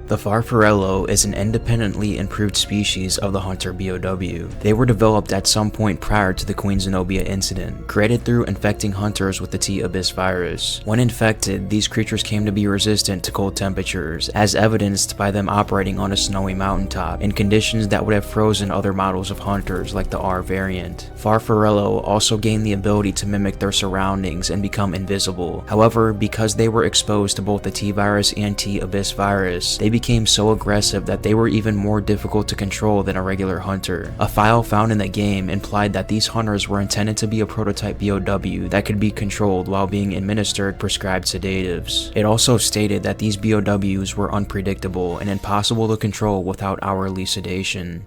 The Farfarello is an independently improved species of the Hunter BOW. They were developed at some point prior to the Queen Zenobia incident, created through infecting hunters with the T-Abyss virus. When infected, these creatures came to be resistant to cold temperatures, as evidenced by them operating on a snowy mountaintop in conditions that would have frozen other models of hunters like the R variant. Farfarello also gained the ability to mimic their surroundings and become invisible. However, because they were exposed to both the T-Virus and T-Abyss virus, they became so aggressive that they were even more difficult to control than a regular hunter. A file found in the game implied that these hunters were intended to be a prototype BOW that could be controlled while being administered prescribed sedatives. It also stated that these BOWs were unpredictable and impossible to control without hourly sedation.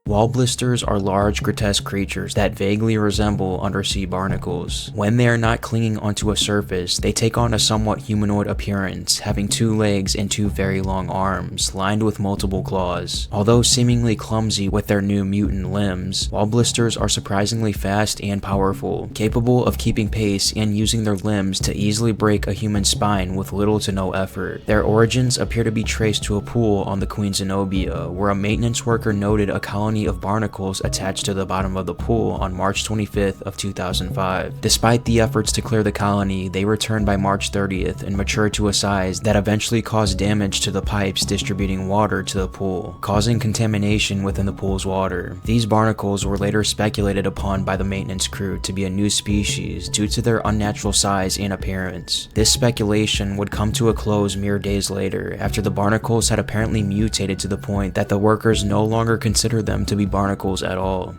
Wall blisters are large, grotesque creatures that vaguely resemble undersea barnacles. When they are not clinging onto a surface, they take on a somewhat humanoid appearance, having 2 legs and 2 very long arms, lined with multiple claws. Although seemingly clumsy with their new mutant limbs, wall blisters are surprisingly fast and powerful, capable of keeping pace and using their limbs to easily break a human spine with little to no effort. Their origins appear to be traced to a pool on the Queen Zenobia, where a maintenance worker noted a colony of barnacles attached to the bottom of the pool on March 25th of 2005. Despite the efforts to clear the colony, they returned by March 30th and matured to a size that eventually caused damage to the pipes distributing water to the pool, causing contamination within the pool's water. These barnacles were later speculated upon by the maintenance crew to be a new species due to their unnatural size and appearance. This speculation would come to a close mere days later, after the barnacles had apparently mutated to the point that the workers no longer considered them to be barnacles at all.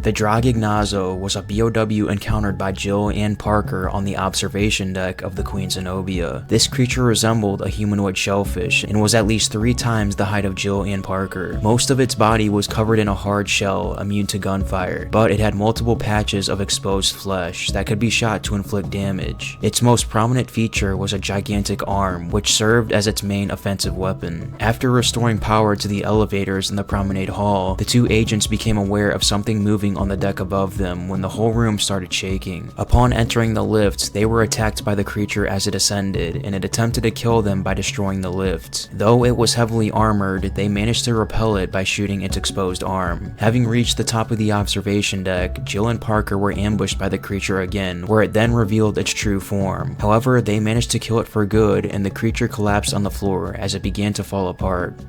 The Dragignazo was a BOW encountered by Jill and Parker on the observation deck of the Queen Zenobia. This creature resembled a humanoid shellfish and was at least 3 times the height of Jill and Parker. Most of its body was covered in a hard shell immune to gunfire, but it had multiple patches of exposed flesh that could be shot to inflict damage. Its most prominent feature was a gigantic arm, which served as its main offensive weapon. After restoring power to the elevators in the promenade hall, the 2 agents became aware of something moving on the deck above them when the whole room started shaking. Upon entering the lift, they were attacked by the creature as it ascended, and it attempted to kill them by destroying the lift. Though it was heavily armored, they managed to repel it by shooting its exposed arm. Having reached the top of the observation deck, Jill and Parker were ambushed by the creature again, where it then revealed its true form. However, they managed to kill it for good, and the creature collapsed on the floor as it began to fall apart.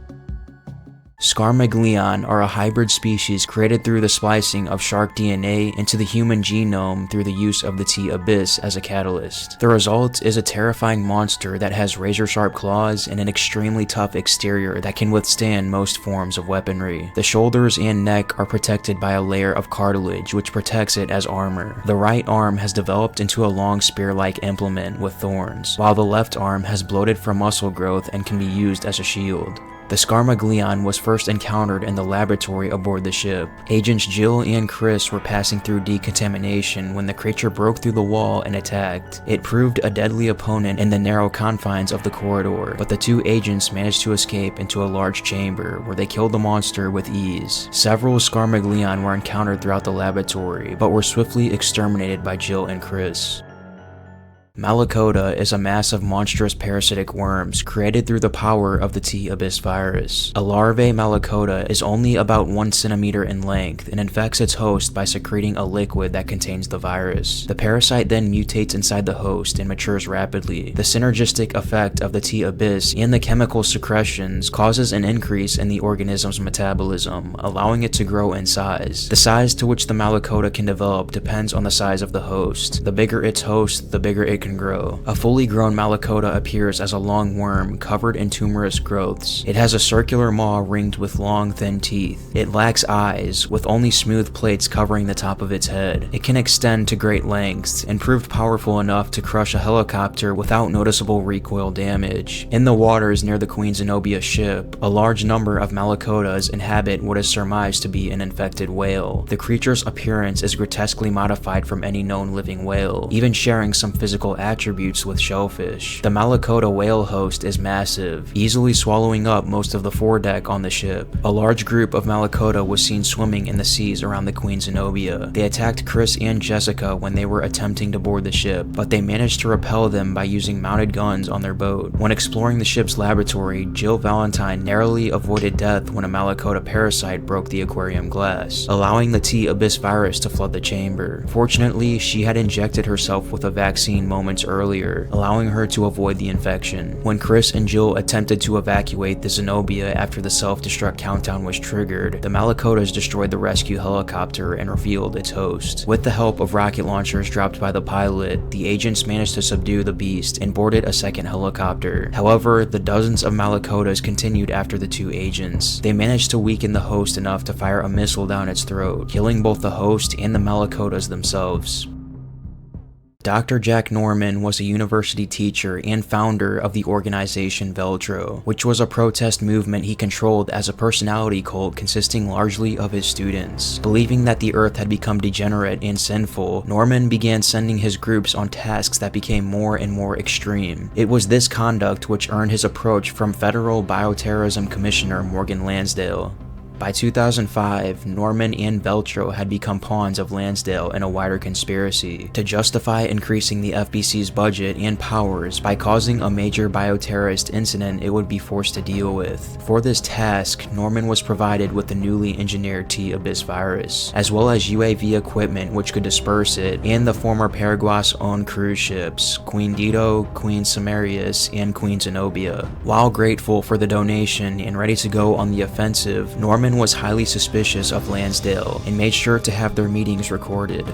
Scarmaglion are a hybrid species created through the splicing of shark DNA into the human genome through the use of the T-Abyss as a catalyst. The result is a terrifying monster that has razor-sharp claws and an extremely tough exterior that can withstand most forms of weaponry. The shoulders and neck are protected by a layer of cartilage which protects it as armor. The right arm has developed into a long spear-like implement with thorns, while the left arm has bloated from muscle growth and can be used as a shield. The Scarmaglion was first encountered in the laboratory aboard the ship. Agents Jill and Chris were passing through decontamination when the creature broke through the wall and attacked. It proved a deadly opponent in the narrow confines of the corridor, but the two agents managed to escape into a large chamber where they killed the monster with ease. Several Scarmaglion were encountered throughout the laboratory, but were swiftly exterminated by Jill and Chris. Malacoda is a mass of monstrous parasitic worms created through the power of the T-Abyss virus. A larvae Malacoda is only about 1 centimeter in length and infects its host by secreting a liquid that contains the virus. The parasite then mutates inside the host and matures rapidly. The synergistic effect of the T-Abyss and the chemical secretions causes an increase in the organism's metabolism, allowing it to grow in size. The size to which the Malacoda can develop depends on the size of the host. The bigger its host, the bigger it can grow. A fully grown Malacoda appears as a long worm covered in tumorous growths. It has a circular maw ringed with long, thin teeth. It lacks eyes, with only smooth plates covering the top of its head. It can extend to great lengths and proved powerful enough to crush a helicopter without noticeable recoil damage. In the waters near the Queen Zenobia ship, a large number of Malacodas inhabit what is surmised to be an infected whale. The creature's appearance is grotesquely modified from any known living whale, even sharing some physical attributes with shellfish. The Malacoda whale host is massive, easily swallowing up most of the foredeck on the ship. A large group of Malacoda was seen swimming in the seas around the Queen Zenobia. They attacked Chris and Jessica when they were attempting to board the ship, but they managed to repel them by using mounted guns on their boat. When exploring the ship's laboratory, Jill Valentine narrowly avoided death when a Malacoda parasite broke the aquarium glass, allowing the T-Abyss virus to flood the chamber. Fortunately, she had injected herself with a vaccine moments earlier, allowing her to avoid the infection. When Chris and Jill attempted to evacuate the Zenobia after the self-destruct countdown was triggered, the Malacodas destroyed the rescue helicopter and revealed its host. With the help of rocket launchers dropped by the pilot, the agents managed to subdue the beast and boarded a second helicopter. However, the dozens of Malacodas continued after the two agents. They managed to weaken the host enough to fire a missile down its throat, killing both the host and the Malacodas themselves. Dr. Jack Norman was a university teacher and founder of the organization Veltro, which was a protest movement he controlled as a personality cult consisting largely of his students. Believing that the earth had become degenerate and sinful, Norman began sending his groups on tasks that became more and more extreme. It was this conduct which earned his approach from Federal Bioterrorism Commissioner Morgan Lansdale. By 2005, Norman and Veltro had become pawns of Lansdale in a wider conspiracy to justify increasing the FBC's budget and powers by causing a major bioterrorist incident it would be forced to deal with. For this task, Norman was provided with the newly engineered T-Abyss virus, as well as UAV equipment which could disperse it, and the former Paraguas-owned cruise ships, Queen Dido, Queen Samarius, and Queen Zenobia. While grateful for the donation and ready to go on the offensive, Norman was highly suspicious of Lansdale and made sure to have their meetings recorded.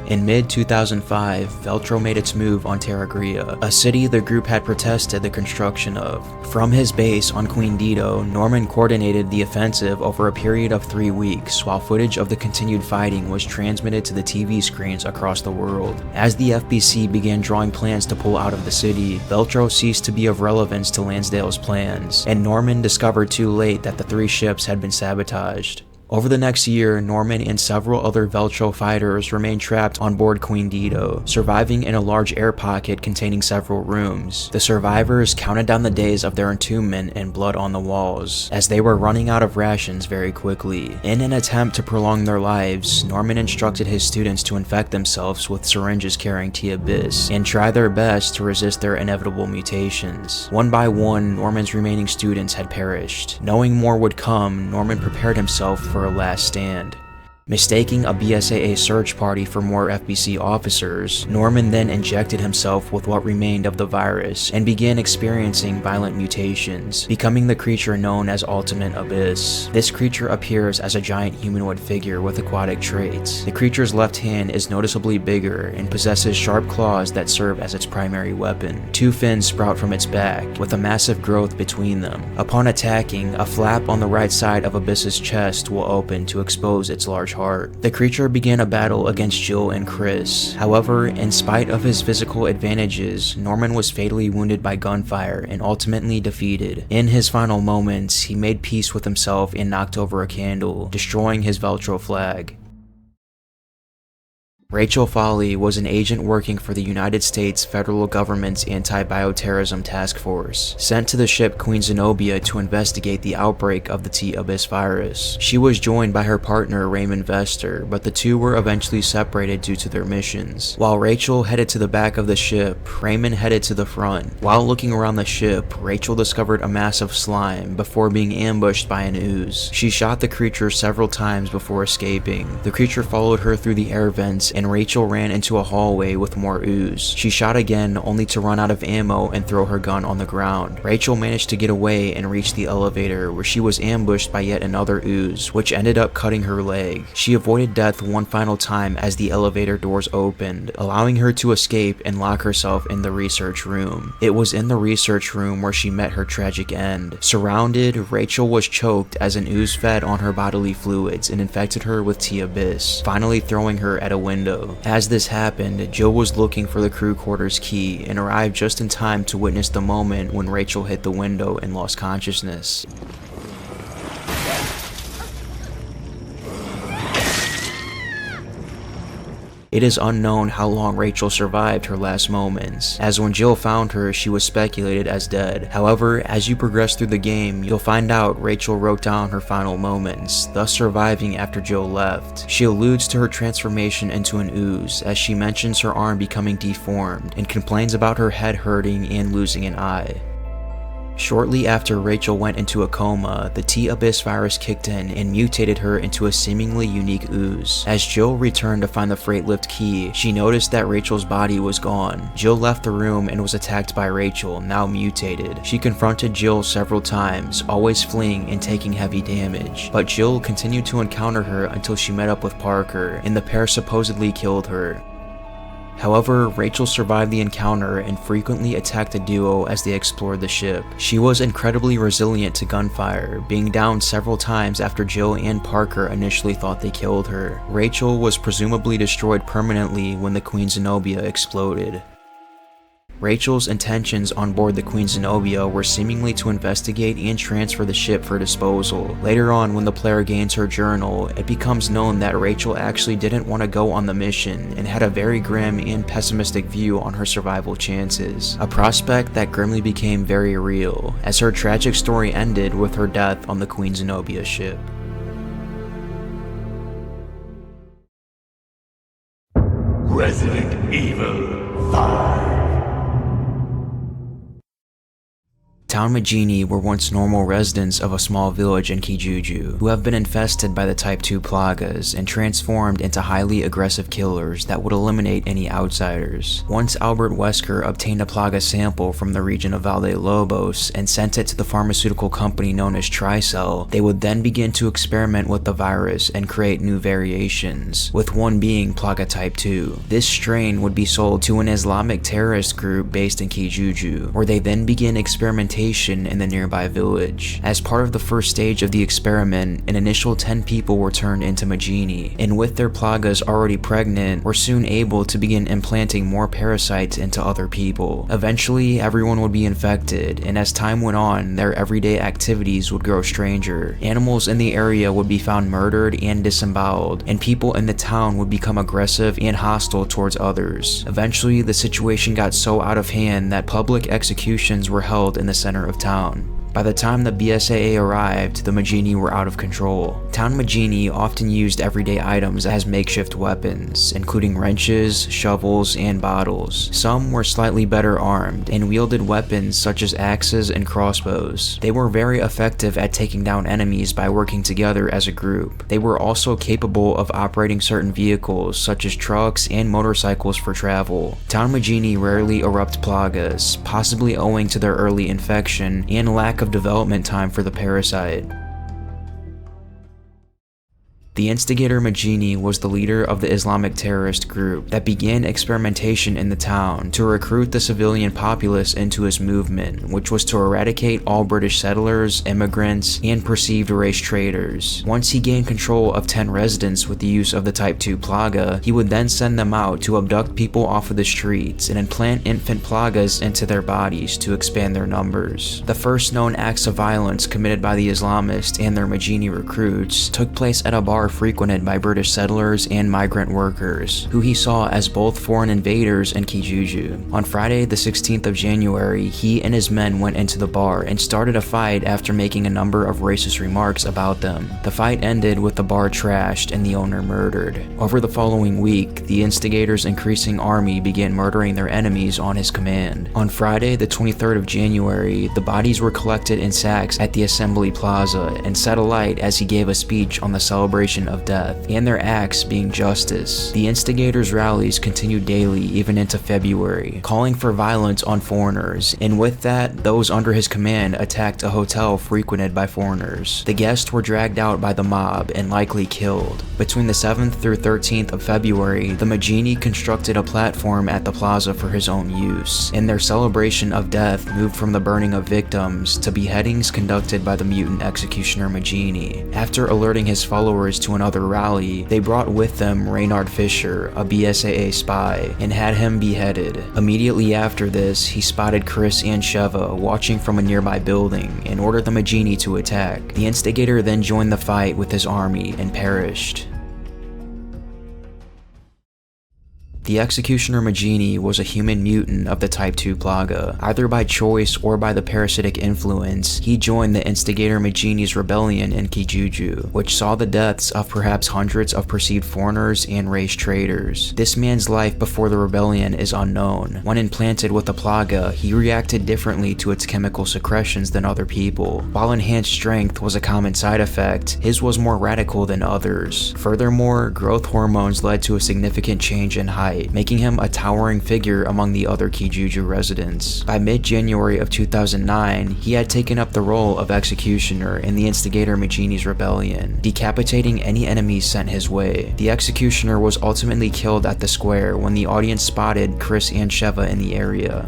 In mid-2005, Veltro made its move on Terra Grigia, a city the group had protested the construction of. From his base on Queen Dido, Norman coordinated the offensive over a period of 3 weeks, while footage of the continued fighting was transmitted to the TV screens across the world. As the FBC began drawing plans to pull out of the city, Veltro ceased to be of relevance to Lansdale's plans, and Norman discovered too late that the 3 ships had been sabotaged. Over the next year, Norman and several other Veltro fighters remained trapped on board Queen Dido, surviving in a large air pocket containing several rooms. The survivors counted down the days of their entombment and blood on the walls, as they were running out of rations very quickly. In an attempt to prolong their lives, Norman instructed his students to infect themselves with syringes carrying T-Abyss and try their best to resist their inevitable mutations. One by one, Norman's remaining students had perished. Knowing more would come, Norman prepared himself for a last stand. Mistaking a BSAA search party for more FBC officers, Norman then injected himself with what remained of the virus and began experiencing violent mutations, becoming the creature known as Ultimate Abyss. This creature appears as a giant humanoid figure with aquatic traits. The creature's left hand is noticeably bigger and possesses sharp claws that serve as its primary weapon. 2 fins sprout from its back, with a massive growth between them. Upon attacking, a flap on the right side of Abyss's chest will open to expose its large heart. The creature began a battle against Jill and Chris. However, in spite of his physical advantages, Norman was fatally wounded by gunfire and ultimately defeated. In his final moments, he made peace with himself and knocked over a candle, destroying his Veltro flag. Rachel Foley was an agent working for the United States federal government's anti-bioterrorism task force, sent to the ship Queen Zenobia to investigate the outbreak of the T-Abyss virus. She was joined by her partner Raymond Vester, but the two were eventually separated due to their missions. While Rachel headed to the back of the ship, Raymond headed to the front. While looking around the ship, Rachel discovered a mass of slime before being ambushed by an ooze. She shot the creature several times before escaping. The creature followed her through the air vents, and Rachel ran into a hallway with more ooze. She shot again, only to run out of ammo and throw her gun on the ground. Rachel managed to get away and reach the elevator, where she was ambushed by yet another ooze, which ended up cutting her leg. She avoided death one final time as the elevator doors opened, allowing her to escape and lock herself in the research room. It was in the research room where she met her tragic end. Surrounded, Rachel was choked as an ooze fed on her bodily fluids and infected her with T-Abyss, finally throwing her at a window. As this happened, Jill was looking for the crew quarters key and arrived just in time to witness the moment when Rachel hit the window and lost consciousness. It is unknown how long Rachel survived her last moments, as when Jill found her, she was speculated as dead. However, as you progress through the game, you'll find out Rachel wrote down her final moments, thus surviving after Jill left. She alludes to her transformation into an ooze, as she mentions her arm becoming deformed, and complains about her head hurting and losing an eye. Shortly after Rachel went into a coma, the T-Abyss virus kicked in and mutated her into a seemingly unique ooze. As Jill returned to find the freight lift key, she noticed that Rachel's body was gone. Jill left the room and was attacked by Rachel, now mutated. She confronted Jill several times, always fleeing and taking heavy damage, but Jill continued to encounter her until she met up with Parker, and the pair supposedly killed her. However, Rachel survived the encounter and frequently attacked the duo as they explored the ship. She was incredibly resilient to gunfire, being down several times after Jill and Parker initially thought they killed her. Rachel was presumably destroyed permanently when the Queen Zenobia exploded. Rachel's intentions on board the Queen Zenobia were seemingly to investigate and transfer the ship for disposal. Later on, when the player gains her journal, it becomes known that Rachel actually didn't want to go on the mission and had a very grim and pessimistic view on her survival chances, a prospect that grimly became very real, as her tragic story ended with her death on the Queen Zenobia ship. Resident Evil 5. Town Majini were once normal residents of a small village in Kijuju, who have been infested by the Type 2 plagas and transformed into highly aggressive killers that would eliminate any outsiders. Once Albert Wesker obtained a plaga sample from the region of Valde Lobos and sent it to the pharmaceutical company known as Tricell, they would then begin to experiment with the virus and create new variations, with one being Plaga Type 2. This strain would be sold to an Islamic terrorist group based in Kijuju, where they then begin experimentation in the nearby village. As part of the first stage of the experiment, an initial 10 people were turned into Majini, and with their plagas already pregnant, were soon able to begin implanting more parasites into other people. Eventually, everyone would be infected, and as time went on, their everyday activities would grow stranger. Animals in the area would be found murdered and disemboweled, and people in the town would become aggressive and hostile towards others. Eventually, the situation got so out of hand that public executions were held in the center of town. By the time the BSAA arrived, the Majini were out of control. Town Majini often used everyday items as makeshift weapons, including wrenches, shovels, and bottles. Some were slightly better armed and wielded weapons such as axes and crossbows. They were very effective at taking down enemies by working together as a group. They were also capable of operating certain vehicles such as trucks and motorcycles for travel. Town Majini rarely erupt plagas, possibly owing to their early infection and lack of development time for the parasite. The instigator Majini was the leader of the Islamic terrorist group that began experimentation in the town to recruit the civilian populace into his movement, which was to eradicate all British settlers, immigrants, and perceived race traders. Once he gained control of 10 residents with the use of the Type 2 Plaga, he would then send them out to abduct people off of the streets and implant infant Plagas into their bodies to expand their numbers. The first known acts of violence committed by the Islamists and their Majini recruits took place at a bar frequented by British settlers and migrant workers, who he saw as both foreign invaders and Kijuju. On Friday, the 16th of January, he and his men went into the bar and started a fight after making a number of racist remarks about them. The fight ended with the bar trashed and the owner murdered. Over the following week, the instigator's increasing army began murdering their enemies on his command. On Friday, the 23rd of January, the bodies were collected in sacks at the Assembly Plaza and set alight as he gave a speech on the celebration of death, and their acts being justice. The instigators' rallies continued daily even into February, calling for violence on foreigners, and with that, those under his command attacked a hotel frequented by foreigners. The guests were dragged out by the mob and likely killed. Between the 7th through 13th of February, the Majini constructed a platform at the plaza for his own use, and their celebration of death moved from the burning of victims to beheadings conducted by the mutant executioner Majini. After alerting his followers to another rally, they brought with them Reynard Fisher, a BSAA spy, and had him beheaded. Immediately after this, he spotted Chris and Sheva watching from a nearby building and ordered the Majini to attack. The instigator then joined the fight with his army and perished. The executioner Majini was a human mutant of the Type 2 Plaga. Either by choice or by the parasitic influence, he joined the instigator Majini's rebellion in Kijuju, which saw the deaths of perhaps hundreds of perceived foreigners and race traders. This man's life before the rebellion is unknown. When implanted with the Plaga, he reacted differently to its chemical secretions than other people. While enhanced strength was a common side effect, his was more radical than others. Furthermore, growth hormones led to a significant change in height, making him a towering figure among the other Kijuju residents. By mid-January of 2009, he had taken up the role of executioner in the instigator Majini's rebellion, decapitating any enemies sent his way. The executioner was ultimately killed at the square when the audience spotted Chris and Sheva in the area.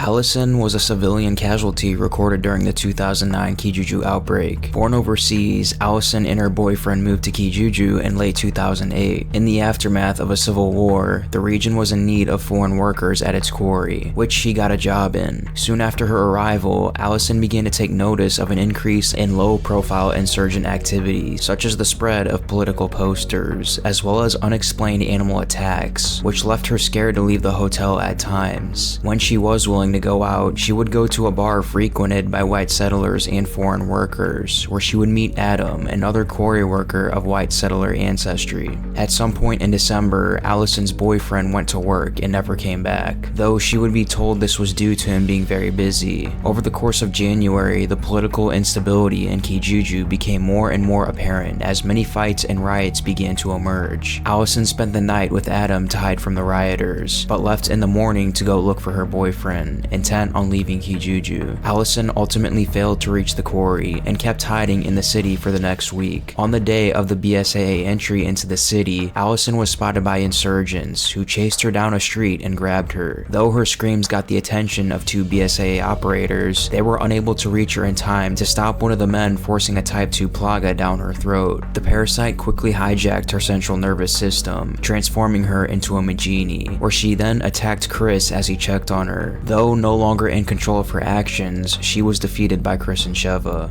Allison was a civilian casualty recorded during the 2009 Kijuju outbreak. Born overseas, Allison and her boyfriend moved to Kijuju in late 2008. In the aftermath of a civil war, the region was in need of foreign workers at its quarry, which she got a job in. Soon after her arrival, Allison began to take notice of an increase in low-profile insurgent activity, such as the spread of political posters, as well as unexplained animal attacks, which left her scared to leave the hotel at times. When she was willing to go out, she would go to a bar frequented by white settlers and foreign workers, where she would meet Adam, another quarry worker of white settler ancestry. At some point in December, Allison's boyfriend went to work and never came back, though she would be told this was due to him being very busy. Over the course of January, the political instability in Kijuju became more and more apparent as many fights and riots began to emerge. Allison spent the night with Adam to hide from the rioters, but left in the morning to go look for her boyfriend, intent on leaving Kijuju. Allison ultimately failed to reach the quarry and kept hiding in the city for the next week. On the day of the BSAA entry into the city, Allison was spotted by insurgents who chased her down a street and grabbed her. Though her screams got the attention of 2 BSAA operators, they were unable to reach her in time to stop one of the men forcing a Type 2 Plaga down her throat. The parasite quickly hijacked her central nervous system, transforming her into a Majini, where she then attacked Chris as he checked on her. Though no longer in control of her actions, she was defeated by Chris and Sheva.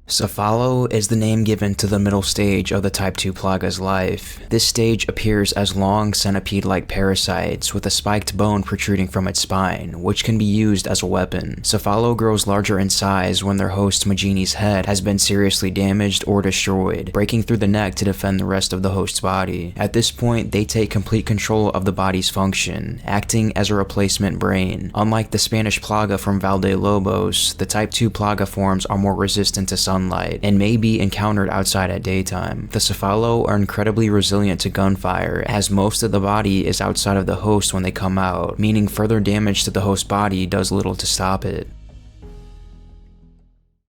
Cephalo is the name given to the middle stage of the Type 2 Plaga's life. This stage appears as long centipede-like parasites with a spiked bone protruding from its spine, which can be used as a weapon. Cephalo grows larger in size when their host Majini's head has been seriously damaged or destroyed, breaking through the neck to defend the rest of the host's body. At this point, they take complete control of the body's function, acting as a replacement brain. Unlike the Spanish Plaga from Valdelobos, the Type 2 Plaga forms are more resistant to sunlight and may be encountered outside at daytime. The Cephalo are incredibly resilient to gunfire, as most of the body is outside of the host when they come out, meaning further damage to the host body does little to stop it.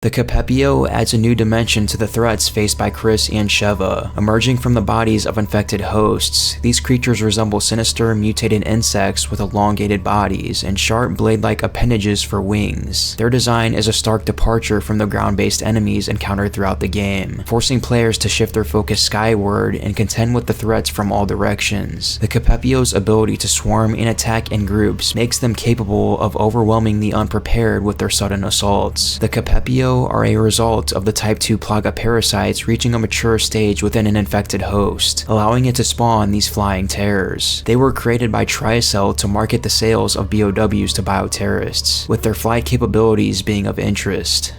The Capepio adds a new dimension to the threats faced by Chris and Sheva. Emerging from the bodies of infected hosts, these creatures resemble sinister, mutated insects with elongated bodies and sharp blade-like appendages for wings. Their design is a stark departure from the ground-based enemies encountered throughout the game, forcing players to shift their focus skyward and contend with the threats from all directions. The Capepio's ability to swarm and attack in groups makes them capable of overwhelming the unprepared with their sudden assaults. The Capepio are a result of the Type 2 Plaga parasites reaching a mature stage within an infected host, allowing it to spawn these flying terrors. They were created by Tricell to market the sales of BOWs to bioterrorists, with their flight capabilities being of interest.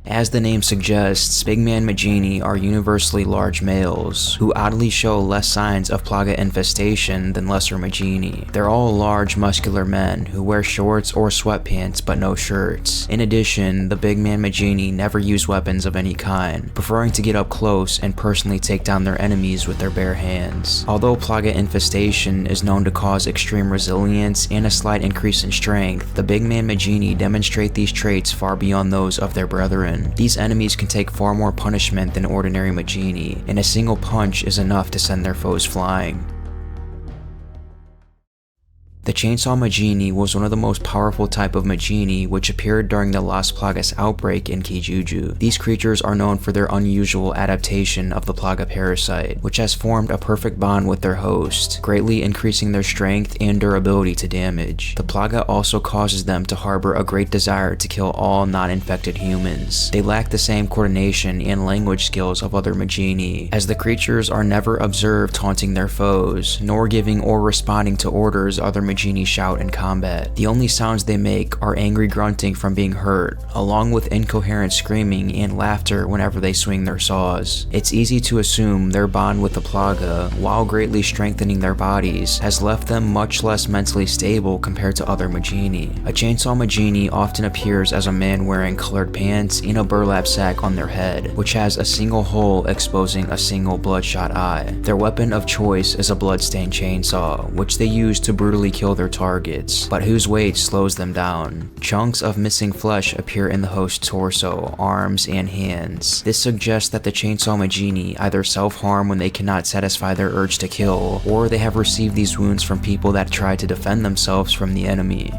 As the name suggests, Big Man Majini are universally large males, who oddly show less signs of Plaga infestation than lesser Majini. They're all large, muscular men who wear shorts or sweatpants but no shirts. In addition, the Big Man Majini never use weapons of any kind, preferring to get up close and personally take down their enemies with their bare hands. Although Plaga infestation is known to cause extreme resilience and a slight increase in strength, the Big Man Majini demonstrate these traits far beyond those of their brethren. These enemies can take far more punishment than ordinary Majini, and a single punch is enough to send their foes flying. The Chainsaw Majini was one of the most powerful type of Majini which appeared during the Las Plagas outbreak in Kijuju. These creatures are known for their unusual adaptation of the Plaga parasite, which has formed a perfect bond with their host, greatly increasing their strength and durability to damage. The Plaga also causes them to harbor a great desire to kill all non-infected humans. They lack the same coordination and language skills of other Majini, as the creatures are never observed taunting their foes, nor giving or responding to orders other Majini shout in combat. The only sounds they make are angry grunting from being hurt, along with incoherent screaming and laughter whenever they swing their saws. It's easy to assume their bond with the Plaga, while greatly strengthening their bodies, has left them much less mentally stable compared to other Majini. A Chainsaw Majini often appears as a man wearing colored pants and a burlap sack on their head, which has a single hole exposing a single bloodshot eye. Their weapon of choice is a bloodstained chainsaw, which they use to brutally kill their targets, but whose weight slows them down. Chunks of missing flesh appear in the host's torso, arms, and hands. This suggests that the Chainsaw Majini either self-harm when they cannot satisfy their urge to kill, or they have received these wounds from people that try to defend themselves from the enemy.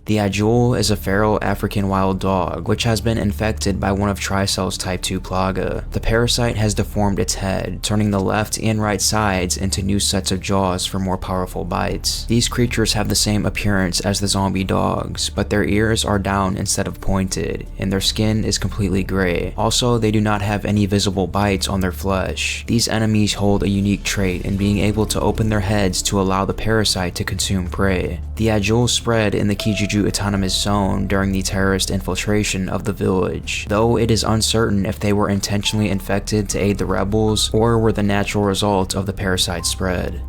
The Ajul is a feral African wild dog, which has been infected by one of Tricell's Type 2 Plaga. The parasite has deformed its head, turning the left and right sides into new sets of jaws for more powerful bites. These creatures have the same appearance as the zombie dogs, but their ears are down instead of pointed, and their skin is completely gray. Also, they do not have any visible bites on their flesh. These enemies hold a unique trait in being able to open their heads to allow the parasite to consume prey. The Ajul spread in the Kijuju Autonomous Zone during the terrorist infiltration of the village, though it is uncertain if they were intentionally infected to aid the rebels or were the natural result of the parasite spread.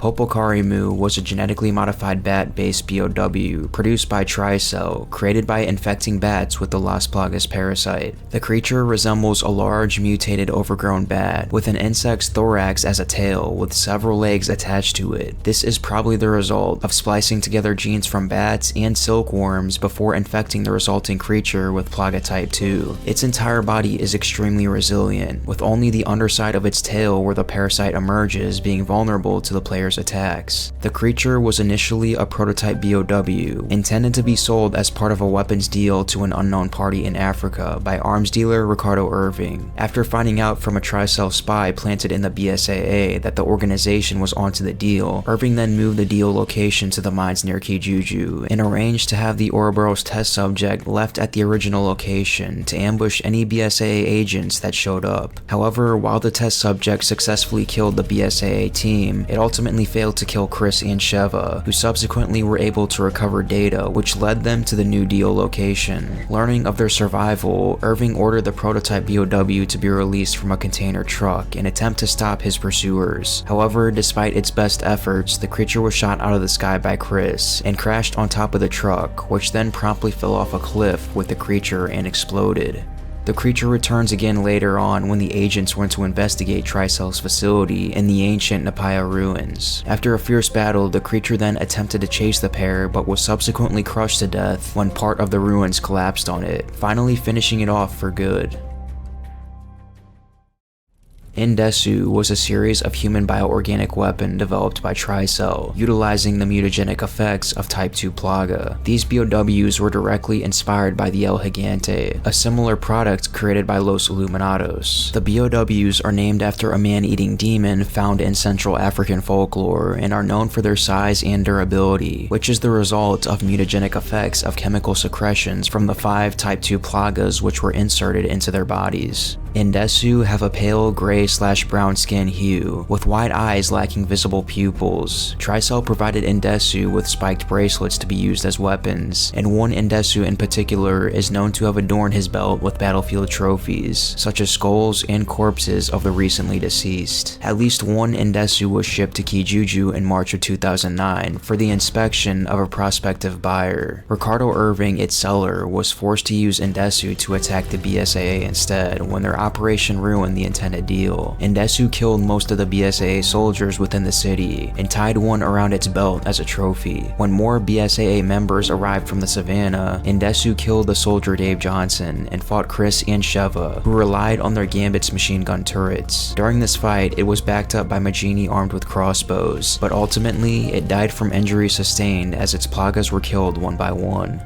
Popokarimu was a genetically modified bat-based BOW produced by Tricell, created by infecting bats with the Las Plagas parasite. The creature resembles a large, mutated, overgrown bat, with an insect's thorax as a tail with several legs attached to it. This is probably the result of splicing together genes from bats and silkworms before infecting the resulting creature with Plaga Type 2. Its entire body is extremely resilient, with only the underside of its tail where the parasite emerges being vulnerable to the player's Empire's attacks. The creature was initially a prototype BOW, intended to be sold as part of a weapons deal to an unknown party in Africa by arms dealer Ricardo Irving. After finding out from a Tricell spy planted in the BSAA that the organization was onto the deal, Irving then moved the deal location to the mines near Kijuju and arranged to have the Ouroboros test subject left at the original location to ambush any BSAA agents that showed up. However, while the test subject successfully killed the BSAA team, it ultimately failed to kill Chris and Sheva, who subsequently were able to recover data which led them to the new deal location. Learning of their survival, Irving ordered the prototype BOW to be released from a container truck in an attempt to stop his pursuers. However, despite its best efforts, the creature was shot out of the sky by Chris and crashed on top of the truck, which then promptly fell off a cliff with the creature and exploded. The creature returns again later on when the agents went to investigate Tricell's facility in the ancient Napaya ruins. After a fierce battle, the creature then attempted to chase the pair but was subsequently crushed to death when part of the ruins collapsed on it, finally finishing it off for good. Indesu was a series of human bioorganic weapon developed by Tricell, utilizing the mutagenic effects of Type 2 Plaga. These BOWs were directly inspired by the El Gigante, a similar product created by Los Illuminados. The BOWs are named after a man-eating demon found in Central African folklore and are known for their size and durability, which is the result of mutagenic effects of chemical secretions from the 5 Type 2 Plagas which were inserted into their bodies. Indesu have a pale gray/brown skin hue, with wide eyes lacking visible pupils. Tricell provided Indesu with spiked bracelets to be used as weapons, and one Indesu in particular is known to have adorned his belt with battlefield trophies, such as skulls and corpses of the recently deceased. At least one Indesu was shipped to Kijuju in March of 2009 for the inspection of a prospective buyer. Ricardo Irving, its seller, was forced to use Indesu to attack the BSAA instead when their operation ruined the intended deal. Indesu killed most of the BSAA soldiers within the city and tied one around its belt as a trophy. When more BSAA members arrived from the savannah, Indesu killed the soldier Dave Johnson and fought Chris and Sheva, who relied on their Gambit's machine gun turrets. During this fight, it was backed up by Majini armed with crossbows, but ultimately it died from injuries sustained as its Plagas were killed one by one.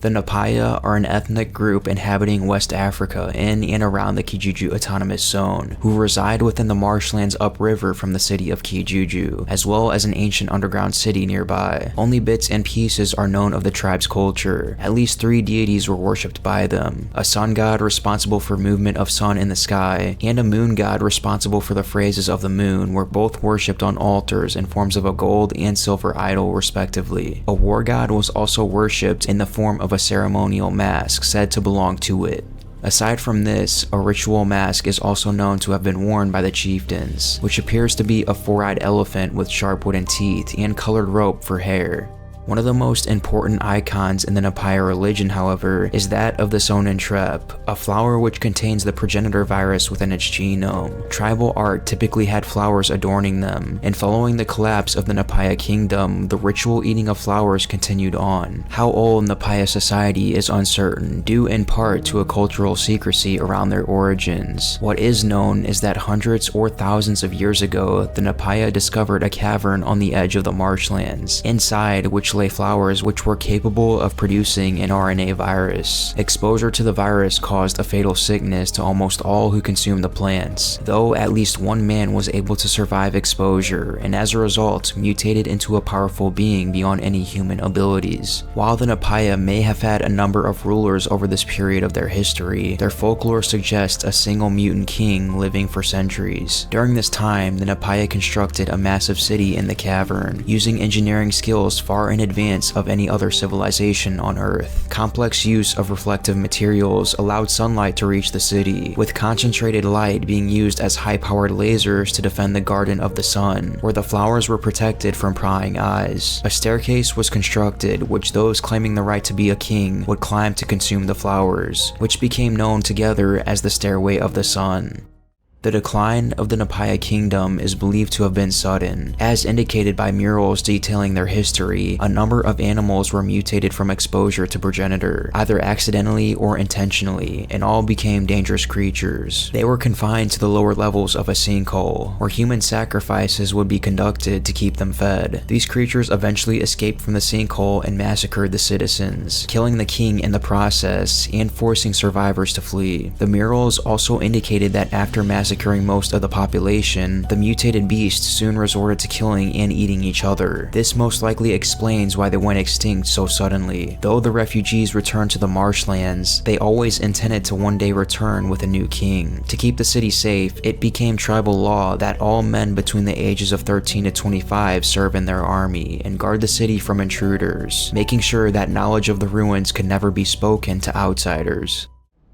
The Napaya are an ethnic group inhabiting West Africa in and around the Kijuju Autonomous Zone, who reside within the marshlands upriver from the city of Kijuju, as well as an ancient underground city nearby. Only bits and pieces are known of the tribe's culture. At least 3 deities were worshipped by them: a sun god responsible for movement of sun in the sky, and a moon god responsible for the phases of the moon, were both worshipped on altars in forms of a gold and silver idol respectively. A war god was also worshipped in the form of a ceremonial mask said to belong to it. Aside from this, a ritual mask is also known to have been worn by the chieftains, which appears to be a 4-eyed elephant with sharp wooden teeth and colored rope for hair. One of the most important icons in the Napaya religion, however, is that of the Sonen Trep, a flower which contains the progenitor virus within its genome. Tribal art typically had flowers adorning them, and following the collapse of the Napaya kingdom, the ritual eating of flowers continued on. How old Napaya society is uncertain, due in part to a cultural secrecy around their origins. What is known is that hundreds or thousands of years ago, the Napaya discovered a cavern on the edge of the marshlands, inside which lay flowers which were capable of producing an RNA virus. Exposure to the virus caused a fatal sickness to almost all who consumed the plants, though at least one man was able to survive exposure and as a result mutated into a powerful being beyond any human abilities. While the Napaya may have had a number of rulers over this period of their history, their folklore suggests a single mutant king living for centuries. During this time, the Napaya constructed a massive city in the cavern, using engineering skills far in advance of any other civilization on Earth. Complex use of reflective materials allowed sunlight to reach the city, with concentrated light being used as high-powered lasers to defend the Garden of the Sun, where the flowers were protected from prying eyes. A staircase was constructed, which those claiming the right to be a king would climb to consume the flowers, which became known together as the Stairway of the Sun. The decline of the Napaya kingdom is believed to have been sudden. As indicated by murals detailing their history, a number of animals were mutated from exposure to progenitor, either accidentally or intentionally, and all became dangerous creatures. They were confined to the lower levels of a sinkhole, where human sacrifices would be conducted to keep them fed. These creatures eventually escaped from the sinkhole and massacred the citizens, killing the king in the process and forcing survivors to flee. The murals also indicated that after massacring most of the population, the mutated beasts soon resorted to killing and eating each other. This most likely explains why they went extinct so suddenly. Though the refugees returned to the marshlands, they always intended to one day return with a new king. To keep the city safe, it became tribal law that all men between the ages of 13 to 25 serve in their army and guard the city from intruders, making sure that knowledge of the ruins could never be spoken to outsiders.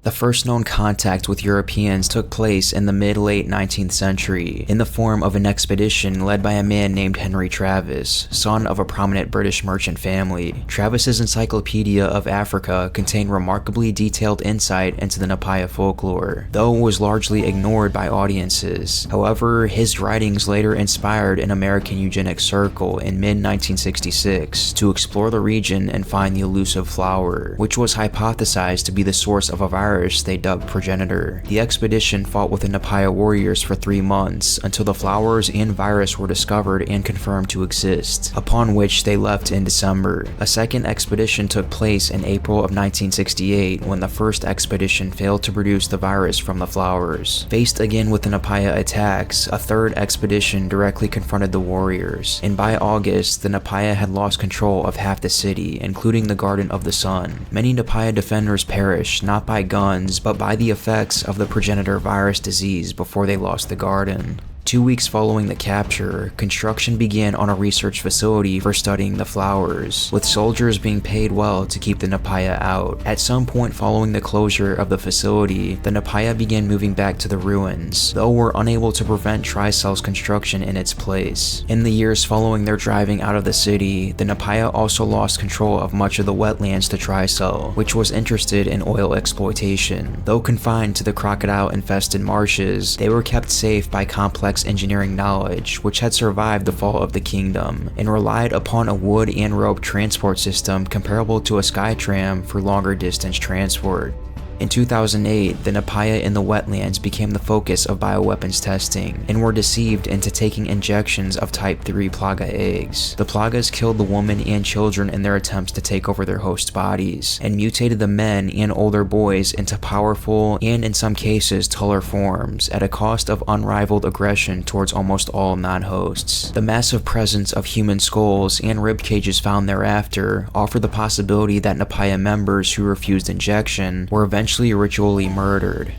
The first known contact with Europeans took place in the mid-late 19th century, in the form of an expedition led by a man named Henry Travis, son of a prominent British merchant family. Travis's Encyclopedia of Africa contained remarkably detailed insight into the Napaya folklore, though it was largely ignored by audiences. However, his writings later inspired an American eugenics circle in mid-1966 to explore the region and find the elusive flower, which was hypothesized to be the source of a virus they dubbed progenitor. The expedition fought with the Napaya warriors for 3 months until the flowers and virus were discovered and confirmed to exist, upon which they left in December. A second expedition took place in April of 1968 when the first expedition failed to produce the virus from the flowers. Faced again with the Napaya attacks, a third expedition directly confronted the warriors, and by August, the Napaya had lost control of half the city, including the Garden of the Sun. Many Napaya defenders perished, not by guns, but by the effects of the progenitor virus disease before they lost the garden. 2 weeks following the capture, construction began on a research facility for studying the flowers, with soldiers being paid well to keep the Napaya out. At some point following the closure of the facility, the Napaya began moving back to the ruins, though were unable to prevent Tricell's construction in its place. In the years following their driving out of the city, the Napaya also lost control of much of the wetlands to Tricell, which was interested in oil exploitation. Though confined to the crocodile-infested marshes, they were kept safe by complex engineering knowledge, which had survived the fall of the kingdom, and relied upon a wood and rope transport system comparable to a skytram for longer distance transport. In 2008, the Napaya in the wetlands became the focus of bioweapons testing, and were deceived into taking injections of Type 3 Plaga eggs. The Plagas killed the women and children in their attempts to take over their hosts' bodies, and mutated the men and older boys into powerful, and in some cases taller forms, at a cost of unrivaled aggression towards almost all non-hosts. The massive presence of human skulls and rib cages found thereafter offered the possibility that Napaya members who refused injection were eventually ritually murdered.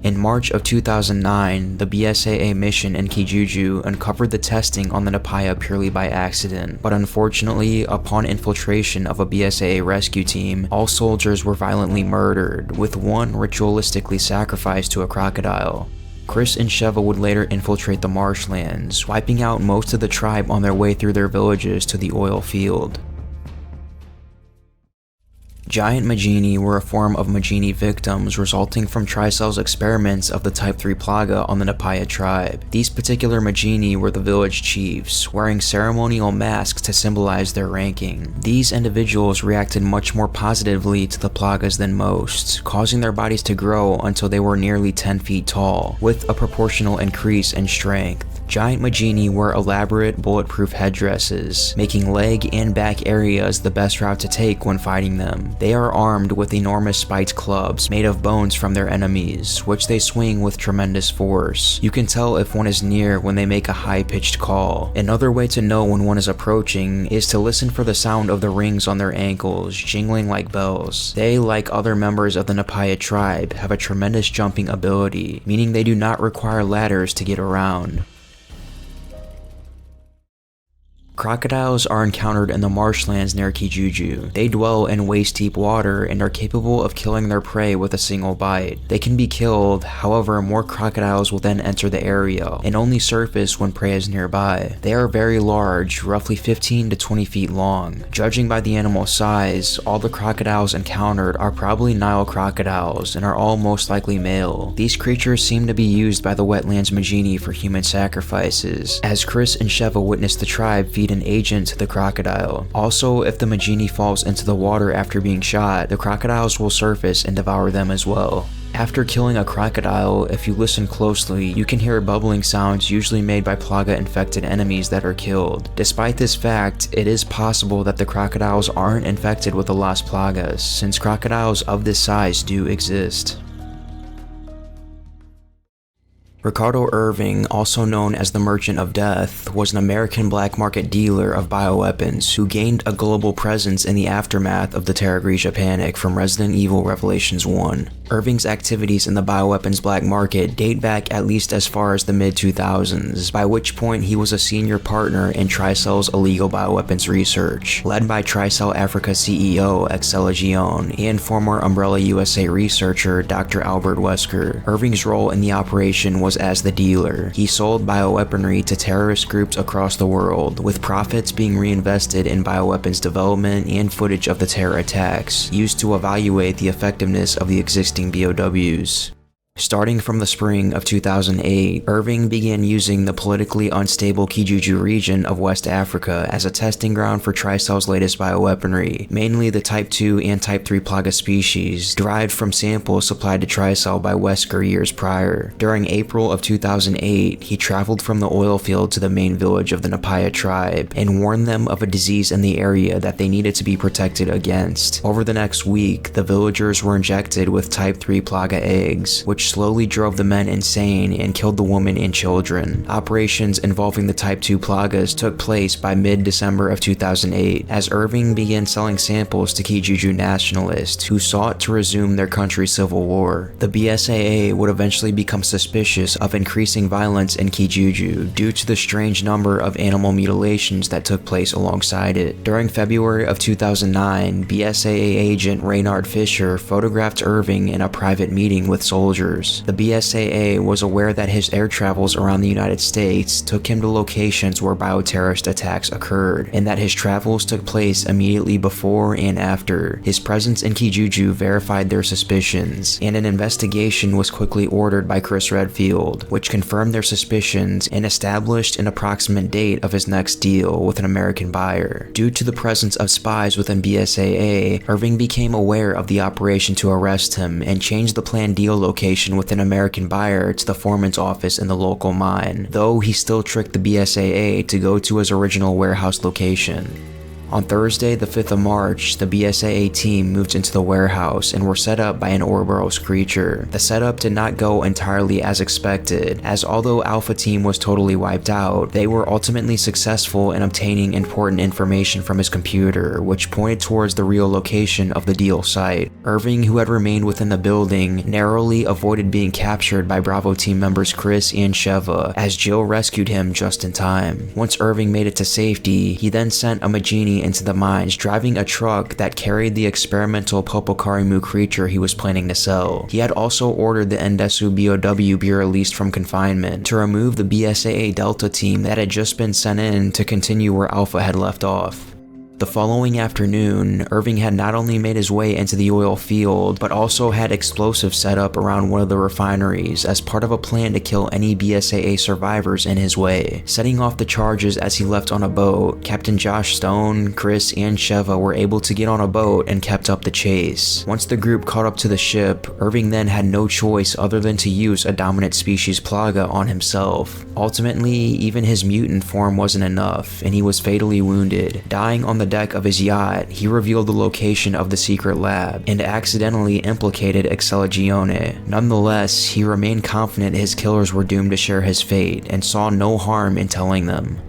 In March of 2009, the BSAA mission in Kijuju uncovered the testing on the Napaya purely by accident, but unfortunately, upon infiltration of a BSAA rescue team, all soldiers were violently murdered, with one ritualistically sacrificed to a crocodile. Chris and Sheva would later infiltrate the marshlands, wiping out most of the tribe on their way through their villages to the oil field. Giant Magini were a form of Magini victims resulting from Tricell's experiments of the Type 3 Plaga on the Napaya tribe. These particular Magini were the village chiefs, wearing ceremonial masks to symbolize their ranking. These individuals reacted much more positively to the Plagas than most, causing their bodies to grow until they were nearly 10 feet tall, with a proportional increase in strength. Giant Magini wore elaborate bulletproof headdresses, making leg and back areas the best route to take when fighting them. They are armed with enormous spiked clubs made of bones from their enemies, which they swing with tremendous force. You can tell if one is near when they make a high-pitched call. Another way to know when one is approaching is to listen for the sound of the rings on their ankles jingling like bells. They, like other members of the Napaya tribe, have a tremendous jumping ability, meaning they do not require ladders to get around. Crocodiles are encountered in the marshlands near Kijuju. They dwell in waist-deep water and are capable of killing their prey with a single bite. They can be killed, however, more crocodiles will then enter the area and only surface when prey is nearby. They are very large, roughly 15 to 20 feet long. Judging by the animal's size, all the crocodiles encountered are probably Nile crocodiles and are all most likely male. These creatures seem to be used by the wetlands Majini for human sacrifices, as Chris and Sheva witnessed the tribe feed an agent to the crocodile. Also, if the Majini falls into the water after being shot, the crocodiles will surface and devour them as well. After killing a crocodile, if you listen closely, you can hear bubbling sounds usually made by plaga-infected enemies that are killed. Despite this fact, it is possible that the crocodiles aren't infected with the Las Plagas, since crocodiles of this size do exist. Ricardo Irving, also known as the Merchant of Death, was an American black market dealer of bioweapons who gained a global presence in the aftermath of the Terra Grigia panic from Resident Evil Revelations 1. Irving's activities in the bioweapons black market date back at least as far as the mid-2000s, by which point he was a senior partner in Tricell's illegal bioweapons research, led by Tricell Africa CEO Excella Gion and former Umbrella USA researcher Dr. Albert Wesker. Irving's role in the operation was as the dealer. He sold bioweaponry to terrorist groups across the world, with profits being reinvested in bioweapons development and footage of the terror attacks, used to evaluate the effectiveness of the existing BOWs. Starting from the spring of 2008, Irving began using the politically unstable Kijuju region of West Africa as a testing ground for Tricell's latest bioweaponry, mainly the Type 2 and Type 3 Plaga species, derived from samples supplied to Tricell by Wesker years prior. During April of 2008, he traveled from the oil field to the main village of the Napaya tribe and warned them of a disease in the area that they needed to be protected against. Over the next week, the villagers were injected with Type 3 Plaga eggs, which slowly drove the men insane and killed the women and children. Operations involving the Type 2 Plagas took place by mid-December of 2008, as Irving began selling samples to Kijuju nationalists who sought to resume their country's civil war. The BSAA would eventually become suspicious of increasing violence in Kijuju due to the strange number of animal mutilations that took place alongside it. During February of 2009, BSAA agent Reynard Fisher photographed Irving in a private meeting with soldiers. The BSAA was aware that his air travels around the United States took him to locations where bioterrorist attacks occurred, and that his travels took place immediately before and after. His presence in Kijuju verified their suspicions, and an investigation was quickly ordered by Chris Redfield, which confirmed their suspicions and established an approximate date of his next deal with an American buyer. Due to the presence of spies within BSAA, Irving became aware of the operation to arrest him and changed the planned deal location with an American buyer to the foreman's office in the local mine, though he still tricked the BSAA to go to his original warehouse location. On Thursday, the 5th of March, the BSAA team moved into the warehouse and were set up by an Ouroboros creature. The setup did not go entirely as expected, as although Alpha Team was totally wiped out, they were ultimately successful in obtaining important information from his computer, which pointed towards the real location of the deal site. Irving, who had remained within the building, narrowly avoided being captured by Bravo team members Chris and Sheva, as Jill rescued him just in time. Once Irving made it to safety, he then sent a Majini into the mines, driving a truck that carried the experimental Popokarimu creature he was planning to sell. He had also ordered the Endesu BOW be released from confinement to remove the BSAA Delta team that had just been sent in to continue where Alpha had left off. The following afternoon, Irving had not only made his way into the oil field, but also had explosives set up around one of the refineries as part of a plan to kill any BSAA survivors in his way. Setting off the charges as he left on a boat, Captain Josh Stone, Chris, and Sheva were able to get on a boat and kept up the chase. Once the group caught up to the ship, Irving then had no choice other than to use a dominant species Plaga on himself. Ultimately, even his mutant form wasn't enough, and he was fatally wounded. Dying on the deck of his yacht, he revealed the location of the secret lab and accidentally implicated Excella Gione. Nonetheless, he remained confident his killers were doomed to share his fate and saw no harm in telling them.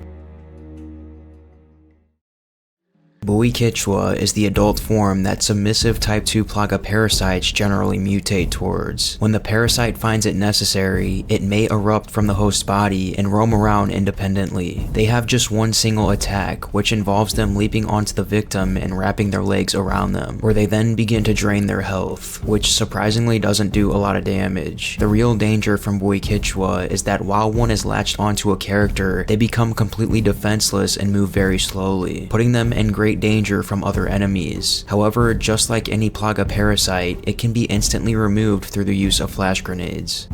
Buikichwa is the adult form that submissive type 2 Plaga parasites generally mutate towards. When the parasite finds it necessary, it may erupt from the host body and roam around independently. They have just one single attack, which involves them leaping onto the victim and wrapping their legs around them, where they then begin to drain their health, which surprisingly doesn't do a lot of damage. The real danger from Buikichwa is that while one is latched onto a character, they become completely defenseless and move very slowly, putting them in great danger from other enemies. However, just like any Plaga parasite, it can be instantly removed through the use of flash grenades.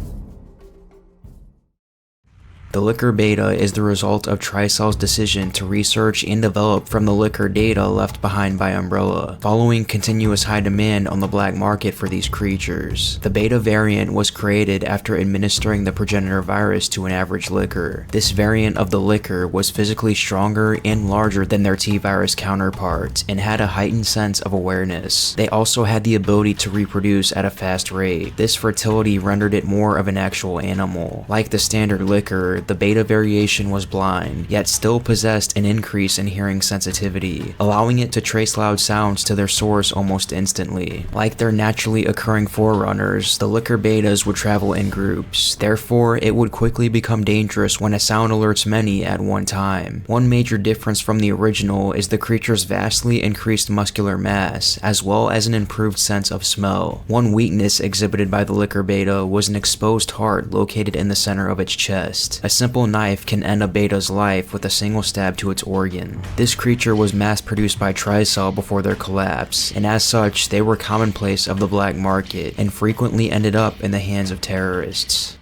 The Liquor Beta is the result of Tricell's decision to research and develop from the liquor data left behind by Umbrella, following continuous high demand on the black market for these creatures. The beta variant was created after administering the progenitor virus to an average liquor. This variant of the liquor was physically stronger and larger than their T-virus counterparts and had a heightened sense of awareness. They also had the ability to reproduce at a fast rate. This fertility rendered it more of an actual animal. Like the standard liquor, the beta variation was blind, yet still possessed an increase in hearing sensitivity, allowing it to trace loud sounds to their source almost instantly. Like their naturally occurring forerunners, the liquor betas would travel in groups, therefore it would quickly become dangerous when a sound alerts many at one time. One major difference from the original is the creature's vastly increased muscular mass, as well as an improved sense of smell. One weakness exhibited by the liquor beta was an exposed heart located in the center of its chest. A simple knife can end a beta's life with a single stab to its organ. This creature was mass-produced by Tricell before their collapse, and as such, they were commonplace of the black market, and frequently ended up in the hands of terrorists.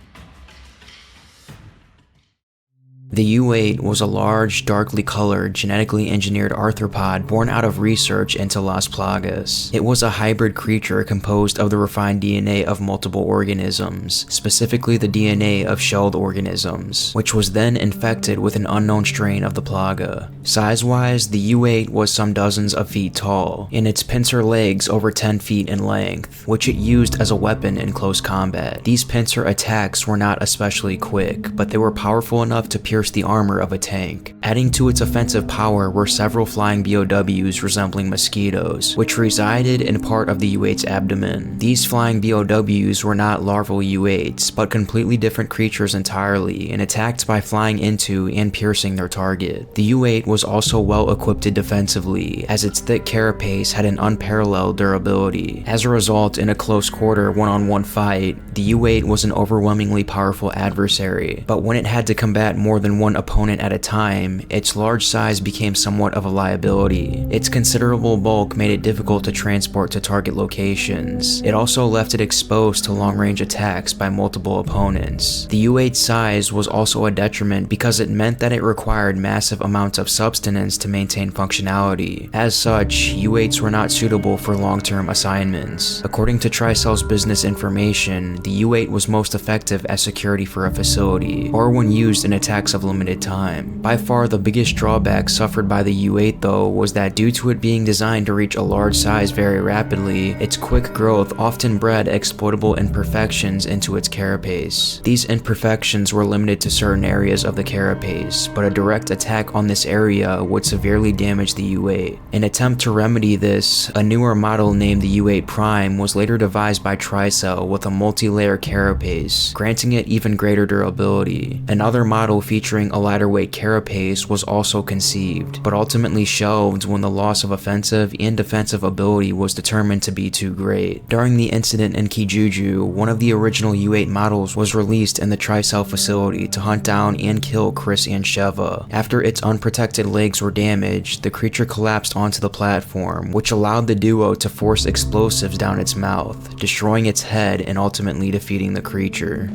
The U8 was a large, darkly colored, genetically engineered arthropod born out of research into Las Plagas. It was a hybrid creature composed of the refined DNA of multiple organisms, specifically the DNA of shelled organisms, which was then infected with an unknown strain of the Plaga. Size-wise, the U8 was some dozens of feet tall, and its pincer legs over 10 feet in length, which it used as a weapon in close combat. These pincer attacks were not especially quick, but they were powerful enough to pierce the armor of a tank. Adding to its offensive power were several flying BOWs resembling mosquitoes, which resided in part of the U8's abdomen. These flying BOWs were not larval U8s, but completely different creatures entirely, and attacked by flying into and piercing their target. The U8 was also well equipped defensively, as its thick carapace had an unparalleled durability. As a result, in a close quarter one-on-one fight, the U8 was an overwhelmingly powerful adversary, but when it had to combat more than one opponent at a time, its large size became somewhat of a liability. Its considerable bulk made it difficult to transport to target locations. It also left it exposed to long-range attacks by multiple opponents. The U8's size was also a detriment because it meant that it required massive amounts of subsistence to maintain functionality. As such, U8s were not suitable for long-term assignments. According to Tricell's business information, the U8 was most effective as security for a facility, or when used in attacks of limited time. By far the biggest drawback suffered by the U8 though was that due to it being designed to reach a large size very rapidly, its quick growth often bred exploitable imperfections into its carapace. These imperfections were limited to certain areas of the carapace, but a direct attack on this area would severely damage the U8. In an attempt to remedy this, a newer model named the U8 Prime was later devised by Tricell with a multi-layer carapace, granting it even greater durability. Another model featuring a lighter weight carapace was also conceived, but ultimately shelved when the loss of offensive and defensive ability was determined to be too great. During the incident in Kijuju, one of the original U8 models was released in the Tricell facility to hunt down and kill Chris and Sheva. After its unprotected legs were damaged, the creature collapsed onto the platform, which allowed the duo to force explosives down its mouth, destroying its head and ultimately defeating the creature.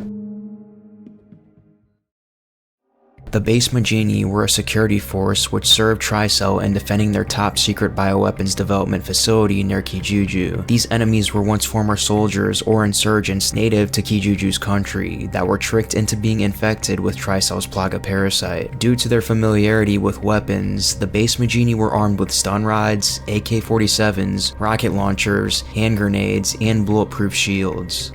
The Base Magini were a security force which served Tricell in defending their top secret bioweapons development facility near Kijuju. These enemies were once former soldiers or insurgents native to Kijuju's country that were tricked into being infected with Tricell's Plaga parasite. Due to their familiarity with weapons, the Base Magini were armed with stun rods, AK-47s, rocket launchers, hand grenades, and bulletproof shields.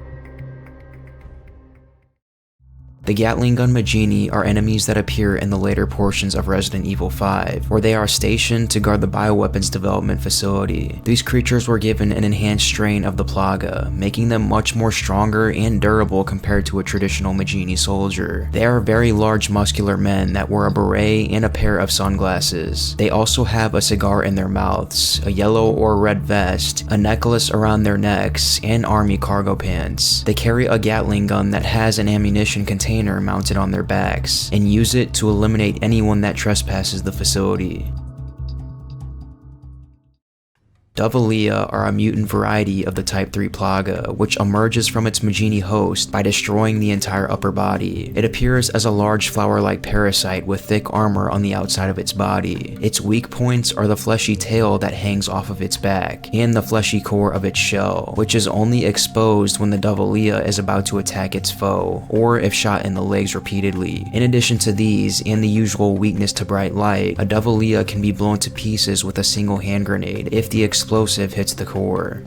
The Gatling gun Magini are enemies that appear in the later portions of Resident Evil 5, where they are stationed to guard the bioweapons development facility. These creatures were given an enhanced strain of the Plaga, making them much more stronger and durable compared to a traditional Magini soldier. They are very large muscular men that wear a beret and a pair of sunglasses. They also have a cigar in their mouths, a yellow or red vest, a necklace around their necks, and army cargo pants. They carry a Gatling gun that has an ammunition container mounted on their backs, and use it to eliminate anyone that trespasses the facility. Dovalia are a mutant variety of the Type 3 Plaga, which emerges from its Magini host by destroying the entire upper body. It appears as a large flower-like parasite with thick armor on the outside of its body. Its weak points are the fleshy tail that hangs off of its back, and the fleshy core of its shell, which is only exposed when the Dovalia is about to attack its foe, or if shot in the legs repeatedly. In addition to these, and the usual weakness to bright light, a Dovalia can be blown to pieces with a single hand grenade if the explosive hits the core.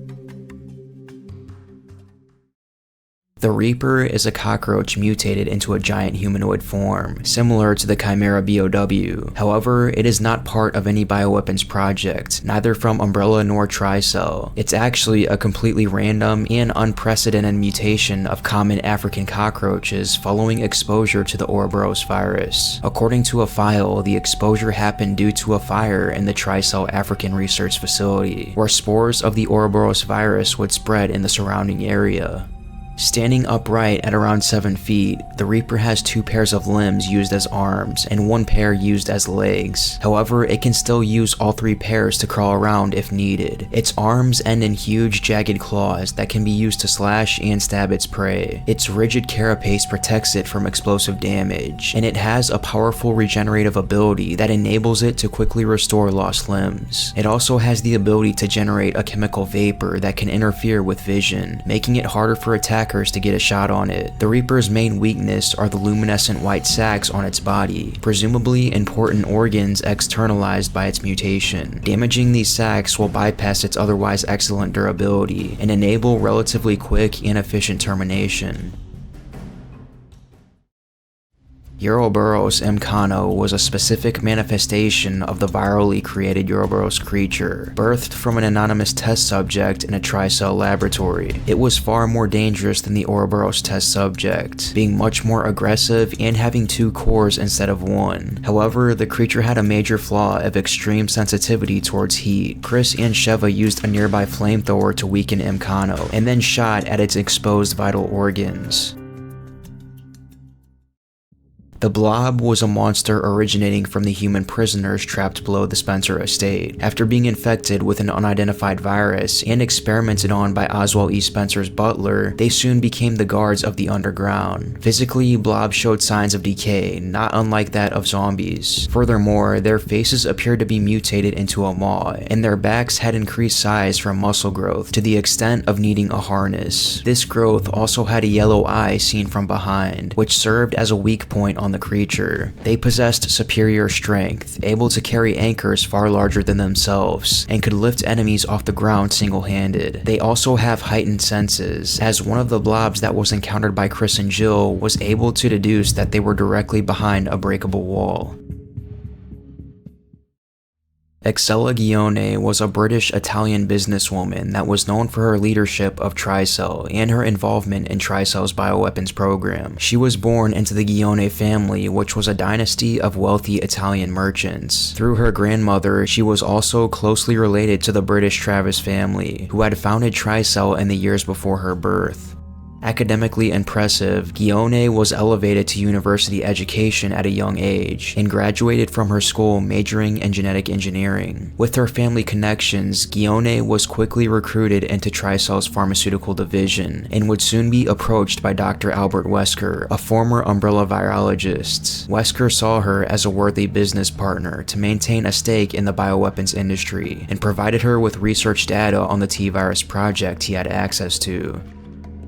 The Reaper is a cockroach mutated into a giant humanoid form, similar to the Chimera BOW. However, it is not part of any bioweapons project, neither from Umbrella nor Tricell. It's actually a completely random and unprecedented mutation of common African cockroaches following exposure to the Ouroboros virus. According to a file, the exposure happened due to a fire in the Tricell African Research Facility, where spores of the Ouroboros virus would spread in the surrounding area. Standing upright at around 7 feet, the Reaper has 2 pairs of limbs used as arms and 1 pair used as legs. However, it can still use all 3 pairs to crawl around if needed. Its arms end in huge jagged claws that can be used to slash and stab its prey. Its rigid carapace protects it from explosive damage, and it has a powerful regenerative ability that enables it to quickly restore lost limbs. It also has the ability to generate a chemical vapor that can interfere with vision, making it harder for attackers to get a shot on it. The Reaper's main weakness are the luminescent white sacs on its body, presumably important organs externalized by its mutation. Damaging these sacs will bypass its otherwise excellent durability and enable relatively quick and efficient termination. Ouroboros Mkano was a specific manifestation of the virally created Ouroboros creature, birthed from an anonymous test subject in a Tricell laboratory. It was far more dangerous than the Ouroboros test subject, being much more aggressive and having 2 cores instead of 1. However, the creature had a major flaw of extreme sensitivity towards heat. Chris and Sheva used a nearby flamethrower to weaken Mkano, and then shot at its exposed vital organs. The Blob was a monster originating from the human prisoners trapped below the Spencer estate. After being infected with an unidentified virus and experimented on by Oswald E. Spencer's butler, they soon became the guards of the underground. Physically, Blob showed signs of decay, not unlike that of zombies. Furthermore, their faces appeared to be mutated into a maw, and their backs had increased size from muscle growth to the extent of needing a harness. This growth also had a yellow eye seen from behind, which served as a weak point on the creature. They possessed superior strength, able to carry anchors far larger than themselves, and could lift enemies off the ground single-handed. They also have heightened senses, as one of the blobs that was encountered by Chris and Jill was able to deduce that they were directly behind a breakable wall. Excella Guione was a British-Italian businesswoman that was known for her leadership of Tricell and her involvement in Tricell's bioweapons program. She was born into the Guione family, which was a dynasty of wealthy Italian merchants. Through her grandmother, she was also closely related to the British Travis family, who had founded Tricell in the years before her birth. Academically impressive, Guione was elevated to university education at a young age and graduated from her school majoring in genetic engineering. With her family connections, Guione was quickly recruited into Tricell's pharmaceutical division and would soon be approached by Dr. Albert Wesker, a former Umbrella virologist. Wesker saw her as a worthy business partner to maintain a stake in the bioweapons industry and provided her with research data on the T-Virus project he had access to.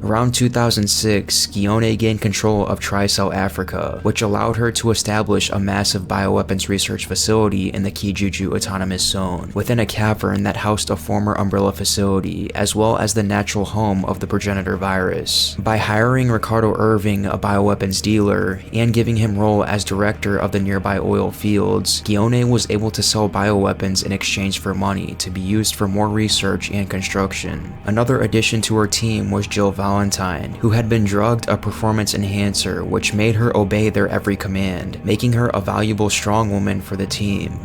Around 2006, Gione gained control of Tricell Africa, which allowed her to establish a massive bioweapons research facility in the Kijuju Autonomous Zone, within a cavern that housed a former Umbrella facility, as well as the natural home of the progenitor virus. By hiring Ricardo Irving, a bioweapons dealer, and giving him role as director of the nearby oil fields, Gione was able to sell bioweapons in exchange for money to be used for more research and construction. Another addition to her team was Jill Valentine, who had been drugged a performance enhancer which made her obey their every command, making her a valuable strongwoman for the team.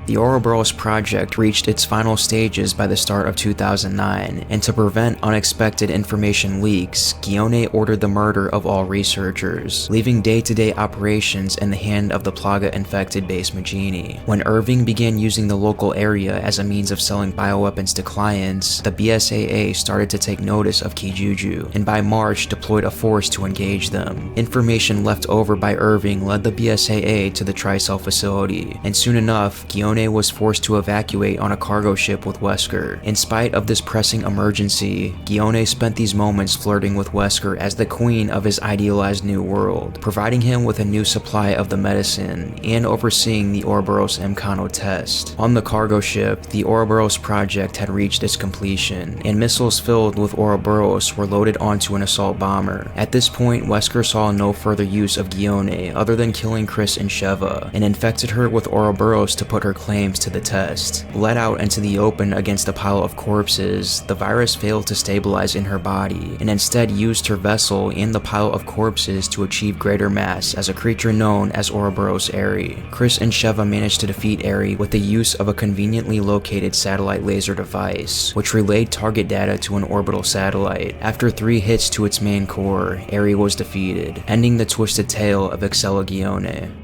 The Ouroboros project reached its final stages by the start of 2009, and to prevent unexpected information leaks, Gione ordered the murder of all researchers, leaving day-to-day operations in the hand of the Plaga-infected base Magini. When Irving began using the local area as a means of selling bioweapons to clients, the BSAA started to take notice of Kijuju, and by March deployed a force to engage them. Information left over by Irving led the BSAA to the Tricell facility, and soon enough, Gione was forced to evacuate on a cargo ship with Wesker. In spite of this pressing emergency, Gione spent these moments flirting with Wesker as the queen of his idealized new world, providing him with a new supply of the medicine and overseeing the Ouroboros Mkano test. On the cargo ship, the Ouroboros project had reached its completion, and missiles filled with Ouroboros were loaded onto an assault bomber. At this point, Wesker saw no further use of Gione other than killing Chris and Sheva, and infected her with Ouroboros to put her claims to the test. Let out into the open against a pile of corpses, the virus failed to stabilize in her body, and instead used her vessel and the pile of corpses to achieve greater mass as a creature known as Ouroboros Eri. Chris and Sheva managed to defeat Eri with the use of a conveniently located satellite laser device, which relayed target data to an orbital satellite. After 3 hits to its main core, Eri was defeated, ending the twisted tale of Excella Gione.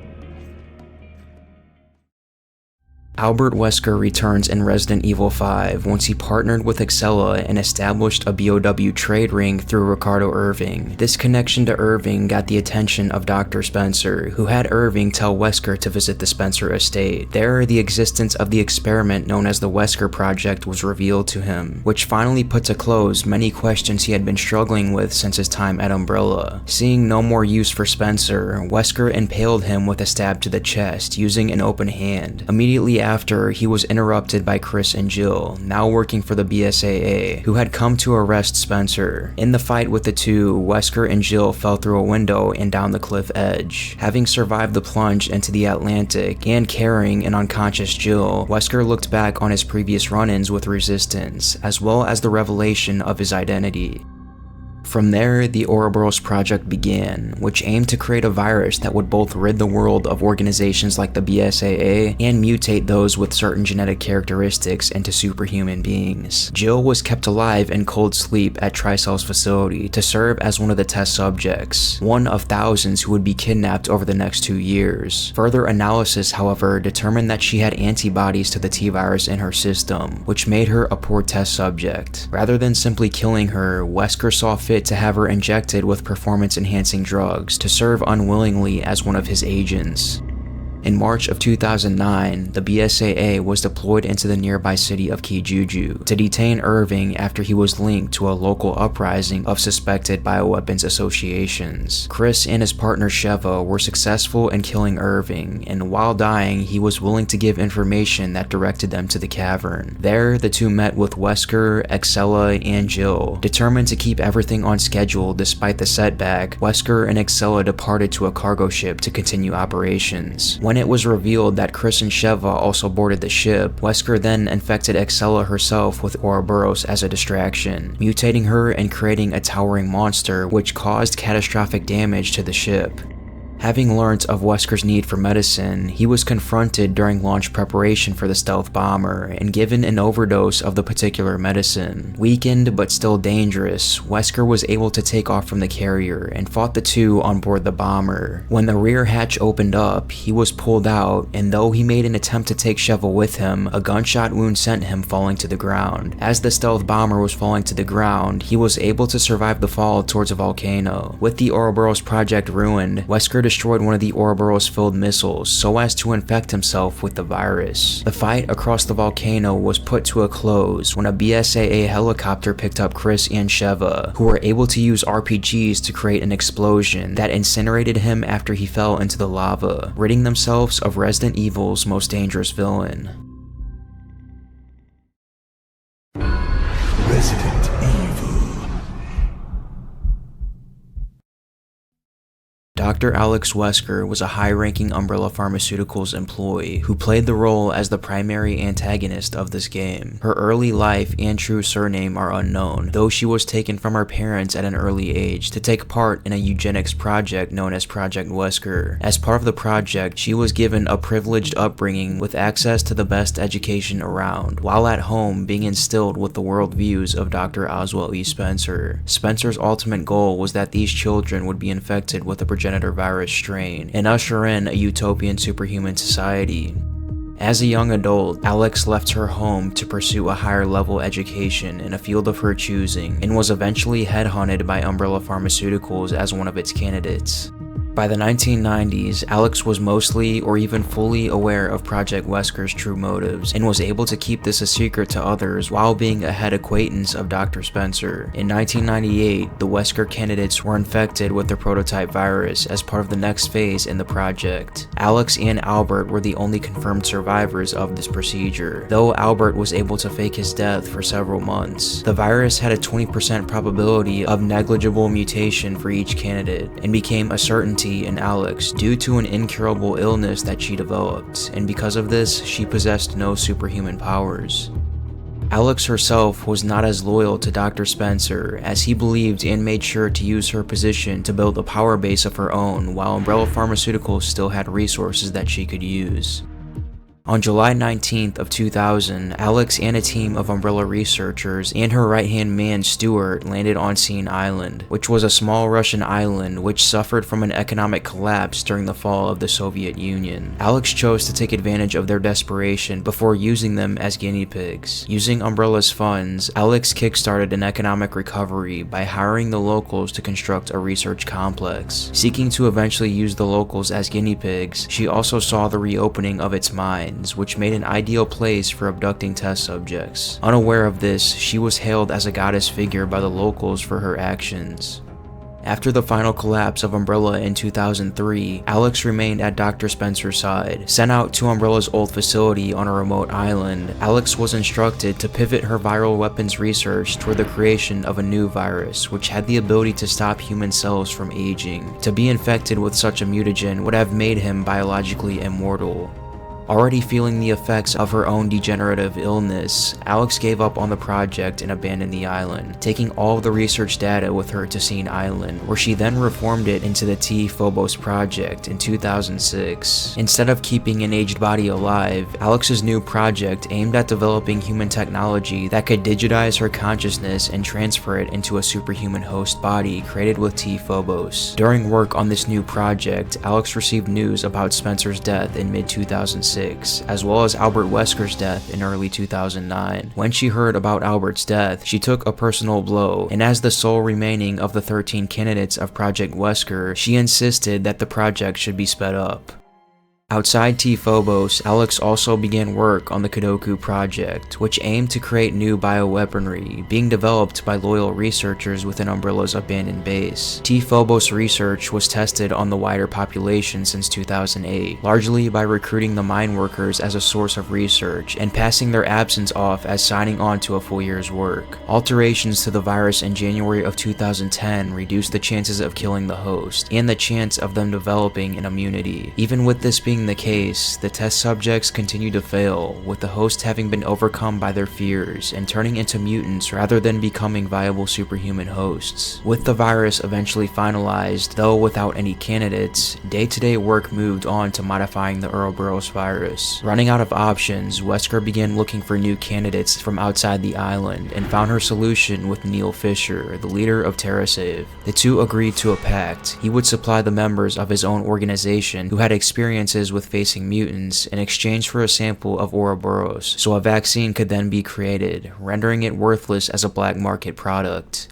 Albert Wesker returns in Resident Evil 5 once he partnered with Excella and established a BOW trade ring through Ricardo Irving. This connection to Irving got the attention of Dr. Spencer, who had Irving tell Wesker to visit the Spencer estate. There, the existence of the experiment known as the Wesker Project was revealed to him, which finally put to close many questions he had been struggling with since his time at Umbrella. Seeing no more use for Spencer, Wesker impaled him with a stab to the chest using an open hand. Immediately after, he was interrupted by Chris and Jill, now working for the BSAA, who had come to arrest Spencer. In the fight with the two, Wesker and Jill fell through a window and down the cliff edge. Having survived the plunge into the Atlantic and carrying an unconscious Jill, Wesker looked back on his previous run-ins with Resistance, as well as the revelation of his identity. From there, the Ouroboros project began, which aimed to create a virus that would both rid the world of organizations like the BSAA and mutate those with certain genetic characteristics into superhuman beings. Jill was kept alive in cold sleep at Tricell's facility to serve as one of the test subjects, one of thousands who would be kidnapped over the next 2 years. Further analysis, however, determined that she had antibodies to the T-virus in her system, which made her a poor test subject. Rather than simply killing her, Wesker saw fit to have her injected with performance-enhancing drugs to serve unwillingly as one of his agents. In March of 2009, the BSAA was deployed into the nearby city of Kijuju to detain Irving after he was linked to a local uprising of suspected bioweapons associations. Chris and his partner Sheva were successful in killing Irving, and while dying, he was willing to give information that directed them to the cavern. There, the two met with Wesker, Excella, and Jill. Determined to keep everything on schedule despite the setback, Wesker and Excella departed to a cargo ship to continue operations. When it was revealed that Chris and Sheva also boarded the ship, Wesker then infected Excella herself with Ouroboros as a distraction, mutating her and creating a towering monster which caused catastrophic damage to the ship. Having learnt of Wesker's need for medicine, he was confronted during launch preparation for the stealth bomber and given an overdose of the particular medicine. Weakened but still dangerous, Wesker was able to take off from the carrier and fought the two on board the bomber. When the rear hatch opened up, he was pulled out, and though he made an attempt to take Sheva with him, a gunshot wound sent him falling to the ground. As the stealth bomber was falling to the ground, he was able to survive the fall towards a volcano. With the Ouroboros project ruined, Wesker destroyed one of the Ouroboros-filled missiles so as to infect himself with the virus. The fight across the volcano was put to a close when a BSAA helicopter picked up Chris and Sheva, who were able to use RPGs to create an explosion that incinerated him after he fell into the lava, ridding themselves of Resident Evil's most dangerous villain. Resident Evil. Dr. Alex Wesker was a high-ranking Umbrella Pharmaceuticals employee who played the role as the primary antagonist of this game. Her early life and true surname are unknown, though she was taken from her parents at an early age to take part in a eugenics project known as Project Wesker. As part of the project, she was given a privileged upbringing with access to the best education around, while at home being instilled with the worldviews of Dr. Oswald E. Spencer. Spencer's ultimate goal was that these children would be infected with a progenitor virus strain and usher in a utopian superhuman society. As a young adult, Alex left her home to pursue a higher level education in a field of her choosing and was eventually headhunted by Umbrella Pharmaceuticals as one of its candidates. By the 1990s, Alex was mostly or even fully aware of Project Wesker's true motives and was able to keep this a secret to others while being a head acquaintance of Dr. Spencer. In 1998, the Wesker candidates were infected with the prototype virus as part of the next phase in the project. Alex and Albert were the only confirmed survivors of this procedure, though Albert was able to fake his death for several months. The virus had a 20% probability of negligible mutation for each candidate and became a certainty in Alex due to an incurable illness that she developed, and because of this, she possessed no superhuman powers. Alex herself was not as loyal to Dr. Spencer, as he believed and made sure to use her position to build a power base of her own, while Umbrella Pharmaceuticals still had resources that she could use. On July 19th of 2000, Alex and a team of Umbrella researchers and her right-hand man Stuart landed on Scene Island, which was a small Russian island which suffered from an economic collapse during the fall of the Soviet Union. Alex chose to take advantage of their desperation before using them as guinea pigs. Using Umbrella's funds, Alex kickstarted an economic recovery by hiring the locals to construct a research complex. Seeking to eventually use the locals as guinea pigs, she also saw the reopening of its mine, which made an ideal place for abducting test subjects. Unaware of this, she was hailed as a goddess figure by the locals for her actions. After the final collapse of Umbrella in 2003, Alex remained at Dr. Spencer's side. Sent out to Umbrella's old facility on a remote island, Alex was instructed to pivot her viral weapons research toward the creation of a new virus, which had the ability to stop human cells from aging. To be infected with such a mutagen would have made him biologically immortal. Already feeling the effects of her own degenerative illness, Alex gave up on the project and abandoned the island, taking all of the research data with her to Scene Island, where she then reformed it into the T-Phobos project in 2006. Instead of keeping an aged body alive, Alex's new project aimed at developing human technology that could digitize her consciousness and transfer it into a superhuman host body created with T-Phobos. During work on this new project, Alex received news about Spencer's death in mid-2006, as well as Albert Wesker's death in early 2009. When she heard about Albert's death, she took a personal blow, and as the sole remaining of the 13 candidates of Project Wesker, she insisted that the project should be sped up. Outside T-Phobos, Alex also began work on the Kodoku project, which aimed to create new bioweaponry, being developed by loyal researchers within Umbrella's abandoned base. T-Phobos research was tested on the wider population since 2008, largely by recruiting the mine workers as a source of research and passing their absence off as signing on to a full year's work. Alterations to the virus in January of 2010 reduced the chances of killing the host and the chance of them developing an immunity. Even with this being the case, the test subjects continued to fail, with the hosts having been overcome by their fears and turning into mutants rather than becoming viable superhuman hosts. With the virus eventually finalized, though without any candidates, day-to-day work moved on to modifying the Ouroboros virus. Running out of options, Wesker began looking for new candidates from outside the island and found her solution with Neil Fisher, the leader of TerraSave. The two agreed to a pact. He would supply the members of his own organization who had experiences with facing mutants in exchange for a sample of Ouroboros, so a vaccine could then be created, rendering it worthless as a black market product.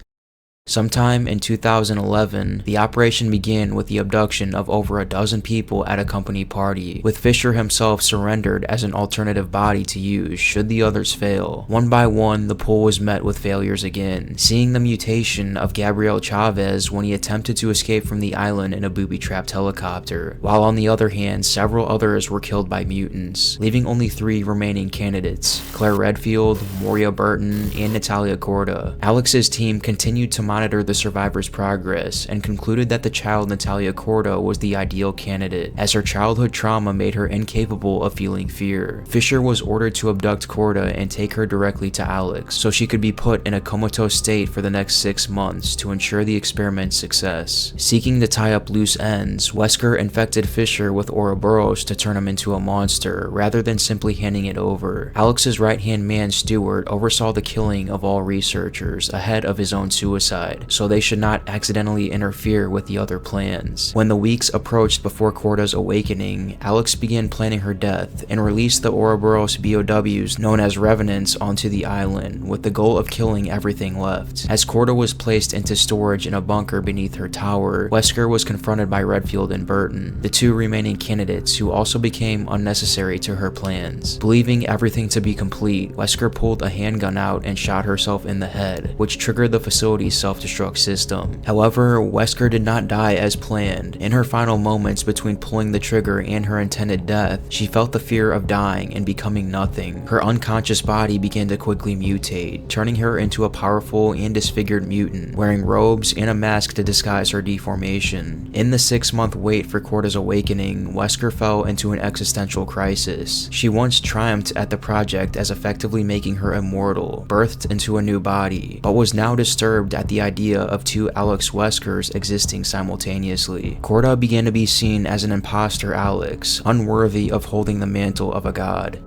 Sometime in 2011, the operation began with the abduction of over a dozen people at a company party, with Fisher himself surrendered as an alternative body to use should the others fail. One by one, the pool was met with failures again, seeing the mutation of Gabriel Chavez when he attempted to escape from the island in a booby-trapped helicopter, while on the other hand, several others were killed by mutants, leaving only 3 remaining candidates: Claire Redfield, Moria Burton, and Natalia Corda. Alex's team continued to monitor the survivors' progress and concluded that the child Natalia Corda was the ideal candidate, as her childhood trauma made her incapable of feeling fear. Fisher was ordered to abduct Corda and take her directly to Alex, so she could be put in a comatose state for the next 6 months to ensure the experiment's success. Seeking to tie up loose ends, Wesker infected Fisher with Ouroboros to turn him into a monster, rather than simply handing it over. Alex's right-hand man, Stewart, oversaw the killing of all researchers ahead of his own suicide, so they should not accidentally interfere with the other plans. When the weeks approached before Corda's awakening, Alex began planning her death and released the Ouroboros BOWs known as Revenants onto the island, with the goal of killing everything left. As Corda was placed into storage in a bunker beneath her tower, Wesker was confronted by Redfield and Burton, the 2 remaining candidates who also became unnecessary to her plans. Believing everything to be complete, Wesker pulled a handgun out and shot herself in the head, which triggered the facility's self-destruct system. However, Wesker did not die as planned. In her final moments between pulling the trigger and her intended death, she felt the fear of dying and becoming nothing. Her unconscious body began to quickly mutate, turning her into a powerful and disfigured mutant, wearing robes and a mask to disguise her deformation. In the 6-month wait for Corda's awakening, Wesker fell into an existential crisis. She once triumphed at the project as effectively making her immortal, birthed into a new body, but was now disturbed at the idea of 2 Alex Weskers existing simultaneously. Corda began to be seen as an imposter Alex, unworthy of holding the mantle of a god.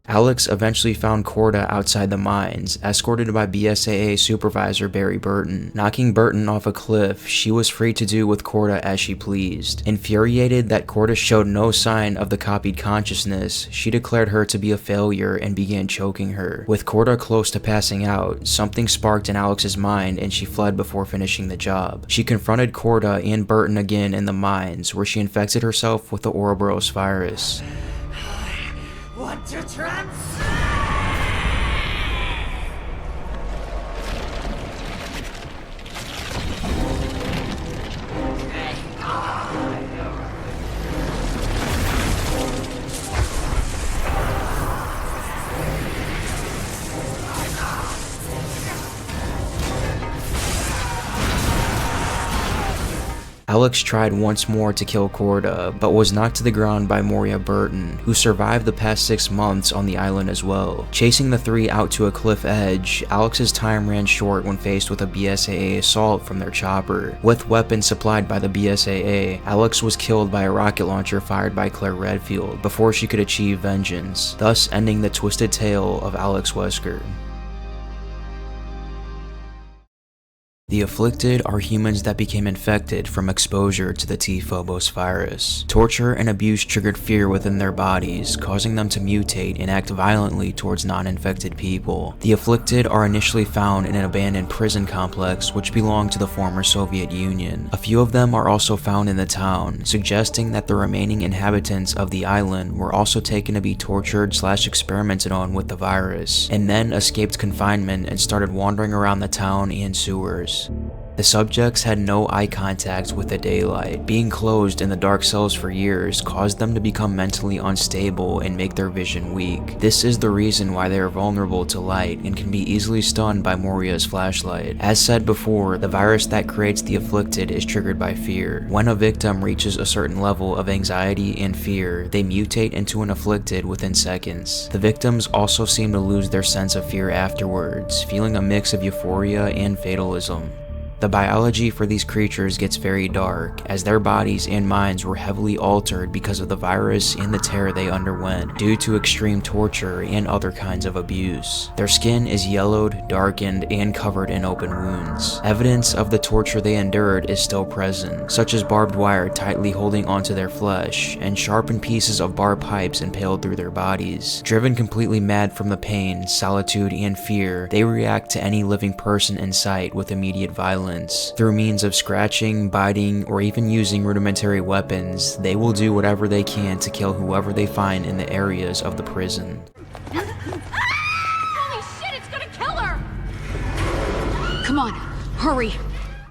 Alex eventually found Corda outside the mines, escorted by BSAA supervisor Barry Burton. Knocking Burton off a cliff, she was free to do with Corda as she pleased. Infuriated that Corda showed no sign of the copied consciousness, she declared her to be a failure and began choking her. With Corda close to passing out, something sparked in Alex's mind and she fled before finishing the job. She confronted Corda and Burton again in the mines, where she infected herself with the Ouroboros virus. Want to transcend? Alex tried once more to kill Corda, but was knocked to the ground by Moria Burton, who survived the past 6 months on the island as well. Chasing the 3 out to a cliff edge, Alex's time ran short when faced with a BSAA assault from their chopper. With weapons supplied by the BSAA, Alex was killed by a rocket launcher fired by Claire Redfield before she could achieve vengeance, thus ending the twisted tale of Alex Wesker. The afflicted are humans that became infected from exposure to the T-Phobos virus. Torture and abuse triggered fear within their bodies, causing them to mutate and act violently towards non-infected people. The afflicted are initially found in an abandoned prison complex which belonged to the former Soviet Union. A few of them are also found in the town, suggesting that the remaining inhabitants of the island were also taken to be tortured/experimented on with the virus, and then escaped confinement and started wandering around the town and sewers. The subjects had no eye contact with the daylight. Being closed in the dark cells for years caused them to become mentally unstable and make their vision weak. This is the reason why they are vulnerable to light and can be easily stunned by Moria's flashlight. As said before, the virus that creates the afflicted is triggered by fear. When a victim reaches a certain level of anxiety and fear, they mutate into an afflicted within seconds. The victims also seem to lose their sense of fear afterwards, feeling a mix of euphoria and fatalism. The biology for these creatures gets very dark, as their bodies and minds were heavily altered because of the virus and the terror they underwent due to extreme torture and other kinds of abuse. Their skin is yellowed, darkened, and covered in open wounds. Evidence of the torture they endured is still present, such as barbed wire tightly holding onto their flesh, and sharpened pieces of bar pipes impaled through their bodies. Driven completely mad from the pain, solitude, and fear, they react to any living person in sight with immediate violence. Through means of scratching, biting, or even using rudimentary weapons, they will do whatever they can to kill whoever they find in the areas of the prison. Holy shit, it's gonna kill her! Come on, hurry.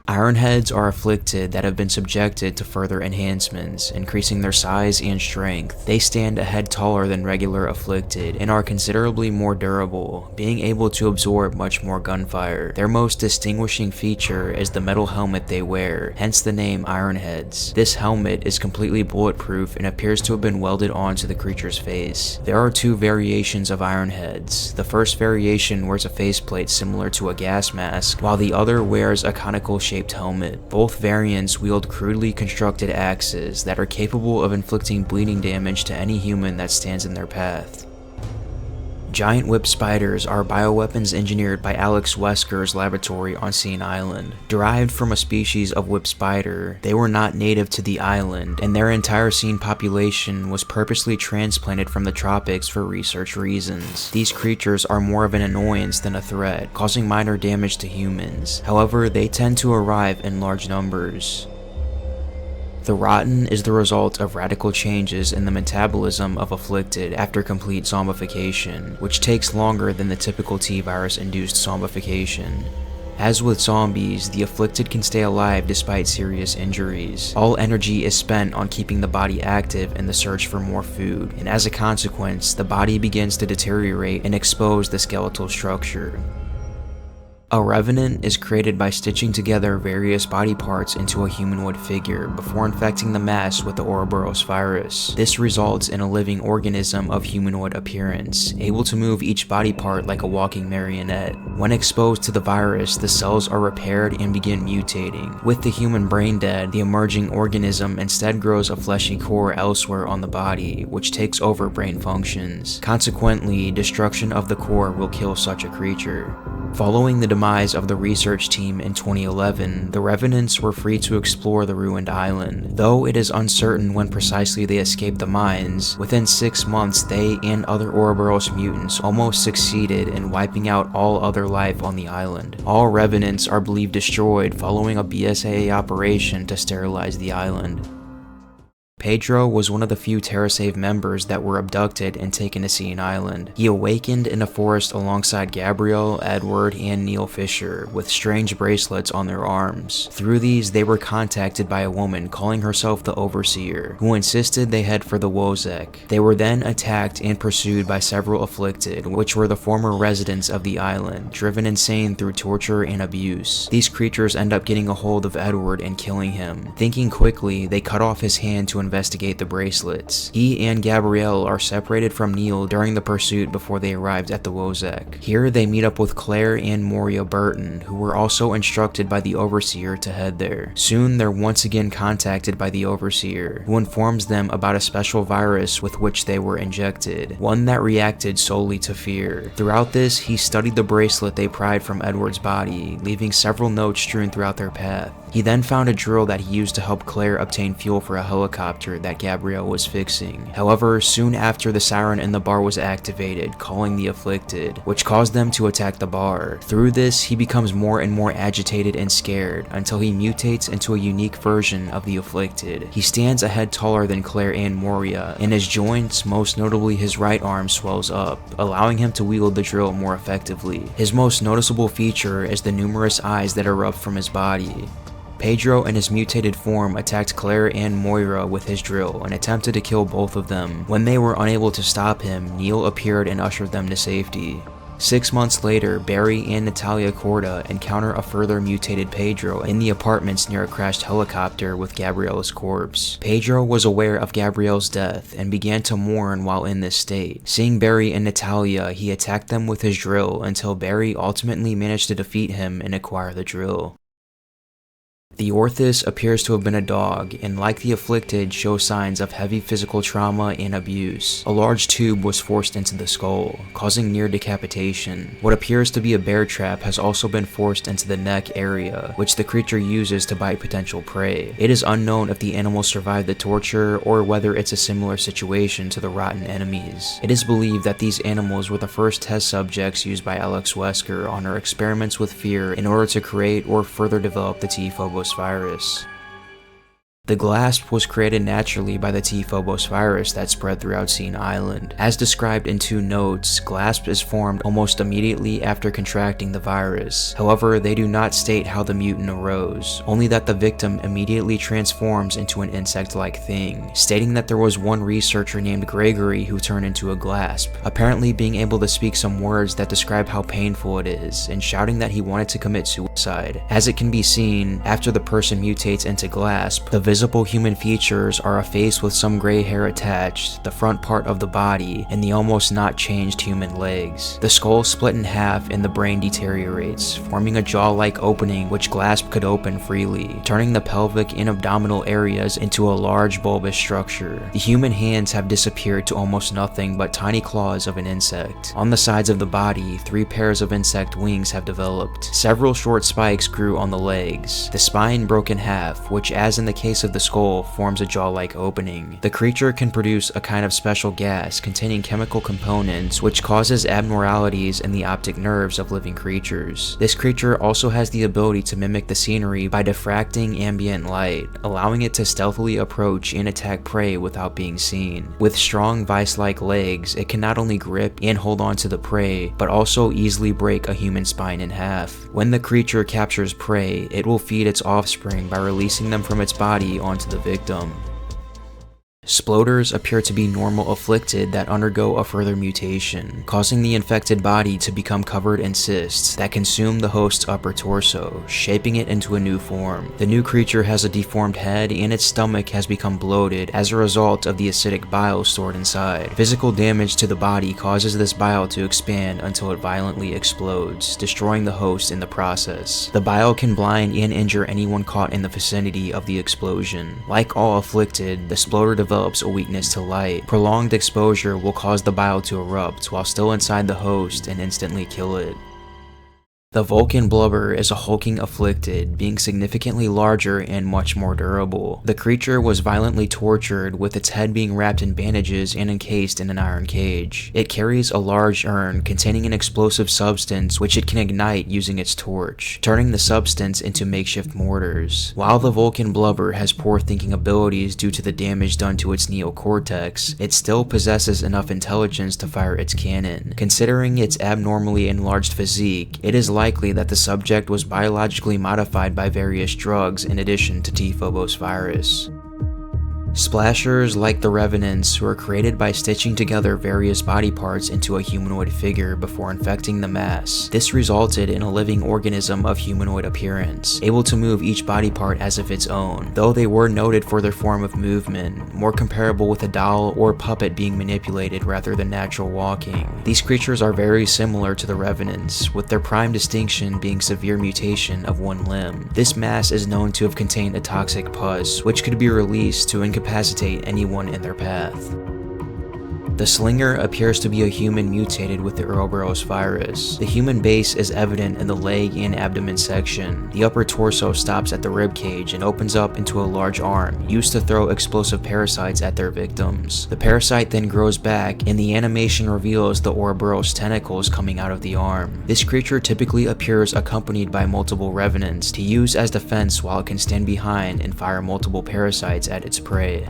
Ironheads are afflicted that have been subjected to further enhancements, increasing their size and strength. They stand a head taller than regular afflicted and are considerably more durable, being able to absorb much more gunfire. Their most distinguishing feature is the metal helmet they wear, hence the name Ironheads. This helmet is completely bulletproof and appears to have been welded onto the creature's face. There are two variations of Ironheads. The first variation wears a faceplate similar to a gas mask, while the other wears a conical shaped helmet. Both variants wield crudely constructed axes that are capable of inflicting bleeding damage to any human that stands in their path. Giant whip spiders are bioweapons engineered by Alex Wesker's laboratory on Scene Island. Derived from a species of whip spider, they were not native to the island, and their entire Scene population was purposely transplanted from the tropics for research reasons. These creatures are more of an annoyance than a threat, causing minor damage to humans. However, they tend to arrive in large numbers. The rotten is the result of radical changes in the metabolism of afflicted after complete zombification, which takes longer than the typical T-virus induced zombification. As with zombies, the afflicted can stay alive despite serious injuries. All energy is spent on keeping the body active in the search for more food, and as a consequence, the body begins to deteriorate and expose the skeletal structure. A revenant is created by stitching together various body parts into a humanoid figure before infecting the mass with the Ouroboros virus. This results in a living organism of humanoid appearance, able to move each body part like a walking marionette. When exposed to the virus, the cells are repaired and begin mutating. With the human brain dead, the emerging organism instead grows a fleshy core elsewhere on the body, which takes over brain functions. Consequently, destruction of the core will kill such a creature. Following the demise of the research team in 2011, the Revenants were free to explore the ruined island. Though it is uncertain when precisely they escaped the mines, within 6 months they and other Ouroboros mutants almost succeeded in wiping out all other life on the island. All Revenants are believed destroyed following a BSAA operation to sterilize the island. Pedro was one of the few TerraSave members that were abducted and taken to Scene Island. He awakened in a forest alongside Gabrielle, Edward, and Neil Fisher, with strange bracelets on their arms. Through these, they were contacted by a woman calling herself the Overseer, who insisted they head for the Wozek. They were then attacked and pursued by several afflicted, which were the former residents of the island, driven insane through torture and abuse. These creatures end up getting a hold of Edward and killing him. Thinking quickly, they cut off his hand to investigate the bracelets. He and Gabrielle are separated from Neil during the pursuit before they arrived at the Wozek. Here they meet up with Claire and Moria Burton, who were also instructed by the Overseer to head there. Soon they're once again contacted by the Overseer, who informs them about a special virus with which they were injected, one that reacted solely to fear. Throughout this, he studied the bracelet they pried from Edward's body, leaving several notes strewn throughout their path. He then found a drill that he used to help Claire obtain fuel for a helicopter that Gabrielle was fixing. However, soon after, the siren in the bar was activated, calling the afflicted, which caused them to attack the bar. Through this, he becomes more and more agitated and scared, until he mutates into a unique version of the afflicted. He stands a head taller than Claire and Moria, and his joints, most notably his right arm, swells up, allowing him to wield the drill more effectively. His most noticeable feature is the numerous eyes that erupt from his body. Pedro in his mutated form attacked Claire and Moira with his drill and attempted to kill both of them. When they were unable to stop him, Neil appeared and ushered them to safety. 6 months later, Barry and Natalia Corda encounter a further mutated Pedro in the apartments near a crashed helicopter with Gabrielle's corpse. Pedro was aware of Gabrielle's death and began to mourn while in this state. Seeing Barry and Natalia, he attacked them with his drill until Barry ultimately managed to defeat him and acquire the drill. The Orthus appears to have been a dog, and like the afflicted, shows signs of heavy physical trauma and abuse. A large tube was forced into the skull, causing near decapitation. What appears to be a bear trap has also been forced into the neck area, which the creature uses to bite potential prey. It is unknown if the animals survived the torture, or whether it's a similar situation to the rotten enemies. It is believed that these animals were the first test subjects used by Alex Wesker on her experiments with fear in order to create or further develop the T-Phobos virus. The Glasp was created naturally by the T-Phobos virus that spread throughout Scene Island. As described in 2 notes, Glasp is formed almost immediately after contracting the virus. However, they do not state how the mutant arose, only that the victim immediately transforms into an insect-like thing, stating that there was one researcher named Gregory who turned into a Glasp, apparently being able to speak some words that describe how painful it is, and shouting that he wanted to commit suicide. As it can be seen, after the person mutates into Glasp, the visible human features are a face with some gray hair attached, the front part of the body, and the almost not changed human legs. The skull split in half and the brain deteriorates, forming a jaw-like opening which Glasp could open freely, turning the pelvic and abdominal areas into a large bulbous structure. The human hands have disappeared to almost nothing but tiny claws of an insect. On the sides of the body, 3 pairs of insect wings have developed. Several short spikes grew on the legs. The spine broke in half, which, as in the case of the skull, forms a jaw-like opening. The creature can produce a kind of special gas containing chemical components which causes abnormalities in the optic nerves of living creatures. This creature also has the ability to mimic the scenery by diffracting ambient light, allowing it to stealthily approach and attack prey without being seen. With strong vice-like legs, it can not only grip and hold on to the prey, but also easily break a human spine in half. When the creature captures prey, it will feed its offspring by releasing them from its body onto the victim. Sploders appear to be normal afflicted that undergo a further mutation, causing the infected body to become covered in cysts that consume the host's upper torso, shaping it into a new form. The new creature has a deformed head and its stomach has become bloated as a result of the acidic bile stored inside. Physical damage to the body causes this bile to expand until it violently explodes, destroying the host in the process. The bile can blind and injure anyone caught in the vicinity of the explosion. Like all afflicted, the sploder develops a weakness to light. Prolonged exposure will cause the bile to erupt while still inside the host and instantly kill it. The Vulcan Blubber is a hulking afflicted, being significantly larger and much more durable. The creature was violently tortured, with its head being wrapped in bandages and encased in an iron cage. It carries a large urn containing an explosive substance which it can ignite using its torch, turning the substance into makeshift mortars. While the Vulcan Blubber has poor thinking abilities due to the damage done to its neocortex, it still possesses enough intelligence to fire its cannon. Considering its abnormally enlarged physique, it is likely that the subject was biologically modified by various drugs in addition to T-Phobos virus. Splashers, like the Revenants, were created by stitching together various body parts into a humanoid figure before infecting the mass. This resulted in a living organism of humanoid appearance, able to move each body part as if its own, though they were noted for their form of movement, more comparable with a doll or puppet being manipulated rather than natural walking. These creatures are very similar to the Revenants, with their prime distinction being severe mutation of one limb. This mass is known to have contained a toxic pus, which could be released to incapacitate anyone in their path. The Slinger appears to be a human mutated with the Ouroboros virus. The human base is evident in the leg and abdomen section. The upper torso stops at the rib cage and opens up into a large arm, used to throw explosive parasites at their victims. The parasite then grows back, and the animation reveals the Ouroboros tentacles coming out of the arm. This creature typically appears accompanied by multiple revenants to use as defense while it can stand behind and fire multiple parasites at its prey.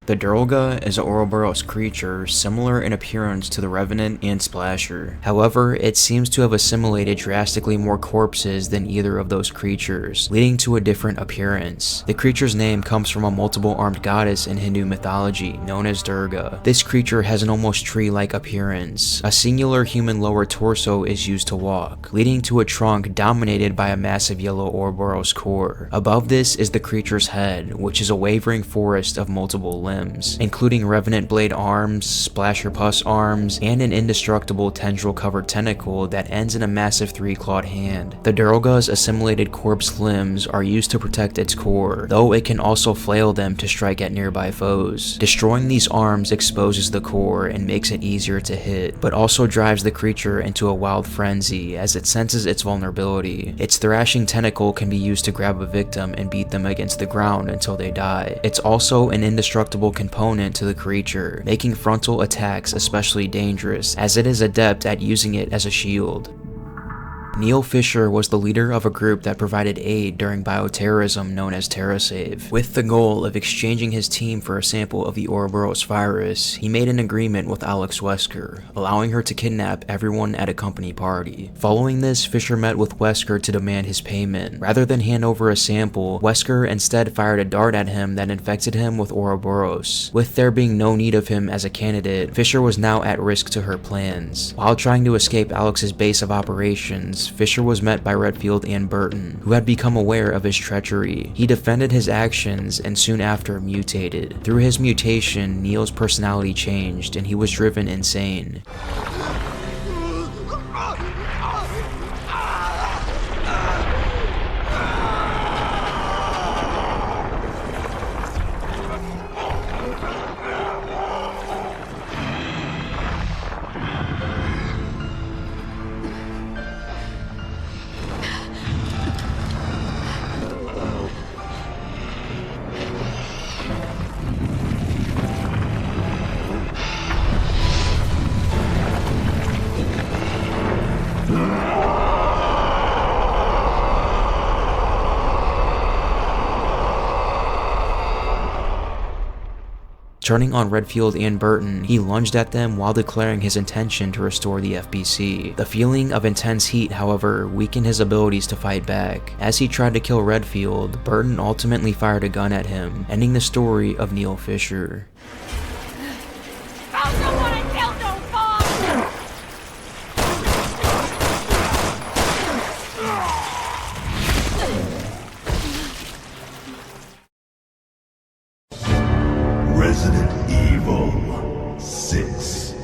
The Durlga is an Ouroboros creature similar in appearance to the Revenant and Splasher. However, it seems to have assimilated drastically more corpses than either of those creatures, leading to a different appearance. The creature's name comes from a multiple-armed goddess in Hindu mythology known as Durga. This creature has an almost tree-like appearance. A singular human lower torso is used to walk, leading to a trunk dominated by a massive yellow Ouroboros core. Above this is the creature's head, which is a wavering forest of multiple limbs. limbs, including revenant blade arms, splasher pus arms, and an indestructible tendril-covered tentacle that ends in a massive 3-clawed hand. The Durga's assimilated corpse limbs are used to protect its core, though it can also flail them to strike at nearby foes. Destroying these arms exposes the core and makes it easier to hit, but also drives the creature into a wild frenzy as it senses its vulnerability. Its thrashing tentacle can be used to grab a victim and beat them against the ground until they die. It's also an indestructible component to the creature, making frontal attacks especially dangerous as it is adept at using it as a shield. Neil Fisher was the leader of a group that provided aid during bioterrorism known as TerraSave. With the goal of exchanging his team for a sample of the Ouroboros virus, he made an agreement with Alex Wesker, allowing her to kidnap everyone at a company party. Following this, Fisher met with Wesker to demand his payment. Rather than hand over a sample, Wesker instead fired a dart at him that infected him with Ouroboros. With there being no need of him as a candidate, Fisher was now at risk to her plans. While trying to escape Alex's base of operations, Fisher was met by Redfield and Burton, who had become aware of his treachery. He defended his actions and soon after mutated. Through his mutation, Neil's personality changed and he was driven insane. Turning on Redfield and Burton, he lunged at them while declaring his intention to restore the FBC. The feeling of intense heat, however, weakened his abilities to fight back. As he tried to kill Redfield, Burton ultimately fired a gun at him, ending the story of Neil Fisher. Resident Evil 6.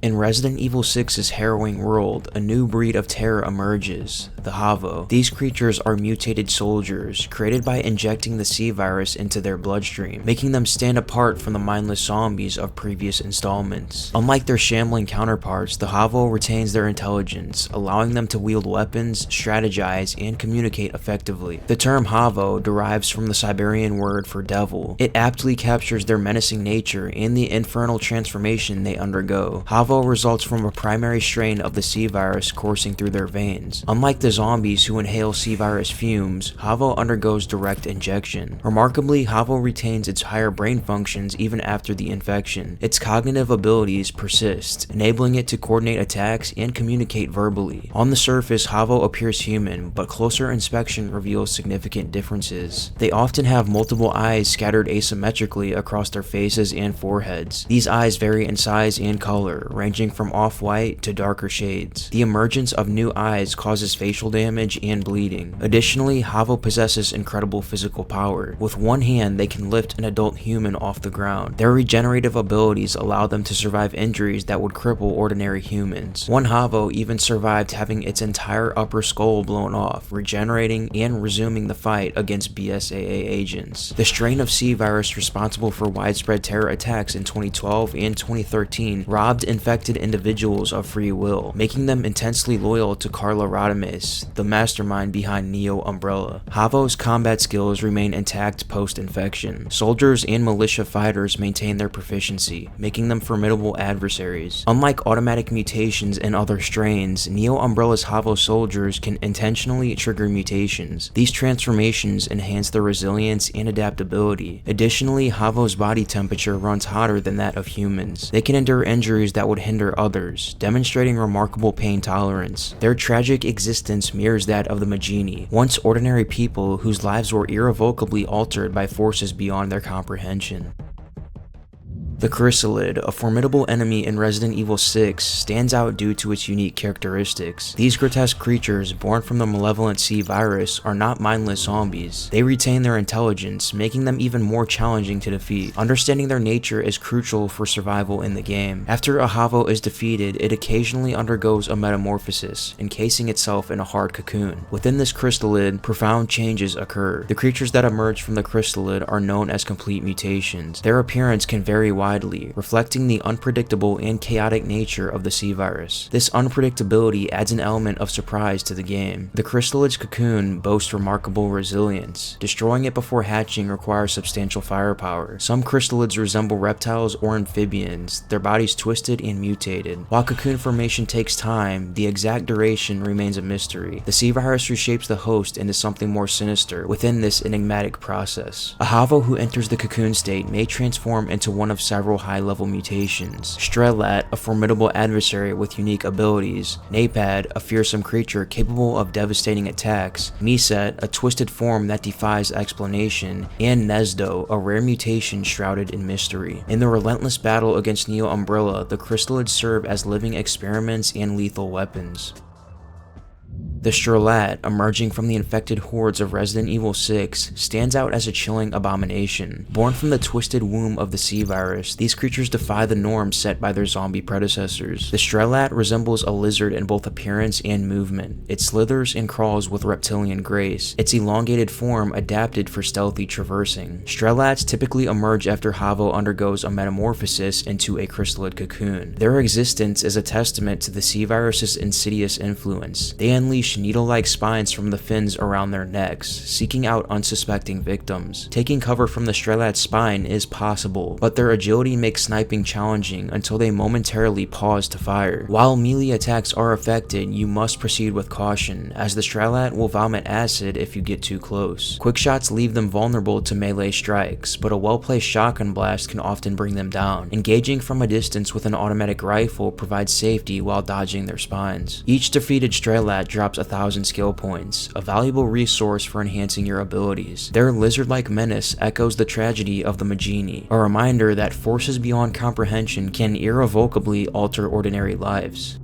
In Resident Evil 6's harrowing world, a new breed of terror emerges, the Havo. These creatures are mutated soldiers, created by injecting the C virus into their bloodstream, making them stand apart from the mindless zombies of previous installments. Unlike their shambling counterparts, the Havo retains their intelligence, allowing them to wield weapons, strategize, and communicate effectively. The term Havo derives from the Siberian word for devil. It aptly captures their menacing nature and the infernal transformation they undergo. Havo results from a primary strain of the C virus coursing through their veins. Unlike the zombies who inhale C virus fumes, Havo undergoes direct injection. Remarkably, Havo retains its higher brain functions even after the infection. Its cognitive abilities persist, enabling it to coordinate attacks and communicate verbally. On the surface, Havo appears human, but closer inspection reveals significant differences. They often have multiple eyes scattered asymmetrically across their faces and foreheads. These eyes vary in size and color, ranging from off-white to darker shades. The emergence of new eyes causes facial damage and bleeding. Additionally, Havo possesses incredible physical power. With one hand, they can lift an adult human off the ground. Their regenerative abilities allow them to survive injuries that would cripple ordinary humans. One Havo even survived having its entire upper skull blown off, regenerating and resuming the fight against BSAA agents. The strain of C virus responsible for widespread terror attacks in 2012 and 2013 robbed infected individuals of free will, making them intensely loyal to Carla Radames, the mastermind behind Neo Umbrella. Havo's combat skills remain intact post-infection. Soldiers and militia fighters maintain their proficiency, making them formidable adversaries. Unlike automatic mutations in other strains, Neo Umbrella's Havo soldiers can intentionally trigger mutations. These transformations enhance their resilience and adaptability. Additionally, Havo's body temperature runs hotter than that of humans. They can endure injuries that would hinder others, demonstrating remarkable pain tolerance. Their tragic existence mirrors that of the Magini, once ordinary people whose lives were irrevocably altered by forces beyond their comprehension. The Chrysalid, a formidable enemy in Resident Evil 6, stands out due to its unique characteristics. These grotesque creatures, born from the malevolent C virus, are not mindless zombies. They retain their intelligence, making them even more challenging to defeat. Understanding their nature is crucial for survival in the game. After a Havo is defeated, it occasionally undergoes a metamorphosis, encasing itself in a hard cocoon. Within this Chrysalid, profound changes occur. The creatures that emerge from the Chrysalid are known as complete mutations. Their appearance can vary widely, reflecting the unpredictable and chaotic nature of the C virus. This unpredictability adds an element of surprise to the game. The Chrysalid's cocoon boasts remarkable resilience. Destroying it before hatching requires substantial firepower. Some Chrysalids resemble reptiles or amphibians, their bodies twisted and mutated. While cocoon formation takes time, the exact duration remains a mystery. The C virus reshapes the host into something more sinister within this enigmatic process. A Havo who enters the cocoon state may transform into one of several high-level mutations. Strelat, a formidable adversary with unique abilities. Napad, a fearsome creature capable of devastating attacks. Miset, a twisted form that defies explanation. And Nesdo, a rare mutation shrouded in mystery. In the relentless battle against Neo Umbrella, the Chrysalids serve as living experiments and lethal weapons. The Strelat, emerging from the infected hordes of Resident Evil 6, stands out as a chilling abomination. Born from the twisted womb of the C virus, these creatures defy the norms set by their zombie predecessors. The Strelat resembles a lizard in both appearance and movement. It slithers and crawls with reptilian grace, its elongated form adapted for stealthy traversing. Strelats typically emerge after Havo undergoes a metamorphosis into a chrysalid cocoon. Their existence is a testament to the C virus's insidious influence. They unleash needle-like spines from the fins around their necks, seeking out unsuspecting victims. Taking cover from the Strelat's spine is possible, but their agility makes sniping challenging until they momentarily pause to fire. While melee attacks are affected, you must proceed with caution, as the Strelat will vomit acid if you get too close. Quick shots leave them vulnerable to melee strikes, but a well-placed shotgun blast can often bring them down. Engaging from a distance with an automatic rifle provides safety while dodging their spines. Each defeated Strelat drops 1,000 skill points, a valuable resource for enhancing your abilities. Their lizard-like menace echoes the tragedy of the Magini, a reminder that forces beyond comprehension can irrevocably alter ordinary lives.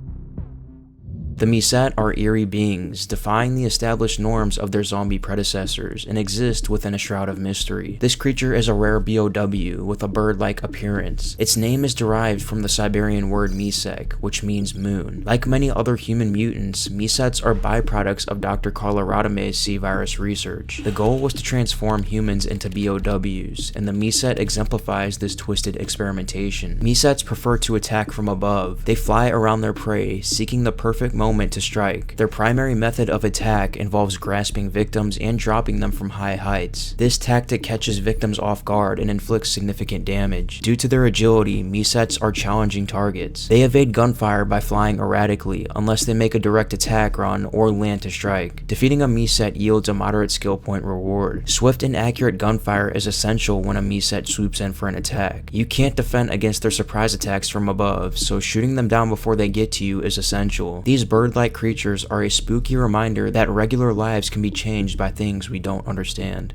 The Miset are eerie beings, defying the established norms of their zombie predecessors, and exist within a shroud of mystery. This creature is a rare BOW with a bird-like appearance. Its name is derived from the Siberian word Misek, which means moon. Like many other human mutants, Misets are byproducts of Dr. Carla Radame's C-virus research. The goal was to transform humans into BOWs, and the Miset exemplifies this twisted experimentation. Misets prefer to attack from above. They fly around their prey, seeking the perfect moment to strike. Their primary method of attack involves grasping victims and dropping them from high heights. This tactic catches victims off guard and inflicts significant damage. Due to their agility, Misets are challenging targets. They evade gunfire by flying erratically, unless they make a direct attack run or land to strike. Defeating a Miset yields a moderate skill point reward. Swift and accurate gunfire is essential when a Miset swoops in for an attack. You can't defend against their surprise attacks from above, so shooting them down before they get to you is essential. These bird-like creatures are a spooky reminder that regular lives can be changed by things we don't understand.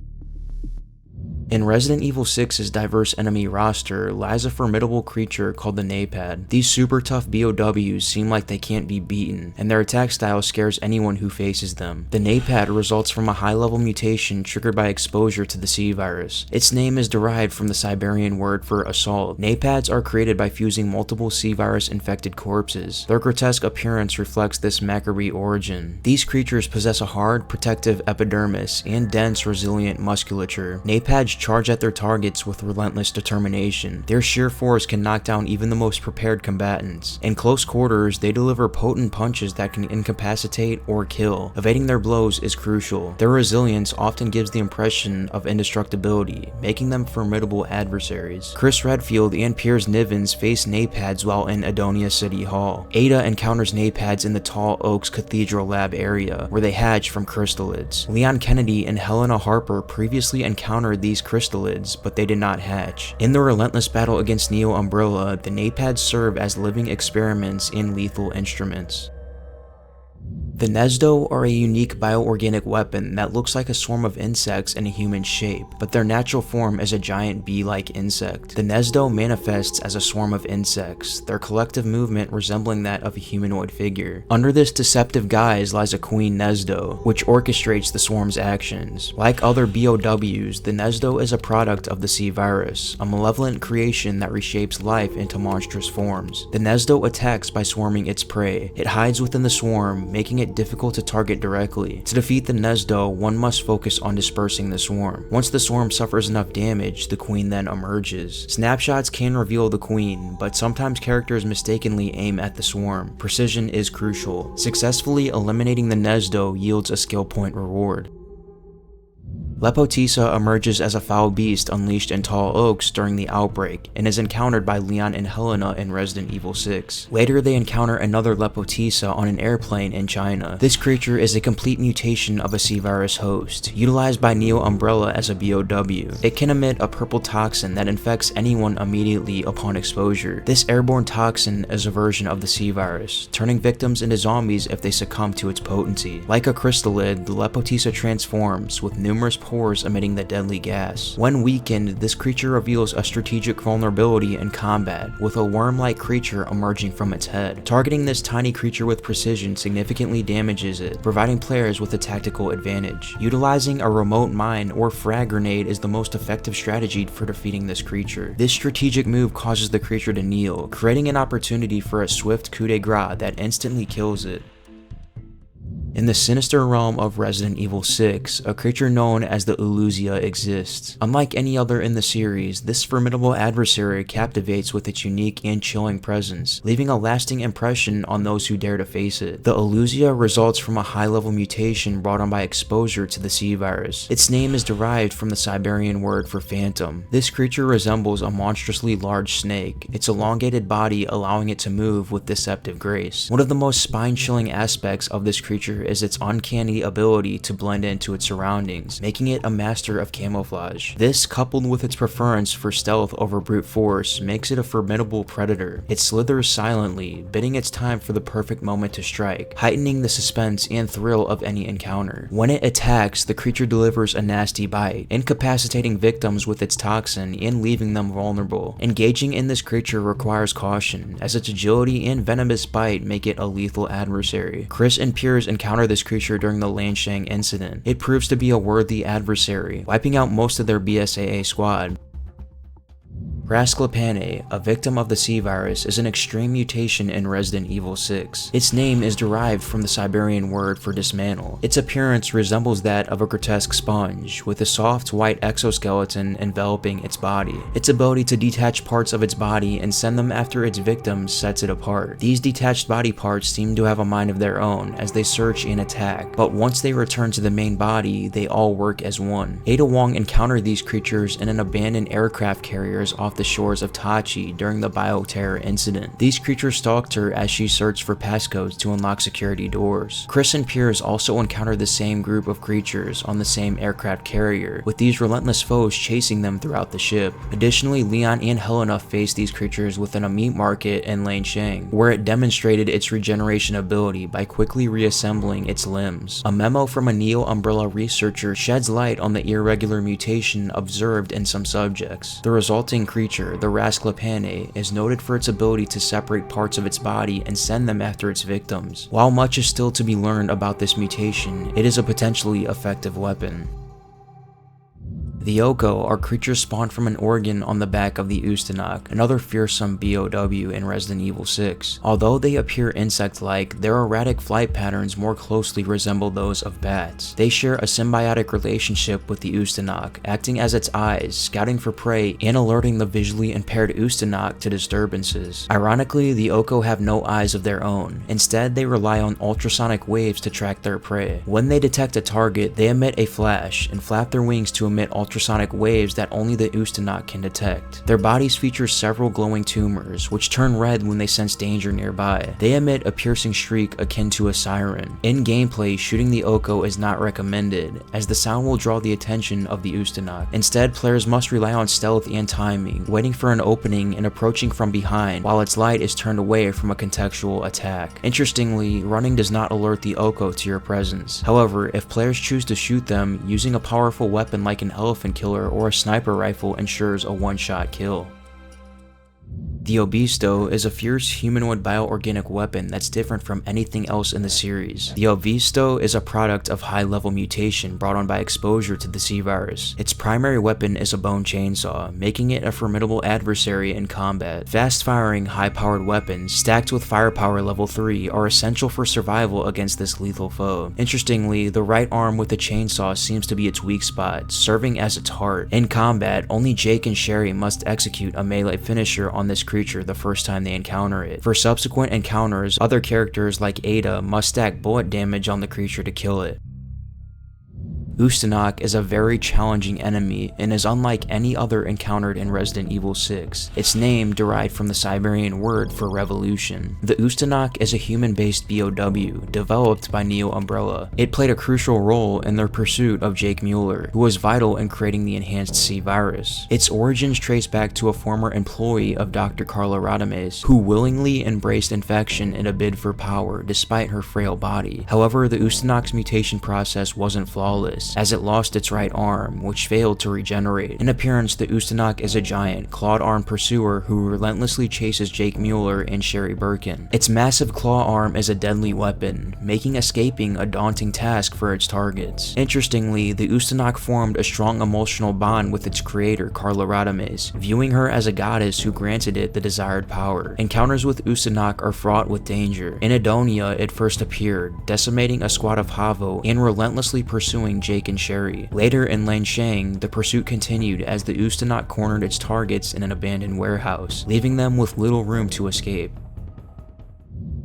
In Resident Evil 6's diverse enemy roster lies a formidable creature called the Napad. These super tough BOWs seem like they can't be beaten, and their attack style scares anyone who faces them. The Napad results from a high-level mutation triggered by exposure to the C virus. Its name is derived from the Siberian word for assault. Napads are created by fusing multiple C virus infected corpses. Their grotesque appearance reflects this Maccabee origin. These creatures possess a hard, protective epidermis and dense, resilient musculature. Napads charge at their targets with relentless determination. Their sheer force can knock down even the most prepared combatants. In close quarters, they deliver potent punches that can incapacitate or kill. Evading their blows is crucial. Their resilience often gives the impression of indestructibility, making them formidable adversaries. Chris Redfield and Piers Nivens face Napads while in Adonia City Hall. Ada encounters Napads in the Tall Oaks Cathedral Lab area, where they hatch from crystalids. Leon Kennedy and Helena Harper previously encountered these crystalids, but they did not hatch. In the relentless battle against Neo Umbrella, the Napads serve as living experiments and lethal instruments. The Nesdo are a unique bioorganic weapon that looks like a swarm of insects in a human shape, but their natural form is a giant bee-like insect. The Nesdo manifests as a swarm of insects, their collective movement resembling that of a humanoid figure. Under this deceptive guise lies a Queen Nesdo, which orchestrates the swarm's actions. Like other BOWs, the Nesdo is a product of the C virus, a malevolent creation that reshapes life into monstrous forms. The Nesdo attacks by swarming its prey. It hides within the swarm, making it difficult to target directly. To defeat the Nesdo, one must focus on dispersing the swarm. Once the swarm suffers enough damage, the Queen then emerges. Snapshots can reveal the Queen, but sometimes characters mistakenly aim at the swarm. Precision is crucial. Successfully eliminating the Nesdo yields a skill point reward. Lepotisa emerges as a foul beast unleashed in tall oaks during the Outbreak, and is encountered by Leon and Helena in Resident Evil 6. Later they encounter another Lepotisa on an airplane in China. This creature is a complete mutation of a C-Virus host, utilized by Neo Umbrella as a BOW. It can emit a purple toxin that infects anyone immediately upon exposure. This airborne toxin is a version of the C-Virus, turning victims into zombies if they succumb to its potency. Like a crystallid, the Lepotisa transforms, with numerous pores emitting the deadly gas. When weakened, this creature reveals a strategic vulnerability in combat, with a worm-like creature emerging from its head. Targeting this tiny creature with precision significantly damages it, providing players with a tactical advantage. Utilizing a remote mine or frag grenade is the most effective strategy for defeating this creature. This strategic move causes the creature to kneel, creating an opportunity for a swift coup de grace that instantly kills it. In the sinister realm of Resident Evil 6, a creature known as the Illusia exists. Unlike any other in the series, this formidable adversary captivates with its unique and chilling presence, leaving a lasting impression on those who dare to face it. The Illusia results from a high-level mutation brought on by exposure to the C-Virus. Its name is derived from the Siberian word for phantom. This creature resembles a monstrously large snake, its elongated body allowing it to move with deceptive grace. One of the most spine-chilling aspects of this creature is its uncanny ability to blend into its surroundings, making it a master of camouflage. This, coupled with its preference for stealth over brute force, makes it a formidable predator. It slithers silently, bidding its time for the perfect moment to strike, heightening the suspense and thrill of any encounter. When it attacks, the creature delivers a nasty bite, incapacitating victims with its toxin and leaving them vulnerable. Engaging in this creature requires caution, as its agility and venomous bite make it a lethal adversary. Chris and Piers encounter this creature during the Lanshang incident. It proves to be a worthy adversary, wiping out most of their BSAA squad. Rasclapane, a victim of the C-Virus, is an extreme mutation in Resident Evil 6. Its name is derived from the Siberian word for dismantle. Its appearance resembles that of a grotesque sponge, with a soft white exoskeleton enveloping its body. Its ability to detach parts of its body and send them after its victims sets it apart. These detached body parts seem to have a mind of their own as they search and attack, but once they return to the main body, they all work as one. Ada Wong encountered these creatures in an abandoned aircraft carriers off the shores of Tachi during the Bioterror incident. These creatures stalked her as she searched for passcodes to unlock security doors. Chris and Piers also encountered the same group of creatures on the same aircraft carrier, with these relentless foes chasing them throughout the ship. Additionally, Leon and Helena faced these creatures within a meat market in Lanshang, where it demonstrated its regeneration ability by quickly reassembling its limbs. A memo from a Neo Umbrella researcher sheds light on the irregular mutation observed in some subjects. The resulting creature, the Rasclapane, is noted for its ability to separate parts of its body and send them after its victims. While much is still to be learned about this mutation, it is a potentially effective weapon. The Oko are creatures spawned from an organ on the back of the Ustanok, another fearsome BOW in Resident Evil 6. Although they appear insect-like, their erratic flight patterns more closely resemble those of bats. They share a symbiotic relationship with the Ustanok, acting as its eyes, scouting for prey, and alerting the visually impaired Ustanok to disturbances. Ironically, the Oko have no eyes of their own. Instead, they rely on ultrasonic waves to track their prey. When they detect a target, they emit a flash and flap their wings to emit ultrasonic ultrasonic waves that only the Ustanok can detect. Their bodies feature several glowing tumors, which turn red when they sense danger nearby. They emit a piercing shriek akin to a siren. In gameplay, shooting the Oko is not recommended, as the sound will draw the attention of the Ustanok. Instead, players must rely on stealth and timing, waiting for an opening and approaching from behind while its light is turned away from a contextual attack. Interestingly, running does not alert the Oko to your presence. However, if players choose to shoot them, using a powerful weapon like an elephant killer or a sniper rifle ensures a one-shot kill. The Obisto is a fierce humanoid bioorganic weapon that's different from anything else in the series. The Obisto is a product of high-level mutation brought on by exposure to the C-Virus. Its primary weapon is a bone chainsaw, making it a formidable adversary in combat. Fast-firing, high-powered weapons, stacked with firepower level 3, are essential for survival against this lethal foe. Interestingly, the right arm with the chainsaw seems to be its weak spot, serving as its heart. In combat, only Jake and Sherry must execute a melee finisher on this creature the first time they encounter it. For subsequent encounters, other characters like Ada must stack bullet damage on the creature to kill it. Ustanok is a very challenging enemy and is unlike any other encountered in Resident Evil 6. Its name derived from the Siberian word for revolution. The Ustanok is a human-based BOW developed by Neo Umbrella. It played a crucial role in their pursuit of Jake Mueller, who was vital in creating the enhanced C-Virus. Its origins trace back to a former employee of Dr. Carla Radames, who willingly embraced infection in a bid for power despite her frail body. However, the Ustanok's mutation process wasn't flawless, as it lost its right arm, which failed to regenerate. In appearance, the Ustanok is a giant, clawed-armed pursuer who relentlessly chases Jake Mueller and Sherry Birkin. Its massive claw arm is a deadly weapon, making escaping a daunting task for its targets. Interestingly, the Ustanok formed a strong emotional bond with its creator, Carla Radames, viewing her as a goddess who granted it the desired power. Encounters with Ustanok are fraught with danger. In Edonia, it first appeared, decimating a squad of Havo and relentlessly pursuing Jake and Sherry. Later in Lanshang, the pursuit continued as the Ustanok cornered its targets in an abandoned warehouse, leaving them with little room to escape.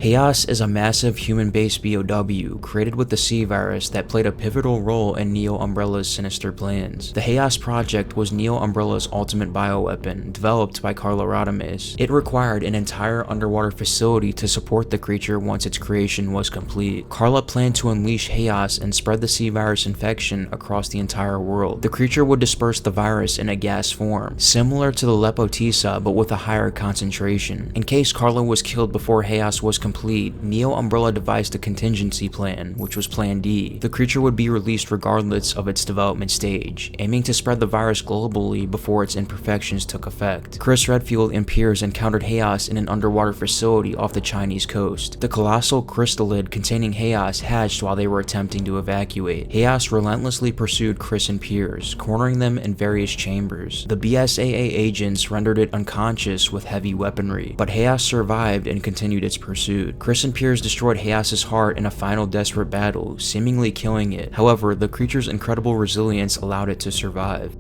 Chaos is a massive human-based BOW created with the C-Virus that played a pivotal role in Neo Umbrella's sinister plans. The Chaos Project was Neo Umbrella's ultimate bioweapon, developed by Carla Radames. It required an entire underwater facility to support the creature once its creation was complete. Carla planned to unleash Chaos and spread the C-Virus infection across the entire world. The creature would disperse the virus in a gas form, similar to the Lepotisa but with a higher concentration. In case Carla was killed before Chaos was complete, Neo Umbrella devised a contingency plan, which was Plan D. The creature would be released regardless of its development stage, aiming to spread the virus globally before its imperfections took effect. Chris Redfield and Piers encountered Chaos in an underwater facility off the Chinese coast. The colossal crystallid containing Chaos hatched while they were attempting to evacuate. Chaos relentlessly pursued Chris and Piers, cornering them in various chambers. The BSAA agents rendered it unconscious with heavy weaponry, but Chaos survived and continued its pursuit. Chris and Piers destroyed Chaos's heart in a final desperate battle, seemingly killing it. However, the creature's incredible resilience allowed it to survive.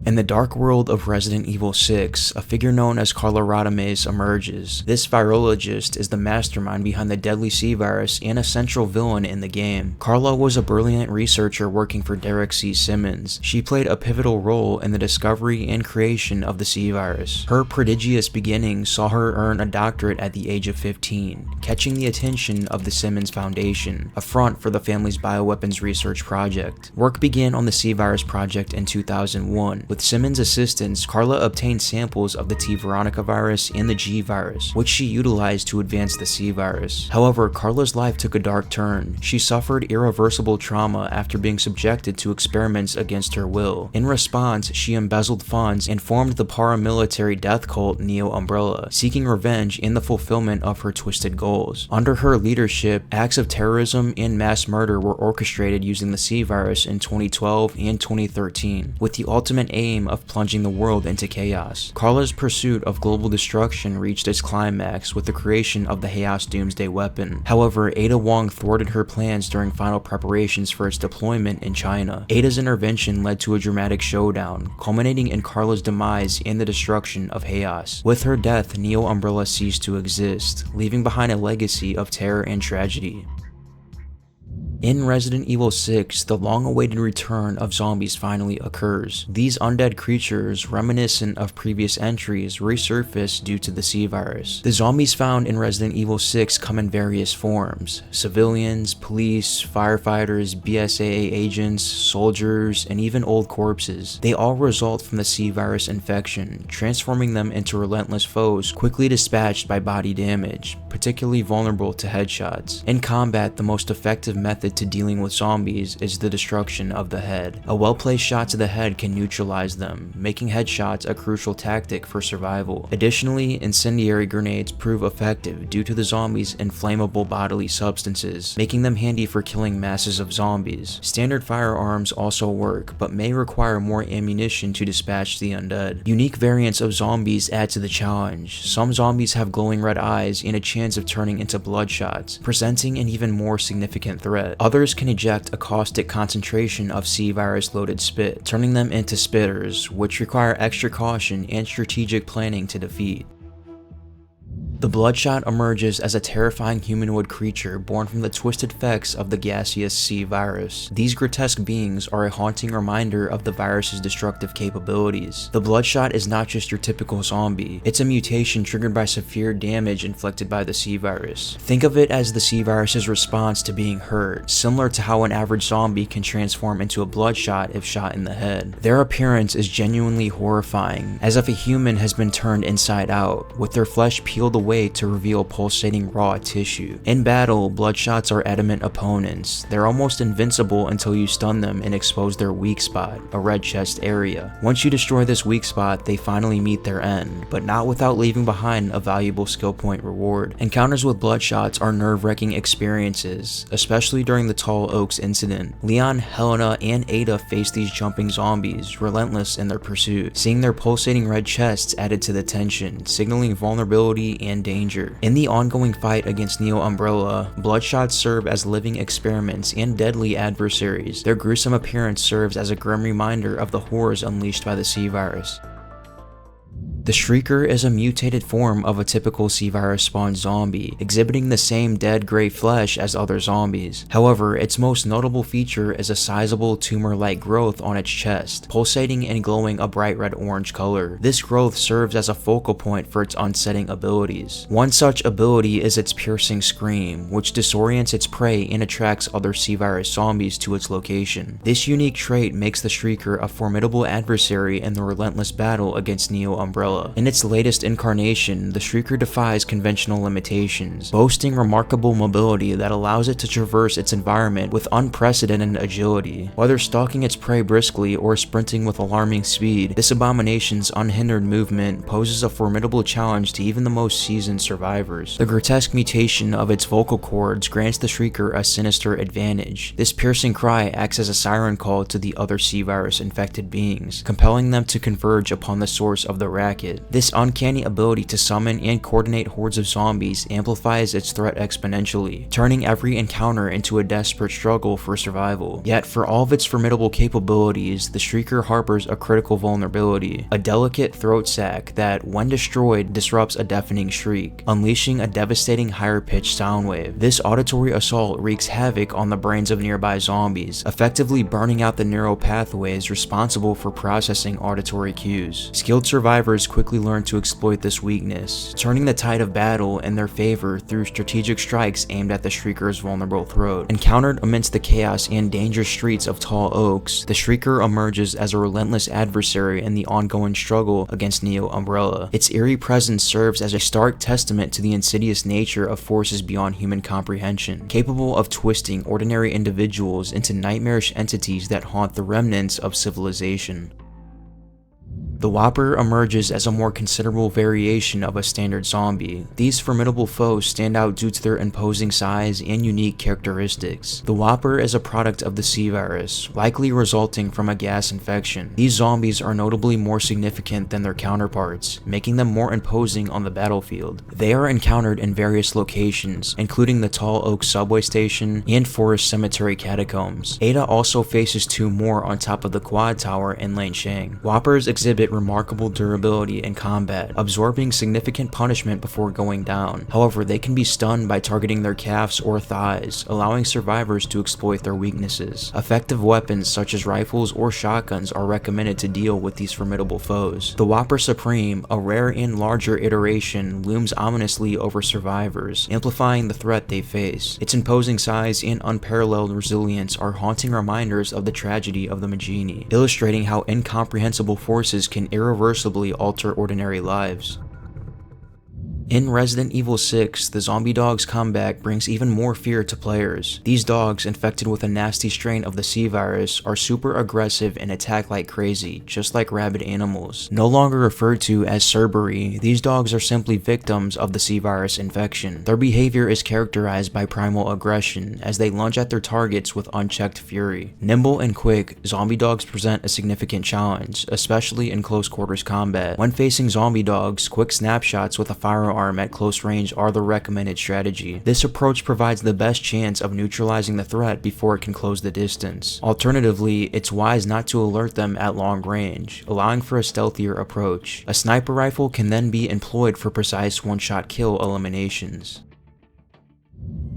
In the dark world of Resident Evil 6, a figure known as Carla Radames emerges. This virologist is the mastermind behind the deadly C-Virus and a central villain in the game. Carla was a brilliant researcher working for Derek C. Simmons. She played a pivotal role in the discovery and creation of the C-Virus. Her prodigious beginnings saw her earn a doctorate at the age of 15, catching the attention of the Simmons Foundation, a front for the family's bioweapons research project. Work began on the C-Virus project in 2001. With Simmons' assistance, Carla obtained samples of the T. Veronica virus and the G virus, which she utilized to advance the C virus. However, Carla's life took a dark turn. She suffered irreversible trauma after being subjected to experiments against her will. In response, she embezzled funds and formed the paramilitary death cult Neo Umbrella, seeking revenge in the fulfillment of her twisted goals. Under her leadership, acts of terrorism and mass murder were orchestrated using the C virus in 2012 and 2013, with the ultimate aim of plunging the world into chaos. Carla's pursuit of global destruction reached its climax with the creation of the Chaos Doomsday weapon. However, Ada Wong thwarted her plans during final preparations for its deployment in China. Ada's intervention led to a dramatic showdown, culminating in Carla's demise and the destruction of Chaos. With her death, Neo Umbrella ceased to exist, leaving behind a legacy of terror and tragedy. In Resident Evil 6, the long-awaited return of zombies finally occurs. These undead creatures, reminiscent of previous entries, resurface due to the C virus. The zombies found in Resident Evil 6 come in various forms: civilians, police, firefighters, BSAA agents, soldiers, and even old corpses. They all result from the C virus infection, transforming them into relentless foes quickly dispatched by body damage, particularly vulnerable to headshots. In combat, the most effective method to dealing with zombies is the destruction of the head. A well-placed shot to the head can neutralize them, making headshots a crucial tactic for survival. Additionally, incendiary grenades prove effective due to the zombies' inflammable bodily substances, making them handy for killing masses of zombies. Standard firearms also work, but may require more ammunition to dispatch the undead. Unique variants of zombies add to the challenge. Some zombies have glowing red eyes and a chance of turning into bloodshots, presenting an even more significant threat. Others can eject a caustic concentration of C virus loaded spit, turning them into spitters, which require extra caution and strategic planning to defeat. The Bloodshot emerges as a terrifying humanoid creature born from the twisted effects of the gaseous C virus. These grotesque beings are a haunting reminder of the virus's destructive capabilities. The Bloodshot is not just your typical zombie, it's a mutation triggered by severe damage inflicted by the C virus. Think of it as the C virus's response to being hurt, similar to how an average zombie can transform into a Bloodshot if shot in the head. Their appearance is genuinely horrifying, as if a human has been turned inside out, with their flesh peeled away to reveal pulsating raw tissue. In battle, Bloodshots are adamant opponents. They're almost invincible until you stun them and expose their weak spot, a red chest area. Once you destroy this weak spot, they finally meet their end, but not without leaving behind a valuable skill point reward. Encounters with Bloodshots are nerve-wracking experiences, especially during the Tall Oaks incident. Leon, Helena, and Ada face these jumping zombies, relentless in their pursuit. Seeing their pulsating red chests added to the tension, signaling vulnerability and danger. In the ongoing fight against Neo Umbrella, Bloodshots serve as living experiments and deadly adversaries. Their gruesome appearance serves as a grim reminder of the horrors unleashed by the C virus. The Shrieker is a mutated form of a typical C virus spawned zombie, exhibiting the same dead gray flesh as other zombies. However, its most notable feature is a sizable tumor-like growth on its chest, pulsating and glowing a bright red-orange color. This growth serves as a focal point for its unsettling abilities. One such ability is its piercing scream, which disorients its prey and attracts other C virus zombies to its location. This unique trait makes the Shrieker a formidable adversary in the relentless battle against Neo Umbrella. In its latest incarnation, the Shrieker defies conventional limitations, boasting remarkable mobility that allows it to traverse its environment with unprecedented agility. Whether stalking its prey briskly or sprinting with alarming speed, this abomination's unhindered movement poses a formidable challenge to even the most seasoned survivors. The grotesque mutation of its vocal cords grants the Shrieker a sinister advantage. This piercing cry acts as a siren call to the other C virus infected beings, compelling them to converge upon the source of the racket. This uncanny ability to summon and coordinate hordes of zombies amplifies its threat exponentially, turning every encounter into a desperate struggle for survival. Yet, for all of its formidable capabilities, the Shrieker harbors a critical vulnerability, a delicate throat sac that, when destroyed, disrupts a deafening shriek, unleashing a devastating higher-pitched sound wave. This auditory assault wreaks havoc on the brains of nearby zombies, effectively burning out the neural pathways responsible for processing auditory cues. Skilled survivors quickly learn to exploit this weakness, turning the tide of battle in their favor through strategic strikes aimed at the Shrieker's vulnerable throat. Encountered amidst the chaos and dangerous streets of Tall Oaks, the Shrieker emerges as a relentless adversary in the ongoing struggle against Neo Umbrella. Its eerie presence serves as a stark testament to the insidious nature of forces beyond human comprehension, capable of twisting ordinary individuals into nightmarish entities that haunt the remnants of civilization. The Whopper emerges as a more considerable variation of a standard zombie. These formidable foes stand out due to their imposing size and unique characteristics. The Whopper is a product of the C virus, likely resulting from a gas infection. These zombies are notably more significant than their counterparts, making them more imposing on the battlefield. They are encountered in various locations, including the Tall Oak subway station and Forest Cemetery catacombs. Ada also faces two more on top of the quad tower in Lane Shang. Whoppers exhibit exhibit remarkable durability in combat, absorbing significant punishment before going down. However, they can be stunned by targeting their calves or thighs, allowing survivors to exploit their weaknesses. Effective weapons such as rifles or shotguns are recommended to deal with these formidable foes. The Whopper Supreme, a rare and larger iteration, looms ominously over survivors, amplifying the threat they face. Its imposing size and unparalleled resilience are haunting reminders of the tragedy of the Magini, illustrating how incomprehensible forces can irreversibly alter ordinary lives. In Resident Evil 6, the zombie dog's comeback brings even more fear to players. These dogs, infected with a nasty strain of the C virus, are super aggressive and attack like crazy, just like rabid animals. No longer referred to as Cerberi, these dogs are simply victims of the C virus infection. Their behavior is characterized by primal aggression, as they lunge at their targets with unchecked fury. Nimble and quick, zombie dogs present a significant challenge, especially in close quarters combat. When facing zombie dogs, quick snapshots with a firearm at close range are the recommended strategy. This approach provides the best chance of neutralizing the threat before it can close the distance. Alternatively, it's wise not to alert them at long range, allowing for a stealthier approach. A sniper rifle can then be employed for precise one-shot kill eliminations.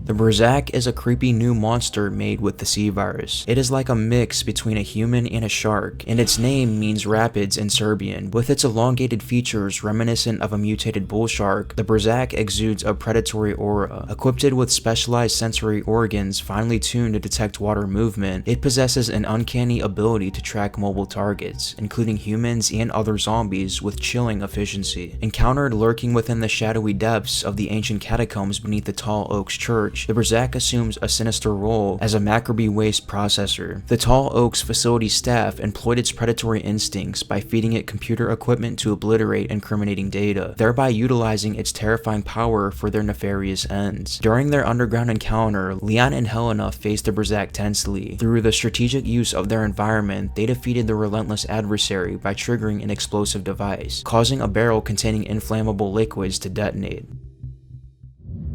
The Berzak is a creepy new monster made with the C virus. It is like a mix between a human and a shark, and its name means rapids in Serbian. With its elongated features reminiscent of a mutated bull shark, the Berzak exudes a predatory aura. Equipped with specialized sensory organs finely tuned to detect water movement, it possesses an uncanny ability to track mobile targets, including humans and other zombies, with chilling efficiency. Encountered lurking within the shadowy depths of the ancient catacombs beneath the Tall Oaks Church, the Berzak assumes a sinister role as a Macrobi waste processor. The Tall Oaks facility staff employed its predatory instincts by feeding it computer equipment to obliterate incriminating data, thereby utilizing its terrifying power for their nefarious ends. During their underground encounter, Leon and Helena faced the Berzak tensely. Through the strategic use of their environment, they defeated the relentless adversary by triggering an explosive device, causing a barrel containing inflammable liquids to detonate.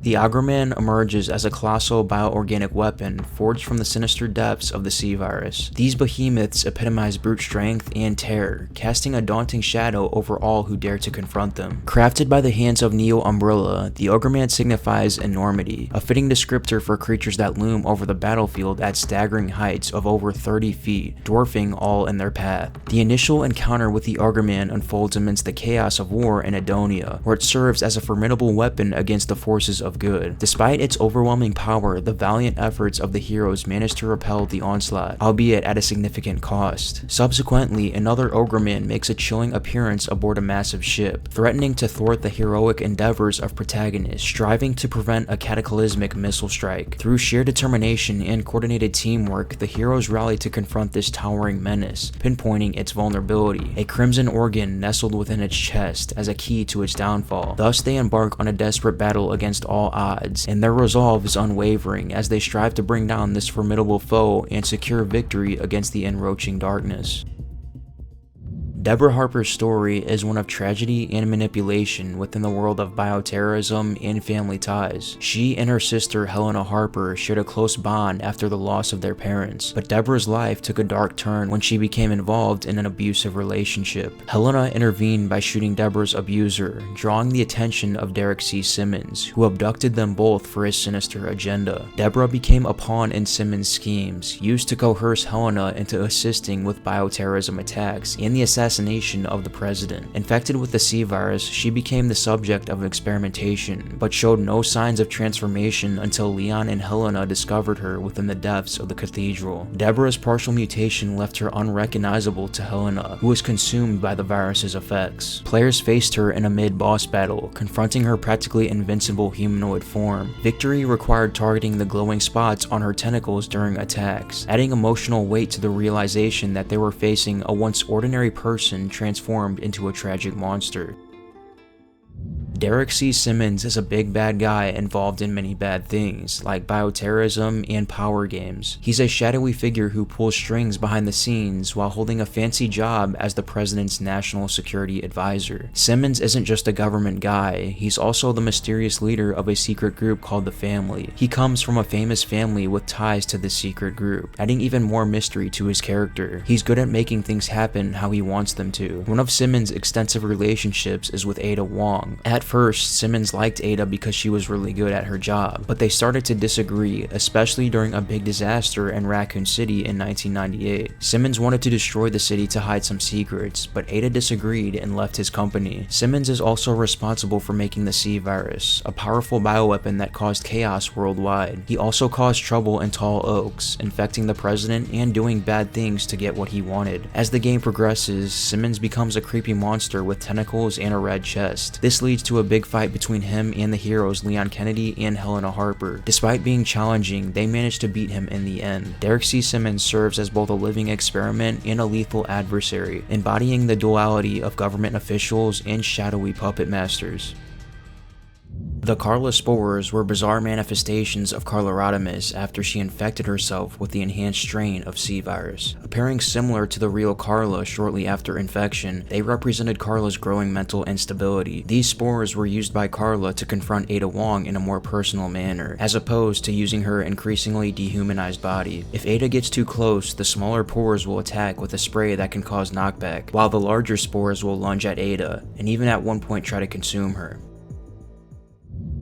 The Agroman emerges as a colossal bioorganic weapon forged from the sinister depths of the C virus. These behemoths epitomize brute strength and terror, casting a daunting shadow over all who dare to confront them. Crafted by the hands of Neo Umbrella, the Agroman signifies enormity, a fitting descriptor for creatures that loom over the battlefield at staggering heights of over 30 feet, dwarfing all in their path. The initial encounter with the Agroman unfolds amidst the chaos of war in Edonia, where it serves as a formidable weapon against the forces of good. Despite its overwhelming power, the valiant efforts of the heroes managed to repel the onslaught, albeit at a significant cost. Subsequently, another Ogreman makes a chilling appearance aboard a massive ship, threatening to thwart the heroic endeavors of protagonists striving to prevent a cataclysmic missile strike. Through sheer determination and coordinated teamwork, the heroes rally to confront this towering menace, pinpointing its vulnerability, a crimson organ nestled within its chest, as a key to its downfall. Thus, they embark on a desperate battle against all odds, and their resolve is unwavering as they strive to bring down this formidable foe and secure victory against the encroaching darkness. Deborah Harper's story is one of tragedy and manipulation within the world of bioterrorism and family ties. She and her sister Helena Harper shared a close bond after the loss of their parents, but Deborah's life took a dark turn when she became involved in an abusive relationship. Helena intervened by shooting Deborah's abuser, drawing the attention of Derek C. Simmons, who abducted them both for his sinister agenda. Deborah became a pawn in Simmons' schemes, used to coerce Helena into assisting with bioterrorism attacks and the assassination of the president. Infected with the C virus, she became the subject of experimentation, but showed no signs of transformation until Leon and Helena discovered her within the depths of the cathedral. Deborah's partial mutation left her unrecognizable to Helena, who was consumed by the virus's effects. Players faced her in a mid-boss battle, confronting her practically invincible humanoid form. Victory required targeting the glowing spots on her tentacles during attacks, adding emotional weight to the realization that they were facing a once ordinary person transformed into a tragic monster. Derek C. Simmons is a big bad guy involved in many bad things, like bioterrorism and power games. He's a shadowy figure who pulls strings behind the scenes while holding a fancy job as the president's national security advisor. Simmons isn't just a government guy, he's also the mysterious leader of a secret group called the Family. He comes from a famous family with ties to this secret group, adding even more mystery to his character. He's good at making things happen how he wants them to. One of Simmons' extensive relationships is with Ada Wong. At first, Simmons liked Ada because she was really good at her job, but they started to disagree, especially during a big disaster in Racoon City in 1998. Simmons wanted to destroy the city to hide some secrets, but Ada disagreed and left his company. Simmons is also responsible for making the C virus, a powerful bioweapon that caused chaos worldwide. He also caused trouble in Tall Oaks, infecting the president and doing bad things to get what he wanted. As the game progresses, Simmons becomes a creepy monster with tentacles and a red chest. This leads to a big fight between him and the heroes Leon Kennedy and Helena Harper. Despite being challenging, they manage to beat him in the end. Derek C. Simmons serves as both a living experiment and a lethal adversary, embodying the duality of government officials and shadowy puppet masters. The Carla spores were bizarre manifestations of Carla Rodimus after she infected herself with the enhanced strain of C virus. Appearing similar to the real Carla shortly after infection, they represented Carla's growing mental instability. These spores were used by Carla to confront Ada Wong in a more personal manner, as opposed to using her increasingly dehumanized body. If Ada gets too close, the smaller pores will attack with a spray that can cause knockback, while the larger spores will lunge at Ada, and even at one point try to consume her.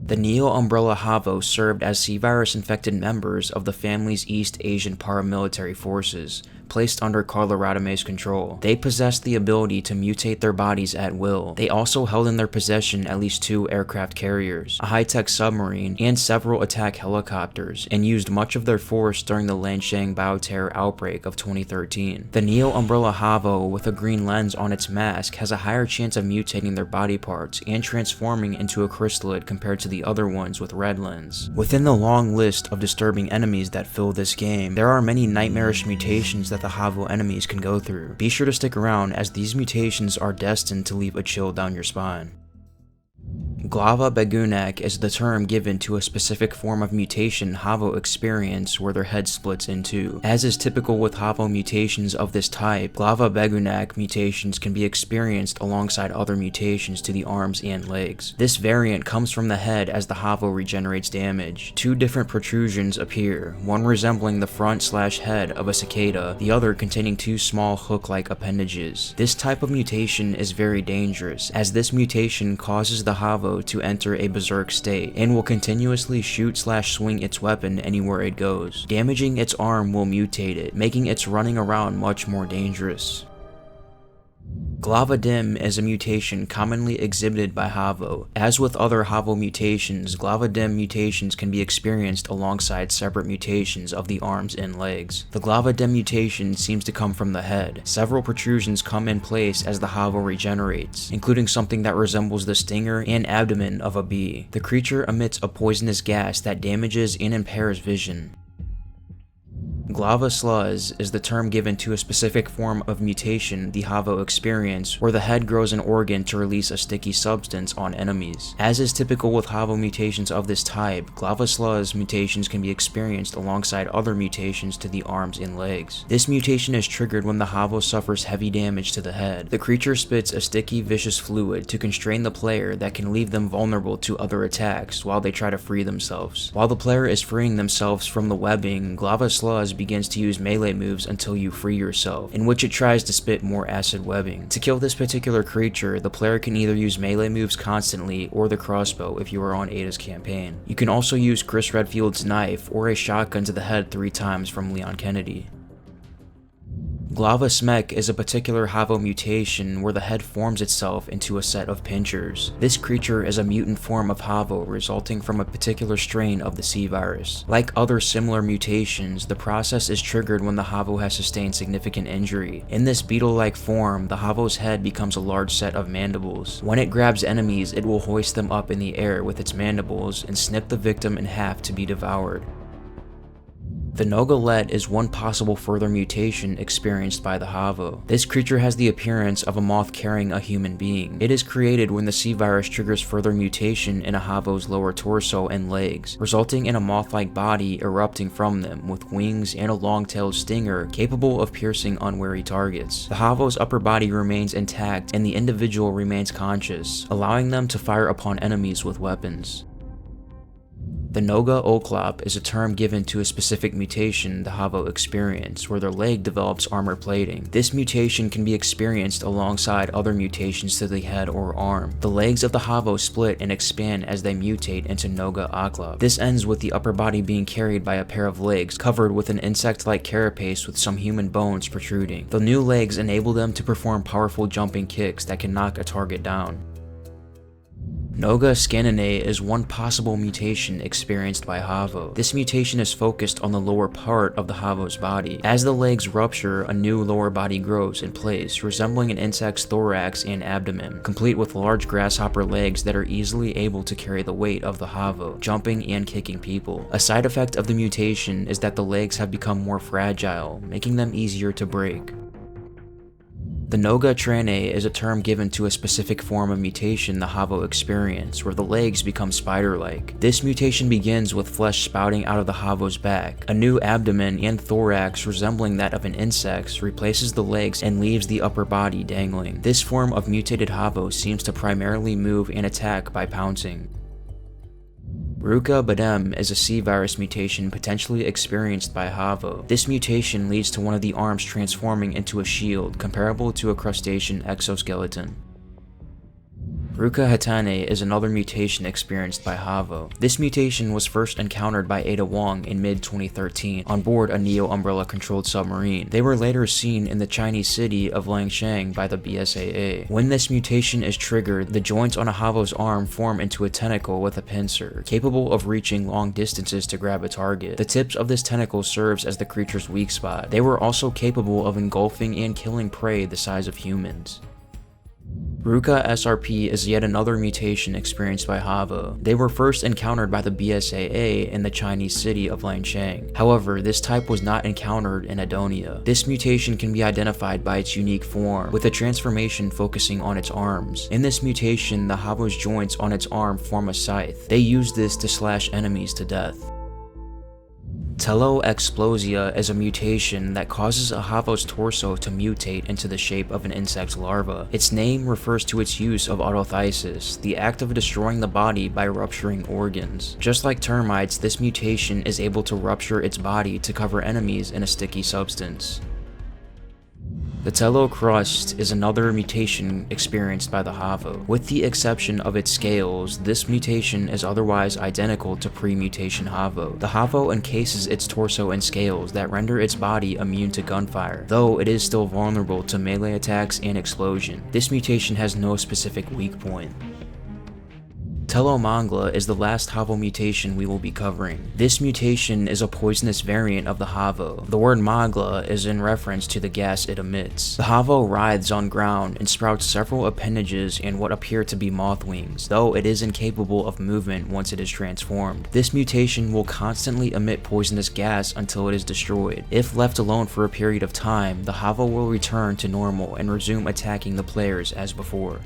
The Neo-Umbrella Havo served as C-virus-infected members of the Family's East Asian paramilitary forces, placed under Carla Rodimus' control. They possessed the ability to mutate their bodies at will. They also held in their possession at least 2 aircraft carriers, a high-tech submarine, and several attack helicopters, and used much of their force during the Lanshang bioterror outbreak of 2013. The Neo-Umbrella Havo with a green lens on its mask has a higher chance of mutating their body parts and transforming into a chrysalid compared to the other ones with red lens. Within the long list of disturbing enemies that fill this game, there are many nightmarish mutations that the Havo enemies can go through. Be sure to stick around, as these mutations are destined to leave a chill down your spine. Glava Begunak is the term given to a specific form of mutation Havo experience where their head splits in two. As is typical with Havo mutations of this type, Glava Begunak mutations can be experienced alongside other mutations to the arms and legs. This variant comes from the head as the Havo regenerates damage. 2 different protrusions appear, one resembling the front/head of a cicada, the other containing 2 small hook-like appendages. This type of mutation is very dangerous, as this mutation causes the Havo to enter a berserk state, and will continuously shoot/swing its weapon anywhere it goes. Damaging its arm will mutate it, making its running around much more dangerous. Glava Dim is a mutation commonly exhibited by Havo. As with other Havo mutations, Glava Dim mutations can be experienced alongside separate mutations of the arms and legs. The Glava Dim mutation seems to come from the head. Several protrusions come in place as the Havo regenerates, including something that resembles the stinger and abdomen of a bee. The creature emits a poisonous gas that damages and impairs vision. Glava Sluz is the term given to a specific form of mutation the Havo experience, where the head grows an organ to release a sticky substance on enemies. As is typical with Havo mutations of this type, Glava Sluz mutations can be experienced alongside other mutations to the arms and legs. This mutation is triggered when the Havo suffers heavy damage to the head. The creature spits a sticky, vicious fluid to constrain the player that can leave them vulnerable to other attacks while they try to free themselves. While the player is freeing themselves from the webbing, Glava Sluz begins to use melee moves until you free yourself, in which it tries to spit more acid webbing. To kill this particular creature, the player can either use melee moves constantly or the crossbow if you are on Ada's campaign. You can also use Chris Redfield's knife or a shotgun to the head 3 times from Leon Kennedy. Glava Smek is a particular Havo mutation where the head forms itself into a set of pinchers. This creature is a mutant form of Havo resulting from a particular strain of the C virus. Like other similar mutations, the process is triggered when the Havo has sustained significant injury. In this beetle-like form, the Havo's head becomes a large set of mandibles. When it grabs enemies, it will hoist them up in the air with its mandibles and snip the victim in half to be devoured. The Nogalet is one possible further mutation experienced by the Havo. This creature has the appearance of a moth carrying a human being. It is created when the C virus triggers further mutation in a Havo's lower torso and legs, resulting in a moth-like body erupting from them with wings and a long-tailed stinger capable of piercing unwary targets. The Havo's upper body remains intact and the individual remains conscious, allowing them to fire upon enemies with weapons. The Noga Oklop is a term given to a specific mutation the Havo experience, where their leg develops armor plating. This mutation can be experienced alongside other mutations to the head or arm. The legs of the Havo split and expand as they mutate into Noga Oklop. This ends with the upper body being carried by a pair of legs covered with an insect-like carapace with some human bones protruding. The new legs enable them to perform powerful jumping kicks that can knock a target down. Noga Scaninae is one possible mutation experienced by Havo. This mutation is focused on the lower part of the Havo's body. As the legs rupture, a new lower body grows in place, resembling an insect's thorax and abdomen, complete with large grasshopper legs that are easily able to carry the weight of the Havo, jumping and kicking people. A side effect of the mutation is that the legs have become more fragile, making them easier to break. The Noga Tranae is a term given to a specific form of mutation the Havo experience, where the legs become spider-like. This mutation begins with flesh spouting out of the Havo's back. A new abdomen and thorax resembling that of an insect replaces the legs and leaves the upper body dangling. This form of mutated Havo seems to primarily move and attack by pouncing. Ruka Badem is a C virus mutation potentially experienced by Havo. This mutation leads to one of the arms transforming into a shield comparable to a crustacean exoskeleton. Ruka Hatane is another mutation experienced by Havo. This mutation was first encountered by Ada Wong in mid-2013 on board a Neo Umbrella controlled submarine. They were later seen in the Chinese city of Langshan by the BSAA. When this mutation is triggered, the joints on a Havo's arm form into a tentacle with a pincer, capable of reaching long distances to grab a target. The tips of this tentacle serves as the creature's weak spot. They were also capable of engulfing and killing prey the size of humans. Ruka SRP is yet another mutation experienced by Havo. They were first encountered by the BSAA in the Chinese city of Langshan. However, this type was not encountered in Adonia. This mutation can be identified by its unique form, with a transformation focusing on its arms. In this mutation, the Havo's joints on its arm form a scythe. They use this to slash enemies to death. Teloexplosia is a mutation that causes a Havo's torso to mutate into the shape of an insect's larva. Its name refers to its use of autothysis, the act of destroying the body by rupturing organs. Just like termites, this mutation is able to rupture its body to cover enemies in a sticky substance. The Telocrust is another mutation experienced by the Havo. With the exception of its scales, this mutation is otherwise identical to pre-mutation Havo. The Havo encases its torso in scales that render its body immune to gunfire, though it is still vulnerable to melee attacks and explosion. This mutation has no specific weak point. Telomangla is the last Havo mutation we will be covering. This mutation is a poisonous variant of the Havo. The word Mangla is in reference to the gas it emits. The Havo writhes on ground and sprouts several appendages and what appear to be moth wings, though it is incapable of movement once it is transformed. This mutation will constantly emit poisonous gas until it is destroyed. If left alone for a period of time, the Havo will return to normal and resume attacking the players as before.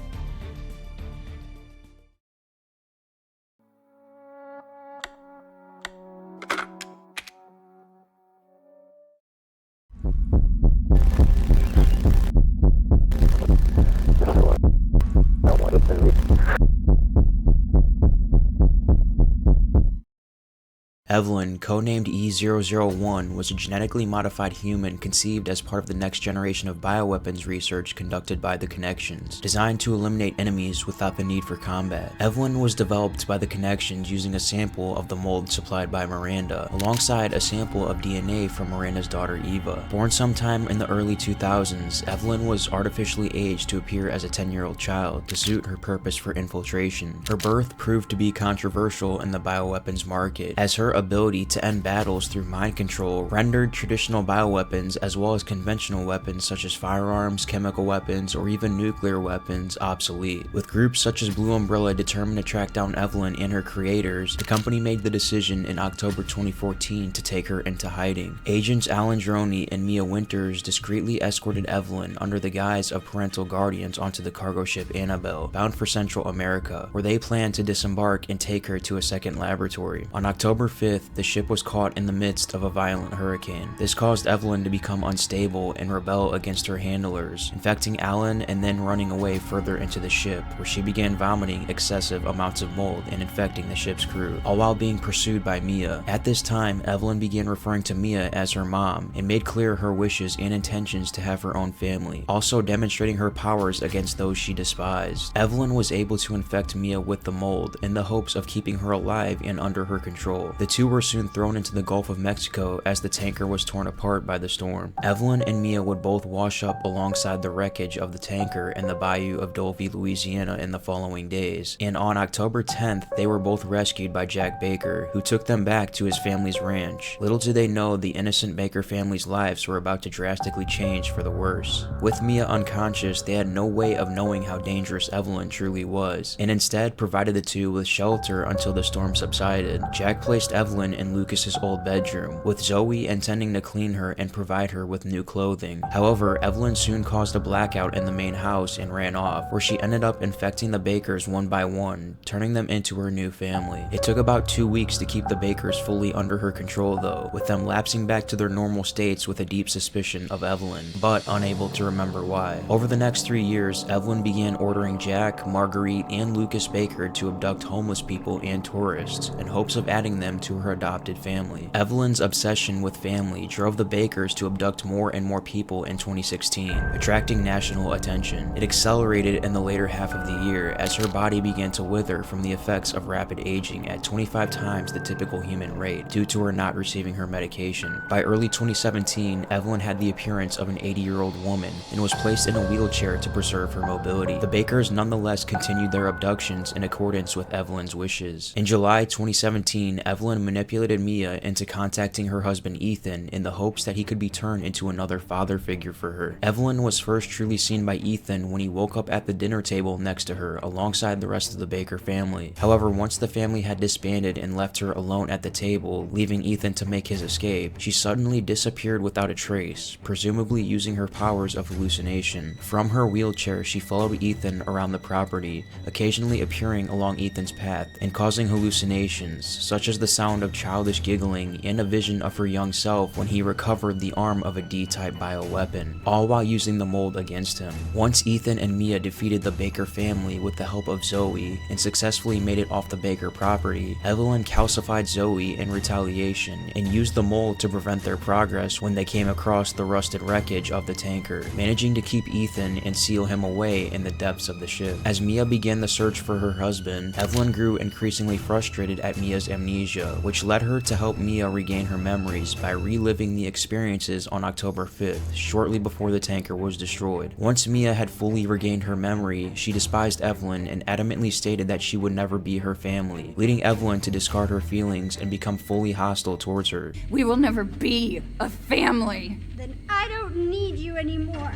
Evelyn, codenamed E001, was a genetically modified human conceived as part of the next generation of bioweapons research conducted by the Connections, designed to eliminate enemies without the need for combat. Evelyn was developed by the Connections using a sample of the mold supplied by Miranda, alongside a sample of DNA from Miranda's daughter Eva. Born sometime in the early 2000s, Evelyn was artificially aged to appear as a 10-year-old child to suit her purpose for infiltration. Her birth proved to be controversial in the bioweapons market, as her ability to end battles through mind control rendered traditional bioweapons as well as conventional weapons such as firearms, chemical weapons, or even nuclear weapons obsolete. With groups such as Blue Umbrella determined to track down Evelyn and her creators, the company made the decision in October 2014 to take her into hiding. Agents Alan Droney and Mia Winters discreetly escorted Evelyn under the guise of parental guardians onto the cargo ship Annabelle, bound for Central America, where they planned to disembark and take her to a second laboratory. On October 5th, the ship was caught in the midst of a violent hurricane. This caused Evelyn to become unstable and rebel against her handlers, infecting Alan and then running away further into the ship, where she began vomiting excessive amounts of mold and infecting the ship's crew, all while being pursued by Mia. At this time, Evelyn began referring to Mia as her mom and made clear her wishes and intentions to have her own family, also demonstrating her powers against those she despised. Evelyn was able to infect Mia with the mold in the hopes of keeping her alive and under her control. The two were soon thrown into the Gulf of Mexico as the tanker was torn apart by the storm. Evelyn and Mia would both wash up alongside the wreckage of the tanker in the bayou of Dulvey, Louisiana in the following days, and on October 10th, they were both rescued by Jack Baker, who took them back to his family's ranch. Little did they know the innocent Baker family's lives were about to drastically change for the worse. With Mia unconscious, they had no way of knowing how dangerous Evelyn truly was, and instead provided the two with shelter until the storm subsided. Jack placed Evelyn in Lucas's old bedroom, with Zoe intending to clean her and provide her with new clothing. However, Evelyn soon caused a blackout in the main house and ran off, where she ended up infecting the Bakers one by one, turning them into her new family. It took about 2 weeks to keep the Bakers fully under her control though, with them lapsing back to their normal states with a deep suspicion of Evelyn, but unable to remember why. Over the next 3 years, Evelyn began ordering Jack, Marguerite, and Lucas Baker to abduct homeless people and tourists in hopes of adding them to her adopted family. Evelyn's obsession with family drove the Bakers to abduct more and more people in 2016, attracting national attention. It accelerated in the later half of the year as her body began to wither from the effects of rapid aging at 25 times the typical human rate due to her not receiving her medication. By early 2017, Evelyn had the appearance of an 80-year-old woman and was placed in a wheelchair to preserve her mobility. The Bakers nonetheless continued their abductions in accordance with Evelyn's wishes. In July 2017, Evelyn manipulated Mia into contacting her husband Ethan in the hopes that he could be turned into another father figure for her. Evelyn was first truly seen by Ethan when he woke up at the dinner table next to her alongside the rest of the Baker family. However, once the family had disbanded and left her alone at the table, leaving Ethan to make his escape, she suddenly disappeared without a trace, presumably using her powers of hallucination. From her wheelchair, she followed Ethan around the property, occasionally appearing along Ethan's path and causing hallucinations, such as the sound of childish giggling and a vision of her young self when he recovered the arm of a D-type bioweapon, all while using the mold against him. Once Ethan and Mia defeated the Baker family with the help of Zoe and successfully made it off the Baker property, Evelyn calcified Zoe in retaliation and used the mold to prevent their progress when they came across the rusted wreckage of the tanker, managing to keep Ethan and seal him away in the depths of the ship. As Mia began the search for her husband, Evelyn grew increasingly frustrated at Mia's amnesia, which led her to help Mia regain her memories by reliving the experiences on October 5th, shortly before the tanker was destroyed. Once Mia had fully regained her memory, she despised Evelyn and adamantly stated that she would never be her family, leading Evelyn to discard her feelings and become fully hostile towards her. We will never be a family. Then I don't need you anymore.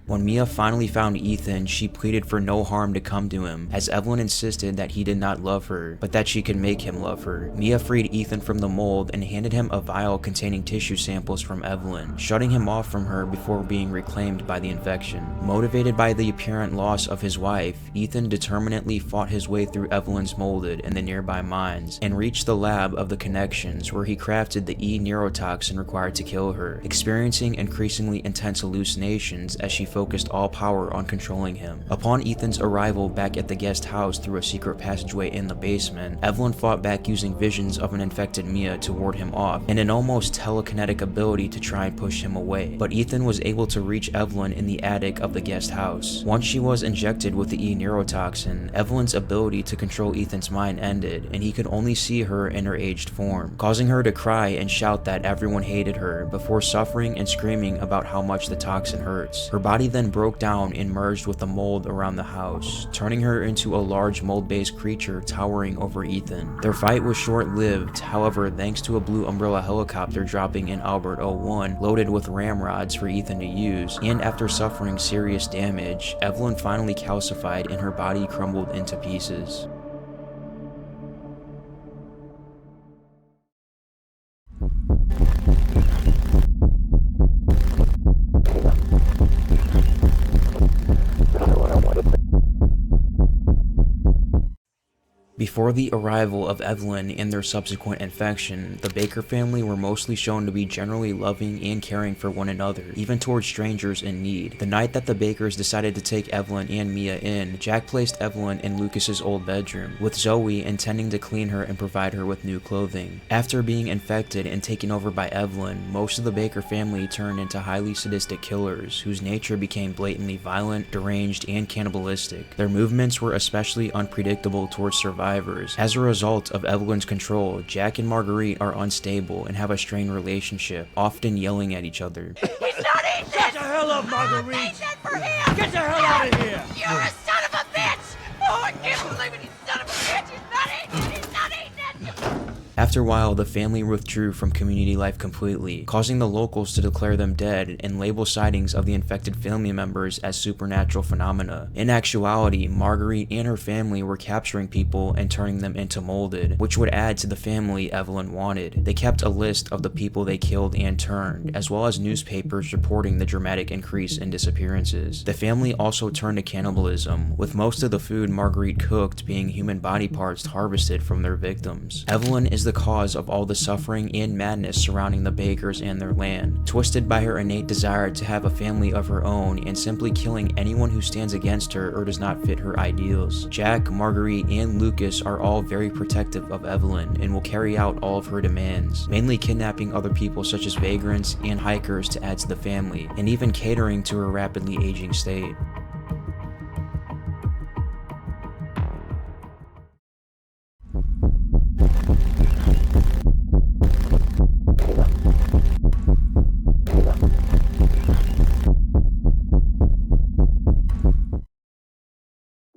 When Mia finally found Ethan, she pleaded for no harm to come to him, as Evelyn insisted that he did not love her, but that she could make him love her. Mia freed Ethan from the mold and handed him a vial containing tissue samples from Evelyn, shutting him off from her before being reclaimed by the infection. Motivated by the apparent loss of his wife, Ethan determinedly fought his way through Evelyn's molded in the nearby mines, and reached the lab of the Connections, where he crafted the E-neurotoxin required to kill her, experiencing increasingly intense hallucinations as she focused all power on controlling him. Upon Ethan's arrival back at the guest house through a secret passageway in the basement, Evelyn fought back using visions of an infected Mia to ward him off, and an almost telekinetic ability to try and push him away. But Ethan was able to reach Evelyn in the attic of the guest house. Once she was injected with the E-neurotoxin, Evelyn's ability to control Ethan's mind ended, and he could only see her in her aged form, causing her to cry and shout that everyone hated her, before suffering and screaming about how much the toxin hurts. Her body then broke down and merged with the mold around the house, turning her into a large mold-based creature towering over Ethan. Their fight was short-lived, however, thanks to a blue Umbrella helicopter dropping in Albert 01 loaded with ramrods for Ethan to use, and after suffering serious damage, Evelyn finally calcified and her body crumbled into pieces. Before the arrival of Evelyn and their subsequent infection, the Baker family were mostly shown to be generally loving and caring for one another, even towards strangers in need. The night that the Bakers decided to take Evelyn and Mia in, Jack placed Evelyn in Lucas's old bedroom, with Zoe intending to clean her and provide her with new clothing. After being infected and taken over by Evelyn, most of the Baker family turned into highly sadistic killers, whose nature became blatantly violent, deranged, and cannibalistic. Their movements were especially unpredictable towards survivors. As a result of Evelyn's control, Jack and Marguerite are unstable and have a strained relationship, often yelling at each other. He's not eating! Get the hell up, Marguerite! For him. Get the hell out of here! You're a son of a bitch! Oh, I can't believe it, you son of a bitch! He's not eating it! He's not eating it! After a while, the family withdrew from community life completely, causing the locals to declare them dead and label sightings of the infected family members as supernatural phenomena. In actuality, Marguerite and her family were capturing people and turning them into molded, which would add to the family Evelyn wanted. They kept a list of the people they killed and turned, as well as newspapers reporting the dramatic increase in disappearances. The family also turned to cannibalism, with most of the food Marguerite cooked being human body parts harvested from their victims. Evelyn is the cause of all the suffering and madness surrounding the Bakers and their land, twisted by her innate desire to have a family of her own and simply killing anyone who stands against her or does not fit her ideals. Jack, Marguerite, and Lucas are all very protective of Evelyn and will carry out all of her demands, mainly kidnapping other people such as vagrants and hikers to add to the family, and even catering to her rapidly aging state.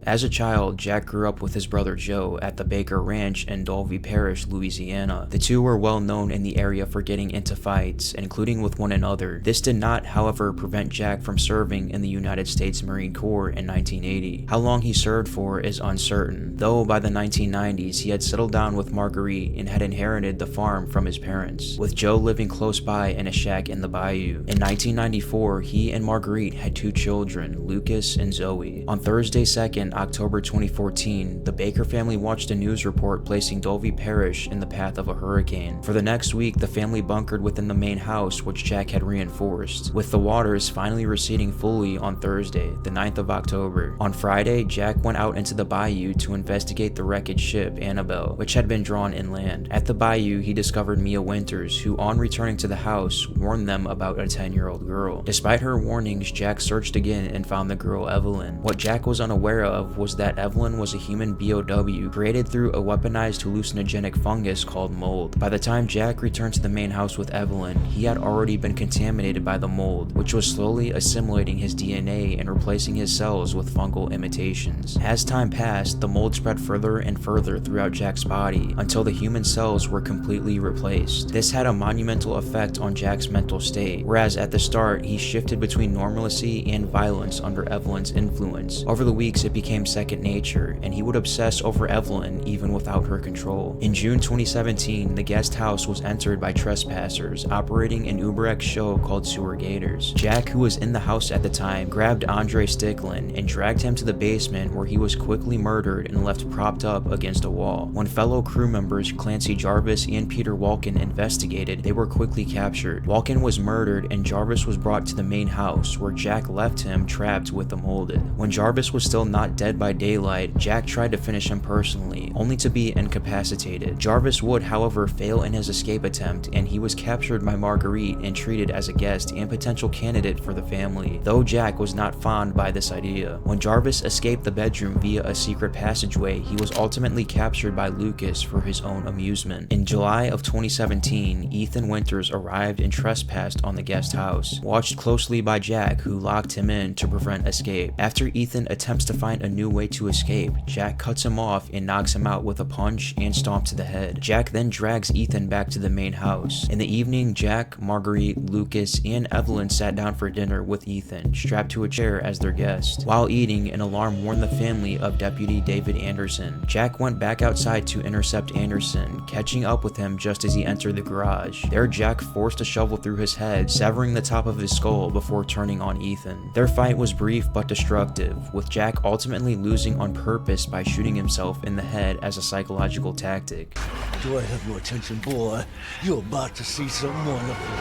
As a child, Jack grew up with his brother Joe at the Baker Ranch in Dolby Parish, Louisiana. The two were well known in the area for getting into fights, including with one another. This did not, however, prevent Jack from serving in the United States Marine Corps in 1980. How long he served for is uncertain, though by the 1990s he had settled down with Marguerite and had inherited the farm from his parents, with Joe living close by in a shack in the bayou. In 1994, he and Marguerite had two children, Lucas and Zoe. On Thursday 2nd, October 2014, the Baker family watched a news report placing Dolby Parish in the path of a hurricane. For the next week, the family bunkered within the main house, which Jack had reinforced, with the waters finally receding fully on Thursday, the 9th of October. On Friday, Jack went out into the bayou to investigate the wreckage ship Annabelle, which had been drawn inland. At the bayou, he discovered Mia Winters, who on returning to the house, warned them about a 10-year-old girl. Despite her warnings, Jack searched again and found the girl Evelyn. What Jack was unaware of was that Evelyn was a human BOW created through a weaponized hallucinogenic fungus called mold. By the time Jack returned to the main house with Evelyn, he had already been contaminated by the mold, which was slowly assimilating his DNA and replacing his cells with fungal imitations. As time passed, the mold spread further and further throughout Jack's body until the human cells were completely replaced. This had a monumental effect on Jack's mental state, whereas at the start he shifted between normalcy and violence under Evelyn's influence. Over the weeks, it became second nature, and he would obsess over Evelyn even without her control. In June 2017, the guest house was entered by trespassers operating an UberX show called Sewer Gators. Jack, who was in the house at the time, grabbed Andre Sticklin and dragged him to the basement, where he was quickly murdered and left propped up against a wall. When fellow crew members Clancy Jarvis and Peter Walken investigated, they were quickly captured. Walken was murdered and Jarvis was brought to the main house, where Jack left him trapped with the molded. When Jarvis was still not dead dead by daylight, Jack tried to finish him personally, only to be incapacitated. Jarvis would, however, fail in his escape attempt, and he was captured by Marguerite and treated as a guest and potential candidate for the family, though Jack was not fond by this idea. When Jarvis escaped the bedroom via a secret passageway, he was ultimately captured by Lucas for his own amusement. In July of 2017, Ethan Winters arrived and trespassed on the guest house, watched closely by Jack, who locked him in to prevent escape. After Ethan attempts to find a new way to escape, Jack cuts him off and knocks him out with a punch and stomp to the head. Jack then drags Ethan back to the main house. In the evening, Jack, Marguerite, Lucas, and Evelyn sat down for dinner with Ethan, strapped to a chair as their guest. While eating, an alarm warned the family of Deputy David Anderson. Jack went back outside to intercept Anderson, catching up with him just as he entered the garage. There, Jack forced a shovel through his head, severing the top of his skull before turning on Ethan. Their fight was brief but destructive, with Jack ultimately losing on purpose by shooting himself in the head as a psychological tactic. Do I have your attention, boy? You're about to see some wonderful.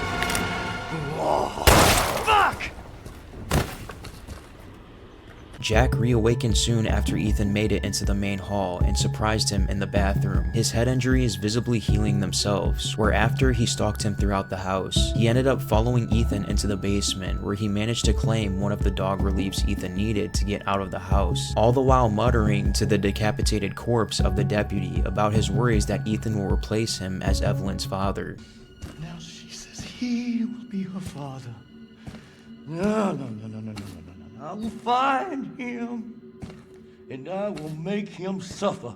Oh, fuck! Jack reawakened soon after Ethan made it into the main hall and surprised him in the bathroom, his head injuries visibly healing themselves, whereafter he stalked him throughout the house. He ended up following Ethan into the basement, where he managed to claim one of the dog reliefs Ethan needed to get out of the house, all the while muttering to the decapitated corpse of the deputy about his worries that Ethan will replace him as Evelyn's father. Now she says he will be her father. No. I will find him, and I will make him suffer.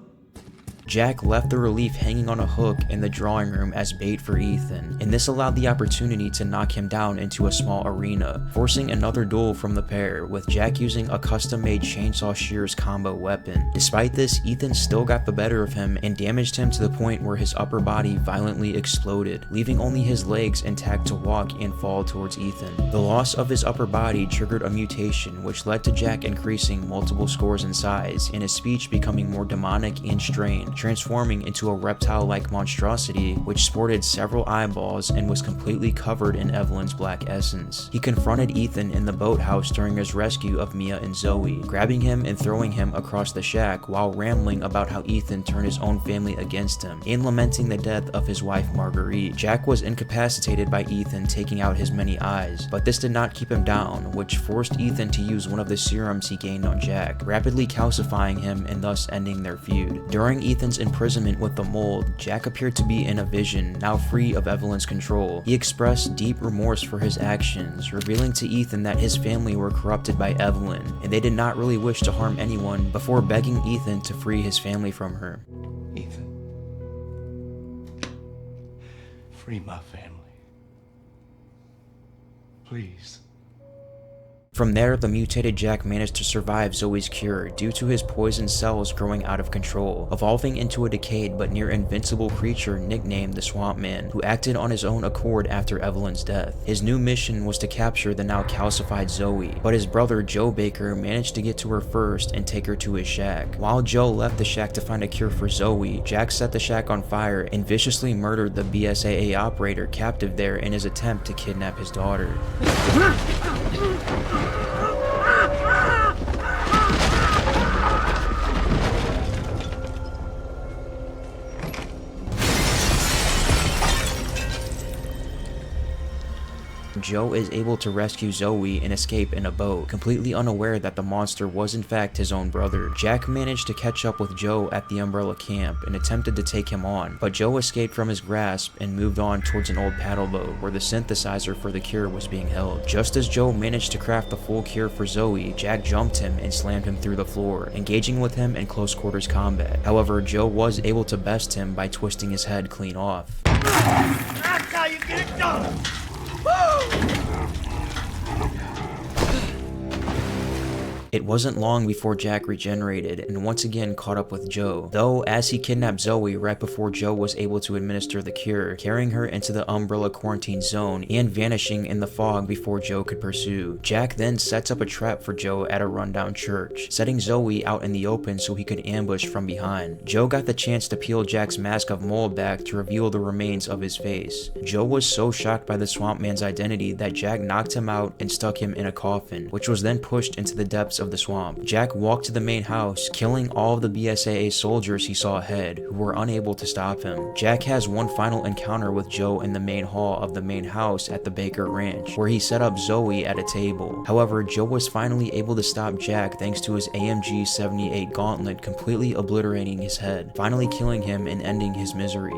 Jack left the relief hanging on a hook in the drawing room as bait for Ethan, and this allowed the opportunity to knock him down into a small arena, forcing another duel from the pair, with Jack using a custom-made chainsaw shears combo weapon. Despite this, Ethan still got the better of him and damaged him to the point where his upper body violently exploded, leaving only his legs intact to walk and fall towards Ethan. The loss of his upper body triggered a mutation, which led to Jack increasing multiple scores in size, and his speech becoming more demonic and strange, transforming into a reptile-like monstrosity which sported several eyeballs and was completely covered in Evelyn's black essence. He confronted Ethan in the boathouse during his rescue of Mia and Zoe, grabbing him and throwing him across the shack while rambling about how Ethan turned his own family against him and lamenting the death of his wife Marguerite. Jack was incapacitated by Ethan taking out his many eyes, but this did not keep him down, which forced Ethan to use one of the serums he gained on Jack, rapidly calcifying him and thus ending their feud. During Ethan's imprisonment with the mold, Jack appeared to be in a vision, now free of Evelyn's control. He expressed deep remorse for his actions, revealing to Ethan that his family were corrupted by Evelyn, and they did not really wish to harm anyone, before begging Ethan to free his family from her. Ethan, free my family. Please. From there, the mutated Jack managed to survive Zoe's cure due to his poison cells growing out of control, evolving into a decayed but near invincible creature nicknamed the Swamp Man, who acted on his own accord after Evelyn's death. His new mission was to capture the now calcified Zoe, but his brother Joe Baker managed to get to her first and take her to his shack. While Joe left the shack to find a cure for Zoe, Jack set the shack on fire and viciously murdered the BSAA operator captive there in his attempt to kidnap his daughter. Joe is able to rescue Zoe and escape in a boat, completely unaware that the monster was in fact his own brother. Jack managed to catch up with Joe at the Umbrella camp and attempted to take him on, but Joe escaped from his grasp and moved on towards an old paddle boat where the synthesizer for the cure was being held. Just as Joe managed to craft the full cure for Zoe, Jack jumped him and slammed him through the floor, engaging with him in close quarters combat. However, Joe was able to best him by twisting his head clean off. That's how you get it done! It wasn't long before Jack regenerated and once again caught up with Joe, though as he kidnapped Zoe right before Joe was able to administer the cure, carrying her into the Umbrella quarantine zone and vanishing in the fog before Joe could pursue. Jack then sets up a trap for Joe at a rundown church, setting Zoe out in the open so he could ambush from behind. Joe got the chance to peel Jack's mask of mold back to reveal the remains of his face. Joe was so shocked by the Swamp Man's identity that Jack knocked him out and stuck him in a coffin, which was then pushed into the depths of of the swamp. Jack walked to the main house, killing all of the BSAA soldiers he saw ahead, who were unable to stop him. Jack has one final encounter with Joe in the main hall of the main house at the Baker Ranch, where he set up Zoe at a table. However, Joe was finally able to stop Jack thanks to his AMG 78 gauntlet completely obliterating his head, finally killing him and ending his misery.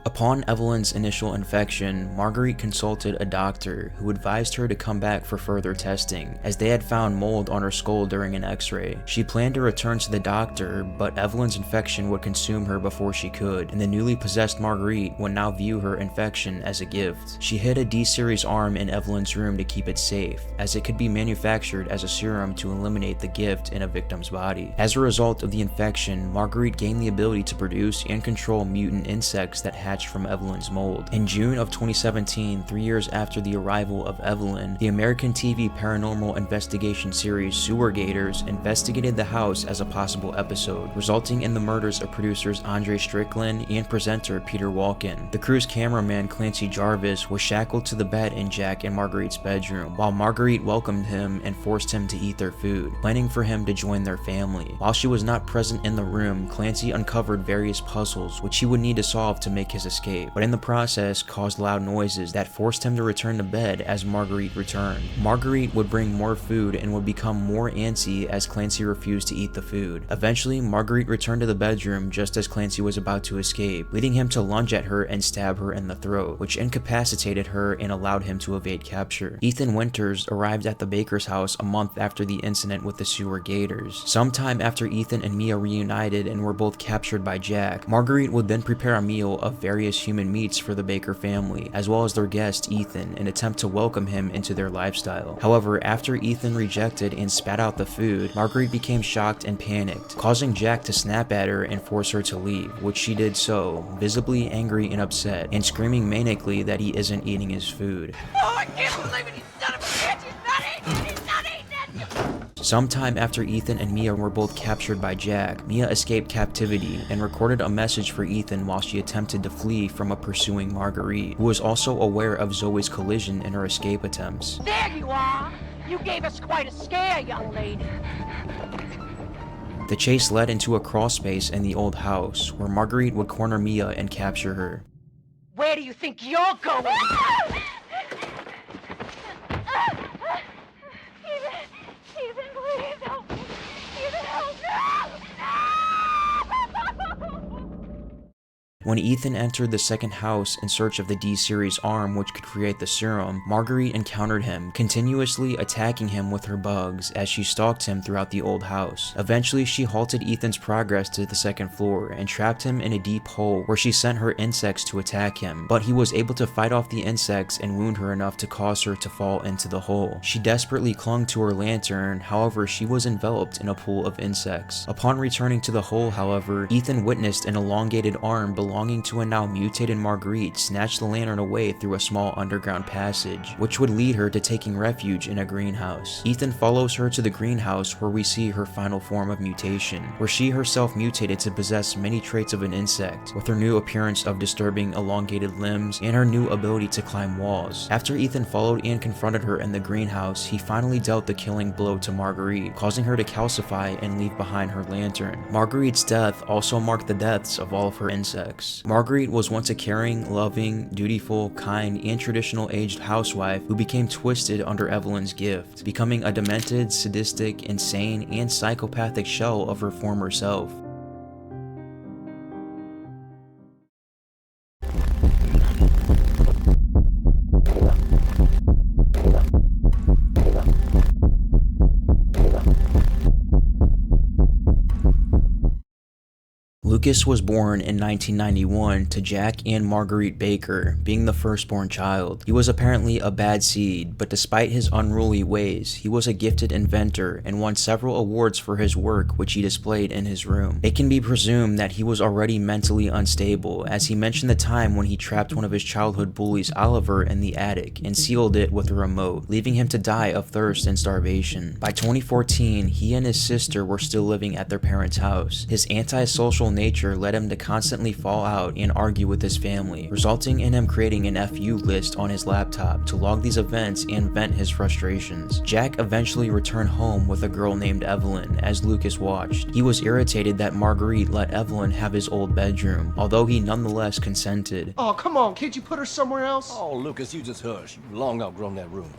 Upon Evelyn's initial infection, Marguerite consulted a doctor who advised her to come back for further testing, as they had found mold on her skull during an x-ray. She planned to return to the doctor, but Evelyn's infection would consume her before she could, and the newly possessed Marguerite would now view her infection as a gift. She hid a D-series arm in Evelyn's room to keep it safe, as it could be manufactured as a serum to eliminate the gift in a victim's body. As a result of the infection, Marguerite gained the ability to produce and control mutant insects that hatched from Evelyn's mold. In June of 2017, 3 years after the arrival of Evelyn, the American TV paranormal investigation series Sewer Gators investigated the house as a possible episode, resulting in the murders of producers Andre Strickland and presenter Peter Walken. The crew's cameraman Clancy Jarvis was shackled to the bed in Jack and Marguerite's bedroom, while Marguerite welcomed him and forced him to eat their food, planning for him to join their family. While she was not present in the room, Clancy uncovered various puzzles which he would need to solve to make his escape, but in the process caused loud noises that forced him to return to bed as Marguerite returned. Marguerite would bring more food and would become more antsy as Clancy refused to eat the food. Eventually, Marguerite returned to the bedroom just as Clancy was about to escape, leading him to lunge at her and stab her in the throat, which incapacitated her and allowed him to evade capture. Ethan Winters arrived at the Baker's house a month after the incident with the Sewer Gators. Sometime after Ethan and Mia reunited and were both captured by Jack, Marguerite would then prepare a meal of various human meats for the Baker family, as well as their guest Ethan, in an attempt to welcome him into their lifestyle. However, after Ethan rejected and spat out the food, Marguerite became shocked and panicked, causing Jack to snap at her and force her to leave, which she did so, visibly angry and upset, and screaming manically that he isn't eating his food. Oh, I can't believe it! You son of a bitch! He's not eating it! He's not eating it! Sometime after Ethan and Mia were both captured by Jack, Mia escaped captivity and recorded a message for Ethan while she attempted to flee from a pursuing Marguerite, who was also aware of Zoe's collision in her escape attempts. There you are! You gave us quite a scare, young lady. The chase led into a crawl space in the old house, where Marguerite would corner Mia and capture her. Where do you think you're going? Ethan, please help me. Ethan, help me. When Ethan entered the second house in search of the D-series arm which could create the serum, Marguerite encountered him, continuously attacking him with her bugs as she stalked him throughout the old house. Eventually, she halted Ethan's progress to the second floor and trapped him in a deep hole where she sent her insects to attack him, but he was able to fight off the insects and wound her enough to cause her to fall into the hole. She desperately clung to her lantern, however, she was enveloped in a pool of insects. Upon returning to the hole, however, Ethan witnessed an elongated arm belonging to a now mutated Marguerite snatch the lantern away through a small underground passage, which would lead her to taking refuge in a greenhouse. Ethan follows her to the greenhouse where we see her final form of mutation, where she herself mutated to possess many traits of an insect, with her new appearance of disturbing elongated limbs and her new ability to climb walls. After Ethan followed and confronted her in the greenhouse, he finally dealt the killing blow to Marguerite, causing her to calcify and leave behind her lantern. Marguerite's death also marked the deaths of all of her insects. Marguerite was once a caring, loving, dutiful, kind, and traditional aged housewife who became twisted under Evelyn's gift, becoming a demented, sadistic, insane, and psychopathic shell of her former self. Lucas was born in 1991 to Jack and Marguerite Baker, being the firstborn child. He was apparently a bad seed, but despite his unruly ways, he was a gifted inventor and won several awards for his work, which he displayed in his room. It can be presumed that he was already mentally unstable, as he mentioned the time when he trapped one of his childhood bullies, Oliver, in the attic and sealed it with a remote, leaving him to die of thirst and starvation. By 2014, he and his sister were still living at their parents' house. His antisocial nature led him to constantly fall out and argue with his family, resulting in him creating an FU list on his laptop to log these events and vent his frustrations. Jack eventually returned home with a girl named Evelyn as Lucas watched. He was irritated that Marguerite let Evelyn have his old bedroom, although he nonetheless consented. Oh, come on, can't you put her somewhere else? Oh, Lucas, you just hush. You've long outgrown that room.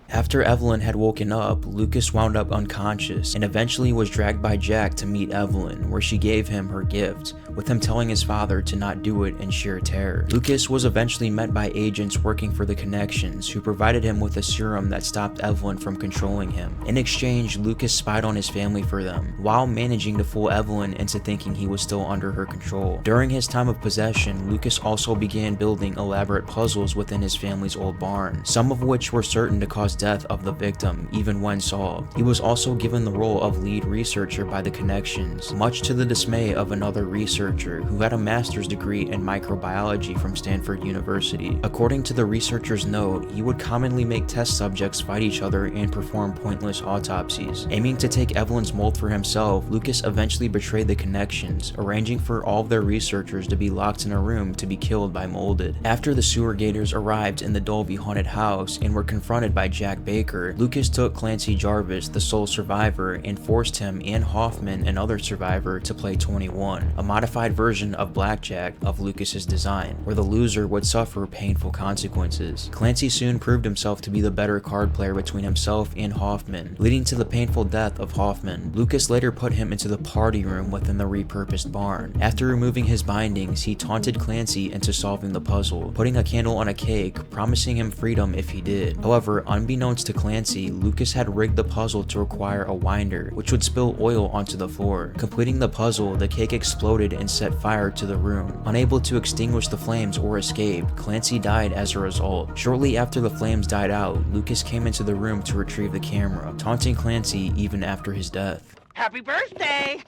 After Evelyn had woken up, Lucas wound up unconscious and eventually was dragged by Jack to meet Evelyn, where she gave him her gift, with him telling his father to not do it in sheer terror. Lucas was eventually met by agents working for the Connections, who provided him with a serum that stopped Evelyn from controlling him. In exchange, Lucas spied on his family for them, while managing to fool Evelyn into thinking he was still under her control. During his time of possession, Lucas also began building elaborate puzzles within his family's old barn, some of which were certain to cause death of the victim, even when solved. He was also given the role of lead researcher by the Connections, much to the dismay of another researcher who had a master's degree in microbiology from Stanford University. According to the researcher's note, he would commonly make test subjects fight each other and perform pointless autopsies. Aiming to take Evelyn's mold for himself, Lucas eventually betrayed the Connections, arranging for all of their researchers to be locked in a room to be killed by molded. After the sewer gators arrived in the Dolby haunted house and were confronted by Jack Baker, Lucas took Clancy Jarvis, the sole survivor, and forced him and Hoffman, another survivor, to play 21, a modified version of blackjack of Lucas's design, where the loser would suffer painful consequences. Clancy soon proved himself to be the better card player between himself and Hoffman, leading to the painful death of Hoffman. Lucas later put him into the party room within the repurposed barn. After removing his bindings, he taunted Clancy into solving the puzzle, putting a candle on a cake, promising him freedom if he did. However, unbeknownst to Clancy, Lucas had rigged the puzzle to require a winder, which would spill oil onto the floor. Completing the puzzle, the cake exploded and set fire to the room. Unable to extinguish the flames or escape, Clancy died as a result. Shortly after the flames died out, Lucas came into the room to retrieve the camera, taunting Clancy even after his death. Happy birthday!